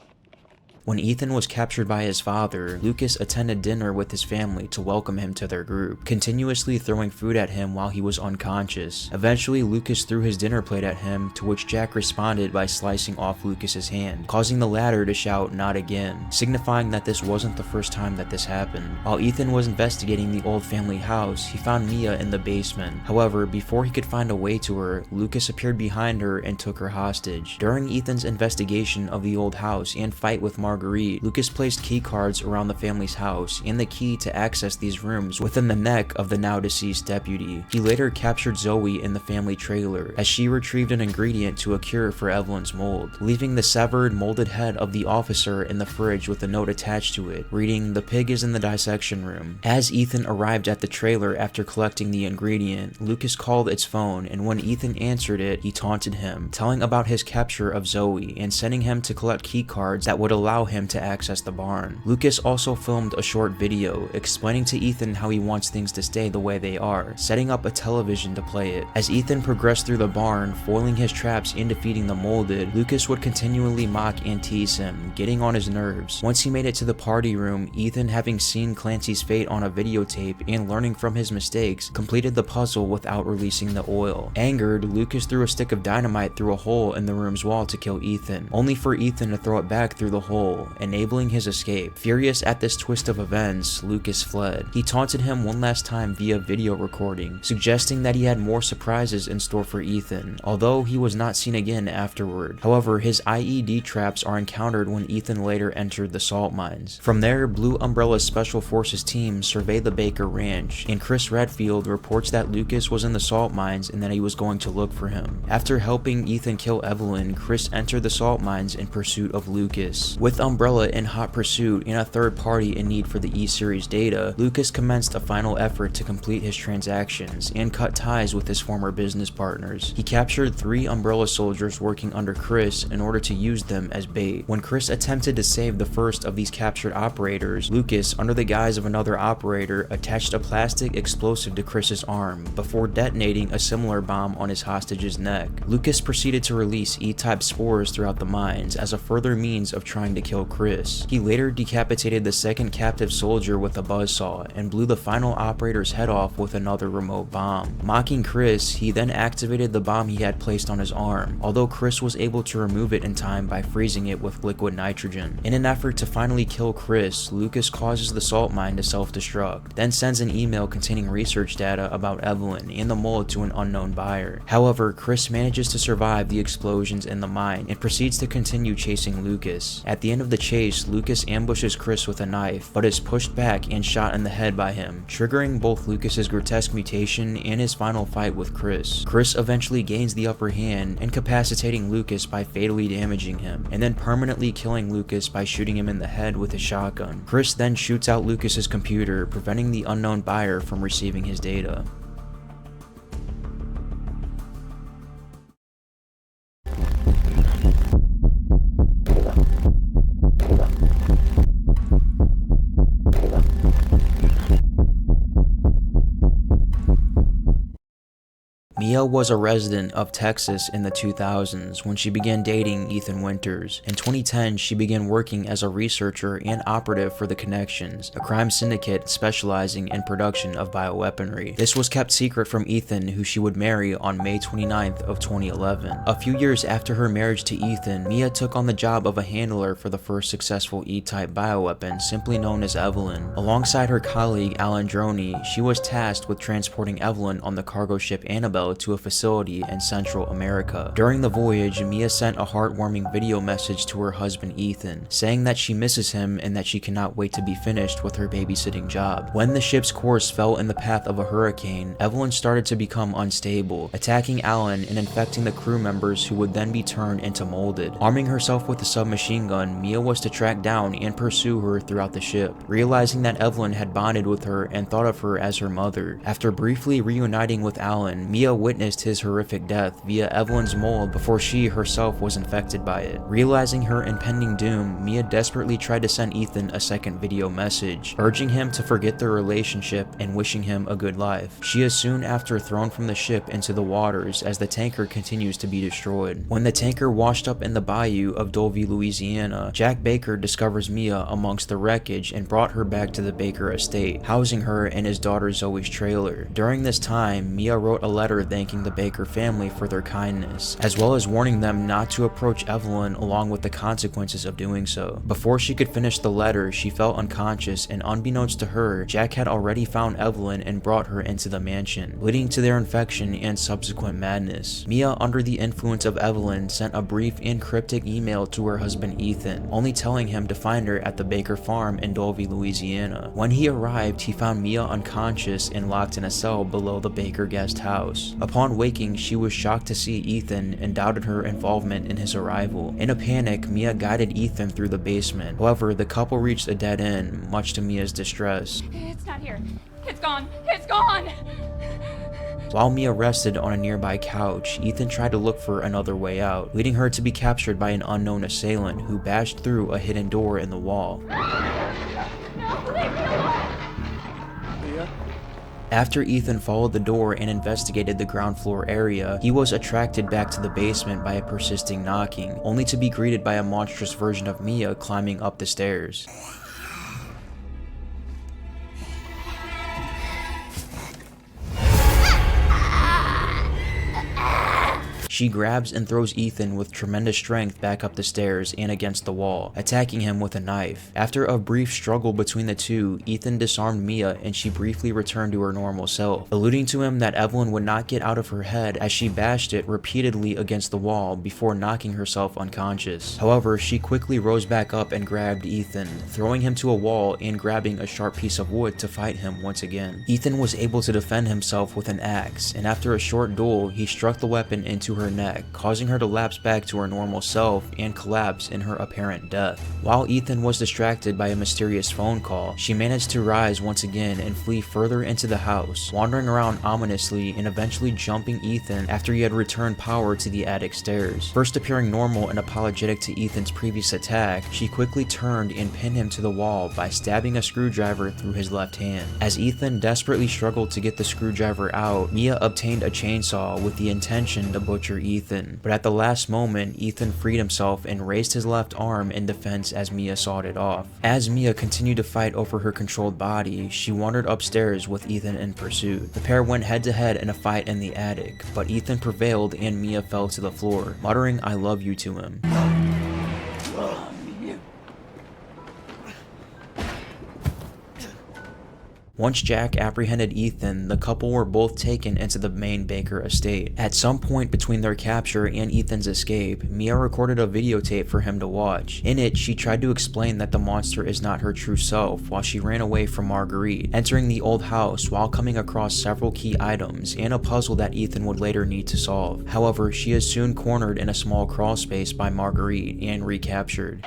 When Ethan was captured by his father, Lucas attended dinner with his family to welcome him to their group, continuously throwing food at him while he was unconscious. Eventually, Lucas threw his dinner plate at him, to which Jack responded by slicing off Lucas's hand, causing the latter to shout, "Not again," signifying that this wasn't the first time that this happened. While Ethan was investigating the old family house, he found Mia in the basement. However, before he could find a way to her, Lucas appeared behind her and took her hostage. During Ethan's investigation of the old house and fight with Marguerite, Lucas placed key cards around the family's house and the key to access these rooms within the neck of the now deceased deputy. He later captured Zoe in the family trailer as she retrieved an ingredient to a cure for Evelyn's mold, leaving the severed, molded head of the officer in the fridge with a note attached to it, reading, "The pig is in the dissection room." As Ethan arrived at the trailer after collecting the ingredient, Lucas called its phone, and when Ethan answered it, he taunted him, telling about his capture of Zoe and sending him to collect key cards that would allow him to access the barn. Lucas also filmed a short video explaining to Ethan how he wants things to stay the way they are, setting up a television to play it. As Ethan progressed through the barn, foiling his traps and defeating the molded, Lucas would continually mock and tease him, getting on his nerves. Once he made it to the party room, Ethan, having seen Clancy's fate on a videotape and learning from his mistakes, completed the puzzle without releasing the oil. Angered, Lucas threw a stick of dynamite through a hole in the room's wall to kill Ethan, only for Ethan to throw it back through the hole, enabling his escape. Furious at this twist of events, Lucas fled. He taunted him one last time via video recording, suggesting that he had more surprises in store for Ethan, although he was not seen again afterward. However, his IED traps are encountered when Ethan later entered the salt mines. From there, Blue Umbrella's Special Forces team surveyed the Baker Ranch, and Chris Redfield reports that Lucas was in the salt mines and that he was going to look for him. After helping Ethan kill Evelyn, Chris entered the salt mines in pursuit of Lucas. With Umbrella in hot pursuit and a third party in need for the E-Series data, Lucas commenced a final effort to complete his transactions and cut ties with his former business partners. He captured 3 Umbrella soldiers working under Chris in order to use them as bait. When Chris attempted to save the first of these captured operators, Lucas, under the guise of another operator, attached a plastic explosive to Chris's arm before detonating a similar bomb on his hostage's neck. Lucas proceeded to release E-type spores throughout the mines as a further means of trying to kill Chris. He later decapitated the second captive soldier with a buzzsaw and blew the final operator's head off with another remote bomb. Mocking Chris, he then activated the bomb he had placed on his arm, although Chris was able to remove it in time by freezing it with liquid nitrogen. In an effort to finally kill Chris, Lucas causes the salt mine to self-destruct, then sends an email containing research data about Evelyn and the mold to an unknown buyer. However, Chris manages to survive the explosions in the mine and proceeds to continue chasing Lucas. At the end of the chase, Lucas ambushes Chris with a knife, but is pushed back and shot in the head by him, triggering both Lucas's grotesque mutation and his final fight with Chris. Chris eventually gains the upper hand, incapacitating Lucas by fatally damaging him, and then permanently killing Lucas by shooting him in the head with a shotgun. Chris then shoots out Lucas's computer, preventing the unknown buyer from receiving his data. Mia was a resident of Texas in the 2000s when she began dating Ethan Winters. In 2010, she began working as a researcher and operative for The Connections, a crime syndicate specializing in production of bioweaponry. This was kept secret from Ethan, who she would marry on May 29th of 2011. A few years after her marriage to Ethan, Mia took on the job of a handler for the first successful E-type bioweapon, simply known as Evelyn. Alongside her colleague Alan Droney, she was tasked with transporting Evelyn on the cargo ship Annabelle to a facility in Central America. During the voyage, Mia sent a heartwarming video message to her husband Ethan, saying that she misses him and that she cannot wait to be finished with her babysitting job. When the ship's course fell in the path of a hurricane, Evelyn started to become unstable, attacking Alan and infecting the crew members, who would then be turned into molded. Arming herself with a submachine gun, Mia was to track down and pursue her throughout the ship, realizing that Evelyn had bonded with her and thought of her as her mother. After briefly reuniting with Alan, Mia witnessed his horrific death via Evelyn's mold before she herself was infected by it. Realizing her impending doom, Mia desperately tried to send Ethan a second video message, urging him to forget their relationship and wishing him a good life. She is soon after thrown from the ship into the waters as the tanker continues to be destroyed. When the tanker washed up in the bayou of Dolby, Louisiana, Jack Baker discovers Mia amongst the wreckage and brought her back to the Baker estate, housing her in his daughter Zoe's trailer. During this time, Mia wrote a letter thanking the Baker family for their kindness, as well as warning them not to approach Evelyn along with the consequences of doing so. Before she could finish the letter, she fell unconscious, and unbeknownst to her, Jack had already found Evelyn and brought her into the mansion, leading to their infection and subsequent madness. Mia, under the influence of Evelyn, sent a brief and cryptic email to her husband Ethan, only telling him to find her at the Baker farm in Dolby, Louisiana. When he arrived, he found Mia unconscious and locked in a cell below the Baker guest house. Upon waking, she was shocked to see Ethan and doubted her involvement in his arrival. In a panic, Mia guided Ethan through the basement. However, the couple reached a dead end, much to Mia's distress. It's not here. It's gone. It's gone! While Mia rested on a nearby couch, Ethan tried to look for another way out, leading her to be captured by an unknown assailant who bashed through a hidden door in the wall. No, leave me alone! After Ethan followed the door and investigated the ground floor area, he was attracted back to the basement by a persisting knocking, only to be greeted by a monstrous version of Mia climbing up the stairs. She grabs and throws Ethan with tremendous strength back up the stairs and against the wall, attacking him with a knife. After a brief struggle between the two, Ethan disarmed Mia and she briefly returned to her normal self, alluding to him that Evelyn would not get out of her head as she bashed it repeatedly against the wall before knocking herself unconscious. However, she quickly rose back up and grabbed Ethan, throwing him to a wall and grabbing a sharp piece of wood to fight him once again. Ethan was able to defend himself with an axe, and after a short duel, he struck the weapon into her her neck, causing her to lapse back to her normal self and collapse in her apparent death. While Ethan was distracted by a mysterious phone call, she managed to rise once again and flee further into the house, wandering around ominously and eventually jumping Ethan after he had returned power to the attic stairs. First appearing normal and apologetic to Ethan's previous attack, she quickly turned and pinned him to the wall by stabbing a screwdriver through his left hand. As Ethan desperately struggled to get the screwdriver out, Mia obtained a chainsaw with the intention to butcher Ethan, but at the last moment, Ethan freed himself and raised his left arm in defense as Mia sawed it off. As Mia continued to fight over her controlled body, she wandered upstairs with Ethan in pursuit. The pair went head to head in a fight in the attic, but Ethan prevailed and Mia fell to the floor, muttering "I love you" to him. Once Jack apprehended Ethan, the couple were both taken into the main Baker estate. At some point between their capture and Ethan's escape, Mia recorded a videotape for him to watch. In it, she tried to explain that the monster is not her true self while she ran away from Marguerite, entering the old house while coming across several key items and a puzzle that Ethan would later need to solve. However, she is soon cornered in a small crawl space by Marguerite and recaptured.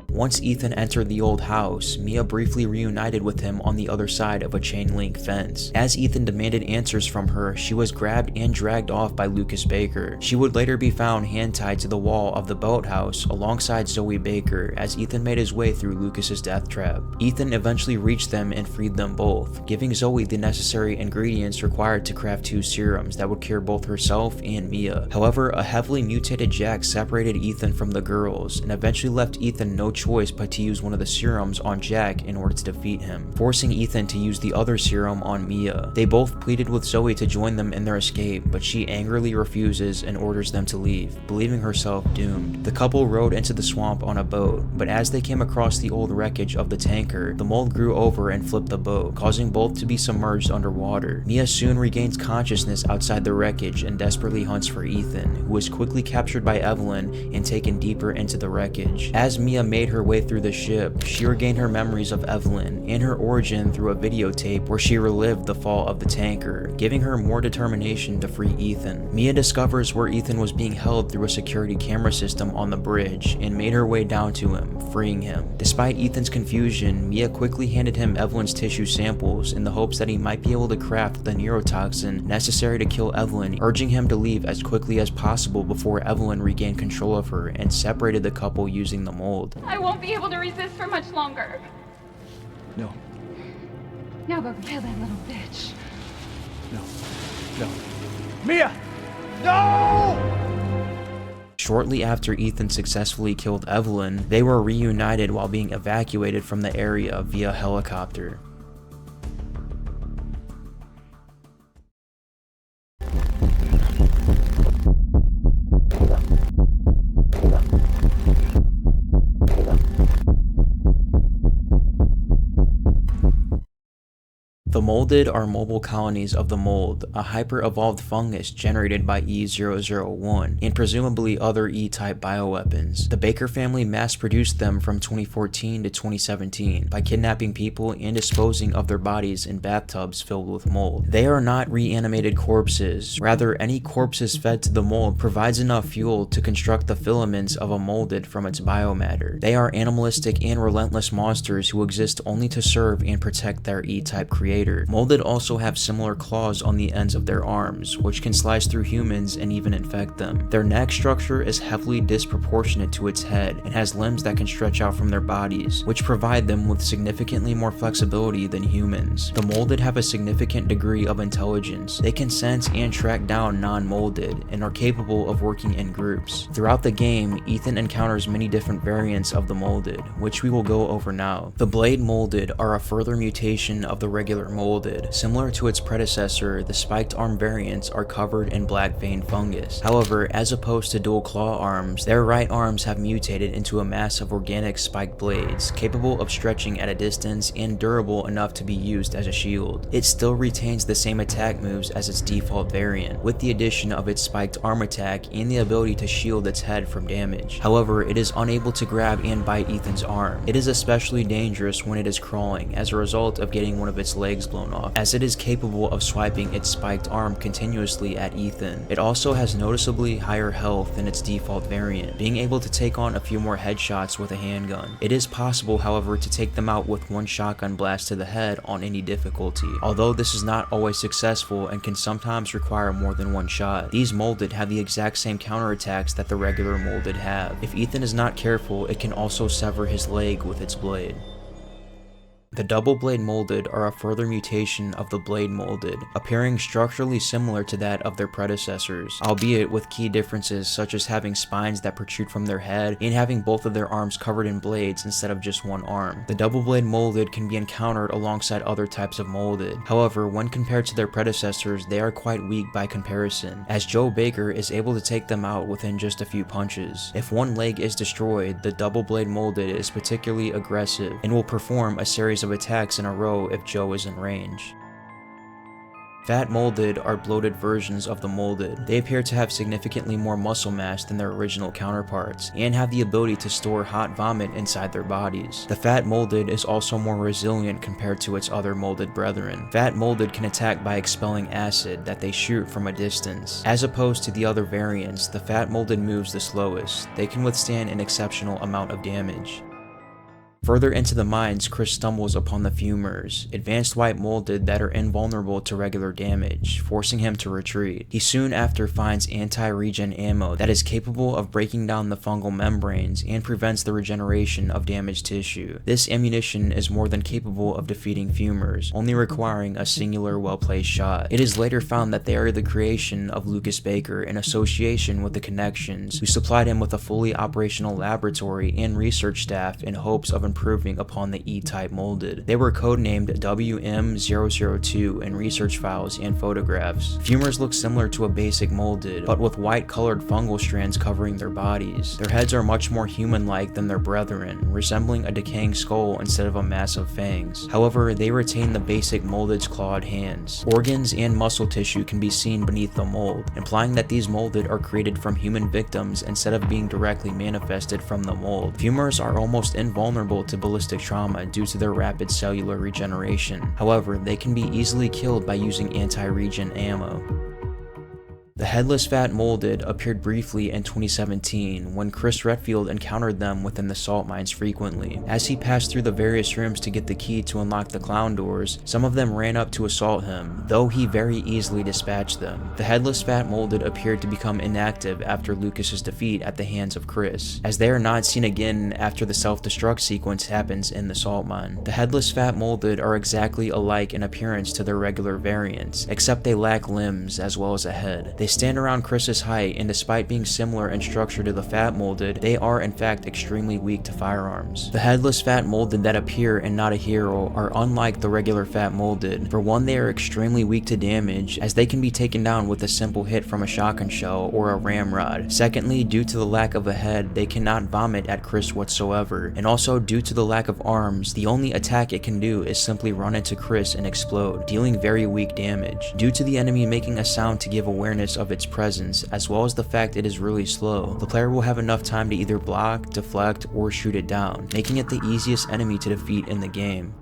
Once Ethan entered the old house, Mia briefly reunited with him on the other side of a chain link fence. As Ethan demanded answers from her, she was grabbed and dragged off by Lucas Baker. She would later be found hand-tied to the wall of the boathouse alongside Zoe Baker as Ethan made his way through Lucas's death trap. Ethan eventually reached them and freed them both, giving Zoe the necessary ingredients required to craft 2 serums that would cure both herself and Mia. However, a heavily mutated Jack separated Ethan from the girls and eventually left Ethan no choice but to use one of the serums on Jack in order to defeat him, forcing Ethan to use the other serum on Mia. They both pleaded with Zoe to join them in their escape, but she angrily refuses and orders them to leave, believing herself doomed. The couple rode into the swamp on a boat, but as they came across the old wreckage of the tanker, the mold grew over and flipped the boat, causing both to be submerged underwater. Mia soon regains consciousness outside the wreckage and desperately hunts for Ethan, who is quickly captured by Evelyn and taken deeper into the wreckage. As Mia made her way through the ship, she regained her memories of Evelyn and her origin through a videotape where she relived the fall of the tanker, giving her more determination to free Ethan. Mia discovers where Ethan was being held through a security camera system on the bridge and made her way down to him, freeing him. Despite Ethan's confusion, Mia quickly handed him Evelyn's tissue samples in the hopes that he might be able to craft the neurotoxin necessary to kill Evelyn, urging him to leave as quickly as possible before Evelyn regained control of her and separated the couple using the mold. I won't be able to resist for much longer. No. Now go kill that little bitch. No. Mia! No! Shortly after Ethan successfully killed Evelyn, they were reunited while being evacuated from the area via helicopter. The molded are mobile colonies of the mold, a hyper-evolved fungus generated by E001, and presumably other E-type bioweapons. The Baker family mass-produced them from 2014 to 2017 by kidnapping people and disposing of their bodies in bathtubs filled with mold. They are not reanimated corpses, rather any corpses fed to the mold provides enough fuel to construct the filaments of a molded from its biomatter. They are animalistic and relentless monsters who exist only to serve and protect their E-type creator. Molded also have similar claws on the ends of their arms, which can slice through humans and even infect them. Their neck structure is heavily disproportionate to its head and has limbs that can stretch out from their bodies, which provide them with significantly more flexibility than humans. The molded have a significant degree of intelligence. They can sense and track down non-molded and are capable of working in groups. Throughout the game, Ethan encounters many different variants of the molded, which we will go over now. The blade molded are a further mutation of the regular molded. Similar to its predecessor, the spiked arm variants are covered in black vein fungus. However, as opposed to dual claw arms, their right arms have mutated into a mass of organic spiked blades, capable of stretching at a distance and durable enough to be used as a shield. It still retains the same attack moves as its default variant, with the addition of its spiked arm attack and the ability to shield its head from damage. However, it is unable to grab and bite Ethan's arm. It is especially dangerous when it is crawling, as a result of getting one of its legs legs blown off, as it is capable of swiping its spiked arm continuously at Ethan. It also has noticeably higher health than its default variant, being able to take on a few more headshots with a handgun. It is possible, however, to take them out with one shotgun blast to the head on any difficulty, although this is not always successful and can sometimes require more than one shot. These molded have the exact same counterattacks that the regular molded have. If Ethan is not careful, it can also sever his leg with its blade. The double blade molded are a further mutation of the blade molded, appearing structurally similar to that of their predecessors, albeit with key differences such as having spines that protrude from their head and having both of their arms covered in blades instead of just one arm. The double blade molded can be encountered alongside other types of molded. However, when compared to their predecessors, they are quite weak by comparison, as Joe Baker is able to take them out within just a few punches. If one leg is destroyed, the double blade molded is particularly aggressive and will perform a series of attacks in a row if Joe is in range. Fat molded are bloated versions of the molded. They appear to have significantly more muscle mass than their original counterparts, and have the ability to store hot vomit inside their bodies. The fat molded is also more resilient compared to its other molded brethren. Fat molded can attack by expelling acid that they shoot from a distance. As opposed to the other variants, the fat molded moves the slowest. They can withstand an exceptional amount of damage. Further into the mines, Chris stumbles upon the Fumers, advanced white molded that are invulnerable to regular damage, forcing him to retreat. He soon after finds anti-regen ammo that is capable of breaking down the fungal membranes and prevents the regeneration of damaged tissue. This ammunition is more than capable of defeating Fumers, only requiring a singular well-placed shot. It is later found that they are the creation of Lucas Baker in association with the Connections, who supplied him with a fully operational laboratory and research staff in hopes of improving upon the E-type molded. They were codenamed WM002 in research files and photographs. Fumers look similar to a basic molded, but with white colored fungal strands covering their bodies. Their heads are much more human-like than their brethren, resembling a decaying skull instead of a mass of fangs. However, they retain the basic molded's clawed hands. Organs and muscle tissue can be seen beneath the mold, implying that these molded are created from human victims instead of being directly manifested from the mold. Fumers are almost invulnerable to ballistic trauma due to their rapid cellular regeneration. However, they can be easily killed by using anti-regen ammo. The headless fat molded appeared briefly in 2017 when Chris Redfield encountered them within the salt mines frequently. As he passed through the various rooms to get the key to unlock the clown doors, some of them ran up to assault him, though he very easily dispatched them. The headless fat molded appeared to become inactive after Lucas's defeat at the hands of Chris, as they are not seen again after the self-destruct sequence happens in the salt mine. The headless fat molded are exactly alike in appearance to their regular variants, except they lack limbs as well as a head. They stand around Chris's height, and despite being similar in structure to the fat molded, they are in fact extremely weak to firearms. The headless fat molded that appear in Not a Hero are unlike the regular fat molded. For one, they are extremely weak to damage, as they can be taken down with a simple hit from a shotgun shell or a ramrod. Secondly, due to the lack of a head, they cannot vomit at Chris whatsoever, and also due to the lack of arms, the only attack it can do is simply run into Chris and explode, dealing very weak damage. Due to the enemy making a sound to give awareness of its presence, as well as the fact it is really slow, the player will have enough time to either block, deflect, or shoot it down, making it the easiest enemy to defeat in the game.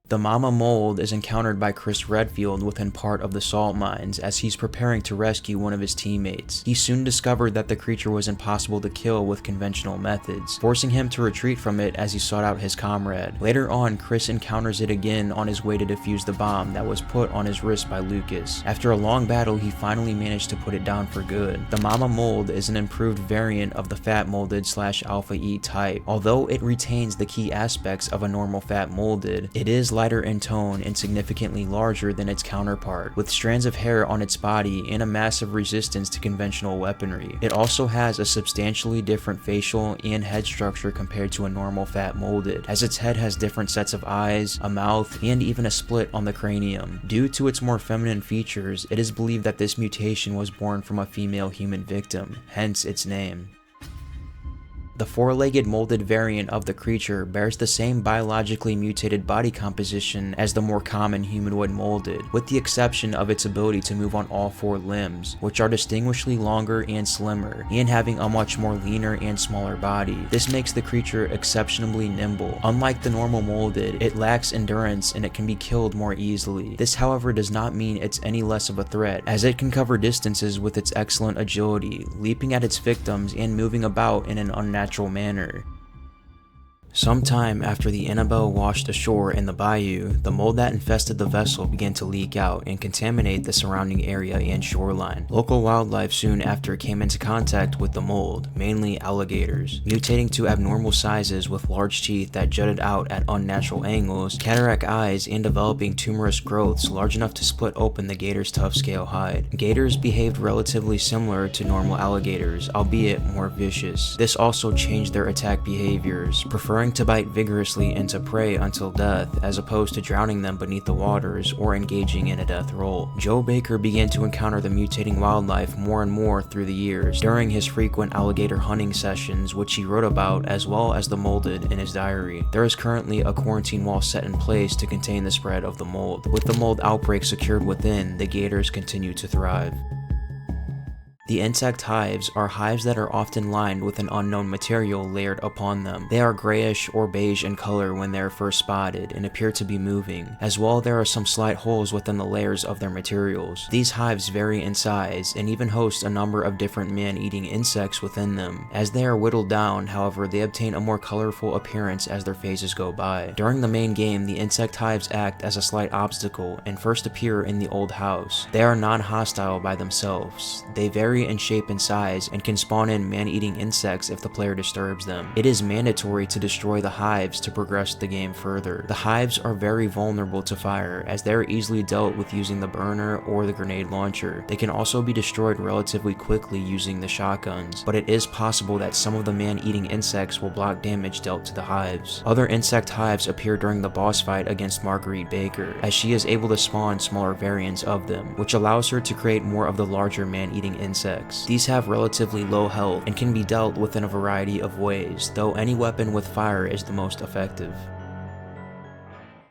The Mama Mold is encountered by Chris Redfield within part of the salt mines as he's preparing to rescue one of his teammates. He soon discovered that the creature was impossible to kill with conventional methods, forcing him to retreat from it as he sought out his comrade. Later on, Chris encounters it again on his way to defuse the bomb that was put on his wrist by Lucas. After a long battle, he finally managed to put it down for good. The Mama Mold is an improved variant of the Fat Molded / Alpha E type. Although it retains the key aspects of a normal Fat Molded, it is lighter in tone and significantly larger than its counterpart, with strands of hair on its body and a massive resistance to conventional weaponry. It also has a substantially different facial and head structure compared to a normal Fat Molded, as its head has different sets of eyes, a mouth, and even a split on the cranium. Due to its more feminine features, it is believed that this mutation was born from a female human victim, hence its name. The four-legged molded variant of the creature bears the same biologically mutated body composition as the more common humanoid molded, with the exception of its ability to move on all four limbs, which are distinguishably longer and slimmer, and having a much more leaner and smaller body. This makes the creature exceptionally nimble. Unlike the normal molded, it lacks endurance and it can be killed more easily. This, however, does not mean it's any less of a threat, as it can cover distances with its excellent agility, leaping at its victims and moving about in an unnatural manner. Sometime after the Annabelle washed ashore in the bayou, the mold that infested the vessel began to leak out and contaminate the surrounding area and shoreline. Local wildlife soon after came into contact with the mold, mainly alligators, mutating to abnormal sizes with large teeth that jutted out at unnatural angles, cataract eyes, and developing tumorous growths large enough to split open the gator's tough scale hide. Gators behaved relatively similar to normal alligators, albeit more vicious. This also changed their attack behaviors, preferring to bite vigorously into prey until death, as opposed to drowning them beneath the waters or engaging in a death roll. Joe Baker began to encounter the mutating wildlife more and more through the years, during his frequent alligator hunting sessions, which he wrote about, as well as the molded in his diary. There is currently a quarantine wall set in place to contain the spread of the mold. With the mold outbreak secured within, the gators continue to thrive. The insect hives are hives that are often lined with an unknown material layered upon them. They are grayish or beige in color when they are first spotted and appear to be moving. As well, there are some slight holes within the layers of their materials. These hives vary in size and even host a number of different man-eating insects within them. As they are whittled down, however, they obtain a more colorful appearance as their phases go by. During the main game, the insect hives act as a slight obstacle and first appear in the old house. They are non-hostile by themselves. They vary in shape and size and can spawn in man-eating insects if the player disturbs them. It is mandatory to destroy the hives to progress the game further. The hives are very vulnerable to fire, as they are easily dealt with using the burner or the grenade launcher. They can also be destroyed relatively quickly using the shotguns, but it is possible that some of the man-eating insects will block damage dealt to the hives. Other insect hives appear during the boss fight against Marguerite Baker, as she is able to spawn smaller variants of them, which allows her to create more of the larger man-eating insects. These have relatively low health and can be dealt with in a variety of ways, though any weapon with fire is the most effective.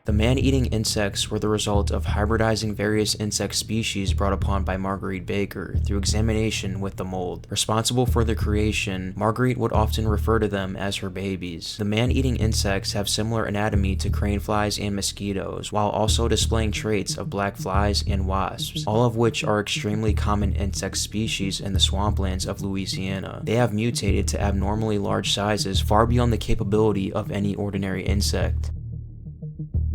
The man-eating insects were the result of hybridizing various insect species brought upon by Marguerite Baker through examination with the mold. Responsible for their creation, Marguerite would often refer to them as her babies. The man-eating insects have similar anatomy to crane flies and mosquitoes, while also displaying traits of black flies and wasps, all of which are extremely common insect species in the swamplands of Louisiana. They have mutated to abnormally large sizes far beyond the capability of any ordinary insect.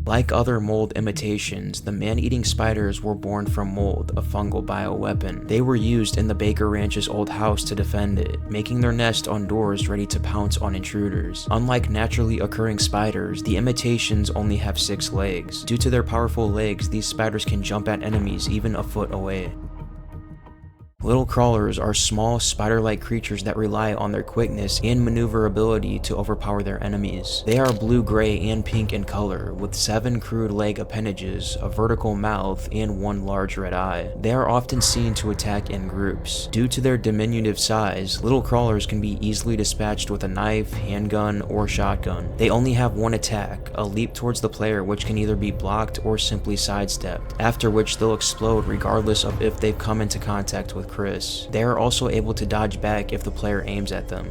Like other mold imitations, the man-eating spiders were born from mold, a fungal bioweapon. They were used in the Baker Ranch's old house to defend it, making their nest on doors ready to pounce on intruders. Unlike naturally occurring spiders, the imitations only have 6 legs. Due to their powerful legs, these spiders can jump at enemies even a foot away. Little crawlers are small, spider-like creatures that rely on their quickness and maneuverability to overpower their enemies. They are blue, gray, and pink in color, with 7 crude leg appendages, a vertical mouth, and 1 large red eye. They are often seen to attack in groups. Due to their diminutive size, little crawlers can be easily dispatched with a knife, handgun, or shotgun. They only have 1 attack, a leap towards the player, which can either be blocked or simply sidestepped, after which they'll explode regardless of if they've come into contact with Chris. They are also able to dodge back if the player aims at them.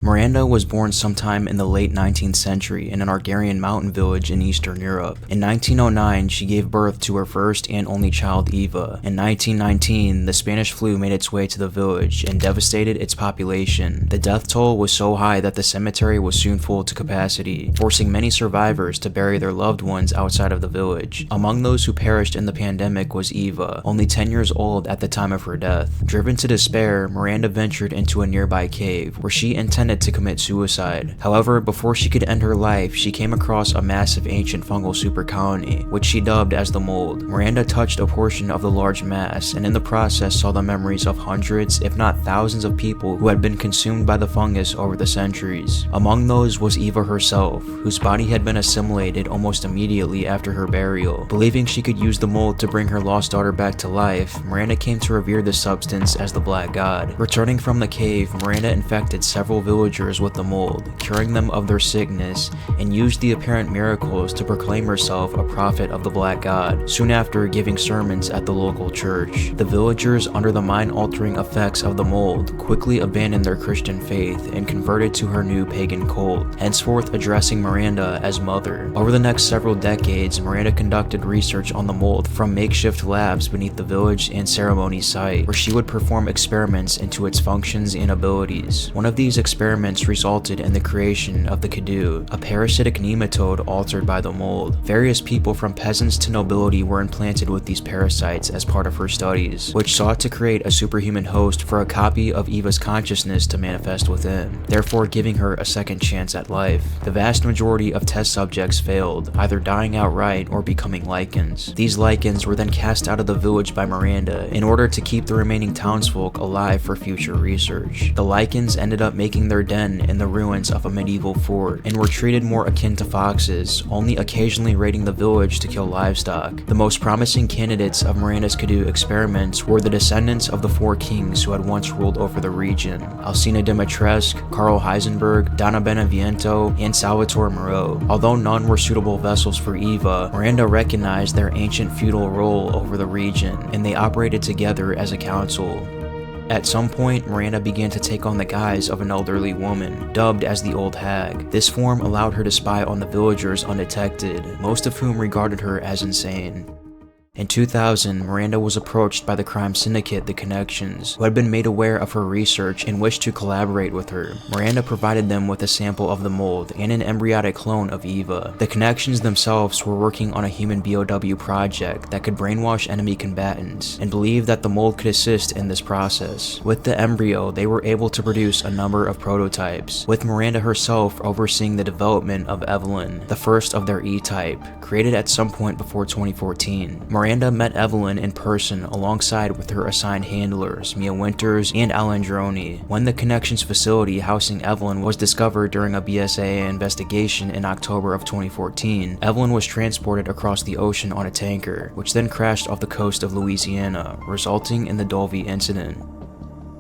Miranda was born sometime in the late 19th century in an Argarian mountain village in Eastern Europe. In 1909, she gave birth to her first and only child, Eva. In 1919, the Spanish flu made its way to the village and devastated its population. The death toll was so high that the cemetery was soon full to capacity, forcing many survivors to bury their loved ones outside of the village. Among those who perished in the pandemic was Eva, only 10 years old at the time of her death. Driven to despair, Miranda ventured into a nearby cave, where she intended Miranda to commit suicide. However, before she could end her life, she came across a massive ancient fungal super colony, which she dubbed as the Mold. Miranda touched a portion of the large mass, and in the process saw the memories of hundreds, if not thousands of people who had been consumed by the fungus over the centuries. Among those was Eva herself, whose body had been assimilated almost immediately after her burial. Believing she could use the mold to bring her lost daughter back to life, Miranda came to revere the substance as the Black God. Returning from the cave, Miranda infected several villagers with the mold, curing them of their sickness, and used the apparent miracles to proclaim herself a prophet of the Black God, soon after giving sermons at the local church. The villagers, under the mind-altering effects of the mold, quickly abandoned their Christian faith and converted to her new pagan cult, henceforth addressing Miranda as Mother. Over the next several decades, Miranda conducted research on the mold from makeshift labs beneath the village and ceremony site, where she would perform experiments into its functions and abilities. One of these experiments resulted in the creation of the Kadu, a parasitic nematode altered by the mold. Various people from peasants to nobility were implanted with these parasites as part of her studies, which sought to create a superhuman host for a copy of Eva's consciousness to manifest within, therefore giving her a second chance at life. The vast majority of test subjects failed, either dying outright or becoming lichens. These lichens were then cast out of the village by Miranda in order to keep the remaining townsfolk alive for future research. The lichens ended up making their den in the ruins of a medieval fort and were treated more akin to foxes, only occasionally raiding the village to kill livestock. The most promising candidates of Miranda's Kadu experiments were the descendants of the four kings who had once ruled over the region: Alcina de Matresque, Karl Heisenberg, Donna Beneviento, and Salvatore Moreau. Although none were suitable vessels for Eva, Miranda recognized their ancient feudal role over the region, and they operated together as a council. At some point, Miranda began to take on the guise of an elderly woman, dubbed as the Old Hag. This form allowed her to spy on the villagers undetected, most of whom regarded her as insane. In 2000, Miranda was approached by the crime syndicate The Connections, who had been made aware of her research and wished to collaborate with her. Miranda provided them with a sample of the mold and an embryonic clone of Eva. The Connections themselves were working on a human BOW project that could brainwash enemy combatants, and believed that the mold could assist in this process. With the embryo, they were able to produce a number of prototypes, with Miranda herself overseeing the development of Evelyn, the first of their E-type, created at some point before 2014. Miranda met Evelyn in person alongside with her assigned handlers, Mia Winters and Alan Droney. When the Connections facility housing Evelyn was discovered during a BSAA investigation in October of 2014, Evelyn was transported across the ocean on a tanker, which then crashed off the coast of Louisiana, resulting in the Dolby incident.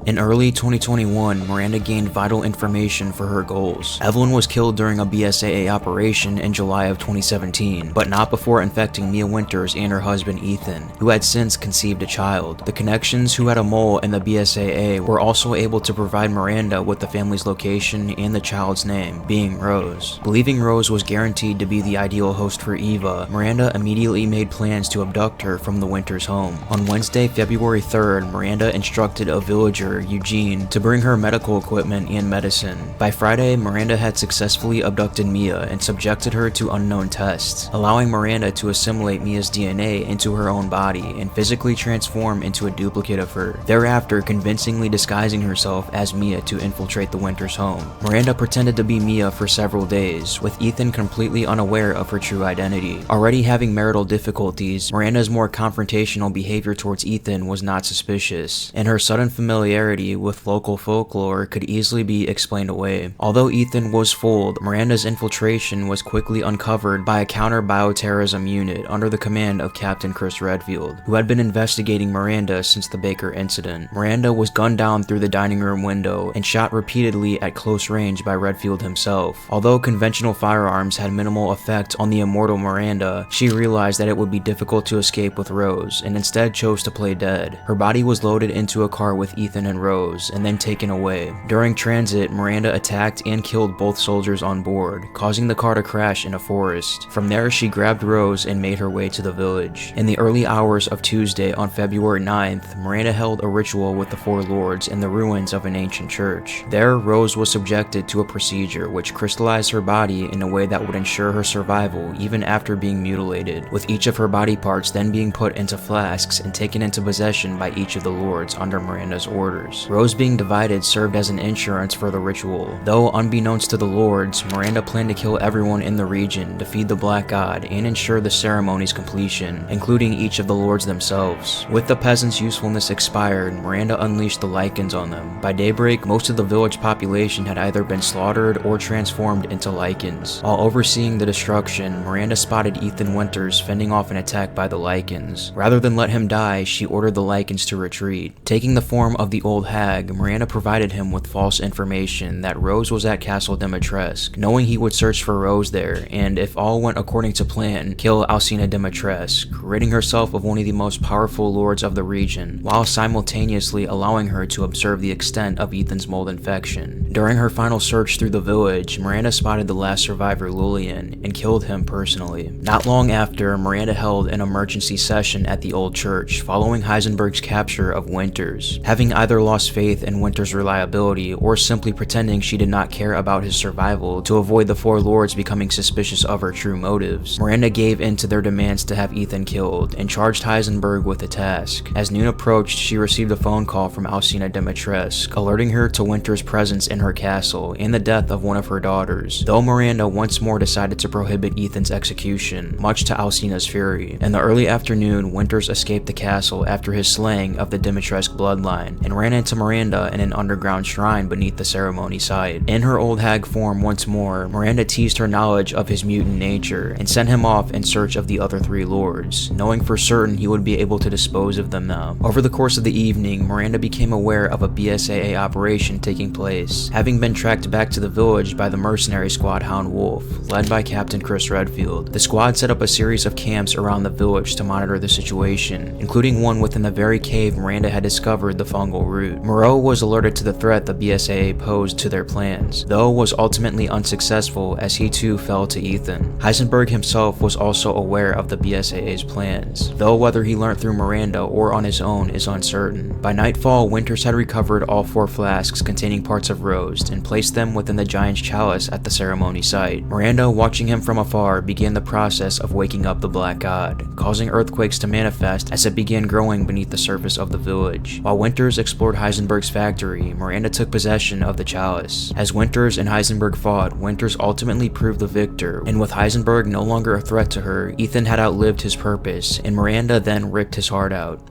In early 2021, Miranda gained vital information for her goals. Evelyn was killed during a BSAA operation in July of 2017, but not before infecting Mia Winters and her husband Ethan, who had since conceived a child. The Connections, who had a mole in the BSAA, were also able to provide Miranda with the family's location and the child's name, being Rose. Believing Rose was guaranteed to be the ideal host for Eva, Miranda immediately made plans to abduct her from the Winters home. On Wednesday, February 3rd, Miranda instructed a villager, Eugene, to bring her medical equipment and medicine. By Friday, Miranda had successfully abducted Mia and subjected her to unknown tests, allowing Miranda to assimilate Mia's DNA into her own body and physically transform into a duplicate of her, thereafter convincingly disguising herself as Mia to infiltrate the Winters home. Miranda pretended to be Mia for several days, with Ethan completely unaware of her true identity. Already having marital difficulties, Miranda's more confrontational behavior towards Ethan was not suspicious, and her sudden familiarity with local folklore could easily be explained away. Although Ethan was fooled, Miranda's infiltration was quickly uncovered by a counter-bioterrorism unit under the command of Captain Chris Redfield, who had been investigating Miranda since the Baker incident. Miranda was gunned down through the dining room window and shot repeatedly at close range by Redfield himself. Although conventional firearms had minimal effect on the immortal Miranda, she realized that it would be difficult to escape with Rose and instead chose to play dead. Her body was loaded into a car with Ethan and Rose and then taken away. During transit, Miranda attacked and killed both soldiers on board, causing the car to crash in a forest. From there, she grabbed Rose and made her way to the village. In the early hours of Tuesday on February 9th, Miranda held a ritual with the Four Lords in the ruins of an ancient church. There, Rose was subjected to a procedure which crystallized her body in a way that would ensure her survival even after being mutilated, with each of her body parts then being put into flasks and taken into possession by each of the lords under Miranda's orders. survivors. Rose being divided served as an insurance for the ritual. Though unbeknownst to the lords, Miranda planned to kill everyone in the region to feed the Black God and ensure the ceremony's completion, including each of the lords themselves. With the peasants' usefulness expired, Miranda unleashed the Lycans on them. By daybreak, most of the village population had either been slaughtered or transformed into Lycans. While overseeing the destruction, Miranda spotted Ethan Winters fending off an attack by the Lycans. Rather than let him die, she ordered the Lycans to retreat. Taking the form of the old hag, Miranda provided him with false information that Rose was at Castle Dimitrescu, knowing he would search for Rose there, and if all went according to plan, kill Alcina Dimitrescu, ridding herself of one of the most powerful lords of the region, while simultaneously allowing her to observe the extent of Ethan's mold infection. During her final search through the village, Miranda spotted the last survivor, Lulian, and killed him personally. Not long after, Miranda held an emergency session at the old church, following Heisenberg's capture of Winters. Having either lost faith in Winters' reliability or simply pretending she did not care about his survival to avoid the four lords becoming suspicious of her true motives, Miranda gave in to their demands to have Ethan killed and charged Heisenberg with the task. As noon approached, she received a phone call from Alcina Dimitrescu, alerting her to Winters' presence in her castle and the death of one of her daughters, though Miranda once more decided to prohibit Ethan's execution, much to Alcina's fury. In the early afternoon, Winters escaped the castle after his slaying of the Dimitrescu bloodline, and ran into Miranda in an underground shrine beneath the ceremony site. In her old hag form once more, Miranda teased her knowledge of his mutant nature, and sent him off in search of the other three lords, knowing for certain he would be able to dispose of them now. Over the course of the evening, Miranda became aware of a BSAA operation taking place, having been tracked back to the village by the mercenary squad Hound Wolf, led by Captain Chris Redfield. The squad set up a series of camps around the village to monitor the situation, including one within the very cave Miranda had discovered the fungal root. Moreau was alerted to the threat the BSAA posed to their plans, though was ultimately unsuccessful as he too fell to Ethan. Heisenberg himself was also aware of the BSAA's plans, though whether he learned through Miranda or on his own is uncertain. By nightfall, Winters had recovered all 4 flasks containing parts of Rose and placed them within the giant's chalice at the ceremony site. Miranda, watching him from afar, began the process of waking up the Black God, causing earthquakes to manifest as it began growing beneath the surface of the village. While Winters explored Heisenberg's factory, Miranda took possession of the chalice. As Winters and Heisenberg fought, Winters ultimately proved the victor, and with Heisenberg no longer a threat to her, Ethan had outlived his purpose, and Miranda then ripped his heart out.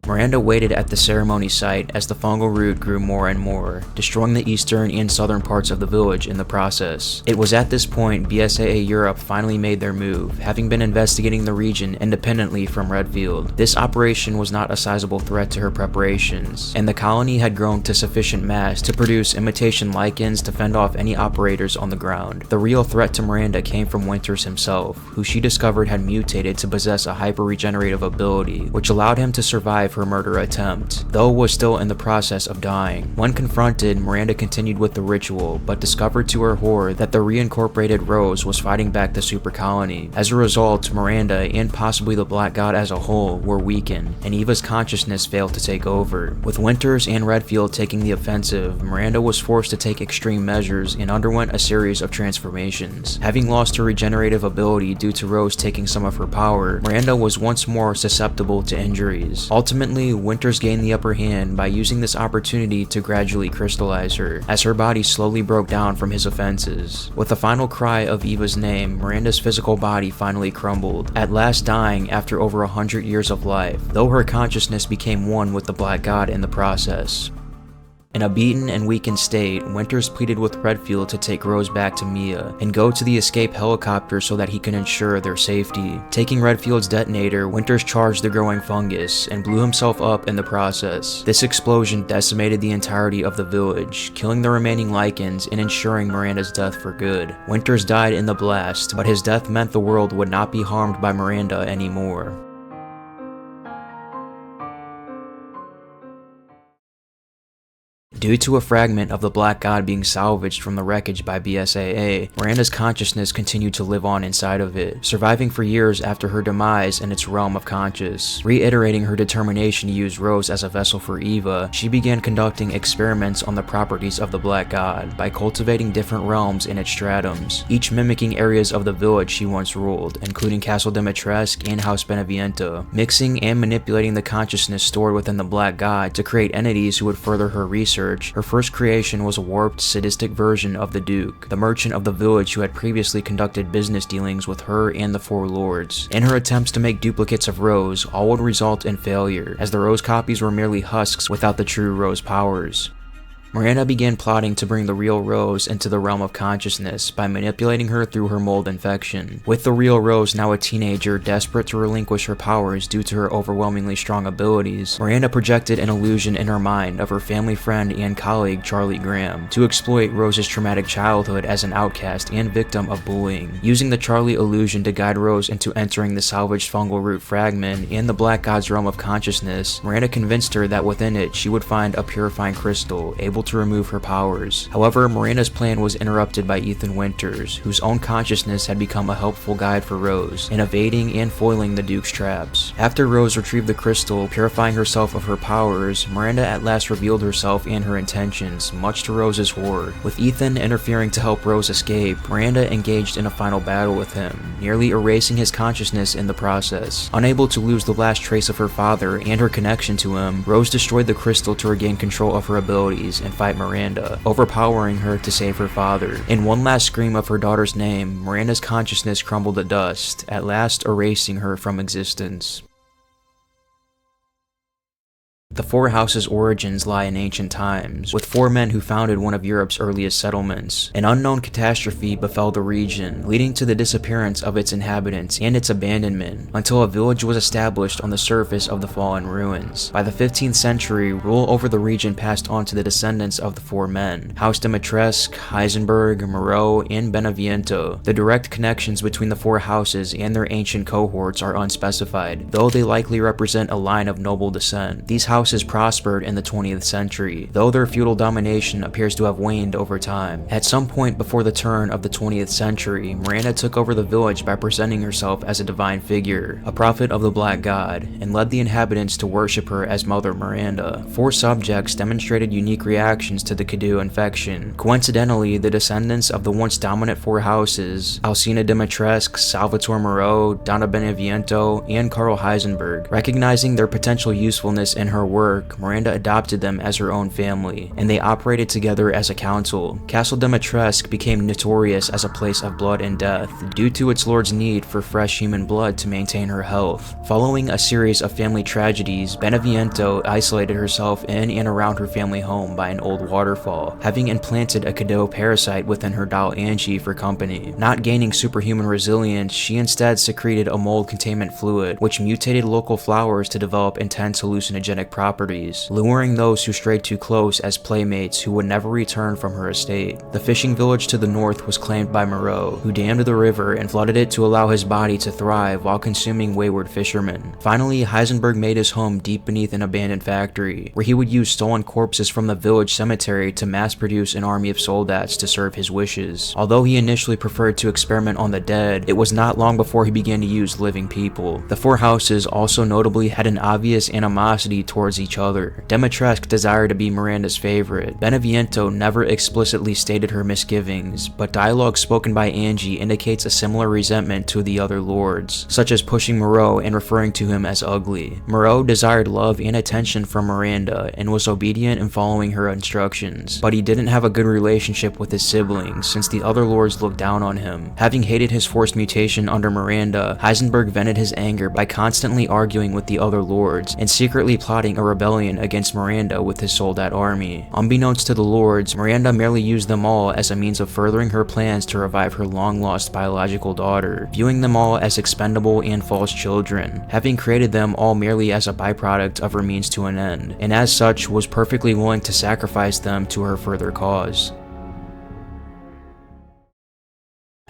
Miranda waited at the ceremony site as the fungal root grew more and more, destroying the eastern and southern parts of the village in the process. It was at this point BSAA Europe finally made their move, having been investigating the region independently from Redfield. This operation was not a sizable threat to her preparations, and the colony had grown to sufficient mass to produce imitation Lycans to fend off any operators on the ground. The real threat to Miranda came from Winters himself, who she discovered had mutated to possess a hyper-regenerative ability, which allowed him to survive her murder attempt, though was still in the process of dying. When confronted, Miranda continued with the ritual, but discovered to her horror that the reincorporated Rose was fighting back the super colony. As a result, Miranda, and possibly the Black God as a whole, were weakened, and Eva's consciousness failed to take over. With Winters and Redfield taking the offensive, Miranda was forced to take extreme measures and underwent a series of transformations. Having lost her regenerative ability due to Rose taking some of her power, Miranda was once more susceptible to injuries. Ultimately, Winters gained the upper hand by using this opportunity to gradually crystallize her, as her body slowly broke down from his offenses. With the final cry of Eva's name, Miranda's physical body finally crumbled, at last dying after over 100 years of life, though her consciousness became one with the Black God in the process. In a beaten and weakened state, Winters pleaded with Redfield to take Rose back to Mia and go to the escape helicopter so that he can ensure their safety. Taking Redfield's detonator, Winters charged the growing fungus and blew himself up in the process. This explosion decimated the entirety of the village, killing the remaining Lycans and ensuring Miranda's death for good. Winters died in the blast, but his death meant the world would not be harmed by Miranda anymore. Due to a fragment of the Black God being salvaged from the wreckage by BSAA, Miranda's consciousness continued to live on inside of it, surviving for years after her demise in its realm of conscious. Reiterating her determination to use Rose as a vessel for Eva, she began conducting experiments on the properties of the Black God by cultivating different realms in its stratums, each mimicking areas of the village she once ruled, including Castle Dimitrescu and House Beneviento, mixing and manipulating the consciousness stored within the Black God to create entities who would further her research. Her first creation was a warped, sadistic version of the Duke, the merchant of the village who had previously conducted business dealings with her and the Four Lords. In her attempts to make duplicates of Rose, all would result in failure, as the Rose copies were merely husks without the true Rose powers. Miranda began plotting to bring the real Rose into the realm of consciousness by manipulating her through her mold infection. With the real Rose now a teenager desperate to relinquish her powers due to her overwhelmingly strong abilities, Miranda projected an illusion in her mind of her family friend and colleague Charlie Graham to exploit Rose's traumatic childhood as an outcast and victim of bullying. Using the Charlie illusion to guide Rose into entering the salvaged fungal root fragment in the Black God's realm of consciousness, Miranda convinced her that within it she would find a purifying crystal able to remove her powers. However, Miranda's plan was interrupted by Ethan Winters, whose own consciousness had become a helpful guide for Rose in evading and foiling the Duke's traps. After Rose retrieved the crystal, purifying herself of her powers, Miranda at last revealed herself and her intentions, much to Rose's horror. With Ethan interfering to help Rose escape, Miranda engaged in a final battle with him, nearly erasing his consciousness in the process. Unable to lose the last trace of her father and her connection to him, Rose destroyed the crystal to regain control of her abilities and fight Miranda, overpowering her to save her father. In one last scream of her daughter's name, Miranda's consciousness crumbled to dust, at last erasing her from existence. The Four Houses' origins lie in ancient times, with four men who founded one of Europe's earliest settlements. An unknown catastrophe befell the region, leading to the disappearance of its inhabitants and its abandonment, until a village was established on the surface of the fallen ruins. By the 15th century, rule over the region passed on to the descendants of the four men, House Dimitrescu, Heisenberg, Moreau, and Beneviento. The direct connections between the four houses and their ancient cohorts are unspecified, though they likely represent a line of noble descent. These houses prospered in the 20th century, though their feudal domination appears to have waned over time. At some point before the turn of the 20th century, Miranda took over the village by presenting herself as a divine figure, a prophet of the Black God, and led the inhabitants to worship her as Mother Miranda. Four subjects demonstrated unique reactions to the Cadou infection. Coincidentally, the descendants of the once dominant four houses, Alcina Dimitrescu, Salvatore Moreau, Donna Beneviento, and Carl Heisenberg, recognizing their potential usefulness in her work, Miranda adopted them as her own family, and they operated together as a council. Castle Dimitrescu became notorious as a place of blood and death, due to its lord's need for fresh human blood to maintain her health. Following a series of family tragedies, Beneviento isolated herself in and around her family home by an old waterfall, having implanted a Cadou parasite within her doll Angie for company. Not gaining superhuman resilience, she instead secreted a mold containment fluid, which mutated local flowers to develop intense hallucinogenic properties, luring those who strayed too close as playmates who would never return from her estate. The fishing village to the north was claimed by Moreau, who dammed the river and flooded it to allow his body to thrive while consuming wayward fishermen. Finally, Heisenberg made his home deep beneath an abandoned factory, where he would use stolen corpses from the village cemetery to mass produce an army of soldats to serve his wishes. Although he initially preferred to experiment on the dead, it was not long before he began to use living people. The four houses also notably had an obvious animosity towards each other. Dimitrescu desired to be Miranda's favorite. Beneviento never explicitly stated her misgivings, but dialogue spoken by Angie indicates a similar resentment to the other lords, such as pushing Moreau and referring to him as ugly. Moreau desired love and attention from Miranda and was obedient in following her instructions, but he didn't have a good relationship with his siblings since the other lords looked down on him. Having hated his forced mutation under Miranda, Heisenberg vented his anger by constantly arguing with the other lords and secretly plotting a rebellion against Miranda with his soldat army. Unbeknownst to the lords, Miranda merely used them all as a means of furthering her plans to revive her long-lost biological daughter, viewing them all as expendable and false children, having created them all merely as a byproduct of her means to an end, and as such was perfectly willing to sacrifice them to her further cause.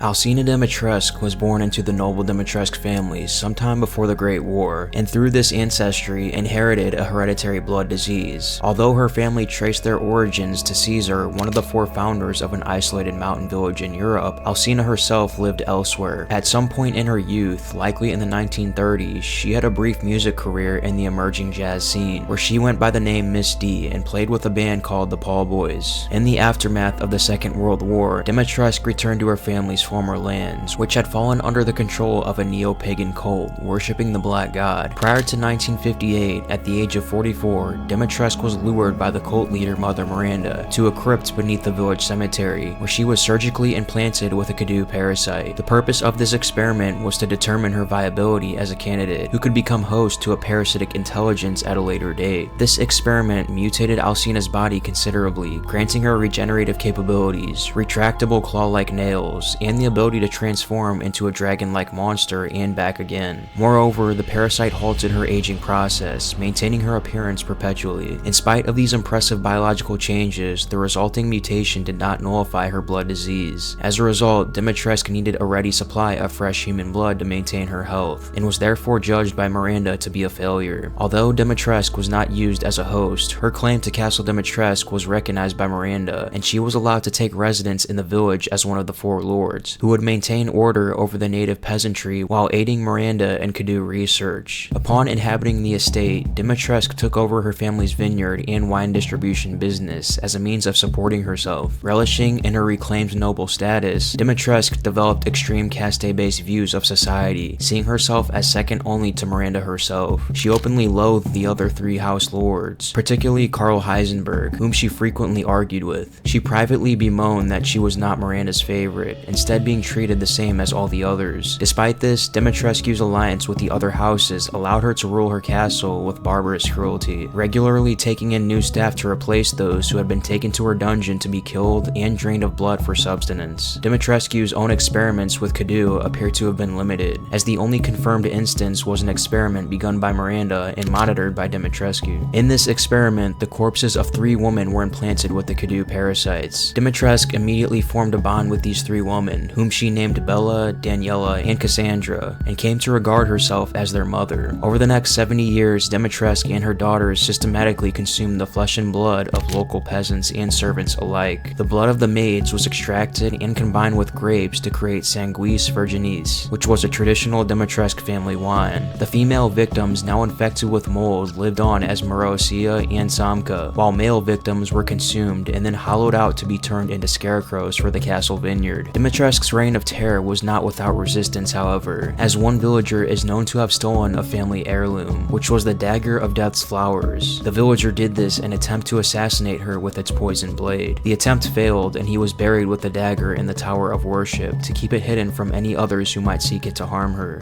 Alcina Dimitrescu was born into the noble Dimitrescu family sometime before the Great War, and through this ancestry inherited a hereditary blood disease. Although her family traced their origins to Caesar, one of the 4 founders of an isolated mountain village in Europe, Alcina herself lived elsewhere. At some point in her youth, likely in the 1930s, she had a brief music career in the emerging jazz scene, where she went by the name Miss D and played with a band called the Paul Boys. In the aftermath of the Second World War, Dimitrescu returned to her family's former lands, which had fallen under the control of a neo-pagan cult worshipping the Black God. Prior to 1958, at the age of 44, Dimitrescu was lured by the cult leader Mother Miranda to a crypt beneath the village cemetery, where she was surgically implanted with a Kadu parasite. The purpose of this experiment was to determine her viability as a candidate who could become host to a parasitic intelligence at a later date. This experiment mutated Alcina's body considerably, granting her regenerative capabilities, retractable claw-like nails, and the ability to transform into a dragon-like monster and back again. Moreover, the parasite halted her aging process, maintaining her appearance perpetually. In spite of these impressive biological changes, the resulting mutation did not nullify her blood disease. As a result, Dimitrescu needed a ready supply of fresh human blood to maintain her health, and was therefore judged by Miranda to be a failure. Although Dimitrescu was not used as a host, her claim to Castle Dimitrescu was recognized by Miranda, and she was allowed to take residence in the village as one of the 4 lords, who would maintain order over the native peasantry while aiding Miranda in Kadu research. Upon inhabiting the estate, Dimitrescu took over her family's vineyard and wine distribution business as a means of supporting herself. Relishing in her reclaimed noble status, Dimitrescu developed extreme caste-based views of society, seeing herself as second only to Miranda herself. She openly loathed the other 3 house lords, particularly Karl Heisenberg, whom she frequently argued with. She privately bemoaned that she was not Miranda's favorite, instead being treated the same as all the others. Despite this, Dimitrescu's alliance with the other houses allowed her to rule her castle with barbarous cruelty, regularly taking in new staff to replace those who had been taken to her dungeon to be killed and drained of blood for subsistence. Dimitrescu's own experiments with Kadu appear to have been limited, as the only confirmed instance was an experiment begun by Miranda and monitored by Dimitrescu. In this experiment, the corpses of 3 women were implanted with the Kadu parasites. Dimitrescu immediately formed a bond with these 3 women, whom she named Bella, Daniela, and Cassandra, and came to regard herself as their mother. Over the next 70 years, Dimitrescu and her daughters systematically consumed the flesh and blood of local peasants and servants alike. The blood of the maids was extracted and combined with grapes to create Sanguis Virginis, which was a traditional Dimitrescu family wine. The female victims, now infected with mold, lived on as Marozia and Samka, while male victims were consumed and then hollowed out to be turned into scarecrows for the castle vineyard. Dimitrescu's reign of terror was not without resistance, however, as one villager is known to have stolen a family heirloom, which was the dagger of Death's flowers. The villager did this in an attempt to assassinate her with its poisoned blade. The attempt failed, and he was buried with the dagger in the Tower of Worship to keep it hidden from any others who might seek it to harm her.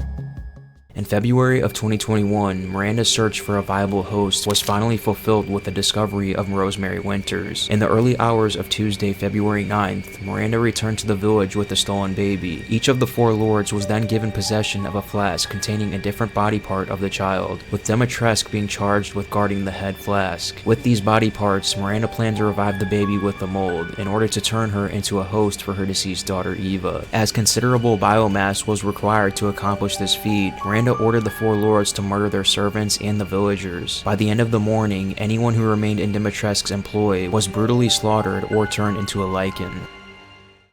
In February of 2021, Miranda's search for a viable host was finally fulfilled with the discovery of Rosemary Winters. In the early hours of Tuesday, February 9th, Miranda returned to the village with the stolen baby. Each of the 4 lords was then given possession of a flask containing a different body part of the child, with Dimitrescu being charged with guarding the head flask. With these body parts, Miranda planned to revive the baby with the mold in order to turn her into a host for her deceased daughter Eva. As considerable biomass was required to accomplish this feat, Miranda ordered the 4 lords to murder their servants and the villagers. By the end of the morning, anyone who remained in Dimitrescu's employ was brutally slaughtered or turned into a lichen.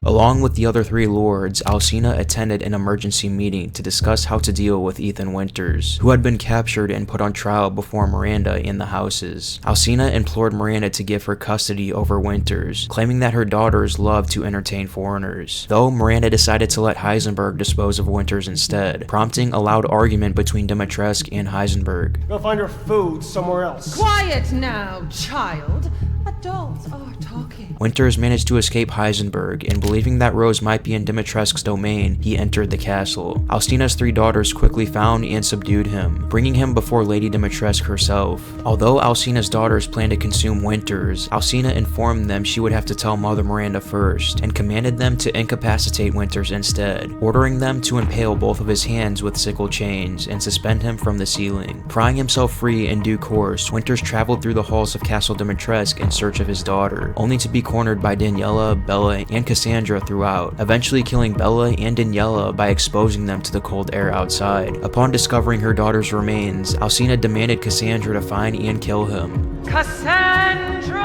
Along with the other 3 lords, Alcina attended an emergency meeting to discuss how to deal with Ethan Winters, who had been captured and put on trial before Miranda in the houses. Alcina implored Miranda to give her custody over Winters, claiming that her daughters loved to entertain foreigners, though Miranda decided to let Heisenberg dispose of Winters instead, prompting a loud argument between Dimitrescu and Heisenberg. Go find your food somewhere else. Quiet now, child. Adults are talking. Winters managed to escape Heisenberg, and believing that Rose might be in Dimitrescu's domain, he entered the castle. Alcina's 3 daughters quickly found and subdued him, bringing him before Lady Dimitrescu herself. Although Alcina's daughters planned to consume Winters, Alcina informed them she would have to tell Mother Miranda first, and commanded them to incapacitate Winters instead, ordering them to impale both of his hands with sickle chains and suspend him from the ceiling. Prying himself free in due course, Winters traveled through the halls of Castle Dimitrescu in search search of his daughter, only to be cornered by Daniela, Bella, and Cassandra throughout, eventually killing Bella and Daniela by exposing them to the cold air outside. Upon discovering her daughter's remains, Alcina demanded Cassandra to find and kill him. Cassandra!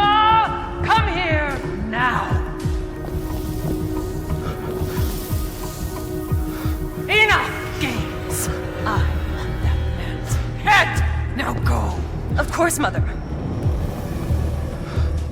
Come here now! Enough games! I want that man's head! Now go! Of course, Mother.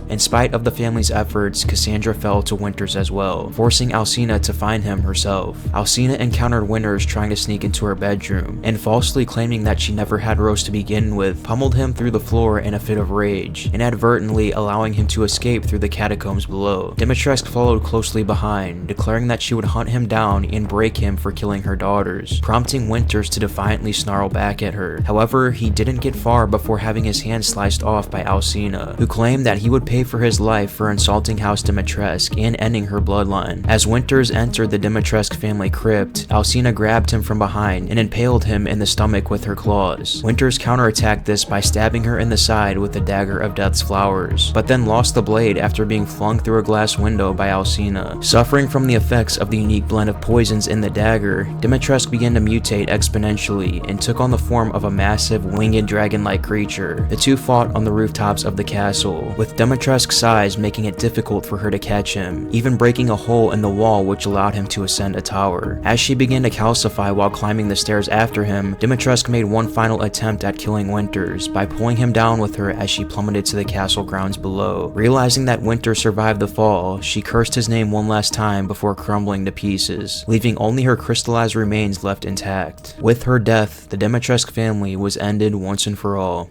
In spite of the family's efforts, Cassandra fell to Winters as well, forcing Alcina to find him herself. Alcina encountered Winters trying to sneak into her bedroom, and falsely claiming that she never had Rose to begin with, pummeled him through the floor in a fit of rage, inadvertently allowing him to escape through the catacombs below. Dimitrescu followed closely behind, declaring that she would hunt him down and break him for killing her daughters, prompting Winters to defiantly snarl back at her. However, he didn't get far before having his hand sliced off by Alcina, who claimed that he would pay for his life for insulting House Dimitrescu and ending her bloodline. As Winters entered the Dimitrescu family crypt, Alcina grabbed him from behind and impaled him in the stomach with her claws. Winters counterattacked this by stabbing her in the side with the dagger of Death's flowers, but then lost the blade after being flung through a glass window by Alcina. Suffering from the effects of the unique blend of poisons in the dagger, Dimitrescu began to mutate exponentially and took on the form of a massive winged dragon-like creature. The two fought on the rooftops of the castle, with Dimitrescu's size making it difficult for her to catch him, even breaking a hole in the wall which allowed him to ascend a tower. As she began to calcify while climbing the stairs after him, Dimitrescu made one final attempt at killing Winters by pulling him down with her as she plummeted to the castle grounds below. Realizing that Winters survived the fall, she cursed his name one last time before crumbling to pieces, leaving only her crystallized remains left intact. With her death, the Dimitrescu family was ended once and for all.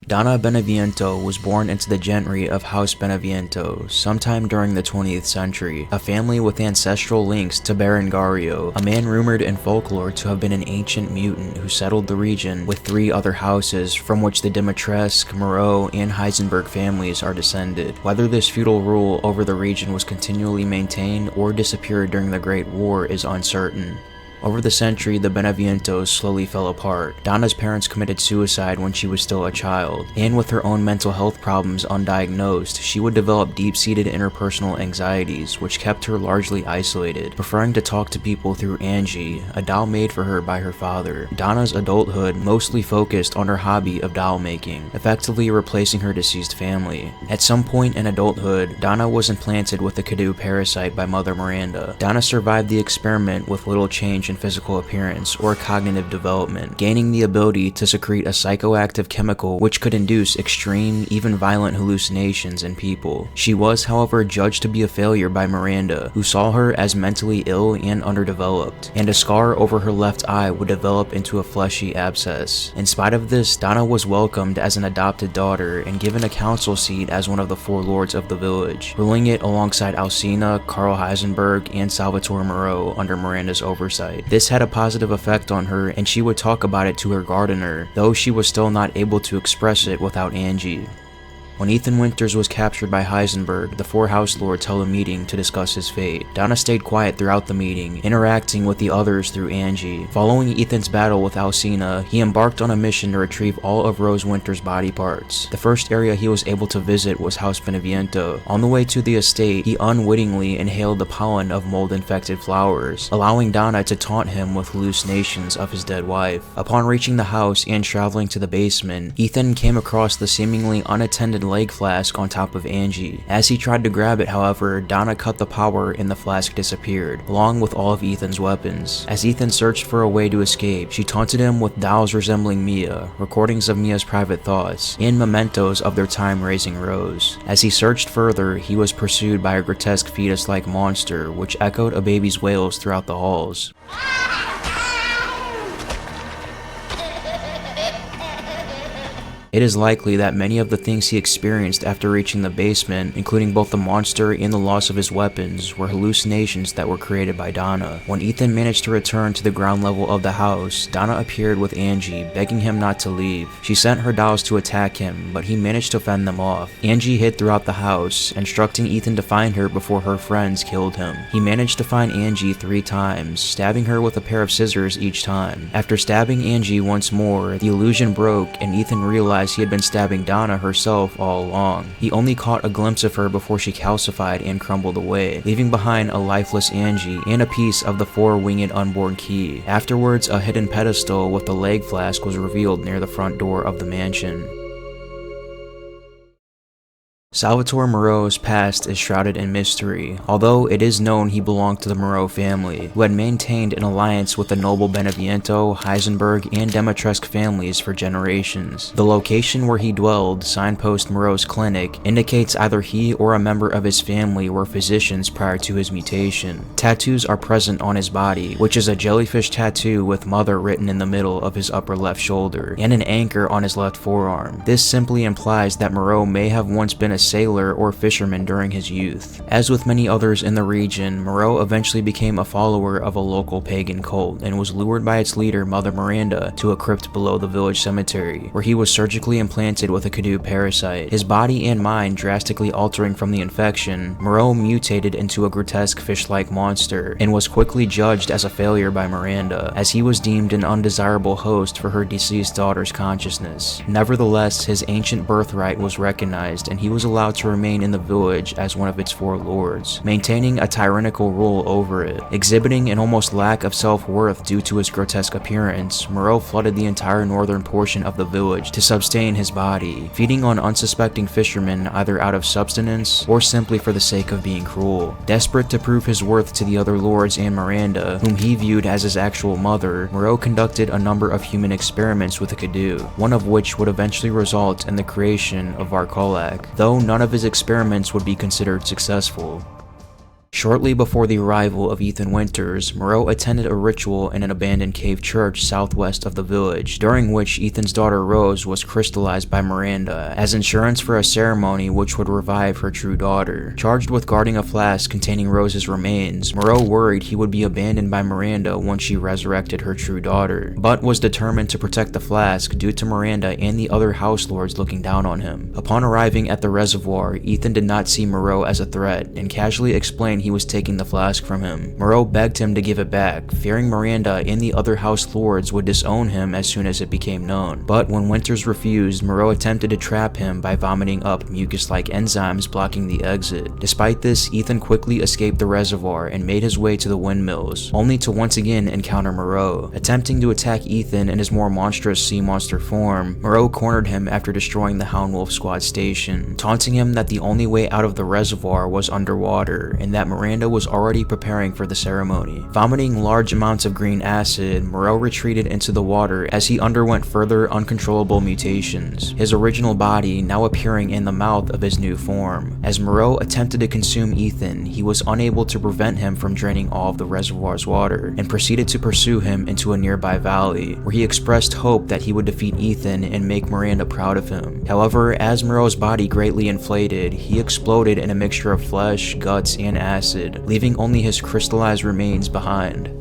Donna Beneviento was born into the gentry of House Beneviento sometime during the 20th century, a family with ancestral links to Berengario, a man rumored in folklore to have been an ancient mutant who settled the region with 3 other houses from which the Dimitrescu, Moreau, and Heisenberg families are descended. Whether this feudal rule over the region was continually maintained or disappeared during the Great War is uncertain. Over the century, the Benevientos slowly fell apart. Donna's parents committed suicide when she was still a child, and with her own mental health problems undiagnosed, she would develop deep-seated interpersonal anxieties, which kept her largely isolated, preferring to talk to people through Angie, a doll made for her by her father. Donna's adulthood mostly focused on her hobby of doll making, effectively replacing her deceased family. At some point in adulthood, Donna was implanted with a Cadou parasite by Mother Miranda. Donna survived the experiment with little change in physical appearance or cognitive development, gaining the ability to secrete a psychoactive chemical which could induce extreme, even violent hallucinations in people. She was, however, judged to be a failure by Miranda, who saw her as mentally ill and underdeveloped, and a scar over her left eye would develop into a fleshy abscess. In spite of this, Donna was welcomed as an adopted daughter and given a council seat as one of the 4 lords of the village, ruling it alongside Alcina, Karl Heisenberg, and Salvatore Moreau under Miranda's oversight. This had a positive effect on her, and she would talk about it to her gardener, though she was still not able to express it without Angie. When Ethan Winters was captured by Heisenberg, the 4 House Lords held a meeting to discuss his fate. Donna stayed quiet throughout the meeting, interacting with the others through Angie. Following Ethan's battle with Alcina, he embarked on a mission to retrieve all of Rose Winters' body parts. The first area he was able to visit was House Beneviento. On the way to the estate, he unwittingly inhaled the pollen of mold-infected flowers, allowing Donna to taunt him with hallucinations of his dead wife. Upon reaching the house and traveling to the basement, Ethan came across the seemingly unattended leg flask on top of Angie. As he tried to grab it, however, Donna cut the power and the flask disappeared, along with all of Ethan's weapons. As Ethan searched for a way to escape, she taunted him with dolls resembling Mia, recordings of Mia's private thoughts, and mementos of their time raising Rose. As he searched further, he was pursued by a grotesque fetus-like monster, which echoed a baby's wails throughout the halls. It is likely that many of the things he experienced after reaching the basement, including both the monster and the loss of his weapons, were hallucinations that were created by Donna. When Ethan managed to return to the ground level of the house, Donna appeared with Angie, begging him not to leave. She sent her dolls to attack him, but he managed to fend them off. Angie hid throughout the house, instructing Ethan to find her before her friends killed him. He managed to find Angie 3 times, stabbing her with a pair of scissors each time. After stabbing Angie once more, the illusion broke and Ethan realized realized he had been stabbing Donna herself all along. He only caught a glimpse of her before she calcified and crumbled away, leaving behind a lifeless Angie and a piece of the 4-winged unborn key. Afterwards, a hidden pedestal with a leg flask was revealed near the front door of the mansion. Salvatore Moreau's past is shrouded in mystery, although it is known he belonged to the Moreau family, who had maintained an alliance with the noble Beneviento, Heisenberg, and Dimitrescu families for generations. The location where he dwelled, signpost Moreau's clinic, indicates either he or a member of his family were physicians prior to his mutation. Tattoos are present on his body, which is a jellyfish tattoo with Mother written in the middle of his upper left shoulder, and an anchor on his left forearm. This simply implies that Moreau may have once been a sailor or fisherman during his youth. As with many others in the region, Moreau eventually became a follower of a local pagan cult and was lured by its leader, Mother Miranda, to a crypt below the village cemetery, where he was surgically implanted with a Kadoo parasite. His body and mind drastically altering from the infection, Moreau mutated into a grotesque fish-like monster and was quickly judged as a failure by Miranda, as he was deemed an undesirable host for her deceased daughter's consciousness. Nevertheless, his ancient birthright was recognized and he was allowed to remain in the village as one of its 4 lords, maintaining a tyrannical rule over it. Exhibiting an almost lack of self-worth due to his grotesque appearance, Moreau flooded the entire northern portion of the village to sustain his body, feeding on unsuspecting fishermen either out of subsistence or simply for the sake of being cruel. Desperate to prove his worth to the other lords and Miranda, whom he viewed as his actual mother, Moreau conducted a number of human experiments with the Kadoo, one of which would eventually result in the creation of Varkolak, though none of his experiments would be considered successful. Shortly before the arrival of Ethan Winters, Moreau attended a ritual in an abandoned cave church southwest of the village, during which Ethan's daughter Rose was crystallized by Miranda as insurance for a ceremony which would revive her true daughter. Charged with guarding a flask containing Rose's remains, Moreau worried he would be abandoned by Miranda once she resurrected her true daughter, but was determined to protect the flask due to Miranda and the other house lords looking down on him. Upon arriving at the reservoir, Ethan did not see Moreau as a threat and casually explained he was taking the flask from him. Moreau begged him to give it back, fearing Miranda and the other house lords would disown him as soon as it became known. But when Winters refused, Moreau attempted to trap him by vomiting up mucus-like enzymes blocking the exit. Despite this, Ethan quickly escaped the reservoir and made his way to the windmills, only to once again encounter Moreau. Attempting to attack Ethan in his more monstrous sea monster form, Moreau cornered him after destroying the Hound Wolf Squad station, taunting him that the only way out of the reservoir was underwater and that Miranda was already preparing for the ceremony. Vomiting large amounts of green acid, Moreau retreated into the water as he underwent further uncontrollable mutations, his original body now appearing in the mouth of his new form. As Moreau attempted to consume Ethan, he was unable to prevent him from draining all of the reservoir's water, and proceeded to pursue him into a nearby valley, where he expressed hope that he would defeat Ethan and make Miranda proud of him. However, as Moreau's body greatly inflated, he exploded in a mixture of flesh, guts, and acid, leaving only his crystallized remains behind.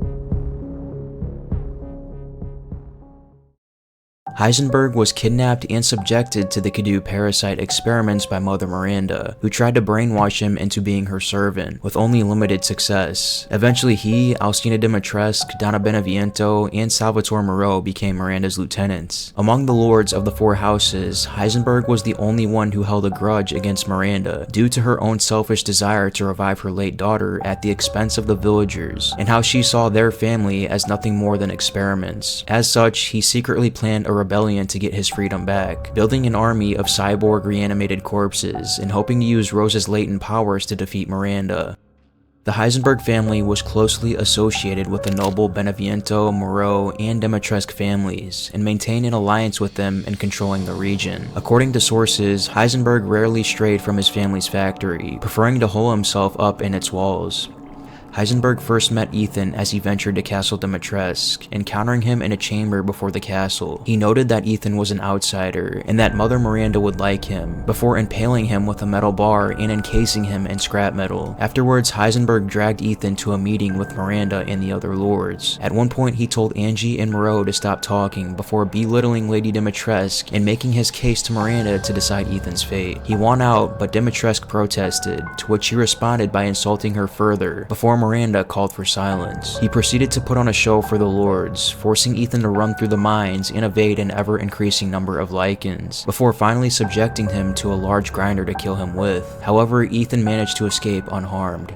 Heisenberg was kidnapped and subjected to the Kadoo parasite experiments by Mother Miranda, who tried to brainwash him into being her servant, with only limited success. Eventually he, Alcina Dimitrescu, Donna Beneviento, and Salvatore Moreau became Miranda's lieutenants. Among the lords of the 4 houses, Heisenberg was the only one who held a grudge against Miranda, due to her own selfish desire to revive her late daughter at the expense of the villagers, and how she saw their family as nothing more than experiments. As such, he secretly planned a rebellion to get his freedom back, building an army of cyborg reanimated corpses and hoping to use Rose's latent powers to defeat Miranda. The Heisenberg family was closely associated with the noble Beneviento, Moreau, and Dimitrescu families, and maintained an alliance with them in controlling the region. According to sources, Heisenberg rarely strayed from his family's factory, preferring to hole himself up in its walls. Heisenberg first met Ethan as he ventured to Castle Dimitrescu, encountering him in a chamber before the castle. He noted that Ethan was an outsider, and that Mother Miranda would like him, before impaling him with a metal bar and encasing him in scrap metal. Afterwards, Heisenberg dragged Ethan to a meeting with Miranda and the other lords. At one point, he told Angie and Moreau to stop talking before belittling Lady Dimitrescu and making his case to Miranda to decide Ethan's fate. He won out, but Dimitrescu protested, to which she responded by insulting her further, before Miranda called for silence. He proceeded to put on a show for the Lords, forcing Ethan to run through the mines and evade an ever-increasing number of Lycans, before finally subjecting him to a large grinder to kill him with. However, Ethan managed to escape unharmed.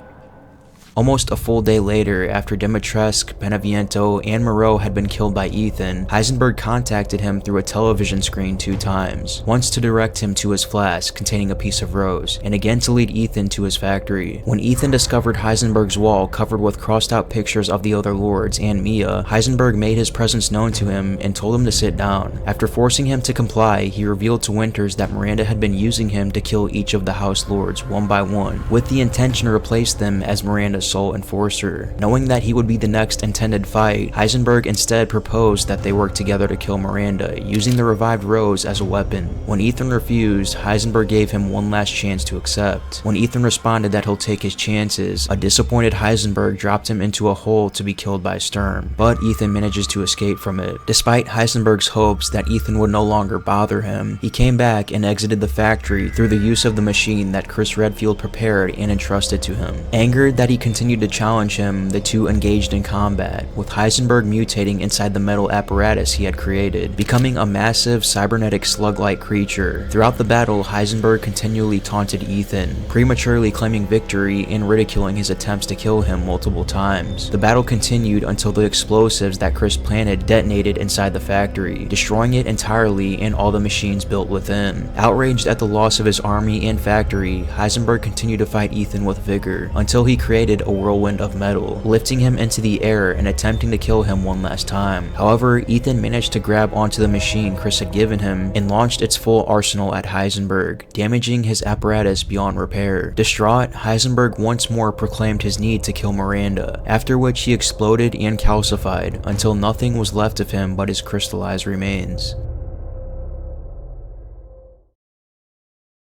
Almost a full day later, after Dimitrescu, Beneviento, and Moreau had been killed by Ethan, Heisenberg contacted him through a television screen 2 times, once to direct him to his flask containing a piece of rose, and again to lead Ethan to his factory. When Ethan discovered Heisenberg's wall covered with crossed out pictures of the other Lords and Mia, Heisenberg made his presence known to him and told him to sit down. After forcing him to comply, he revealed to Winters that Miranda had been using him to kill each of the House Lords one by one, with the intention to replace them as Miranda's sole enforcer. Knowing that he would be the next intended fight, Heisenberg instead proposed that they work together to kill Miranda, using the revived Rose as a weapon. When Ethan refused, Heisenberg gave him one last chance to accept. When Ethan responded that he'll take his chances, a disappointed Heisenberg dropped him into a hole to be killed by Sturm, but Ethan manages to escape from it. Despite Heisenberg's hopes that Ethan would no longer bother him, he came back and exited the factory through the use of the machine that Chris Redfield prepared and entrusted to him. Angered that he continued to challenge him, the two engaged in combat, with Heisenberg mutating inside the metal apparatus he had created, becoming a massive cybernetic slug-like creature. Throughout the battle, Heisenberg continually taunted Ethan, prematurely claiming victory and ridiculing his attempts to kill him multiple times. The battle continued until the explosives that Chris planted detonated inside the factory, destroying it entirely and all the machines built within. Outraged at the loss of his army and factory, Heisenberg continued to fight Ethan with vigor, until he created a whirlwind of metal, lifting him into the air and attempting to kill him one last time. However, Ethan managed to grab onto the machine Chris had given him and launched its full arsenal at Heisenberg, damaging his apparatus beyond repair. Distraught, Heisenberg once more proclaimed his need to kill Miranda, after which he exploded and calcified until nothing was left of him but his crystallized remains.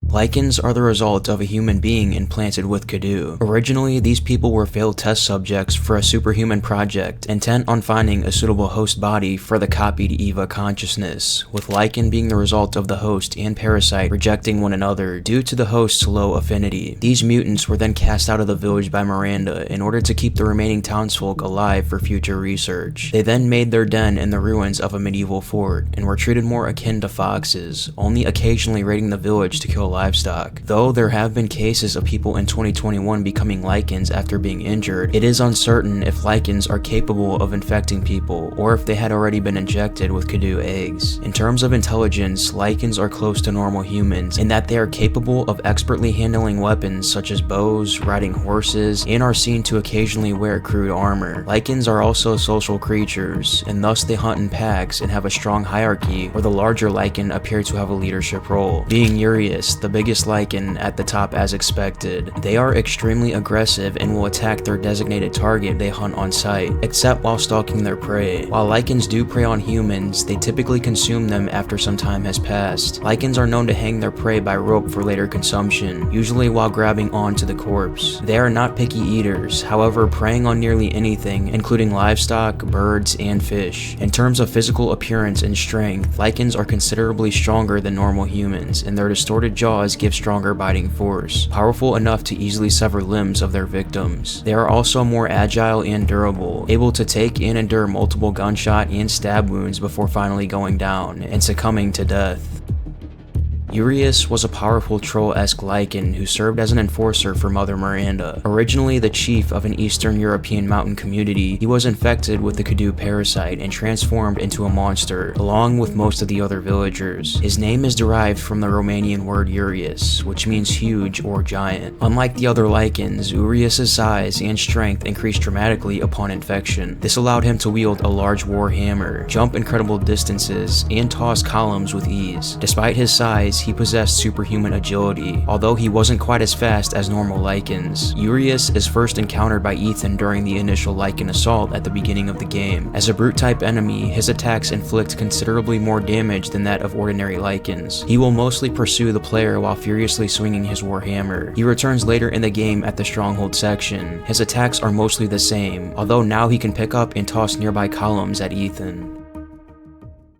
Lycans are the result of a human being implanted with Kadu. Originally, these people were failed test subjects for a superhuman project intent on finding a suitable host body for the copied Eva consciousness, with Lycan being the result of the host and parasite rejecting one another due to the host's low affinity. These mutants were then cast out of the village by Miranda in order to keep the remaining townsfolk alive for future research. They then made their den in the ruins of a medieval fort and were treated more akin to foxes, only occasionally raiding the village to kill livestock. Though there have been cases of people in 2021 becoming Lycans after being injured, it is uncertain if Lycans are capable of infecting people or if they had already been injected with Kadu eggs. In terms of intelligence, Lycans are close to normal humans in that they are capable of expertly handling weapons such as bows, riding horses, and are seen to occasionally wear crude armor. Lycans are also social creatures, and thus they hunt in packs and have a strong hierarchy where the larger Lycan appear to have a leadership role, being Urius, the biggest Lycan, at the top as expected. They are extremely aggressive and will attack their designated target they hunt on sight, except while stalking their prey. While Lycans do prey on humans, they typically consume them after some time has passed. Lycans are known to hang their prey by rope for later consumption, usually while grabbing onto the corpse. They are not picky eaters, however preying on nearly anything, including livestock, birds, and fish. In terms of physical appearance and strength, Lycans are considerably stronger than normal humans, and their distorted jaws give stronger biting force, powerful enough to easily sever limbs of their victims. They are also more agile and durable, able to take and endure multiple gunshot and stab wounds before finally going down and succumbing to death. Urius was a powerful troll-esque Lycan who served as an enforcer for Mother Miranda. Originally the chief of an Eastern European mountain community, he was infected with the Kadu parasite and transformed into a monster, along with most of the other villagers. His name is derived from the Romanian word Urius, which means huge or giant. Unlike the other Lycans, Urius' size and strength increased dramatically upon infection. This allowed him to wield a large war hammer, jump incredible distances, and toss columns with ease. Despite his size, he possessed superhuman agility, although he wasn't quite as fast as normal Lycans. Urius is first encountered by Ethan during the initial Lycan assault at the beginning of the game. As a brute-type enemy, his attacks inflict considerably more damage than that of ordinary Lycans. He will mostly pursue the player while furiously swinging his warhammer. He returns later in the game at the Stronghold section. His attacks are mostly the same, although now he can pick up and toss nearby columns at Ethan.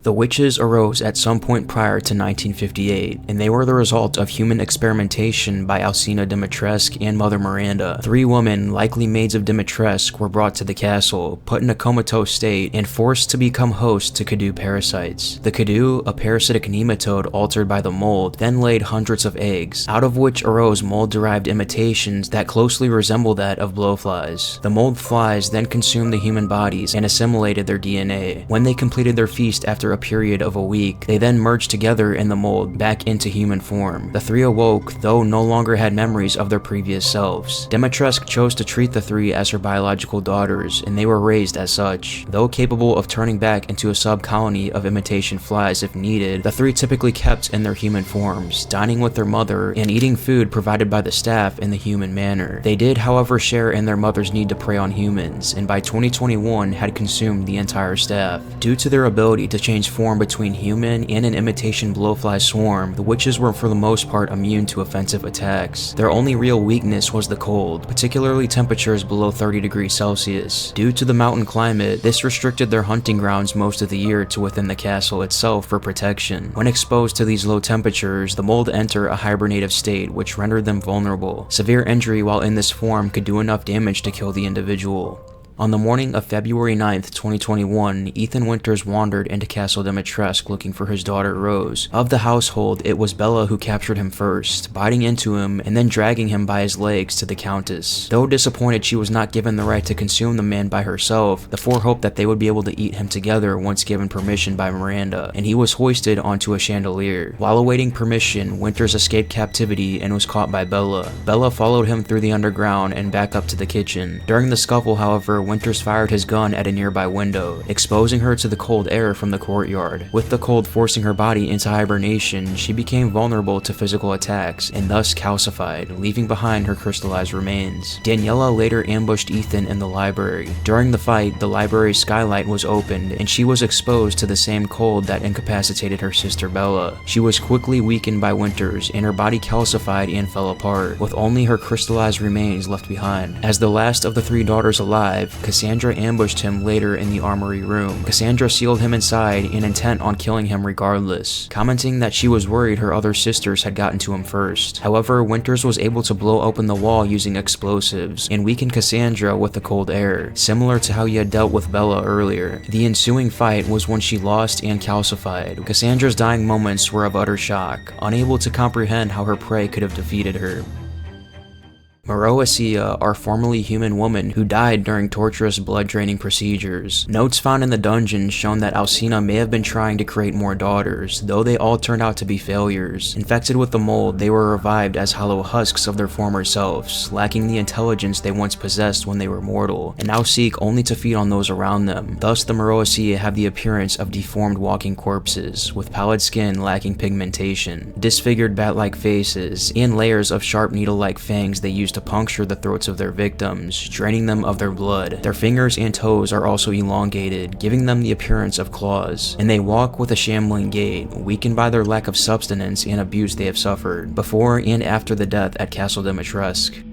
The witches arose at some point prior to 1958, and they were the result of human experimentation by Alcina Dimitrescu and Mother Miranda. 3 women, likely maids of Dimitrescu, were brought to the castle, put in a comatose state, and forced to become hosts to Kadu parasites. The Kadu, a parasitic nematode altered by the mold, then laid hundreds of eggs, out of which arose mold-derived imitations that closely resemble that of blowflies. The mold flies then consumed the human bodies and assimilated their DNA. When they completed their feast after a period of a week, they then merged together in the mold back into human form. The 3 awoke, though no longer had memories of their previous selves. Dimitrescu chose to treat the 3 as her biological daughters, and they were raised as such. Though capable of turning back into a sub-colony of imitation flies if needed, the 3 typically kept in their human forms, dining with their mother and eating food provided by the staff in the human manner. They did, however, share in their mother's need to prey on humans, and by 2021 had consumed the entire staff. Due to their ability to change form between human and an imitation blowfly swarm, the witches were for the most part immune to offensive attacks. Their only real weakness was the cold, particularly temperatures below 30 degrees Celsius. Due to the mountain climate, this restricted their hunting grounds most of the year to within the castle itself for protection. When exposed to these low temperatures, the mold enter a hibernative state which rendered them vulnerable. Severe injury while in this form could do enough damage to kill the individual. On the morning of February 9th, 2021, Ethan Winters wandered into Castle Dimitrescu looking for his daughter Rose. Of the household, it was Bella who captured him first, biting into him and then dragging him by his legs to the Countess. Though disappointed she was not given the right to consume the man by herself, the 4 hoped that they would be able to eat him together once given permission by Miranda, and he was hoisted onto a chandelier. While awaiting permission, Winters escaped captivity and was caught by Bella. Bella followed him through the underground and back up to the kitchen. During the scuffle, however, Winters fired his gun at a nearby window, exposing her to the cold air from the courtyard. With the cold forcing her body into hibernation, she became vulnerable to physical attacks and thus calcified, leaving behind her crystallized remains. Daniela later ambushed Ethan in the library. During the fight, the library's skylight was opened and she was exposed to the same cold that incapacitated her sister Bella. She was quickly weakened by Winters and her body calcified and fell apart, with only her crystallized remains left behind. As the last of the 3 daughters alive, Cassandra ambushed him later in the armory room. Cassandra sealed him inside and intent on killing him regardless, commenting that she was worried her other sisters had gotten to him first. However, Winters was able to blow open the wall using explosives and weaken Cassandra with the cold air, similar to how he had dealt with Bella earlier. The ensuing fight was when she lost and calcified. Cassandra's dying moments were of utter shock, unable to comprehend how her prey could have defeated her. Meroacia, our formerly human woman who died during torturous blood-draining procedures. Notes found in the dungeon shown that Alcina may have been trying to create more daughters, though they all turned out to be failures. Infected with the mold, they were revived as hollow husks of their former selves, lacking the intelligence they once possessed when they were mortal, and now seek only to feed on those around them. Thus, the Meroacia have the appearance of deformed walking corpses, with pallid skin lacking pigmentation, disfigured bat-like faces, and layers of sharp needle-like fangs they use to puncture the throats of their victims, draining them of their blood. Their fingers and toes are also elongated, giving them the appearance of claws, and they walk with a shambling gait, weakened by their lack of sustenance and abuse they have suffered, before and after the death at Castle Dimitrescu.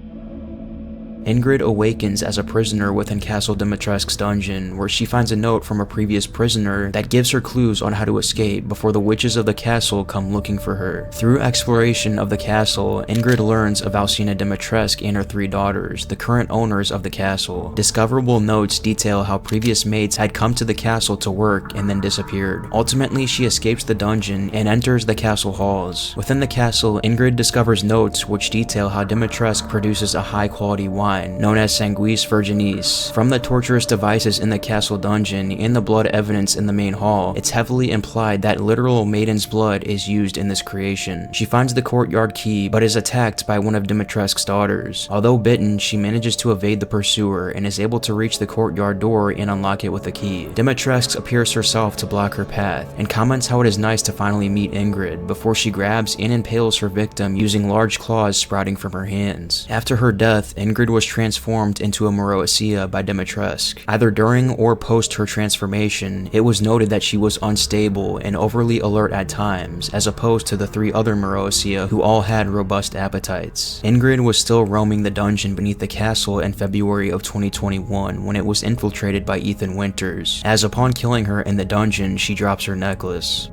Ingrid awakens as a prisoner within Castle Dimitrescu's dungeon, where she finds a note from a previous prisoner that gives her clues on how to escape before the witches of the castle come looking for her. Through exploration of the castle, Ingrid learns of Alcina Dimitrescu and her 3 daughters, the current owners of the castle. Discoverable notes detail how previous mates had come to the castle to work and then disappeared. Ultimately, she escapes the dungeon and enters the castle halls. Within the castle, Ingrid discovers notes which detail how Dimitrescu produces a high-quality wine known as Sanguis Virginis. From the torturous devices in the castle dungeon and the blood evidence in the main hall, it's heavily implied that literal maiden's blood is used in this creation. She finds the courtyard key, but is attacked by one of Dimitrescu's daughters. Although bitten, she manages to evade the pursuer and is able to reach the courtyard door and unlock it with a key. Dimitrescu appears herself to block her path, and comments how it is nice to finally meet Ingrid, before she grabs and impales her victim using large claws sprouting from her hands. After her death, Ingrid was was transformed into a Meroacia by Dimitrescu. Either during or post her transformation, it was noted that she was unstable and overly alert at times, as opposed to the 3 other Meroacia who all had robust appetites. Ingrid was still roaming the dungeon beneath the castle in February of 2021 when it was infiltrated by Ethan Winters, as upon killing her in the dungeon, she drops her necklace.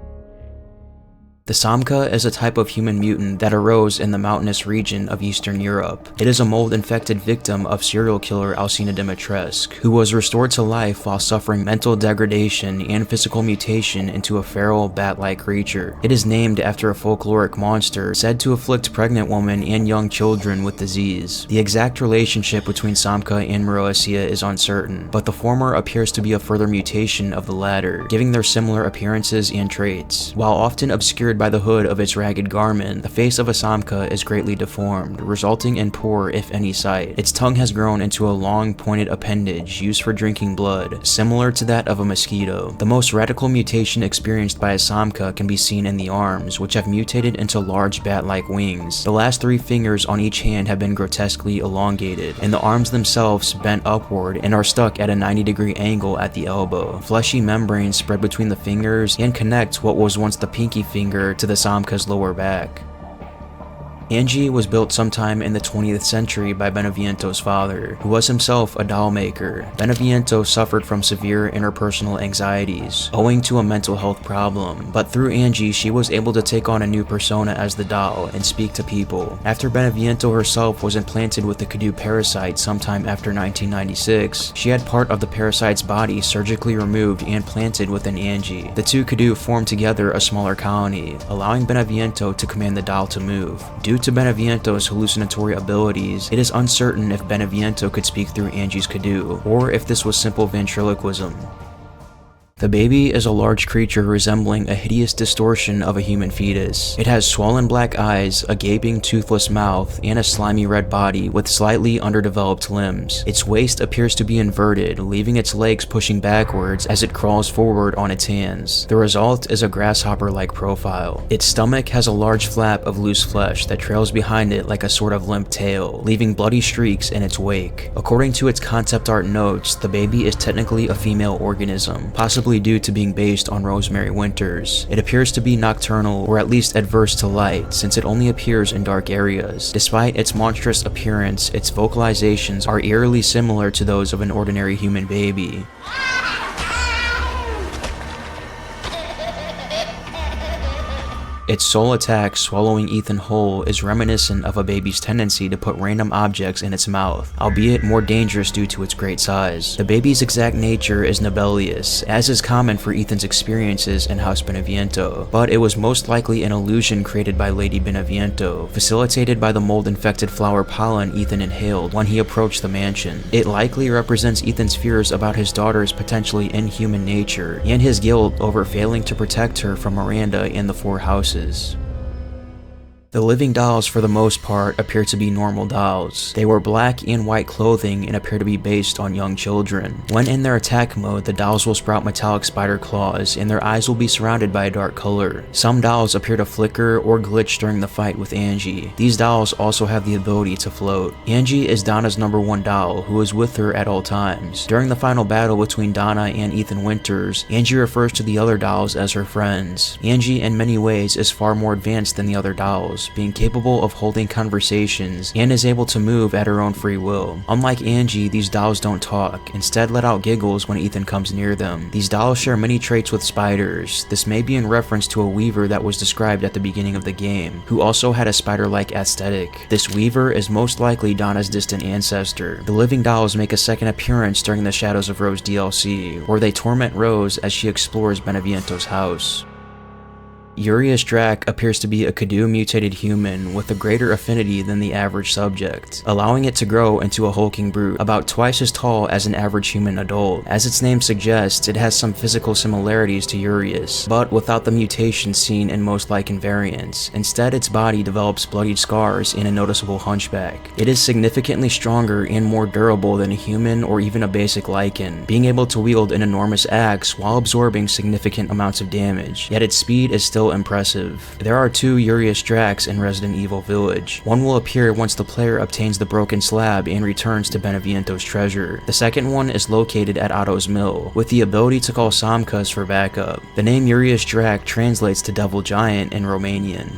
The Samka is a type of human mutant that arose in the mountainous region of Eastern Europe. It is a mold-infected victim of serial killer Alcina Dimitrescu, who was restored to life while suffering mental degradation and physical mutation into a feral, bat-like creature. It is named after a folkloric monster said to afflict pregnant women and young children with disease. The exact relationship between Samka and Meroacia is uncertain, but the former appears to be a further mutation of the latter, giving their similar appearances and traits. While often obscured by the hood of its ragged garment, the face of a Samka is greatly deformed, resulting in poor, if any, sight. Its tongue has grown into a long, pointed appendage used for drinking blood, similar to that of a mosquito. The most radical mutation experienced by a Samka can be seen in the arms, which have mutated into large bat-like wings. The last 3 fingers on each hand have been grotesquely elongated, and the arms themselves bent upward and are stuck at a 90-degree angle at the elbow. Fleshy membranes spread between the fingers and connect what was once the pinky finger to the Samka's lower back. Angie was built sometime in the 20th century by Beneviento's father, who was himself a doll maker. Beneviento suffered from severe interpersonal anxieties, owing to a mental health problem, but through Angie she was able to take on a new persona as the doll and speak to people. After Beneviento herself was implanted with the Kudu parasite sometime after 1996, she had part of the parasite's body surgically removed and planted within Angie. The 2 Kudu formed together a smaller colony, allowing Beneviento to command the doll to move. Due to Beneviento's hallucinatory abilities, it is uncertain if Beneviento could speak through Angie's Kudu, or if this was simple ventriloquism. The baby is a large creature resembling a hideous distortion of a human fetus. It has swollen black eyes, a gaping toothless mouth, and a slimy red body with slightly underdeveloped limbs. Its waist appears to be inverted, leaving its legs pushing backwards as it crawls forward on its hands. The result is a grasshopper-like profile. Its stomach has a large flap of loose flesh that trails behind it like a sort of limp tail, leaving bloody streaks in its wake. According to its concept art notes, the baby is technically a female organism, possibly due to being based on Rosemary Winters. It appears to be nocturnal, or at least adverse to light, since it only appears in dark areas. Despite its monstrous appearance, its vocalizations are eerily similar to those of an ordinary human baby. Its sole attack, swallowing Ethan whole, is reminiscent of a baby's tendency to put random objects in its mouth, albeit more dangerous due to its great size. The baby's exact nature is Nibelius, as is common for Ethan's experiences in House Beneviento, but it was most likely an illusion created by Lady Beneviento, facilitated by the mold-infected flower pollen Ethan inhaled when he approached the mansion. It likely represents Ethan's fears about his daughter's potentially inhuman nature, and his guilt over failing to protect her from Miranda and the 4 houses. The living dolls for the most part appear to be normal dolls. They wear black and white clothing and appear to be based on young children. When in their attack mode, the dolls will sprout metallic spider claws and their eyes will be surrounded by a dark color. Some dolls appear to flicker or glitch during the fight with Angie. These dolls also have the ability to float. Angie is Donna's #1 doll, who is with her at all times. During the final battle between Donna and Ethan Winters, Angie refers to the other dolls as her friends. Angie in many ways is far more advanced than the other dolls, being capable of holding conversations and is able to move at her own free will. Unlike Angie, these dolls don't talk, instead let out giggles when Ethan comes near them. These dolls share many traits with spiders. This may be in reference to a weaver that was described at the beginning of the game, who also had a spider-like aesthetic. This weaver is most likely Donna's distant ancestor. The living dolls make a second appearance during the Shadows of Rose DLC, where they torment Rose as she explores Beneviento's house. Urias Drac appears to be a Kudu mutated human with a greater affinity than the average subject, allowing it to grow into a hulking brute about twice as tall as an average human adult. As its name suggests, it has some physical similarities to Urias, but without the mutations seen in most lichen variants. Instead, its body develops bloodied scars and a noticeable hunchback. It is significantly stronger and more durable than a human or even a basic lichen, being able to wield an enormous axe while absorbing significant amounts of damage, yet its speed is still still impressive. There are 2 Urias Dracs in Resident Evil Village. One will appear once the player obtains the broken slab and returns to Beneviento's treasure. The second one is located at Otto's Mill, with the ability to call Samkas for backup. The name Urias Drac translates to Devil Giant in Romanian.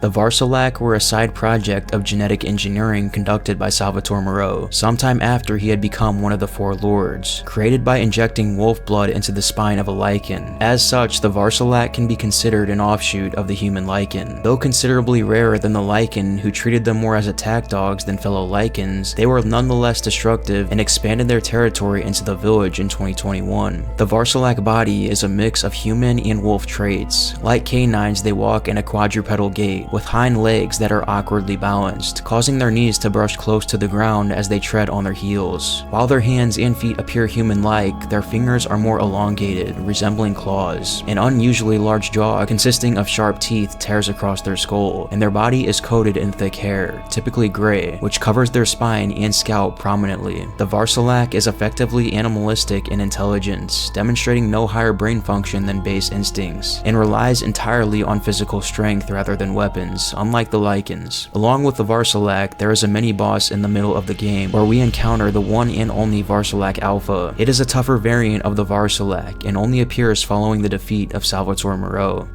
The Varsalak were a side project of genetic engineering conducted by Salvatore Moreau, sometime after he had become one of the 4 lords, created by injecting wolf blood into the spine of a lichen. As such, the Varsalak can be considered an offshoot of the human lichen. Though considerably rarer than the lichen, who treated them more as attack dogs than fellow lichens, they were nonetheless destructive and expanded their territory into the village in 2021. The Varsalak body is a mix of human and wolf traits. Like canines, they walk in a quadrupedal gait, with hind legs that are awkwardly balanced, causing their knees to brush close to the ground as they tread on their heels. While their hands and feet appear human-like, their fingers are more elongated, resembling claws. An unusually large jaw consisting of sharp teeth tears across their skull, and their body is coated in thick hair, typically gray, which covers their spine and scalp prominently. The Varsalak is effectively animalistic in intelligence, demonstrating no higher brain function than base instincts, and relies entirely on physical strength rather than weapons, unlike the lichens. Along with the Varsalak, there is a mini-boss in the middle of the game where we encounter the one and only Varsalak Alpha. It is a tougher variant of the Varsalak and only appears following the defeat of Salvatore Moreau.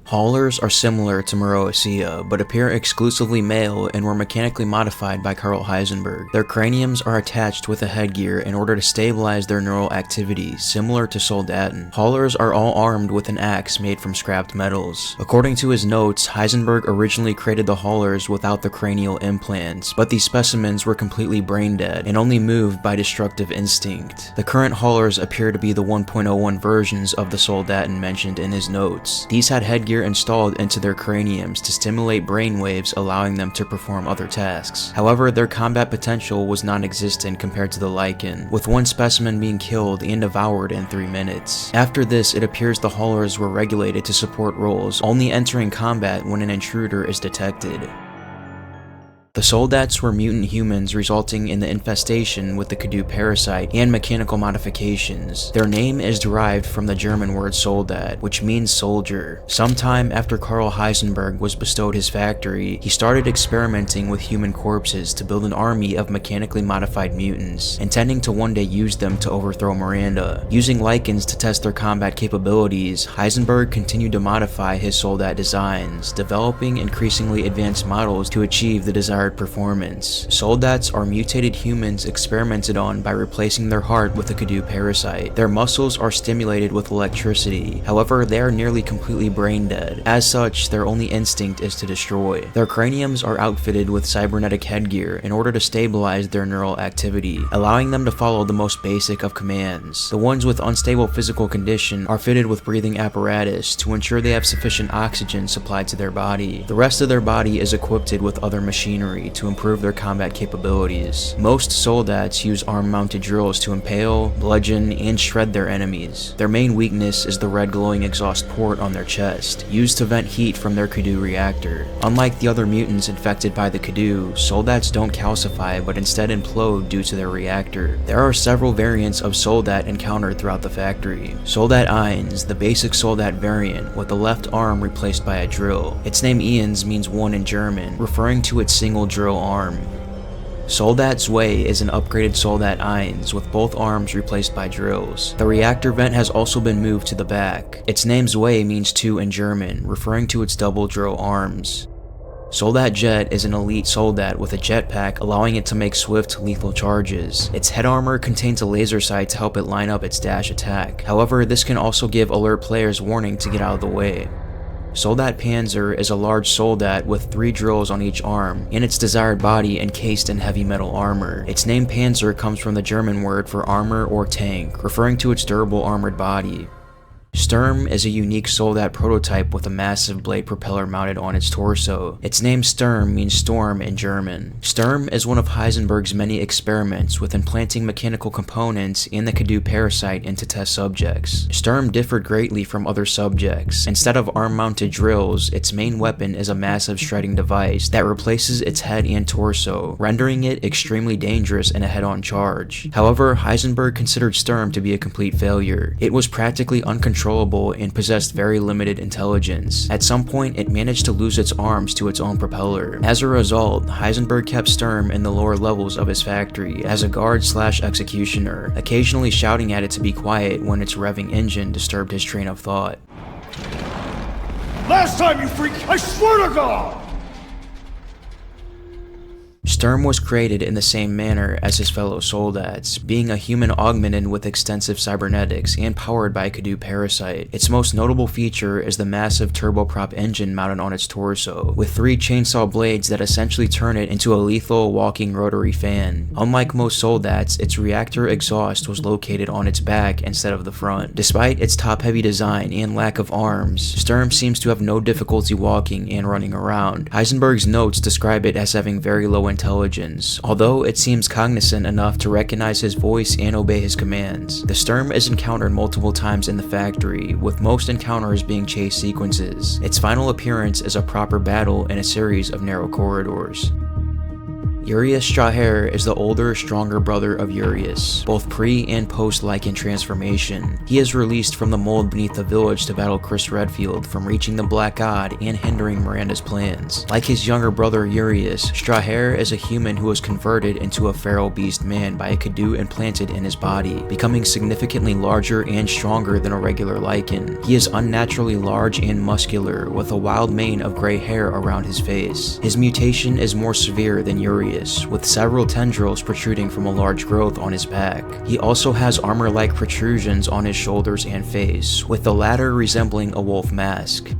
Haulers are similar to Meroacia, but appear exclusively male and were mechanically modified by Karl Heisenberg. Their craniums are attached with a headgear in order to stabilize their neural activity, similar to Soldaten. Haulers are all armed with an axe made from scrapped metals. According to his notes, Heisenberg originally created the Haulers without the cranial implants, but these specimens were completely brain dead and only moved by destructive instinct. The current Haulers appear to be the 1.01 versions of the Soldaten mentioned in his notes. These had headgear installed into their craniums to stimulate brain waves, allowing them to perform other tasks. However, their combat potential was non-existent compared to the Lichen, with one specimen being killed and devoured in 3 minutes. After this, it appears the Haulers were regulated to support roles, only entering combat when an intruder is detected. The Soldats were mutant humans resulting in the infestation with the Kadu parasite and mechanical modifications. Their name is derived from the German word Soldat, which means soldier. Sometime after Karl Heisenberg was bestowed his factory, he started experimenting with human corpses to build an army of mechanically modified mutants, intending to one day use them to overthrow Miranda. Using lichens to test their combat capabilities, Heisenberg continued to modify his Soldat designs, developing increasingly advanced models to achieve the desired performance. Soldats are mutated humans experimented on by replacing their heart with a Kadu parasite. Their muscles are stimulated with electricity, however they are nearly completely brain dead. As such, their only instinct is to destroy. Their craniums are outfitted with cybernetic headgear in order to stabilize their neural activity, allowing them to follow the most basic of commands. The ones with unstable physical condition are fitted with breathing apparatus to ensure they have sufficient oxygen supplied to their body. The rest of their body is equipped with other machinery to improve their combat capabilities. Most Soldats use arm-mounted drills to impale, bludgeon, and shred their enemies. Their main weakness is the red glowing exhaust port on their chest, used to vent heat from their Kadu reactor. Unlike the other mutants infected by the Kadu, Soldats don't calcify but instead implode due to their reactor. There are several variants of Soldat encountered throughout the factory. Soldat Eins, the basic Soldat variant, with the left arm replaced by a drill. Its name Eins means one in German, referring to its single drill arm. Soldat Zwei is an upgraded Soldat Eins with both arms replaced by drills. The reactor vent has also been moved to the back. Its name Zwei means 2 in German, referring to its double drill arms. Soldat Jet is an elite Soldat with a jetpack, allowing it to make swift, lethal charges. Its head armor contains a laser sight to help it line up its dash attack. However, this can also give alert players warning to get out of the way. Soldat Panzer is a large Soldat with 3 drills on each arm, and its desired body encased in heavy metal armor. Its name Panzer comes from the German word for armor or tank, referring to its durable armored body. Sturm is a unique Soldat prototype with a massive blade propeller mounted on its torso. Its name Sturm means storm in German. Sturm is one of Heisenberg's many experiments with implanting mechanical components and the Kadu parasite into test subjects. Sturm differed greatly from other subjects. Instead of arm-mounted drills, its main weapon is a massive shredding device that replaces its head and torso, rendering it extremely dangerous in a head-on charge. However, Heisenberg considered Sturm to be a complete failure. It was practically uncontrollable uncontrollable and possessed very limited intelligence. At some point, it managed to lose its arms to its own propeller. As a result, Heisenberg kept Sturm in the lower levels of his factory as a guard/executioner, occasionally shouting at it to be quiet when its revving engine disturbed his train of thought. Last time, you freak, I swear to God! Sturm was created in the same manner as his fellow soldats, being a human augmented with extensive cybernetics and powered by a Kadu parasite. Its most notable feature is the massive turboprop engine mounted on its torso, with 3 chainsaw blades that essentially turn it into a lethal walking rotary fan. Unlike most soldats, its reactor exhaust was located on its back instead of the front. Despite its top-heavy design and lack of arms, Sturm seems to have no difficulty walking and running around. Heisenberg's notes describe it as having very low intelligence, although it seems cognizant enough to recognize his voice and obey his commands. The Sturm is encountered multiple times in the factory, with most encounters being chase sequences. Its final appearance is a proper battle in a series of narrow corridors. Urias Straher is the older, stronger brother of Urias, both pre- and post-Lycan transformation. He is released from the mold beneath the village to battle Chris Redfield from reaching the Black God and hindering Miranda's plans. Like his younger brother Urias, Straher is a human who was converted into a feral beast man by a Kadu implanted in his body, becoming significantly larger and stronger than a regular Lycan. He is unnaturally large and muscular, with a wild mane of gray hair around his face. His mutation is more severe than Urias, with several tendrils protruding from a large growth on his back. He also has armor-like protrusions on his shoulders and face, with the latter resembling a wolf mask.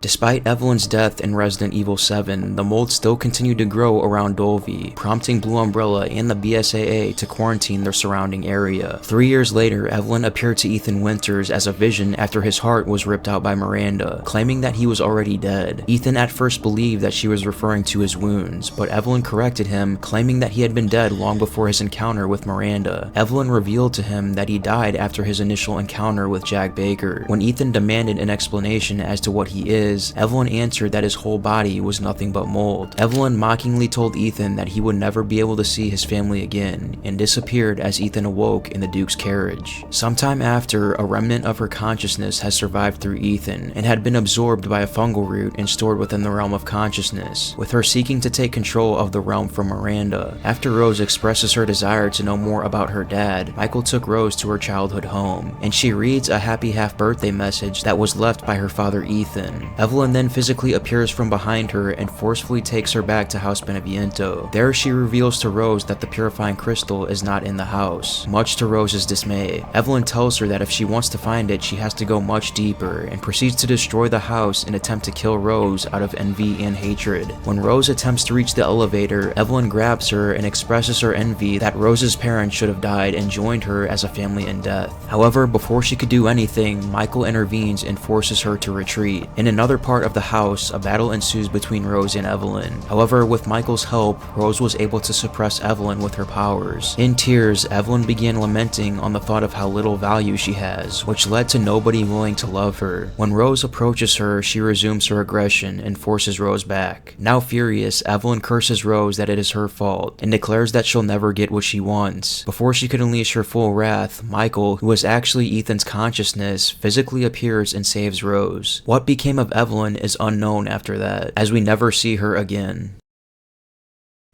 Despite Evelyn's death in Resident Evil 7, the mold still continued to grow around Dolby, prompting Blue Umbrella and the BSAA to quarantine their surrounding area. 3 years later, Evelyn appeared to Ethan Winters as a vision after his heart was ripped out by Miranda, claiming that he was already dead. Ethan at first believed that she was referring to his wounds, but Evelyn corrected him, claiming that he had been dead long before his encounter with Miranda. Evelyn revealed to him that he died after his initial encounter with Jack Baker. When Ethan demanded an explanation as to what he is, Evelyn answered that his whole body was nothing but mold. Evelyn mockingly told Ethan that he would never be able to see his family again, and disappeared as Ethan awoke in the Duke's carriage. Sometime after, a remnant of her consciousness has survived through Ethan, and had been absorbed by a fungal root and stored within the realm of consciousness, with her seeking to take control of the realm from Miranda. After Rose expresses her desire to know more about her dad, Michael took Rose to her childhood home, and she reads a happy half-birthday message that was left by her father Ethan. Evelyn then physically appears from behind her and forcefully takes her back to House Beneviento. There she reveals to Rose that the purifying crystal is not in the house, much to Rose's dismay. Evelyn tells her that if she wants to find it, she has to go much deeper, and proceeds to destroy the house and attempt to kill Rose out of envy and hatred. When Rose attempts to reach the elevator, Evelyn grabs her and expresses her envy that Rose's parents should have died and joined her as a family in death. However, before she could do anything, Michael intervenes and forces her to retreat. In another part of the house, a battle ensues between Rose and Evelyn. However, with Michael's help, Rose was able to suppress Evelyn with her powers. In tears, Evelyn began lamenting on the thought of how little value she has, which led to nobody willing to love her. When Rose approaches her, she resumes her aggression and forces Rose back. Now furious, Evelyn curses Rose that it is her fault, and declares that she'll never get what she wants. Before she could unleash her full wrath, Michael, who is actually Ethan's consciousness, physically appears and saves Rose. What became of Evelyn is unknown after that, as we never see her again.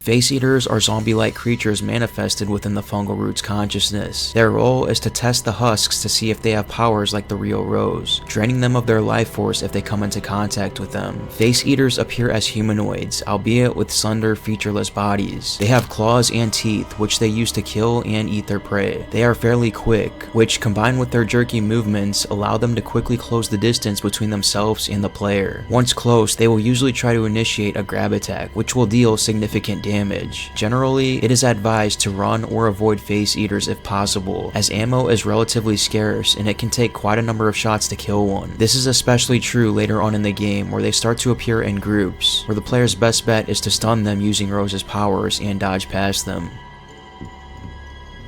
Face Eaters are zombie-like creatures manifested within the fungal root's consciousness. Their role is to test the husks to see if they have powers like the real Rose, draining them of their life force if they come into contact with them. Face Eaters appear as humanoids, albeit with slender, featureless bodies. They have claws and teeth, which they use to kill and eat their prey. They are fairly quick, which, combined with their jerky movements, allow them to quickly close the distance between themselves and the player. Once close, they will usually try to initiate a grab attack, which will deal significant damage. Generally, it is advised to run or avoid Face Eaters if possible, as ammo is relatively scarce and it can take quite a number of shots to kill one. This is especially true later on in the game, where they start to appear in groups, where the player's best bet is to stun them using Rose's powers and dodge past them.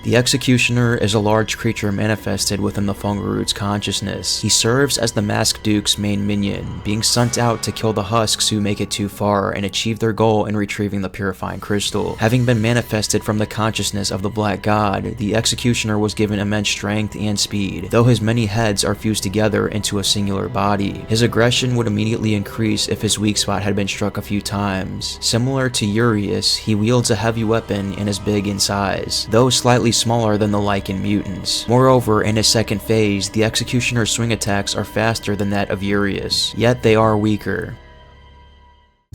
The Executioner is a large creature manifested within the fungal root's consciousness. He serves as the Masked Duke's main minion, being sent out to kill the husks who make it too far and achieve their goal in retrieving the purifying crystal. Having been manifested from the consciousness of the Black God, the Executioner was given immense strength and speed, though his many heads are fused together into a singular body. His aggression would immediately increase if his weak spot had been struck a few times. Similar to Urius, he wields a heavy weapon and is big in size, though slightly smaller than the Lycan mutants. Moreover, in his second phase, the Executioner's swing attacks are faster than that of Urius, yet they are weaker.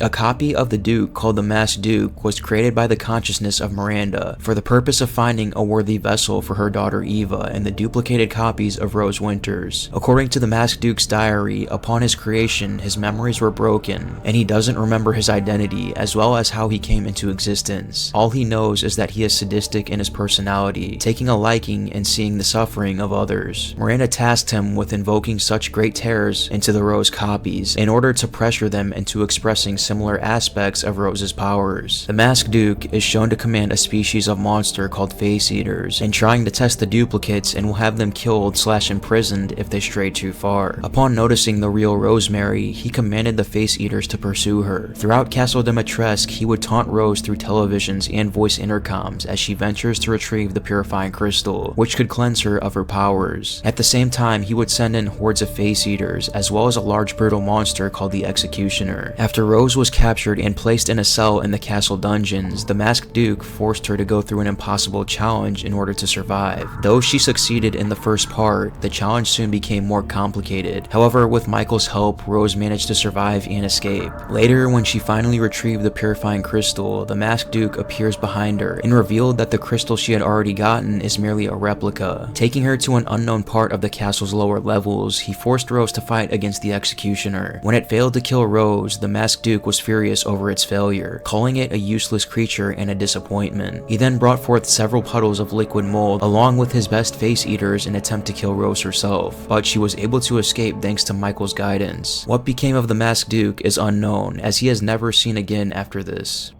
A copy of the Duke called the Masked Duke was created by the consciousness of Miranda for the purpose of finding a worthy vessel for her daughter Eva and the duplicated copies of Rose Winters. According to the Masked Duke's diary, upon his creation, his memories were broken, and he doesn't remember his identity as well as how he came into existence. All he knows is that he is sadistic in his personality, taking a liking in seeing the suffering of others. Miranda tasked him with invoking such great terrors into the Rose copies in order to pressure them into expressing similar aspects of Rose's powers. The Masked Duke is shown to command a species of monster called Face Eaters, and trying to test the duplicates and will have them killed/imprisoned if they stray too far. Upon noticing the real Rosemary, he commanded the Face Eaters to pursue her. Throughout Castle Dimitrescu, he would taunt Rose through televisions and voice intercoms as she ventures to retrieve the purifying crystal, which could cleanse her of her powers. At the same time, he would send in hordes of Face Eaters, as well as a large brutal monster called the Executioner. After Rose was captured and placed in a cell in the castle dungeons, the Masked Duke forced her to go through an impossible challenge in order to survive. Though she succeeded in the first part, the challenge soon became more complicated. However, with Michael's help, Rose managed to survive and escape. Later, when she finally retrieved the purifying crystal, the Masked Duke appears behind her and revealed that the crystal she had already gotten is merely a replica. Taking her to an unknown part of the castle's lower levels, he forced Rose to fight against the Executioner. When it failed to kill Rose, the Masked Duke was furious over its failure, calling it a useless creature and a disappointment. He then brought forth several puddles of liquid mold along with his best Face Eaters in an attempt to kill Rose herself, but she was able to escape thanks to Michael's guidance. What became of the Masked Duke is unknown, as he is never seen again after this.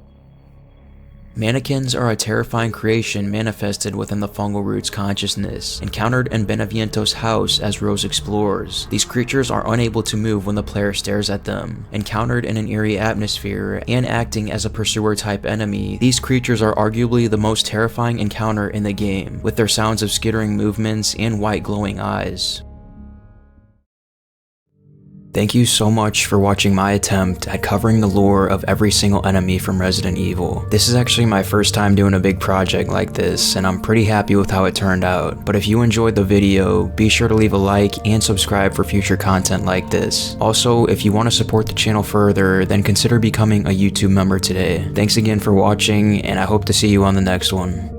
Mannequins are a terrifying creation manifested within the fungal root's consciousness, encountered in Beneviento's house as Rose explores. These creatures are unable to move when the player stares at them. Encountered in an eerie atmosphere and acting as a pursuer-type enemy, these creatures are arguably the most terrifying encounter in the game, with their sounds of skittering movements and white glowing eyes. Thank you so much for watching my attempt at covering the lore of every single enemy from Resident Evil. This is actually my first time doing a big project like this, and I'm pretty happy with how it turned out. But if you enjoyed the video, be sure to leave a like and subscribe for future content like this. Also, if you want to support the channel further, then consider becoming a YouTube member today. Thanks again for watching, and I hope to see you on the next one.